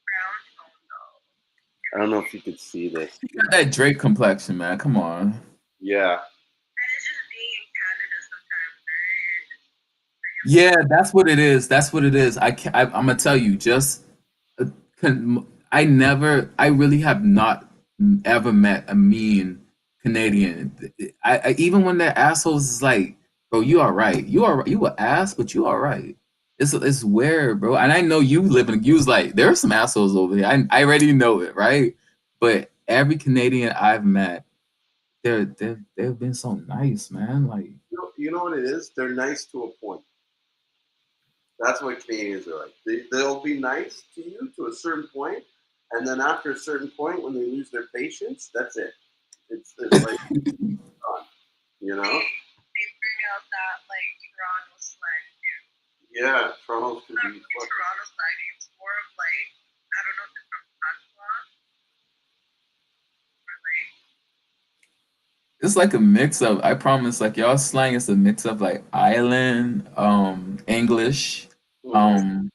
brown tone though. I don't know if you could see this. You got that Drake complexion, man. Come on. Yeah. And it's just being in Canada sometimes, right? Yeah, that's what it is. That's what it is. I'm gonna tell you, just uh, I never, I really have not ever met a mean Canadian. Even when they're assholes, is like, bro, you all right. You a ass, but you all right. It's weird, bro. And I know you live in. You was like, there are some assholes over here. I already know it, right? But every Canadian I've met, they've been so nice, man. Like, You know what it is? They're nice to a point. That's what Canadians are like. They'll be nice to you to a certain point, and then after a certain point, when they lose their patience, that's it. It's like gone. You know? They bring out that like Toronto slang too. Yeah, Toronto could Not be. really Toronto slang. It's more of like I don't know if it's from Patois or like it's like a mix of, I promise, like y'all slang is a mix of like island, English, Mhm. um,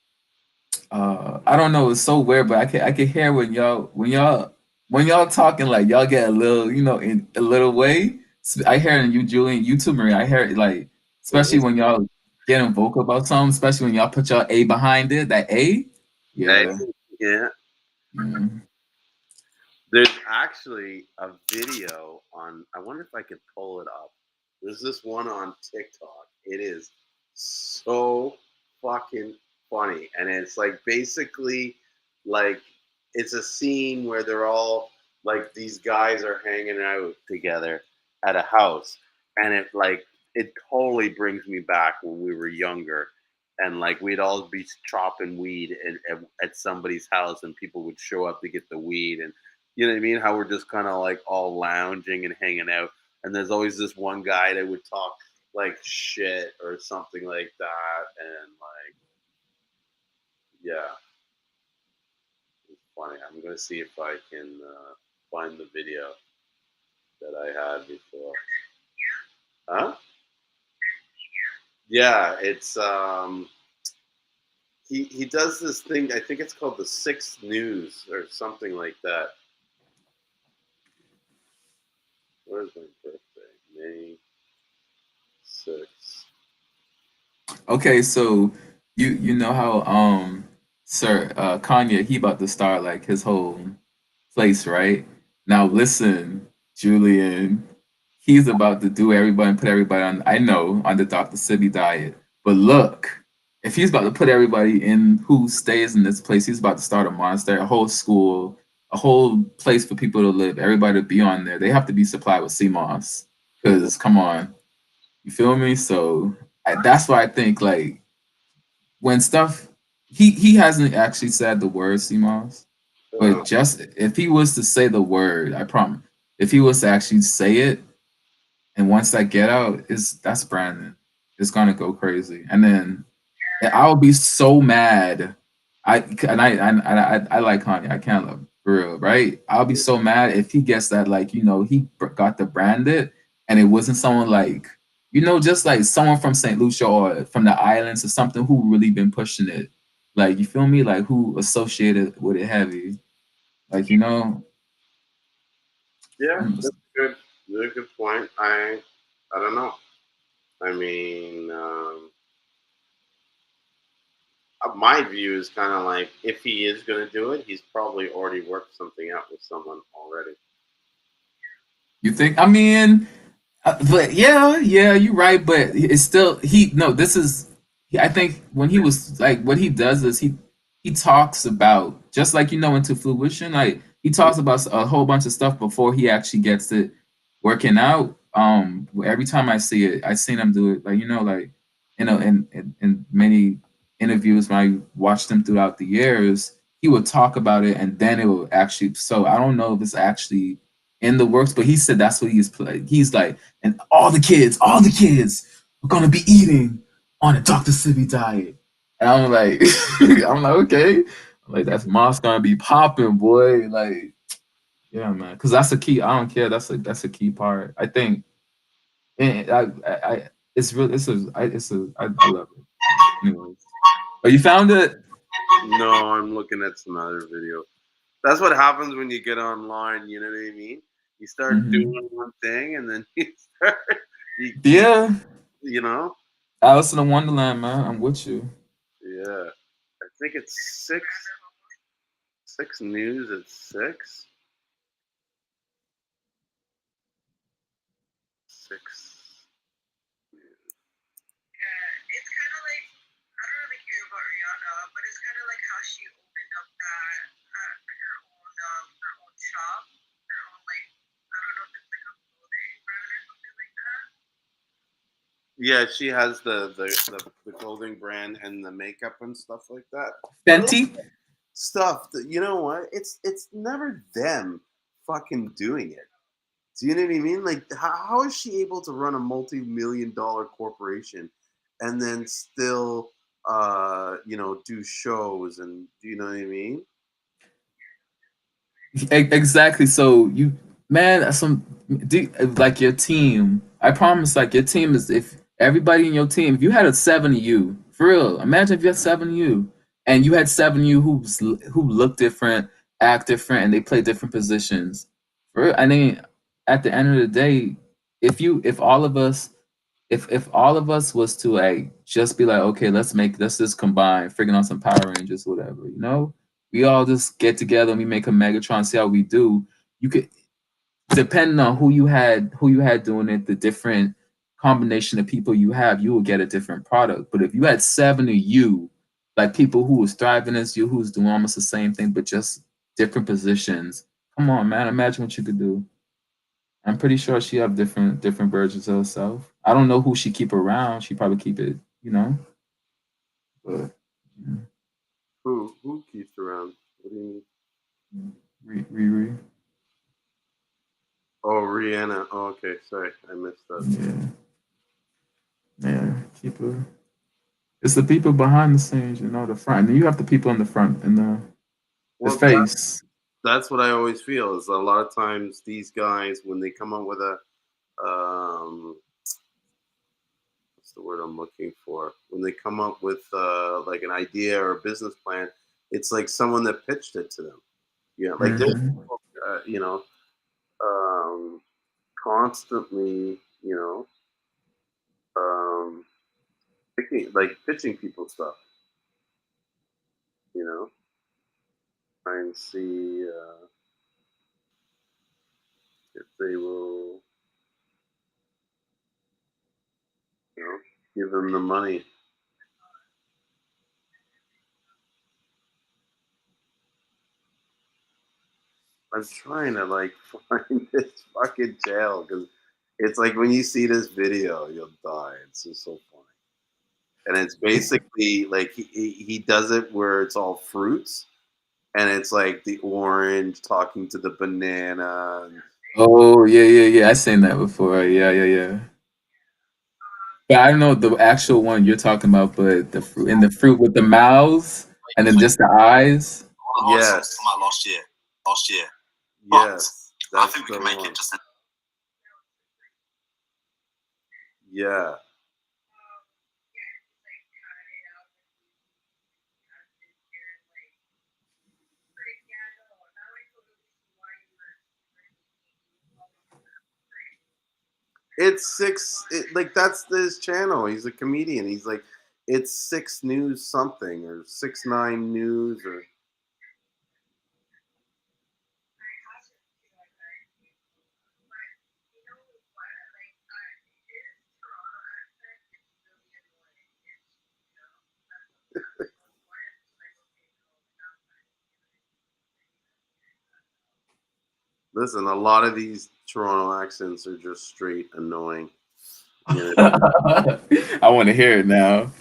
I don't know, it's so weird, but I can hear when y'all talking, like y'all get a little, in a little way. I hear it in you, Julian, you too, Maria. I hear it like, especially It's when y'all getting vocal about something, especially when y'all put your A behind it, that A. hey, Yeah. yeah. Yeah. There's actually a video on. I wonder if I could pull it up. There's this one on TikTok. It is so fucking funny, and it's like basically like it's a scene where they're all like these guys are hanging out together at a house, and it totally brings me back when we were younger, and like we'd all be chopping weed at somebody's house, and people would show up to get the weed, and you know what I mean? How we're just kind of like all lounging and hanging out. And there's always this one guy that would talk like shit or something like that. And like, yeah, it's funny. I'm going to see if I can find the video that I had before. Huh? Yeah, it's, he does this thing. I think it's called the Sixth News or something like that. Where's my birthday? May 6th. Okay, so you know how Sir Kanye, he about to start like his whole place, right? Now listen, Julian, he's about to do everybody and put everybody on, I know, on the Dr. Sebi diet. But look, if he's about to put everybody in who stays in this place, he's about to start a monastery, a whole school, a whole place for people to live, everybody to be on there. They have to be supplied with Seamoss. Because come on, you feel me? So that's why I think like when stuff, he hasn't actually said the word Seamoss, Uh, but just if he was to say the word, I promise, if he was to actually say it, and once that get out, is that's Brandon. It's gonna go crazy, and then I'll be so mad. I like Kanye. I can't love him, for real, right? I'll be so mad if he gets that, like, he got the branded, and it wasn't someone like, just like someone from St. Lucia or from the islands or something who really been pushing it. Like, you feel me? Like, who associated with it heavy. Like, yeah, I'm that's good. That's a good point. I don't know. I mean, my view is kind of like if he is going to do it, he's probably already worked something out with someone already. you think? I mean, but yeah, you're right. But it's still he. No, this is. I think when he was like, what he does is he talks about, just like into fruition. Like he talks about a whole bunch of stuff before he actually gets it working out. Every time I see it, I seen him do it. Like like in many interviews when I watched him throughout the years, he would talk about it, and then it will actually. So I don't know if it's actually in the works, but he said that's what he's playing. He's like, and all the kids are gonna be eating on a Dr. Sibi diet. And I'm like, I'm like, okay. I'm like, that's Moss gonna be popping, boy. Like, yeah, man. Because that's a key. I don't care. That's a key part. I think. And I it's real. I love it. Anyways. Oh, you found it? No, I'm looking at some other video. That's what happens when you get online. You know what I mean? You start doing one thing, and then you start, you, Yeah. you know. Alice in the Wonderland, man. I'm with you. Yeah, I think it's six news at six. Six. Yeah, it's kind of like I don't really care about Rihanna, but it's kind of like how she opened up that her own shop, her own like I don't know if it's like a clothing brand or something like that. Yeah, she has the clothing brand and the makeup and stuff like that. Fenty? Stuff that, you know what? It's never them fucking doing it. Do you know what I mean? Like, how is she able to run a multi-million-dollar corporation and then still, do shows and do you know what I mean? Exactly. So you, man, like your team. I promise, like your team is if everybody in your team. If you had a seven of you, for real, imagine if you had seven of you, and you had seven of you who look different, act different, and they play different positions. For real, I mean, at the end of the day, if all of us if all of us was to like just be like, okay, let's just combine, figuring out some Power Rangers, whatever, we all just get together and we make a Megatron, see how we do. You could, depending on who you had doing it, the different combination of people you have, you will get a different product. But if you had seven of you, like people who was thriving as you, who's doing almost the same thing but just different positions, come on, man, imagine what you could do. I'm pretty sure she have different versions of herself. I don't know who she keep around. She probably keep it. But yeah. Who keeps around? What do you mean? Riri. Oh, Rihanna. Oh, okay. Sorry, I missed that. Yeah. Yeah. Keep her. It's the people behind the scenes, the front. And you have the people in the front and the Well, face. that's what I always feel is a lot of times these guys when they come up with a what's the word I'm looking for? When they come up with like an idea or a business plan, it's like someone that pitched it to them. Yeah, like they're Hmm. uh, you know um, constantly um, pitching people stuff. You know, try and see if they will you know give them the money. I'm trying to like find this fucking jail because it's like when you see this video, you'll die. It's just so funny. And it's basically like he does it where it's all fruits, and it's like the orange talking to the banana. And Oh yeah, yeah, yeah. I seen that before. Yeah, yeah, yeah. But I don't know the actual one you're talking about, but the fruit with the mouths and then just the eyes. yes, yes, that's the one. Yeah, it's six. Like that's his channel. He's a comedian. He's like, it's six news something or 6 9 news or listen. A lot of these Toronto accents are just straight annoying. You know, I want to hear it now.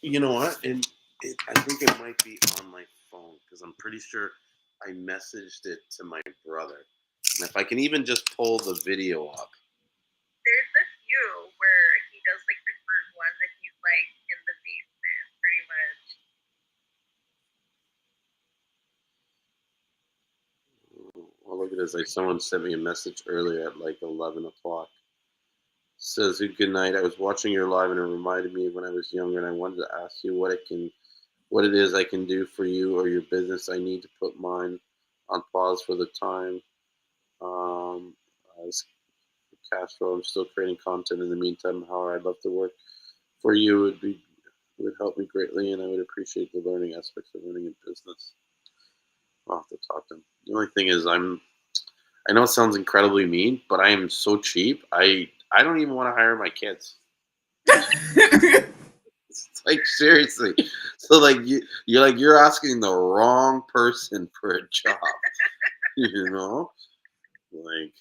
you know what? And I think it might be on my phone because I'm pretty sure I messaged it to my brother. And if I can even just pull the video up. There's this few where he does like the fruit ones and he's like in the basement pretty much. Oh, look at this. Like someone sent me a message earlier at like 11 o'clock. says, "Good night. I was watching your live and it reminded me of when I was younger, and I wanted to ask you what it is I can do for you or your business. I need to put mine on pause for the time. As cash flow, I'm still creating content in the meantime. However, I'd love to work for you. It would help me greatly, and I would appreciate the learning aspects of running a business." I'll have to talk to him. The only thing is, I know it sounds incredibly mean, but I am so cheap. I don't even want to hire my kids. It's like, seriously. So like you're asking the wrong person for a job. You know? Like,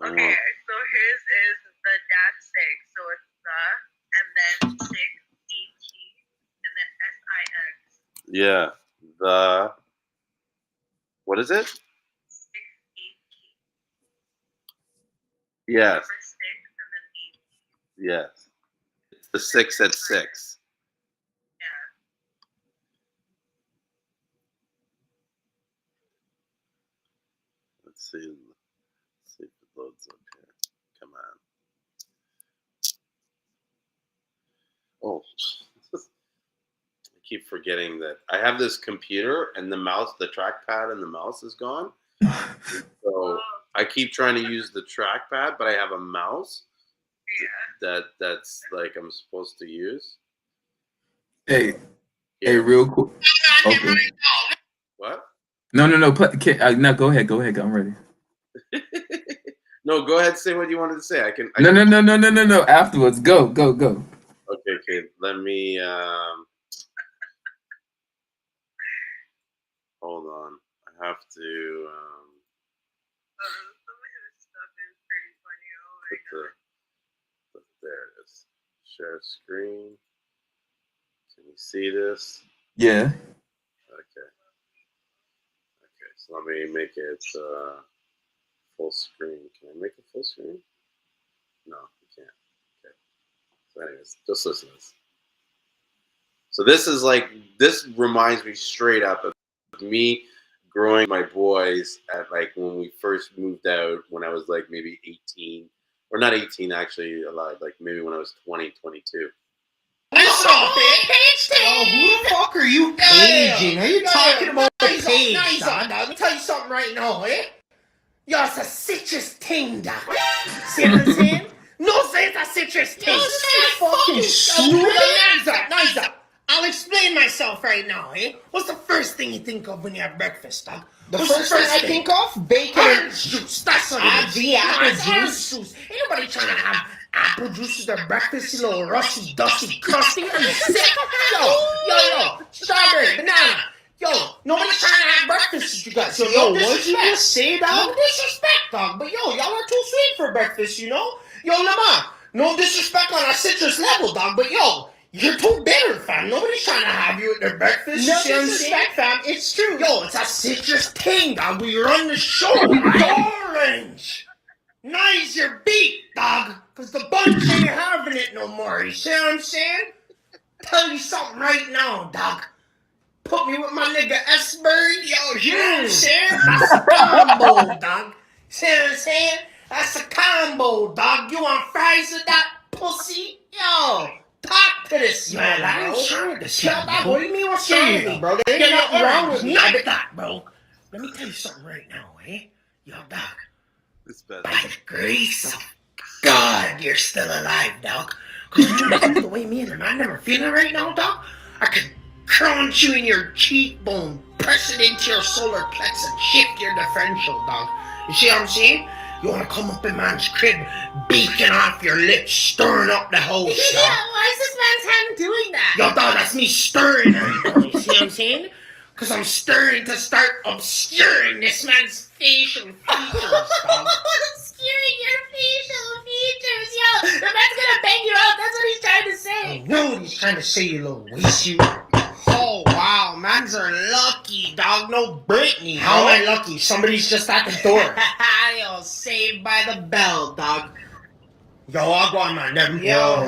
I don't Okay, know. so his is the dad six. So it's the and then six H and then SIX. Yeah. What is it? 6 H. Yes. Number 6 and then 8. Yes. It's the 6 at 6. Yeah. Let's see if it loads up here. Come on. Oh, I keep forgetting that I have this computer and the mouse, the trackpad and the mouse is gone. So I keep trying to use the trackpad, but I have a mouse that's like I'm supposed to use. Hey, Here. real quick. Okay. What? No. No, go ahead. I'm ready. No, go ahead. Say what you wanted to say. I can. No. Afterwards, go. Okay. Let me. Hold on. I have to. Some of his stuff is pretty funny. Oh my god. There it is. Share screen. Can you see this? Yeah. Okay. So let me make it full screen. Can I make it full screen? No, you can't. Okay. So anyways, just listen to this. So this reminds me straight up of me growing my boys at like when we first moved out when I was like maybe 18 or not 18 actually alive, like maybe when I was 20, 22. Stop it! Oh, who the fuck are you paging? Are you talking about the page, dog? Let me tell you something right now, eh? Yo, it's a citrus thing, dog. See what I'm saying? No, say it's a citrus thing. Fucking stupid. Nice up. I'll explain myself right now, eh? What's the first thing you think of when you have breakfast, dog? The first thing I think of? Bacon and juice. That's what it is. Apple juice. Ain't nobody trying to have apple juice with their breakfast, you little rusty, dusty, crusty. Are you sick? Yo. Strawberry, banana. Yo, nobody's trying to have breakfast with you guys. Yo, what did you just say, dog? No disrespect, dog. But yo, y'all are too sweet for breakfast, you know? Yo, Lamar, no disrespect on a citrus level, dog. But yo, you're too bitter, fam. Nobody's trying to have you at their breakfast. No disrespect, fam. It's true. Yo, it's a citrus thing, dog. We run the show. Orange. Nice your beat, dog. Because the bunch ain't having it no more. You see what I'm saying? Tell you something right now, dog. Put me with my nigga Esbury. Yo, you know what I'm saying? That's a combo, dog. See what I'm saying? That's a combo, dog. You want fries with that pussy? Yo, talk to this man, I ain't trying to this man, dog. What do you mean what's wrong with me, bro? There ain't nothing wrong with me. None of that, bro. Let me tell you something right now, eh? Yo, dog. It's bad. By the grace of God, you're still alive, dog. Because the way me and the man are feeling right now, dog, I can crunch you in your cheekbone, press it into your solar plexus, and shift your differential, dog. You see what I'm saying? You want to come up in man's crib, beaking off your lips, stirring up the house, dog. Why is this man's hand doing that? Yo, dog, that's me stirring everything. You see what I'm saying? Because I'm stirring to start obscuring this man's facial features, dog. Obscuring your facial features, yo. The man's gonna bang you out. That's what he's trying to say. I know what he's trying to say, you little waste you. Oh, wow, mans are lucky, dog. No Britney. How am I lucky? Somebody's just at the door. Yo, saved by the bell, dog. Yo, I'll go on, man. Yo,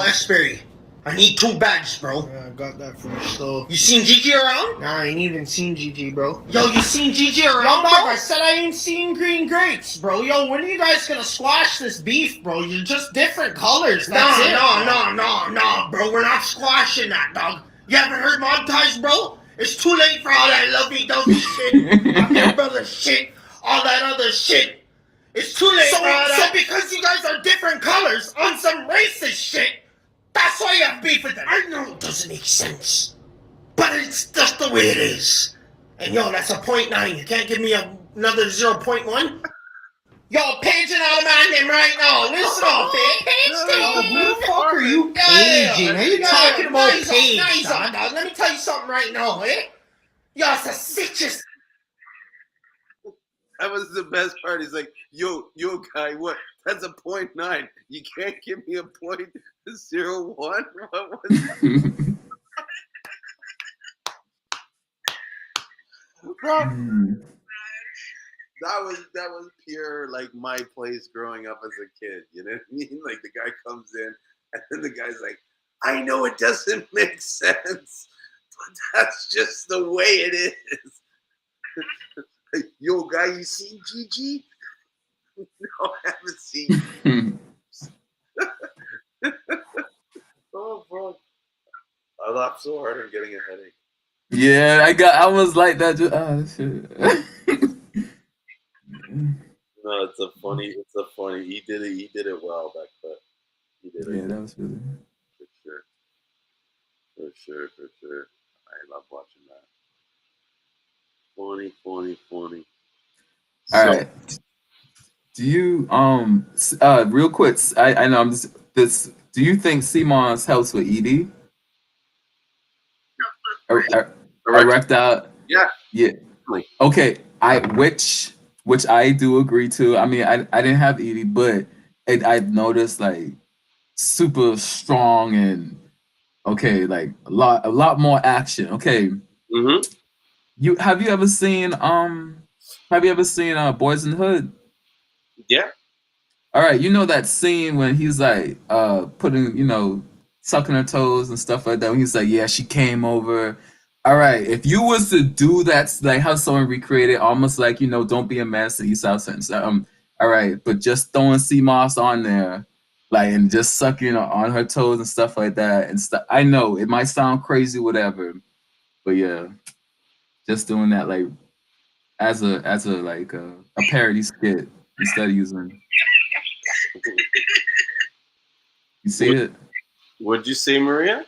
Esbury. I need 2 bags, bro. Yeah, I got that for you. So, you seen Gigi around? Nah, I ain't even seen Gigi, bro. Yo, you seen Gigi around, bro? I said I ain't seen green grapes, bro. Yo, when are you guys gonna squash this beef, bro? You're just different colors. That's it. No, bro. We're not squashing that, dog. You haven't heard Mob Ties, bro? It's too late for all that lovey-dovey shit. I'm your brother's shit. All that other shit. It's too late for all that. So because you guys are different colors on some racist shit, that's why you have beef with them. I know it doesn't make sense, but it's just the way it is. And yo, that's a 0.9. You can't give me another 0.1? Yo, paging out man them right now. Listen up, Paige. Who the fuck are you paging? Are you talking about Paige? Dog. Let me tell you something right now, eh? Yo, it's the sickest. That was the best part. He's like, yo, guy, what? That's a 0.9. You can't give me a 0.01? What was that? That was pure, like, my place growing up as a kid. You know what I mean? Like, the guy comes in, and then the guy's like, I know it doesn't make sense, but that's just the way it is. Yo, guy, you seen Gigi? No, I haven't seen. Oh, bro. I laughed so hard I'm getting a headache. Yeah, I was like that. Shit. No, it's a funny. He did it well back then. He did it. Yeah, that was really for sure. I love watching that. Funny. All right. Do you real quick? I know I'm just this. Do you think Seamoss helps with ED? Erectile. Yeah. Okay. Which I do agree to. I mean, I didn't have ED, but I noticed like super strong and okay, like a lot more action. Okay. Mm-hmm. Have you ever seen Boys in the Hood? Yeah. All right, you know that scene when he's like putting, sucking her toes and stuff like that. When he's like, yeah, she came over. All right, if you was to do that, like how someone recreated, almost like don't be a mess and East South sentence. All right, but just throwing Seamoss on there, like and just sucking on her toes and stuff like that and stuff. I know it might sound crazy, whatever, but yeah, just doing that like as a like a parody skit instead of using. You see it? What'd you say, Maria?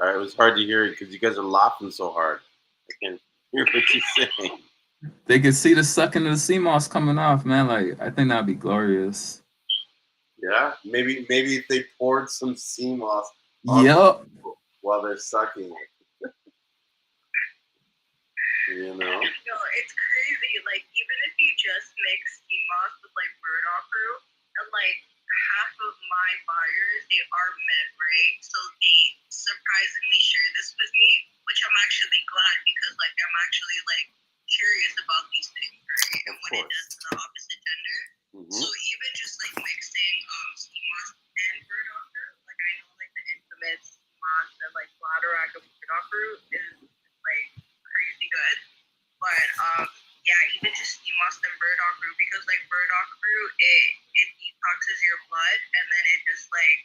All right, it was hard to hear it because you guys are laughing so hard. I can't hear what you're saying. They could see the sucking of the Seamoss coming off, man. Like I think that'd be glorious. Yeah, maybe if they poured some Seamoss Yep. While they're sucking it. No, it's crazy. Like, even if you just mix Seamoss with, like, burdock root, and, like, half of my buyers, they are men, right? So they surprisingly share this with me, which I'm actually glad because, like, I'm actually, like, curious about these things, right? And what it does to the opposite gender. Mm-hmm. So even just, like, mixing Seamoss and burdock root, like, I know, like, the infamous Seamoss and, like, bladderwrack of burdock root is, like, crazy good. But yeah, even just Seamoss and burdock root, because like burdock root it detoxes your blood and then it just like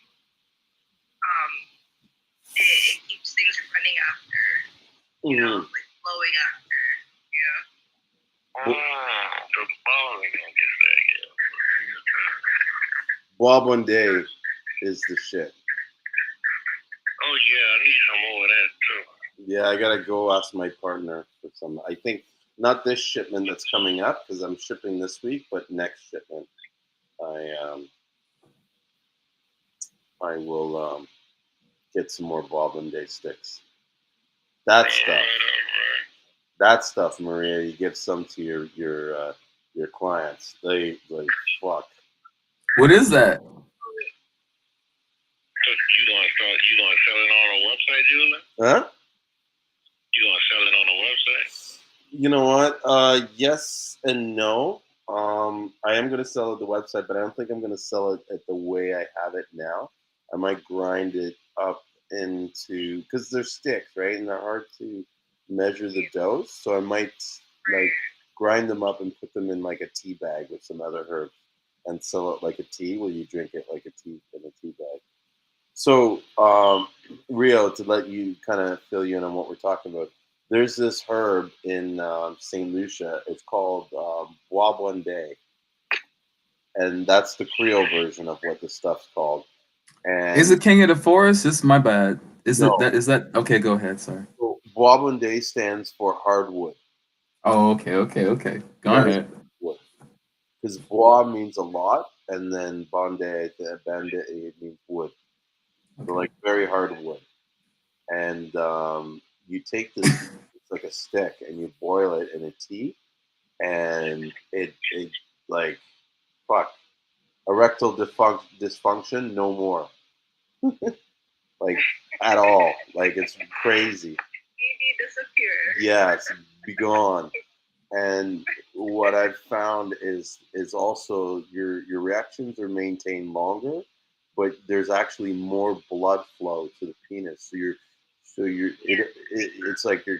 it keeps things running after, like flowing after, Bob one day is the shit. Oh yeah, I need some more of that too. Yeah, I gotta go ask my partner for some. I think not this shipment that's coming up because I'm shipping this week, but next shipment, I will get some more Bob and Day sticks. That stuff, Maria. You give some to your clients. They like fuck. What is that? You gonna sell it on a website, Julie? Huh? You gonna sell it on a website? You know what? Yes and no. I am gonna sell it the website, but I don't think I'm gonna sell it at the way I have it now. I might grind it up into because they're sticks, right? And they're hard to measure the dose. So I might like grind them up and put them in like a tea bag with some other herbs and sell it like a tea, where you drink it like a tea in a tea bag. So, Rio, to let you kind of fill you in on what we're talking about, there's this herb in St. Lucia. It's called Bois Bonday, and that's the Creole version of what the stuff's called. Is And it King of the Forest? It's my bad. Is it no, that? Is that okay? Go ahead. Sorry. so Bois Bonday stands for hardwood. Oh, okay, okay, okay. Go Very ahead. wood, because bois means a lot, and then bonday, the bandit, it means wood. So Okay. like very hard wood. And you take this, it's like a stick, and you boil it in a tea, and it like fuck erectile dysfunction, no more, like at all, like it's crazy. Maybe disappear. Yes, be gone. And what I've found is also your reactions are maintained longer, but there's actually more blood flow to the penis. It's like your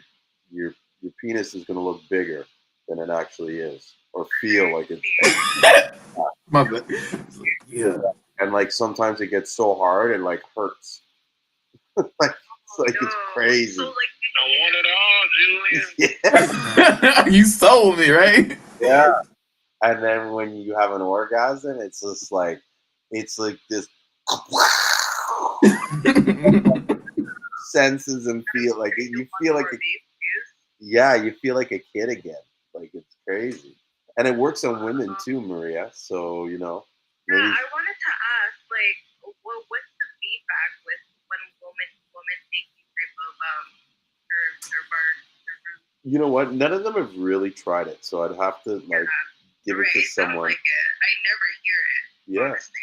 your penis is going to look bigger than it actually is, or feel like it's. My bad. Yeah. And like sometimes it gets so hard it like hurts. Like it's crazy. So like I want it all, Julian. Yeah, You sold me, right? yeah. And then when you have an orgasm, it's like this senses and feel like you feel like yeah, you feel like a kid again. Like it's crazy, and it works on women too, Maria. So Yeah, maybe I wanted to ask, like, what's the feedback with when women take these type of herbs or barks or roots? you know what? None of them have really tried it, so I'd have to like give it to Right, sounds someone. like it. I never hear it. Yeah. Honestly.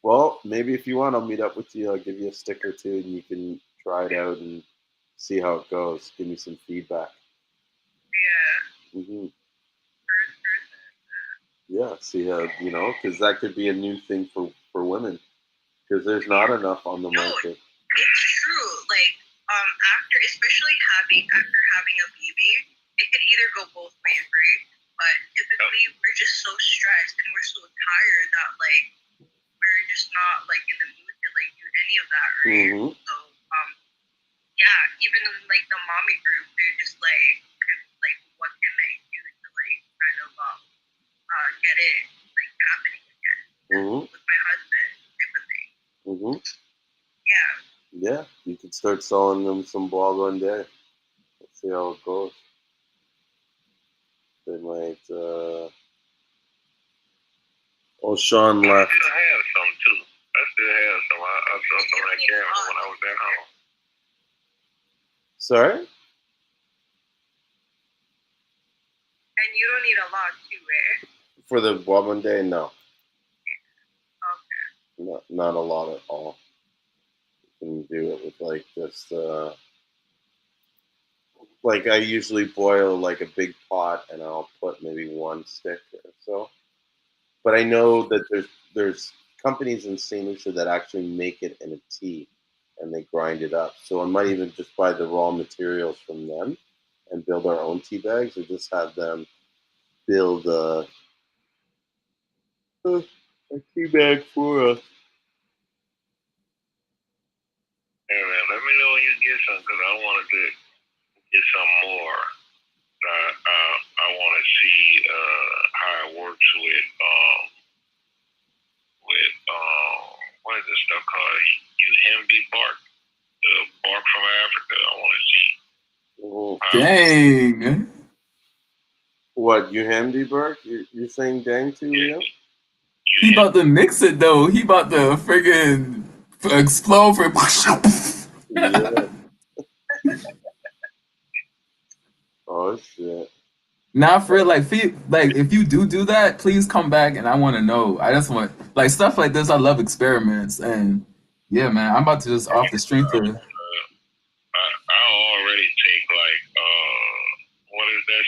Well, maybe if you want, I'll meet up with you. I'll give you a stick or two, and you can try it out and see how it goes. Give me some feedback. Yeah. Hmm. First person. Yeah, see how because that could be a new thing for women, because there's not enough on the No, market. it's true. Like, especially after having a baby, it could either go both ways, right? But typically, we're just so stressed and we're so tired that like we're just not like in the mood to like do any of that, right? Hmm. So, yeah, even in like the mommy group, they're just like, what can I do to like kind of get it like happening again Hmm. with my husband type of thing. Hmm. Yeah. Yeah, you could start selling them some ball one day. Let's see how it goes. They might. Oh, Sean I left. still have some too. I still have some. I saw some at Canada when I was at home. Sorry. And you don't need a lot too, eh? For the one day, no, Okay. not a lot at all. You can do it with like just like I usually boil like a big pot, and I'll put maybe one stick or so. But I know that there's companies in St. Lucia that actually make it in a tea, and they grind it up. So I might even just buy the raw materials from them and build our own tea bags, or just have them build a tea bag for us. Hey man, let me know when you get some because I wanted to get some more. I want to see how it works with what is this stuff called? UMB bark, the bark from Africa. I want to see. Oh, Dang. what you handy Burke? You're saying dang to Yeah. you? He about to mix it though. He about to friggin' explode for Yeah. Oh shit. Nah, for real, like, if you do that, please come back and I want to know. I just want like stuff like this. I love experiments and yeah, man. I'm about to just off the strength of I already take like what is that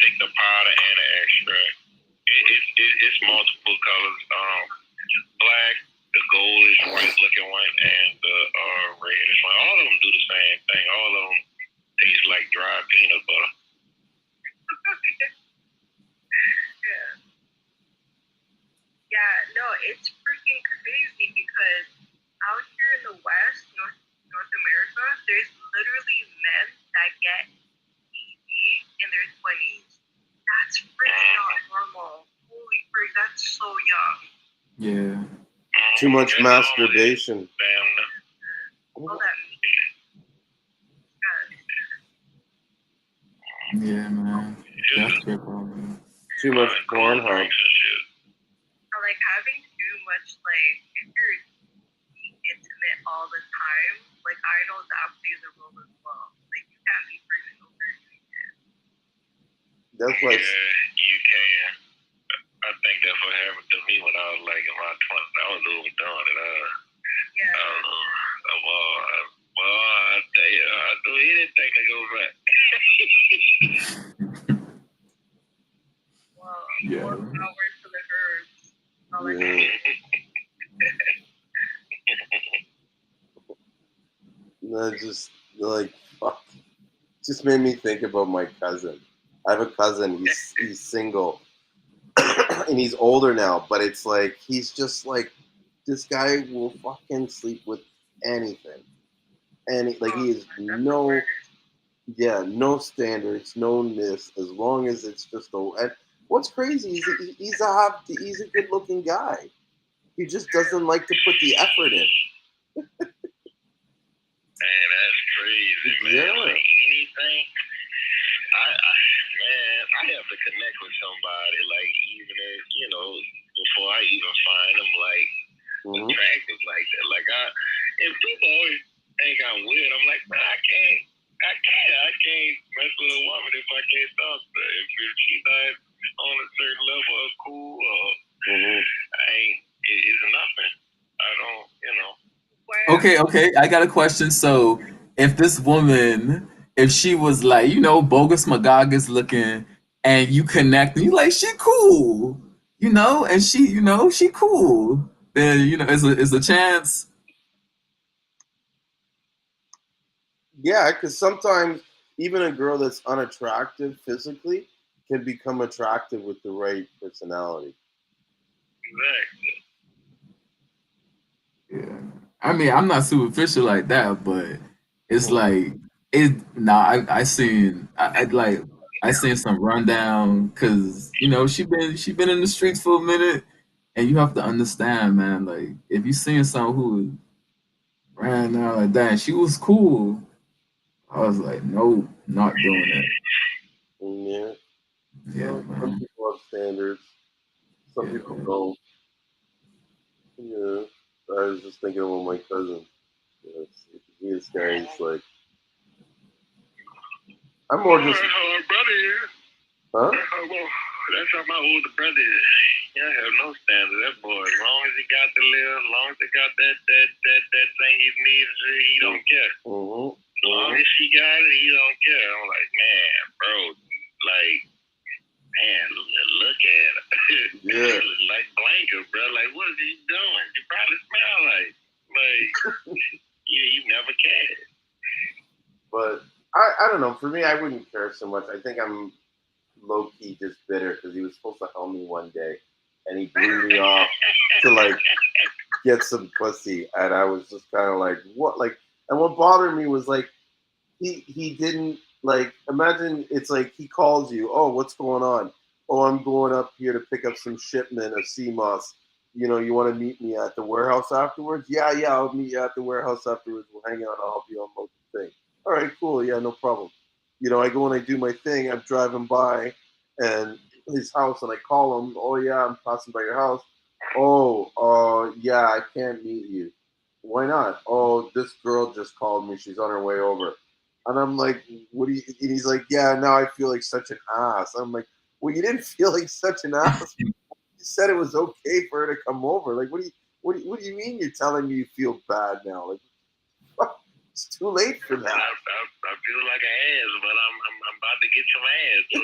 take the powder and the extract. It's multiple colors. Black, the goldish white looking one, and the reddish one. All of them do the same thing. All of them taste like dry peanut butter. Yeah, no, it's freaking crazy because out here in the West, North America, there's literally men that get ED in their 20s. That's freaking not normal. Holy frick, that's so young. Yeah. Too much masturbation. All that meat. Yeah, man. That's your problem. Too much Pornhub. Or like having too much, like, if you're being intimate all the time, like, I know that plays a role as well. Like, you can't be pregnant over doing it. That's why. Yeah, you can. I think that's what happened to me when I was like in my 20s. I was overdoing it. Yeah. I tell you, I'll do anything to go back. Well, Yeah. more power to the herbs. That just like fuck. Just made me think about my cousin. I have a cousin. He's single, and he's older now. But it's like he's just like this guy will fucking sleep with anything, and he is no standards, no this. As long as it's just a. And what's crazy is he's a good looking guy. He just doesn't like to put the effort in. Man, that's crazy, man. Yeah. Like anything, I have to connect with somebody, like even if, before I even find them like attractive like that. Like if people always think I'm weird, I'm like, man, I can't mess with a woman if I can't talk to her. If she's not on a certain level of cool, it's nothing. I don't, Okay. I got a question. So, if this woman, if she was like, bogus McGoggis looking, and you connect, and you like, she cool, and she cool, then is a chance. Yeah, because sometimes even a girl that's unattractive physically can become attractive with the right personality. Exactly. Yeah. I mean, I'm not superficial like that, but it's like I seen I seen some rundown because she been in the streets for a minute, and you have to understand, man. Like if you seeing someone who ran out like that, and she was cool, I was like, nope, not doing it. Yeah. Yeah, Some man. people have standards. Some Yeah. people don't. Yeah. I was just thinking about my cousin. This guy's like, I'm more just. Our brother here. Huh? That's how my older brother is. Yeah, I have no standard. That boy, as long as he got to live, as long as he got that thing he needs, he don't care. As long as she got it, he don't care. I'm like, man, bro, like, man, look at her. Yeah. She look like Blanca, bro. Like, what is he doing? You probably smell like you never cared. But I don't know. For me, I wouldn't care so much. I think I'm low key just bitter because he was supposed to help me one day, and he blew me off to like get some pussy, and I was just kind of like, what? Like, and what bothered me was like he didn't like imagine it's like he calls you, oh, what's going on? Oh, I'm going up here to pick up some shipment of Seamoss. You want to meet me at the warehouse afterwards? Yeah, I'll meet you at the warehouse afterwards. We'll hang out. I'll help you unload the thing. All right, cool. Yeah, no problem. I go and I do my thing. I'm driving by and his house, and I call him. Oh yeah, I'm passing by your house. Oh, yeah, I can't meet you. Why not? Oh, this girl just called me. She's on her way over. And I'm like, what do you? And he's like, yeah, now I feel like such an ass. I'm like, well, you didn't feel like such an ass. You said it was okay for her to come over. Like, what do you mean you're telling me you feel bad now? Like, it's too late for that. I feel like an ass, but I'm about to get some ass, so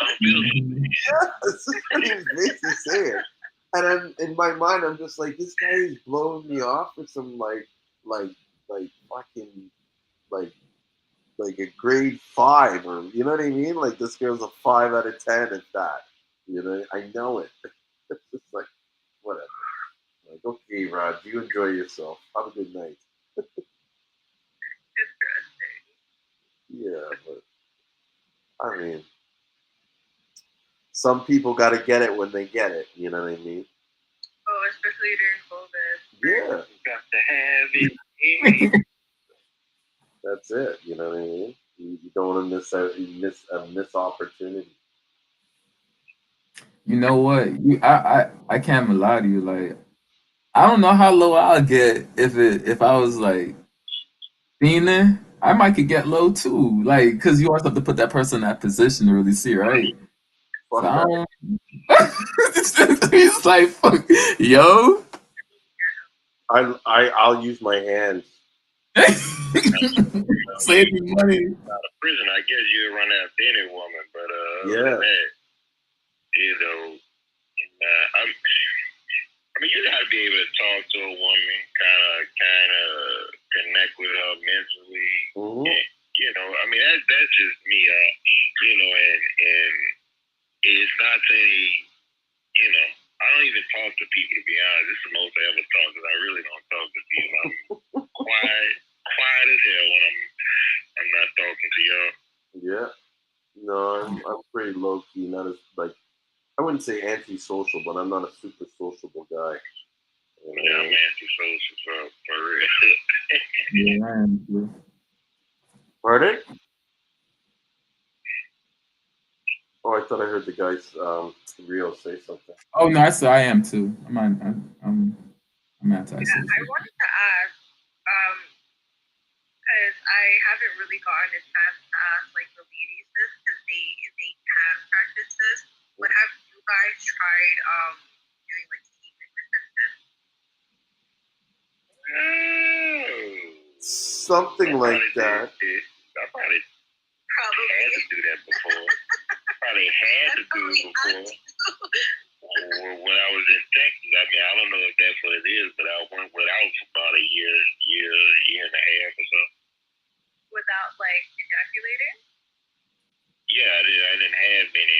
I Yeah, that's what he was basically saying. And I'm in my mind, I'm just like, this guy is blowing me off with some like fucking like a grade 5, or you know what I mean? Like this girl's a 5 out of 10 at that. You know, I know it. It's just like whatever. Like, okay, Rod, you enjoy yourself. Have a good night. Yeah, but I mean, some people got to get it when they get it. You know what I mean? Oh, especially during COVID. Yeah, Got to have it. that's it. You know what I mean? You don't want to miss out. You miss opportunity. You know what? I can't even lie to you. Like I don't know how low I'll get if I was like fiending. I might could get low too. Like, cause you always have to put that person in that position to really see, right? So Fuck I that. don't. He's like, fuck, yo. I'll use my hands. Save me money. Out of prison, I guess you'd run after any woman, but other Yeah. than that, you know, I mean, you gotta be able to talk to a woman, kind of connect with her mentally. Mm-hmm. And, you know, I mean, that's just me. You know, and it's not saying, you know, I don't even talk to people, to be honest. This is the most I ever talk, because I really don't talk to people. I'm quiet as hell when I'm not talking to y'all. Yeah. No, I'm pretty low key. Not as like I wouldn't say antisocial, but I'm not a super sociable guy. You know? Yeah, I'm antisocial for real. Yeah, I am too. Pardon? Oh, I thought I heard the guys Rio say something. Oh no, I am too. I'm antisocial. I wanted to ask, because I haven't really gotten a chance to ask like the ladies this, because they can practice this. But have you guys tried doing like semen retention? Something like that. I probably had to do that before. Probably had to do it before. When I was in Texas, I mean, I don't know if that's what it is, but I went without for about a year and a half or so. Without like ejaculating? Yeah, I didn't have any,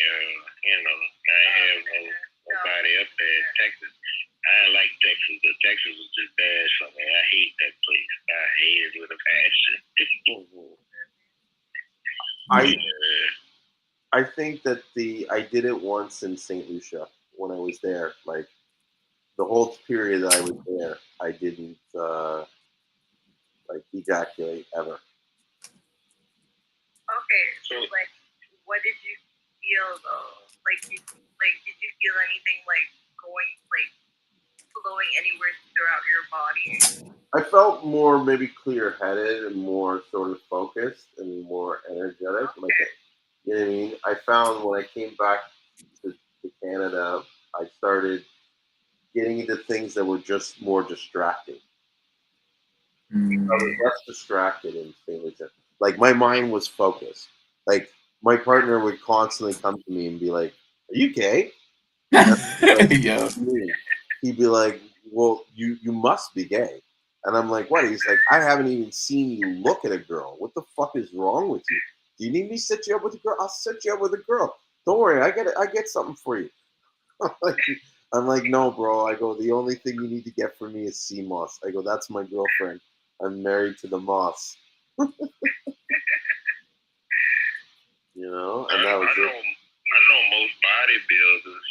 you know, I didn't have nobody up there in Texas. I didn't like Texas. Texas was just bad for me. I hate that place. I hate it with a passion. I think that I did it once in St. Lucia when I was there. Like the whole period that I was there, I didn't like ejaculate ever. Okay, so like, what did you feel though? Like, did you feel anything like going like flowing anywhere throughout your body? I felt more maybe clear-headed and more sort of focused and more energetic. Okay. Like, you know what I mean? I found when I came back to Canada, I started getting into things that were just more distracting. I was less distracted in St. Lucia. Like my mind was focused. Like my partner would constantly come to me and be like, "Are you gay?" Like, Yeah. he'd be like, "Well, you must be gay." And I'm like, "What?" He's like, "I haven't even seen you look at a girl. What the fuck is wrong with you? Do you need me to set you up with a girl? I'll set you up with a girl. Don't worry, I get something for you." I'm like, "No, bro." I go, "The only thing you need to get for me is Seamoss." I go, "That's my girlfriend. I'm married to the moss." You know, and that was it. I know most bodybuilders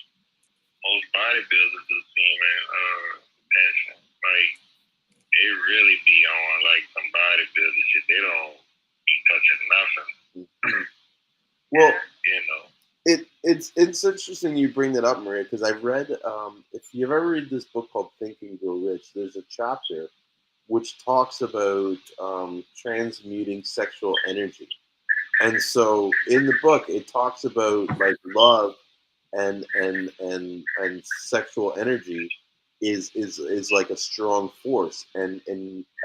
do semen retention. Like they really be on like some bodybuilder shit. They don't be touching nothing. Well, you know. It's interesting you bring that up, Maria, because I've read if you've ever read this book called Think and Grow Rich, there's a chapter which talks about transmuting sexual energy. And so in the book it talks about like love and sexual energy is like a strong force, and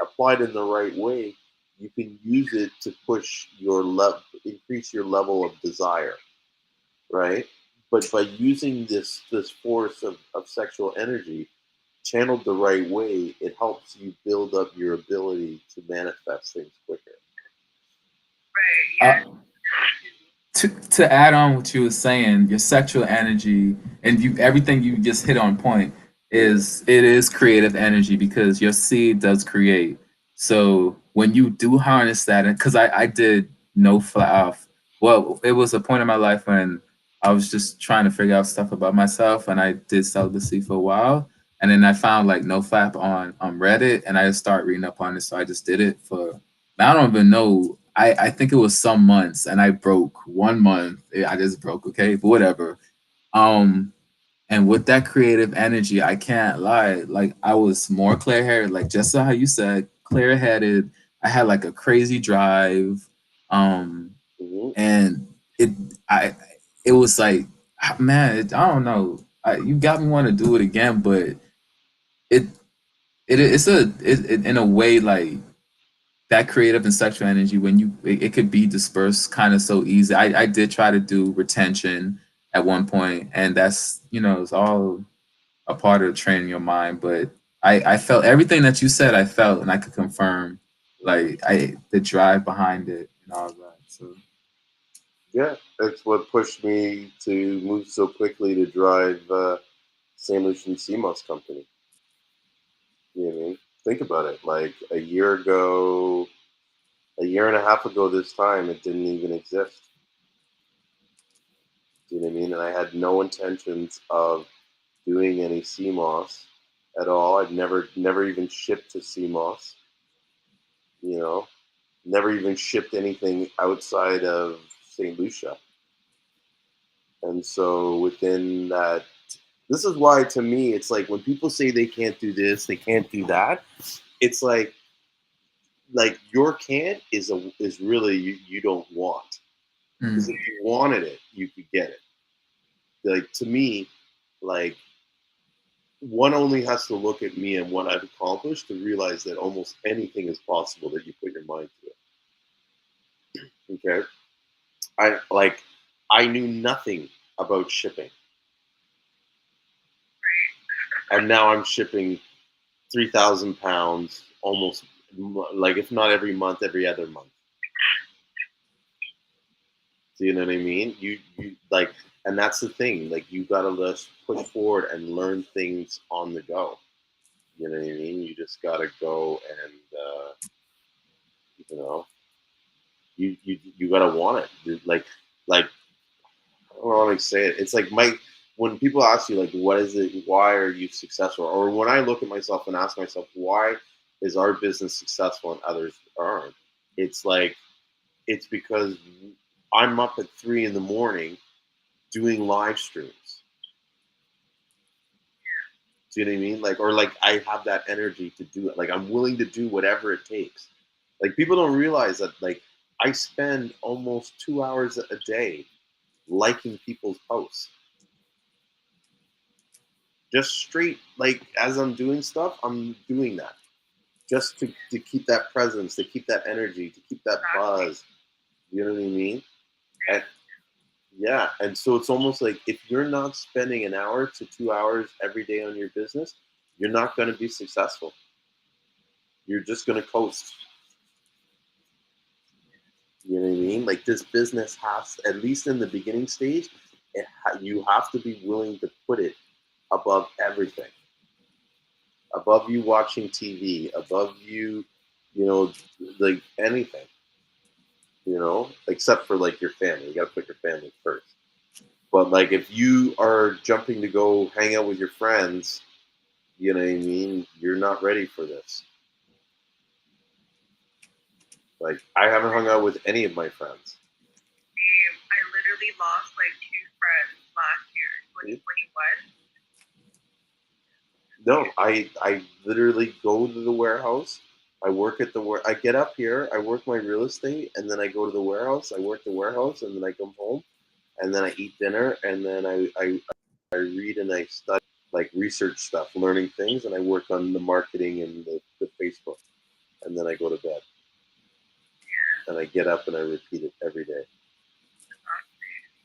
applied in the right way you can use it to push your increase your level of desire, right? But by using this force of sexual energy channeled the right way, it helps you build up your ability to manifest things quicker. Right. Yeah. To add on what you were saying, your sexual energy and you everything you just hit on point is it is creative energy because your seed does create. So when you do harness that, and because I did no flat well, it was a point in my life when I was just trying to figure out stuff about myself, and I did celibacy for a while, and then I found like no flap on Reddit, and I just started reading up on it. So I just did it for I don't even know. I think it was some months, and I broke 1 month. I just broke, okay, but whatever. Um, and with that creative energy, I can't lie. Like I was more clear headed, like just how you said, clear headed. I had like a crazy drive, Mm-hmm. and it I it was like man, I don't know. You got me want to do it again, but it in a way like that creative and sexual energy when it could be dispersed kind of so easy. I did try to do retention at one point, and that's it's all a part of training your mind. But I felt everything that you said. I felt, and I could confirm, like the drive behind it and all that. So Yeah, that's what pushed me to move so quickly to drive St. Lucian Seamoss Company. You know what I mean? Think about it. Like a year ago, a year and a half ago this time, it didn't even exist. Do you know what I mean? And I had no intentions of doing any Seamoss at all. I'd never even shipped to Seamoss. You know, never even shipped anything outside of St. Lucia. And so within that, this is why to me it's like when people say they can't do this, they can't do that. It's like your can't is really you don't want, because if you wanted it, you could get it. Like to me, like one only has to look at me and what I've accomplished to realize that almost anything is possible that you put your mind to it. Okay, I knew nothing about shipping, and now I'm shipping 3,000 pounds almost, like if not every month, every other month. Do you know what I mean? You like, and that's the thing. Like you gotta just push forward and learn things on the go. You know what I mean? You just gotta go and you know you gotta want it. Like I don't know how to say it. It's like when people ask you like what is it, why are you successful, or when I look at myself and ask myself why is our business successful and others aren't, it's like it's because I'm up at 3 in the morning doing live streams. Do you know what I mean? Like, or like I have that energy to do it. Like I'm willing to do whatever it takes. Like people don't realize that like I spend almost 2 hours a day liking people's posts. Just straight like as I'm doing stuff, I'm doing that. Just to keep that presence, to keep that energy, to keep that buzz. You know what I mean? And yeah, and so it's almost like if you're not spending an hour to 2 hours every day on your business, you're not going to be successful. You're just going to coast. You know what I mean? Like this business has, at least in the beginning stage, you have to be willing to put it above everything, above you watching TV, above you, you know, like anything, except for like your family. You got to put your family first. But like if you are jumping to go hang out with your friends, you know what I mean? You're not ready for this. Like I haven't hung out with any of my friends. I literally lost like 2 friends last year, 2021. No, I literally go to the warehouse. I work at I get up here, I work my real estate, and then I go to the warehouse. I work the warehouse, and then I come home, and then I eat dinner, and then I read and I study like research stuff, learning things, and I work on the marketing and the Facebook, and then I go to bed, and I get up and I repeat it every day.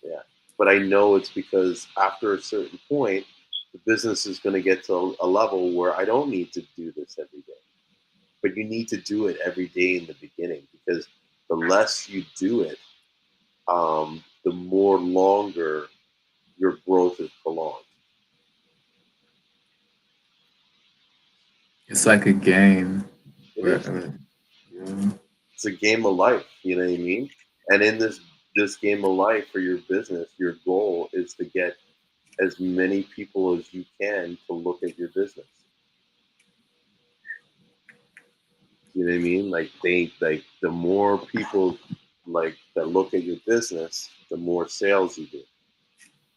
Yeah. but I know it's because after a certain point, the business is going to get to a level where I don't need to do this every day. But you need to do it every day in the beginning, because the less you do it, the more longer your growth is prolonged. It's like a game. It Where, is. yeah. It's a game of life. You know what I mean? And in this game of life for your business, your goal is to get as many people as you can to look at your business. You know what I mean? Like the more people like that look at your business, the more sales you do.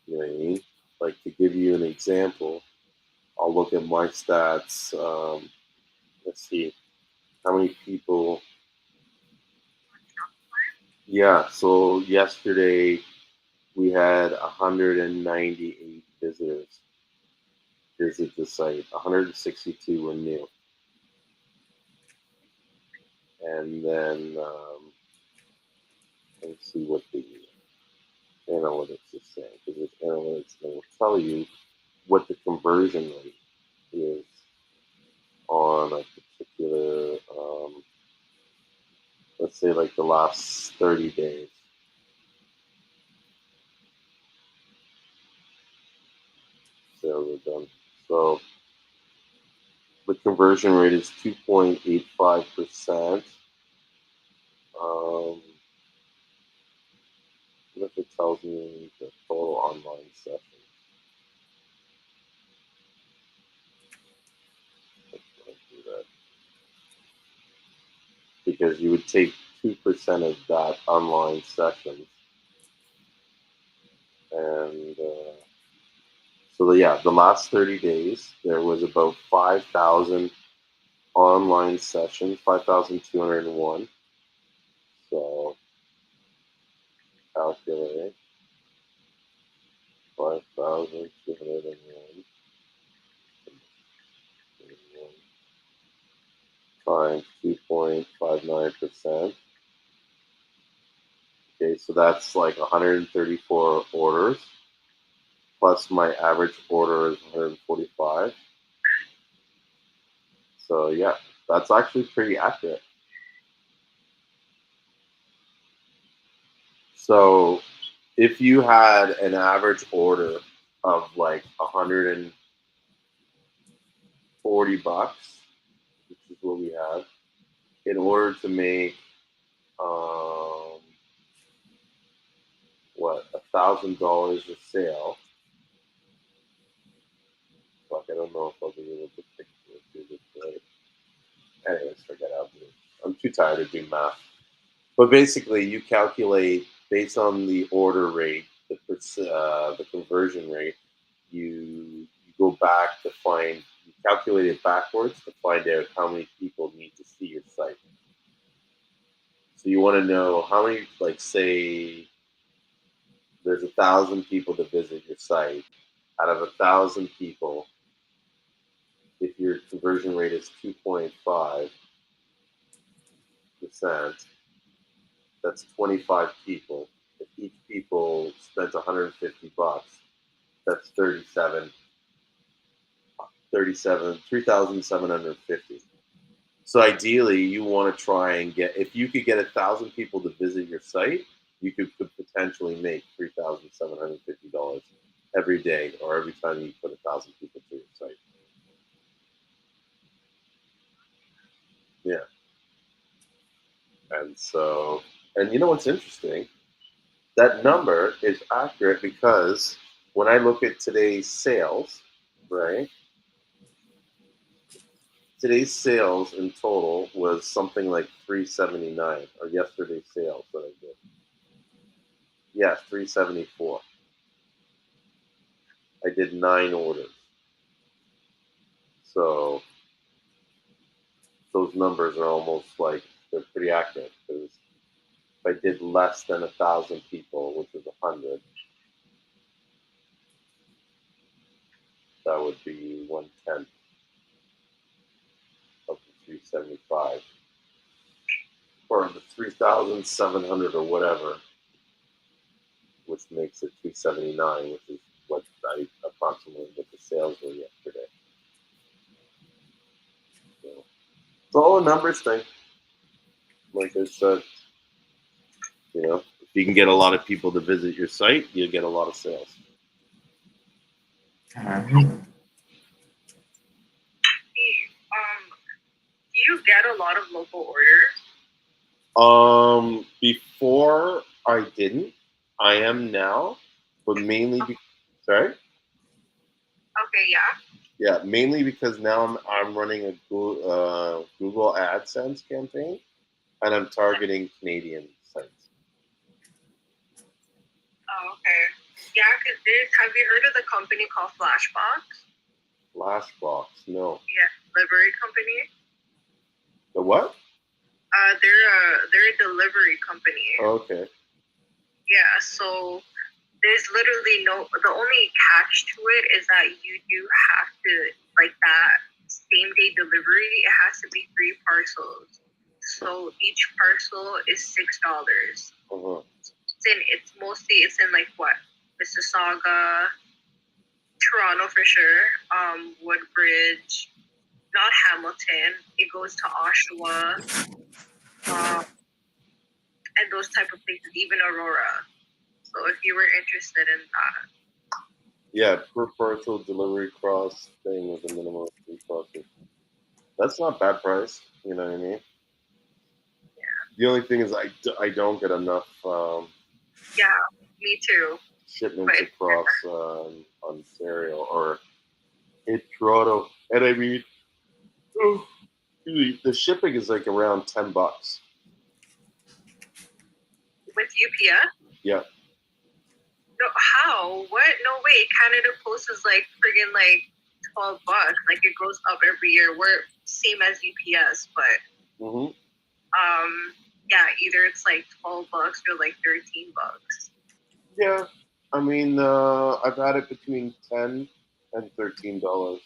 You know what I mean? Like, to give you an example, I'll look at my stats. Let's see how many people. Yeah, so yesterday we had 198 visitors visit the site. 162 were new, and then let's see what the analytics is saying, because with analytics they will tell you what the conversion rate is on a particular, let's say, like the last 30 days. Sales are done. So the conversion rate is 2.85%. What if it tells me the total online sessions? Let's do that. Because you would take 2% of that online sessions, and the last 30 days there was about 5,000 online sessions, 5,201. So calculate 5,201 times 2.59%. Okay, so that's like 134 orders, plus my average order is 145. So yeah, that's actually pretty accurate. So if you had an average order of like $140, which is what we have, in order to make $1,000 a sale. Fuck, I don't know if I'll be able to do this right. Anyways, forget it. I'm too tired to do math. But basically, you calculate based on the order rate, the conversion rate. You go back to find. You calculate it backwards to find out how many people need to see your site. So you want to know how many, like, say, there's 1,000 people to visit your site. Out of 1,000 people, if your conversion rate is 2.5%, that's 25 people. If each people spends $150, that's 3,750. So ideally, you want to try and get, if you could get 1,000 people to visit your site, you could potentially make $3,750 every day, or every time you put 1,000 people to your site. Yeah. And so, and you know what's interesting? That number is accurate because when I look at today's sales, right? Today's sales in total was something like 379, or yesterday's sales that I did. Yeah, 374. I did 9 orders. So those numbers are almost like they're pretty accurate, because if I did less than 1,000 people, which is 100, that would be 1/10 of the 375, or the 3,700 or whatever, which which makes it $279, which is what I approximately what the sales were yesterday. So it's all a numbers thing. Like I said, if you can get a lot of people to visit your site, you get a lot of sales. All right. Do you get a lot of local orders? Before I didn't. I am now, but mainly sorry. Okay, yeah. Yeah, mainly because now I'm running a Google AdSense campaign, and I'm targeting Canadian sites. Oh, okay. Yeah, because have you heard of the company called Flashbox? Flashbox, no. Yeah, delivery company. The what? They're a delivery company. Okay. Yeah, so there's literally the only catch to it is that you do have to, like, that same day delivery, it has to be 3 parcels. So each parcel is $6. Uh-huh. It's in like what? Mississauga, Toronto for sure, Woodbridge, not Hamilton. It goes to Oshawa, and those type of places, even Aurora. So if you were interested in that. Yeah, per parcel delivery cross thing with a minimum of 3 parcels. That's not bad price. You know what I mean? Yeah. The only thing is I don't get enough Yeah, me too. shipments across Ontario or in Toronto, and I mean, the shipping is like around $10. With UPS? Yeah. No, how? What? No way. Canada Post is like friggin' like $12. Like it goes up every year. We're same as UPS, but yeah, either it's like $12 or like $13. Yeah, I mean, I've had it between $10 and $13. Oh,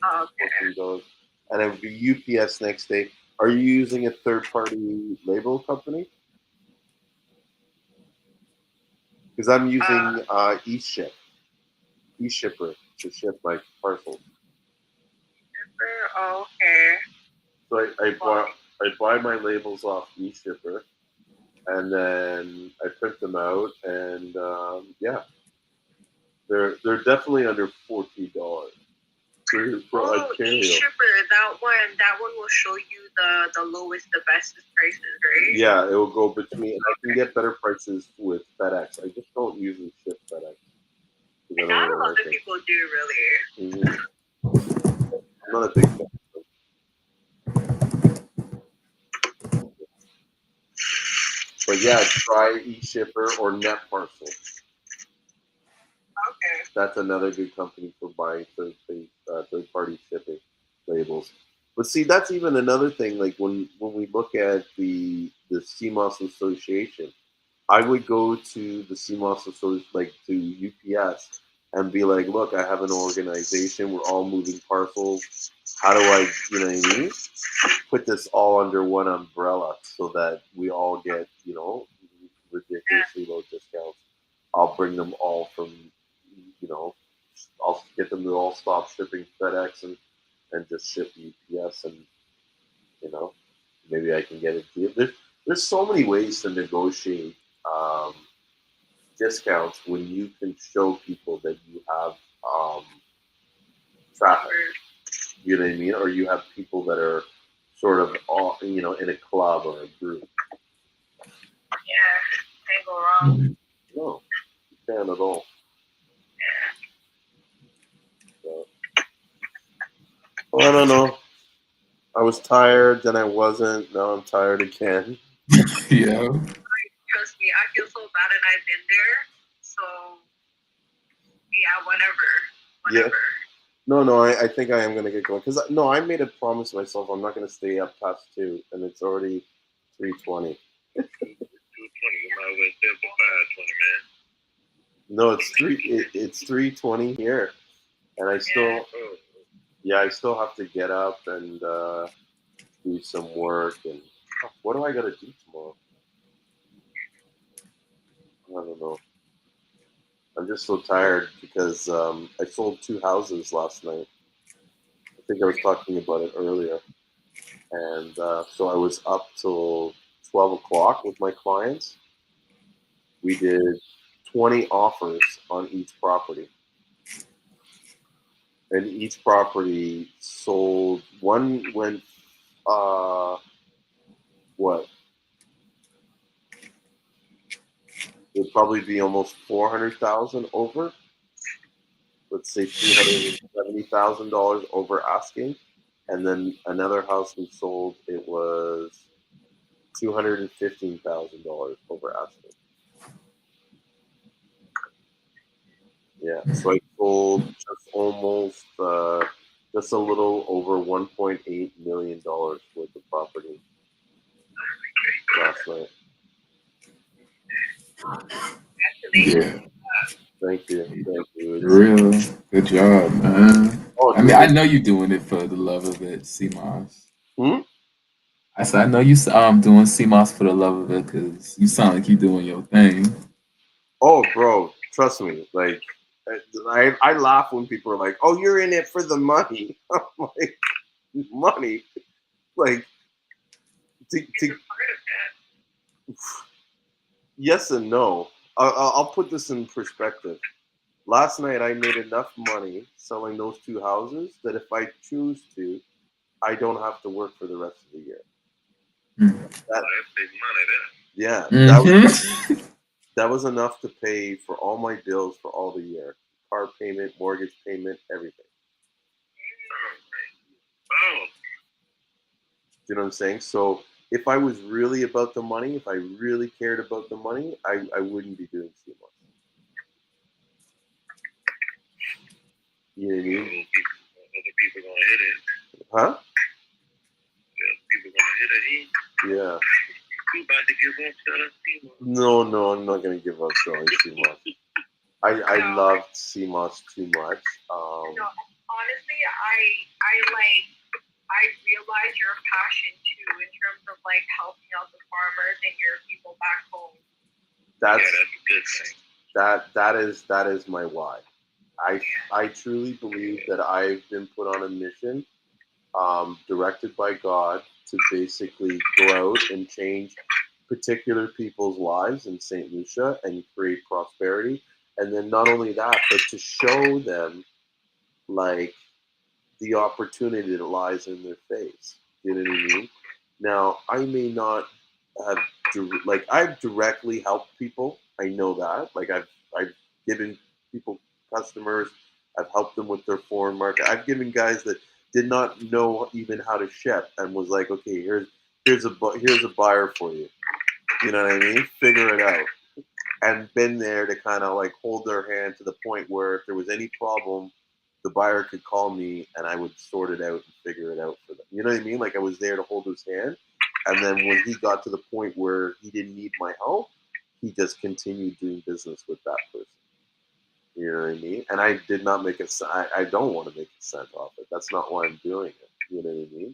okay. $14, and it would be UPS next day. Are you using a third-party label company? Because I'm using eShipper to ship my parcels. Oh, okay. So I buy my labels off eShipper, and then I print them out, and yeah, they're definitely under $14 for Ontario. eShipper, that one will show you the lowest, the bestest prices, right? Yeah, it will go between. I can get better prices with FedEx. I just don't usually ship FedEx. And not a lot of people do, really. Mm-hmm. I'm not a big fan. But yeah, try eShipper or NetParcel. Okay. That's another good company for buying third-party shipping labels. But see, that's even another thing. Like when we look at the Seamoss Association, I would go to the Seamoss Association, like to UPS, and be like, "Look, I have an organization. We're all moving parcels. How do I, you know what I mean? Put this all under one umbrella so that we all get, ridiculously low discounts. I'll bring them all from, I'll get them to all stop shipping FedEx and just ship UPS, and maybe I can get a deal. There's so many ways to negotiate discounts when you can show people that you have traffic. You know what I mean? Or you have people that are sort of all, in a club or a group. Yeah, can't go wrong. No, you can't at all. So, well, I don't know. I was tired, then I wasn't. Now I'm tired again. Yeah. Trust me, I feel so bad, and I've been there. So yeah, whatever. Yeah. No, I think I am going to get going. Because, no, I made a promise to myself I'm not going to stay up past 2, and it's already 3:20. 2:20. You might as well stay up for 5:20, man. No, it's 3:20 here, and I still, I still have to get up and do some work. And what do I got to do tomorrow? I don't know. I'm just so tired because I sold 2 houses last night. I think I was talking about it earlier. And so I was up till 12 o'clock with my clients. We did 20 offers on each property. And each property sold. One went, what? It would probably be almost 400,000 over. Let's say $370,000 over asking. And then another house we sold, it was $215,000 over asking. Yeah, so I sold just a little over $1.8 million worth of property last night. Yeah, Thank you, thank you. for real. Good job, man. Oh, I mean, dude, I know you're doing it for the love of it, Seamoss. hmm? I said, I know you doing Seamoss for the love of it because you sound like you doing your thing. Oh, bro, trust me. Like, I laugh when people are like, "Oh, you're in it for the money." I'm like, money, like to yes and no. I'll put this in perspective. Last night I made enough money selling those 2 houses that if I choose to, I don't have to work for the rest of the year. Mm. That's big money there. Yeah, Mm-hmm. that was enough to pay for all my bills for all the year, car payment, mortgage payment, everything. Oh, Do you know what I'm saying? So if I was really about the money, if I really cared about the money, I wouldn't be doing Seamoss. You know what I mean? other people gonna hit it. Huh? People gonna hit it. Yeah. You about to give up selling Seamoss? No, I'm not gonna give up selling Seamoss. I loved Seamoss too much. No, honestly, I realize your passion too in terms of like helping out the farmers and your people back home. That's a good thing. that is my why. I truly believe that I've been put on a mission, directed by God, to basically go out and change particular people's lives in St. Lucia and create prosperity. And then not only that, but to show them like the opportunity that lies in their face. You know what I mean? Now, I may not have like I've directly helped people. I know that. Like I've given people customers. I've helped them with their foreign market. I've given guys that did not know even how to ship and was like, okay, here's a buyer for you. You know what I mean? Figure it out. And been there to kind of like hold their hand to the point where if there was any problem, the buyer could call me and I would sort it out and figure it out for them. You know what I mean? Like I was there to hold his hand. And then when he got to the point where he didn't need my help, he just continued doing business with that person. You know what I mean? And I did not make a cent. I don't want to make a cent off it. That's not why I'm doing it. You know what I mean?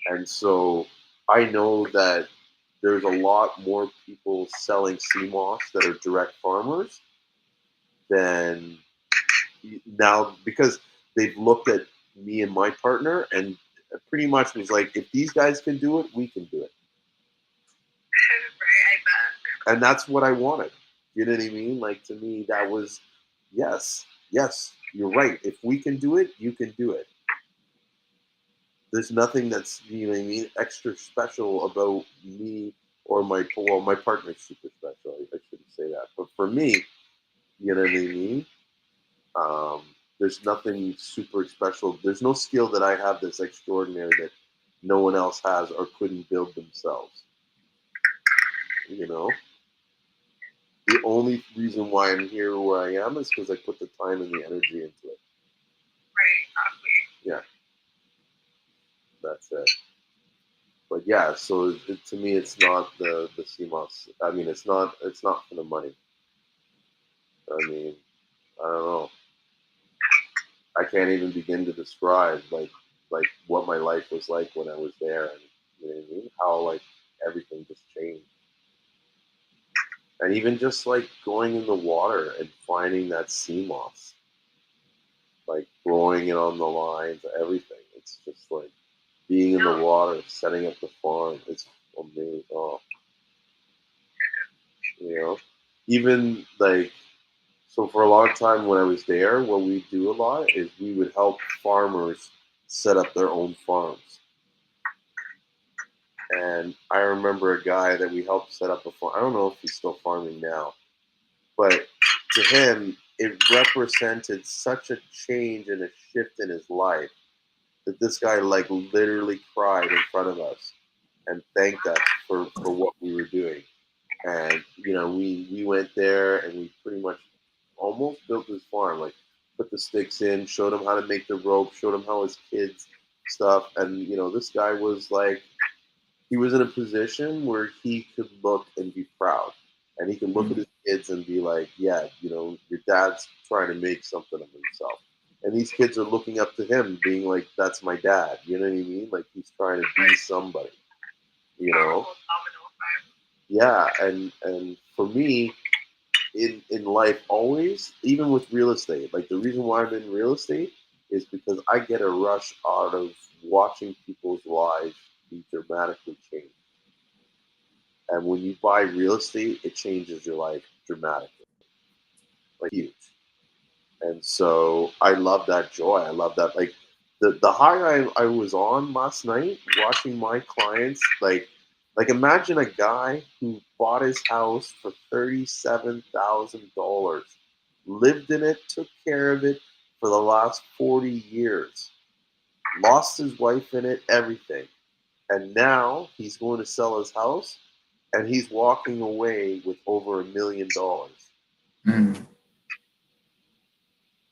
And so I know that there's a lot more people selling Seamoss that are direct farmers than now because they've looked at me and my partner and pretty much was like, if these guys can do it, we can do it. Right, I bet. And that's what I wanted. You know what I mean? Like to me, that was yes, you're right. If we can do it, you can do it. There's nothing that's you know what I mean extra special about me or my partner's super special. I shouldn't say that, but for me, you know what I mean. There's nothing super special. There's no skill that I have that's extraordinary that no one else has or couldn't build themselves. You know, the only reason why I'm here where I am is because I put the time and the energy into it. Right, exactly. Yeah, that's it. But yeah, so to me, it's not the CMOS. I mean, it's not for the money. I mean, I don't know. I can't even begin to describe like what my life was like when I was there, and you know what I mean. How like everything just changed, And even just like going in the water and finding that sea moss, like growing it on the lines, everything. It's just like being in the water, setting up the farm. It's amazing. Oh, you know, even like so for a long time when I was there, what we do a lot is we would help farmers set up their own farms. And I remember a guy that we helped set up a farm. I don't know if he's still farming now, but to him, it represented such a change and a shift in his life that this guy like literally cried in front of us and thanked us for what we were doing. And we went there and we pretty much almost built his farm. Like put the sticks in, showed him how to make the rope, showed him how his kids stuff. And this guy was like he was in a position where he could look and be proud. And he can look at his kids and be like, yeah, your dad's trying to make something of himself. And these kids are looking up to him, being like, that's my dad. You know what I mean? Like he's trying to be somebody, you know? Yeah. And for me, in life, always, even with real estate, like the reason why I'm in real estate is because I get a rush out of watching people's lives be dramatically changed. And when you buy real estate, it changes your life dramatically, like huge. And so I love that joy. I love that. Like the high I was on last night watching my clients, like imagine a guy who bought his house for $37,000, lived in it, took care of it for the last 40 years, lost his wife in it, everything. And now he's going to sell his house and he's walking away with over $1 million. Mm.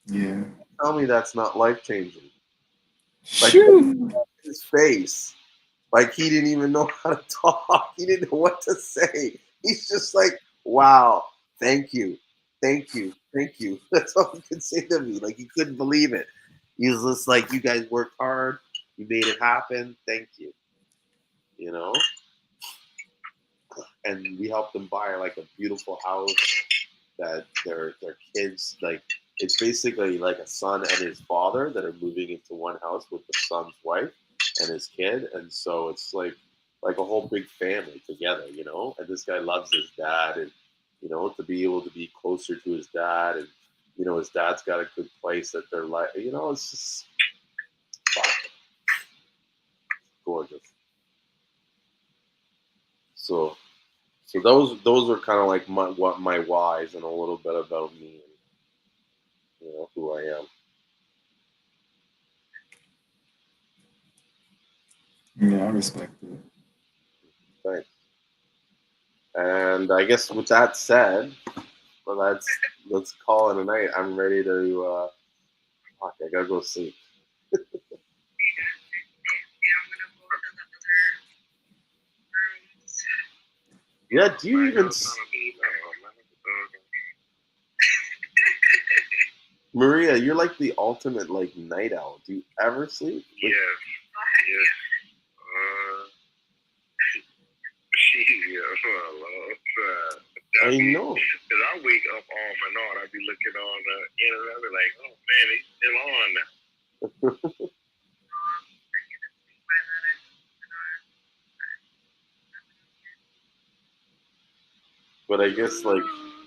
Yeah. Tell me that's not life changing. Like Shoo. his face, like he didn't even know how to talk. He didn't know what to say. He's just like, "Wow, thank you, thank you, thank you." That's all he could say to me. Like he couldn't believe it. He was just like, "You guys worked hard. You made it happen. Thank you." You know. And we helped them buy like a beautiful house that their kids like it's basically like a son and his father that are moving into one house with the son's wife and his kid, and so it's like a whole big family together, and this guy loves his dad, and to be able to be closer to his dad, and his dad's got a good place that they're like, it's just fuck, gorgeous. So those are kind of like my whys and a little bit about me and who I am. Yeah, I respect it. Thanks. And I guess with that said, well, let's call it a night. I'm ready to. Fuck, I gotta go sleep. Yeah, do you even? Maria, you're like the ultimate like night owl. Do you ever sleep? Yeah. I know. Because I wake up on and on. I be looking on the internet. I be like, oh man, it's still on now. But I guess like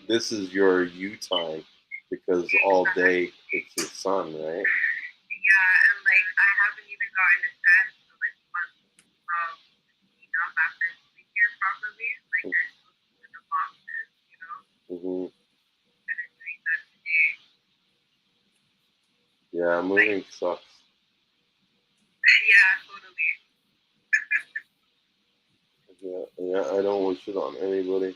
this is your you time because all day it's your son, right? Yeah, and like I haven't even gotten a chance to like um after sleep here properly. Like there's supposed to the boxes, Mm-hmm. and I'm doing that today. Yeah, moving sucks. Yeah, totally. Yeah, I don't wish it on anybody.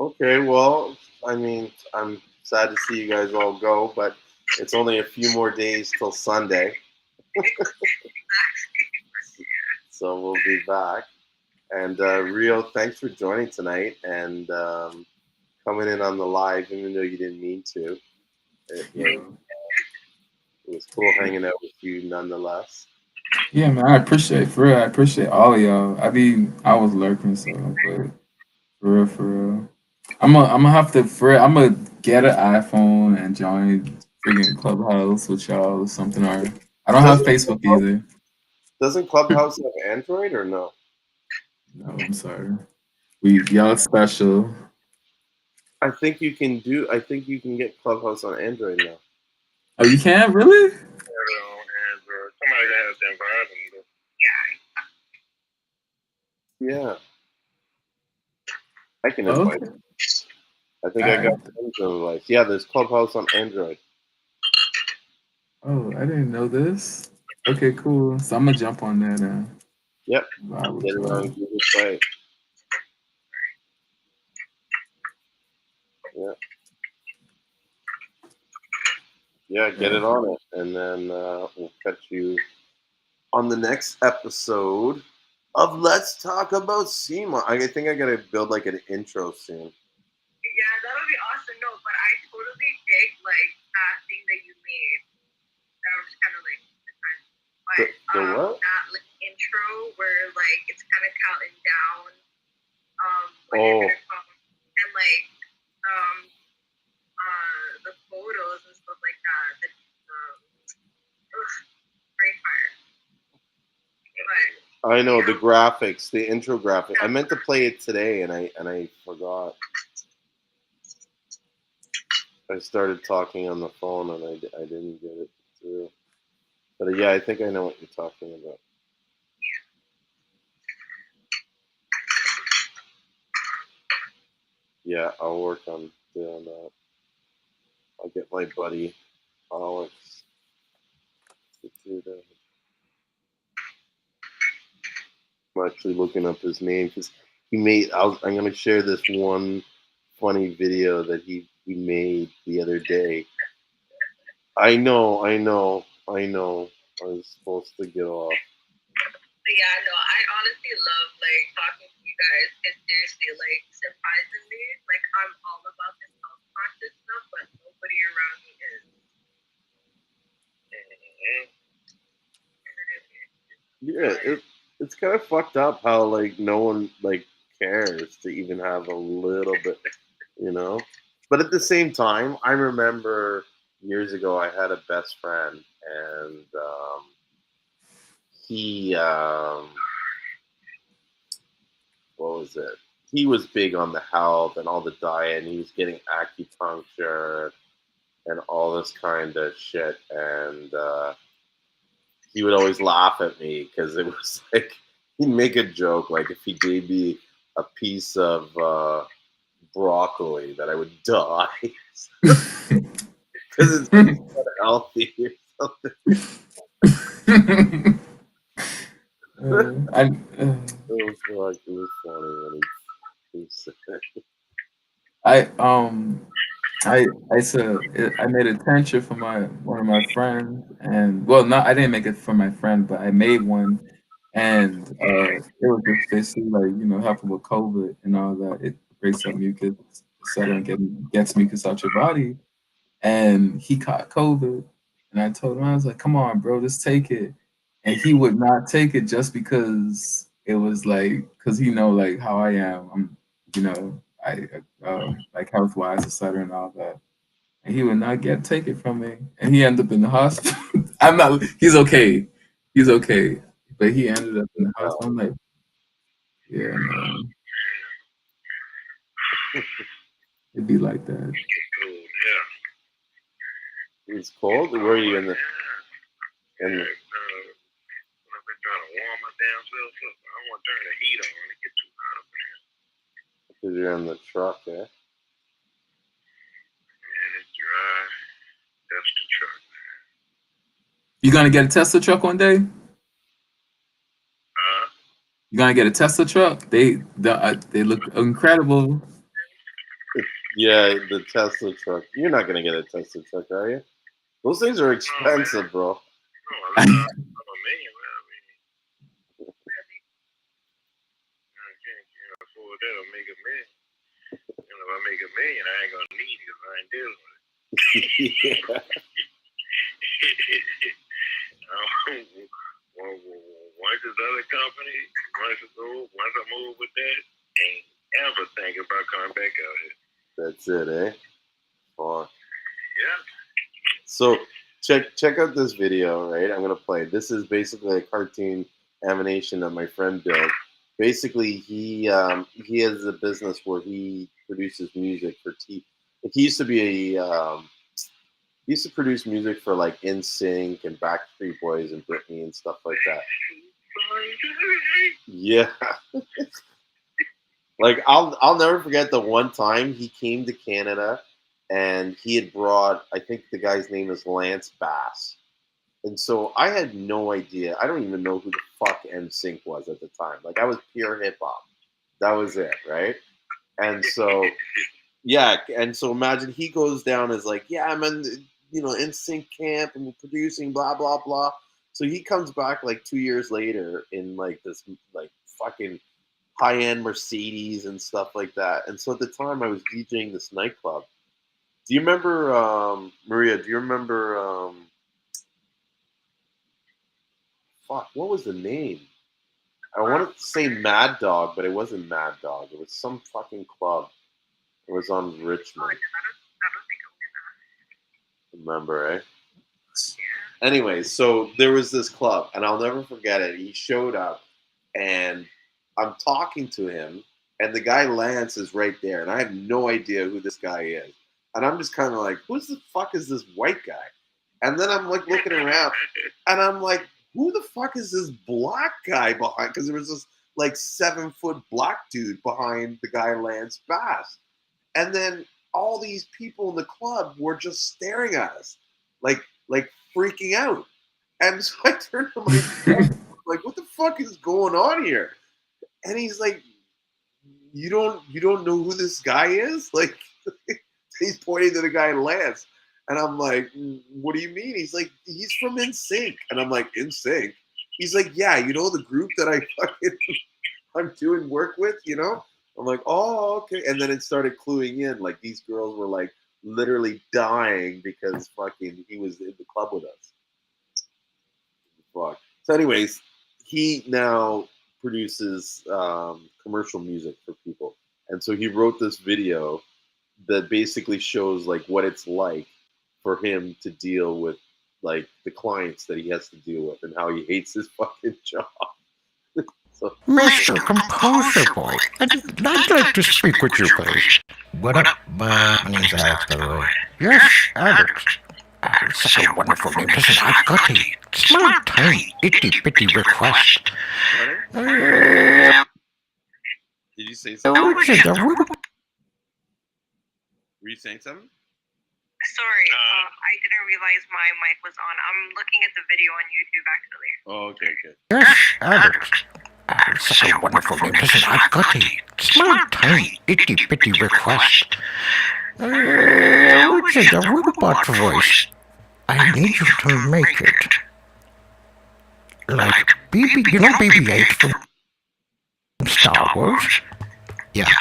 Okay, well, I mean, I'm sad to see you guys all go, but it's only a few more days till Sunday. So we'll be back. And Rio, thanks for joining tonight and coming in on the live, even though you didn't mean to. It was cool hanging out with you nonetheless. Yeah, man, I appreciate for real. I appreciate all of y'all. I was lurking, so but for real. I'm gonna have to for real, I'm gonna get an iPhone and join freaking Clubhouse with y'all or something. Or I don't have Doesn't Facebook either. Clubhouse have Android or no? No, I'm sorry. We y'all special. I think you can do. I think you can get Clubhouse on Android now. Oh, you can't really? Somebody that has the environment. Yeah, I can Oh, invite. okay. I think All I right. got friends on like. Yeah, there's Clubhouse on Android. Oh, I didn't know this. Okay, cool. So I'm gonna jump on that and Yep, vibe with get it on y'all. Google Play. Yeah, yeah, get Yeah. it on it, and then we'll catch you on the next episode of Let's Talk About Seamoss. I think I gotta build like an intro soon. Yeah, that would be awesome. No, but I totally dig like that thing that you made. That was kind of like the time. But The what? that like intro where like it's kind of counting down when Oh. you're gonna come and like the photos and stuff like that. The great fire. But I know the graphics, the intro graphic. I meant to play it today, and I forgot. I started talking on the phone, and I didn't get it through. But yeah, I think I know what you're talking about. Yeah, I'll work on doing that. I'll get my buddy Alex to do that. I'm actually looking up his name because he made. I'm gonna share this one funny video that he made the other day. I know. I was supposed to get off. yeah, no, I honestly love like talking to you guys because seriously, like surprisingly, like I'm all about this health conscious stuff, but nobody around me is. Yeah, it's kind of fucked up how like no one like cares to even have a little bit, you know. But at the same time, I remember years ago I had a best friend, and he what was it? He was big on the health and all the diet, and he was getting acupuncture and all this kind of shit, and he would always laugh at me because it was like he'd make a joke like if he gave me a piece of broccoli that I would die because it's unhealthy or something. I It was funny when he said I I said I made a tincture for my one of my friends, and well, not I didn't make it for my friend, but I made one, and it was just basically like helping with COVID and all that. It breaks up mucus, etc., and gets mucus out your body. And he caught COVID, and I told him I was like, "Come on, bro, just take it," and he would not take it just because it was like because he know like how I am. I like health wise, etc., and all that. And he would not take it from me, and he ended up in the hospital. I'm not. He's okay. He's okay, but he ended up in the hospital. I'm like, yeah, man, it'd be like that. it's cold. Where are you in the? In the I've been trying to warm my damn self up. I don't want to turn the heat on when it gets too hot up in here. because you're in the truck, yeah. Man, it's dry. That's the truck. You gonna get a Tesla truck one day? You gonna get a Tesla truck? They look incredible. Yeah, the Tesla truck. You're not gonna get a Tesla truck, are you? Those things are expensive, bro. No, I'm a million, man. I mean, I can't afford that or make a million. And if I make a million, I ain't gonna need it because I ain't dealing with it. other company, once I move with that, ain't ever think about coming back out here. That's it, eh? Fuck. Yeah. So check out this video, right? I'm gonna play. This is basically a cartoon animation that my friend built. Basically, he has a business where he produces music for TV. Like he used to be he used to produce music for like NSYNC and Backstreet Boys and Britney and stuff like that. Yeah. Like I'll never forget the one time he came to Canada and he had brought, I think the guy's name is Lance Bass. And so I had no idea. I don't even know who the fuck NSYNC was at the time. Like I was pure hip hop. That was it, right? And so yeah, and so imagine he goes down as like, yeah, I'm in NSYNC camp and we're producing blah blah blah. So he comes back like 2 years later in like this like fucking high-end Mercedes and stuff like that. And so at the time I was DJing this nightclub. Do you remember Maria, do you remember fuck, what was the name? I wanted to say Mad Dog, but it wasn't Mad Dog. It was some fucking club. It was on Richmond. I don't think I'm gonna. Remember, eh? Yeah. Anyway, so there was this club, and I'll never forget it. He showed up, and I'm talking to him, and the guy Lance is right there, and I have no idea who this guy is. And I'm just kind of like, who the fuck is this white guy? And then I'm like looking around, and I'm like, who the fuck is this black guy behind? Because there was this like 7-foot black dude behind the guy Lance Bass. And then all these people in the club were just staring at us, like freaking out. And so I turned to my friend, like, what the fuck is going on here? And he's like, you don't know who this guy is? Like, he's pointing to the guy Lance. And I'm like, what do you mean? He's like, he's from NSYNC. And I'm like, NSYNC? He's like, yeah, you know the group that I'm doing work with, you know? I'm like, oh, okay. And then it started cluing in. Like, these girls were, like, literally dying because fucking he was in the club with us. Fuck. So anyways, he now produces commercial music for people. And so he wrote this video that basically shows, like, what it's like for him to deal with, like, the clients that he has to deal with and how he hates his fucking job. So, Mr. Composer Boy, I'd like to speak with you, please. What up? My name's Alex, by the way. Yes, Alex. It's such a wonderful name. Listen, I've got a small, tiny, itty-bitty request. did you say something? Were you saying something? Sorry, I didn't realize my mic was on. I'm looking at the video on YouTube, actually. Oh, okay. Yes, Alex. It's such a wonderful name. Listen, I've got a small, tiny, itty-bitty request. Which is a robot voice. I need you to make it like you know BB-8 from Star Wars? Yeah.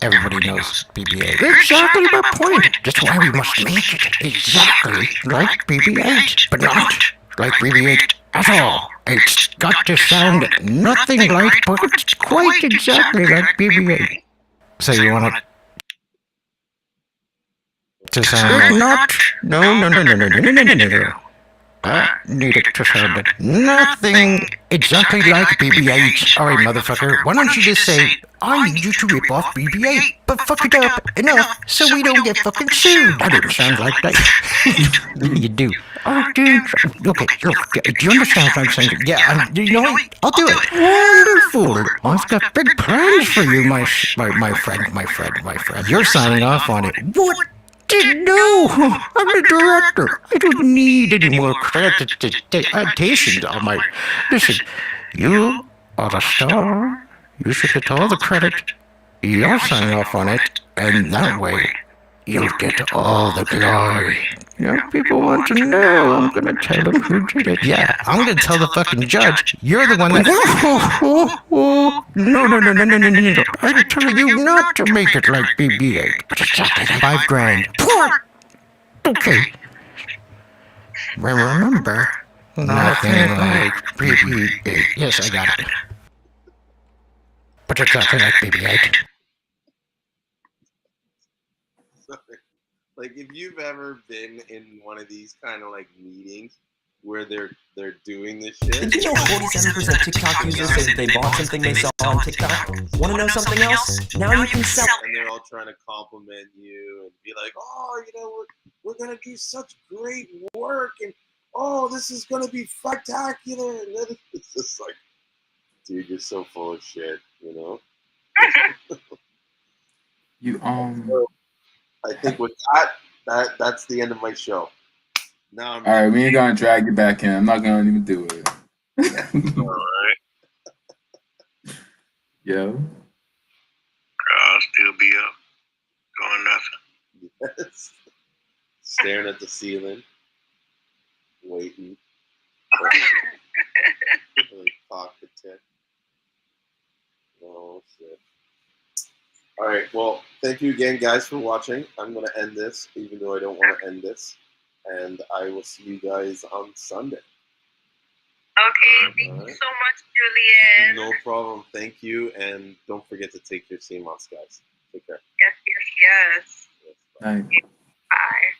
Everybody knows BB-8. Exactly my point. That's why we must make it exactly like BB-8, but not like BB-8 at all. It's got to sound nothing like, but it's quite exactly like BB-8. So you want it to sound not? No. I need it to sound nothing exactly like BB-8. Alright, motherfucker, why don't you just say, I need you to rip off BB-8, but fuck it up enough so we don't get fucking sued. That didn't sound like that. You do. Oh, dude. Okay, look, do you understand what I'm saying? Yeah, you know what? I'll do it. Wonderful. I've got big plans for you, my friend. You're signing off on it. What? No, I'm the director. I don't need any more creditations on my... Listen, you are the star. You should get all the credit. You'll sign off on it, and that way, you'll get all the glory. Yeah, people want to know. I'm gonna tell them who did it. Yeah, I'm gonna tell the fucking judge. You're the one that... No. I'm telling you not to make it like BB-8. But exactly like $5,000. Okay. Remember, Nothing like BB-8. Yes, I got it. But it's nothing like BB-8. Like if you've ever been in one of these kind of like meetings where they're doing this shit. Did you know 47% TikTok users say that they bought something they saw on TikTok? Want to know something else? Now you can sell. And they're all trying to compliment you and be like, oh, you know, we're gonna do such great work, and oh, this is gonna be spectacular. And then it's just like, dude, you're so full of shit, you know. You So I think with that's the end of my show. Now I'm all right, we ain't gonna drag you back in. I'm not gonna even do it. All right. Yo. I'll still be up. Doing nothing. Yes. Staring at the ceiling, waiting. Really talkative. Oh shit. All right. Well, thank you again, guys, for watching. I'm gonna end this, even though I don't want to end this, and I will see you guys on Sunday. Okay, thank you so much, Julian. No problem. Thank you, and don't forget to take your Seamoss, guys. Take care. Yes. Night. Bye.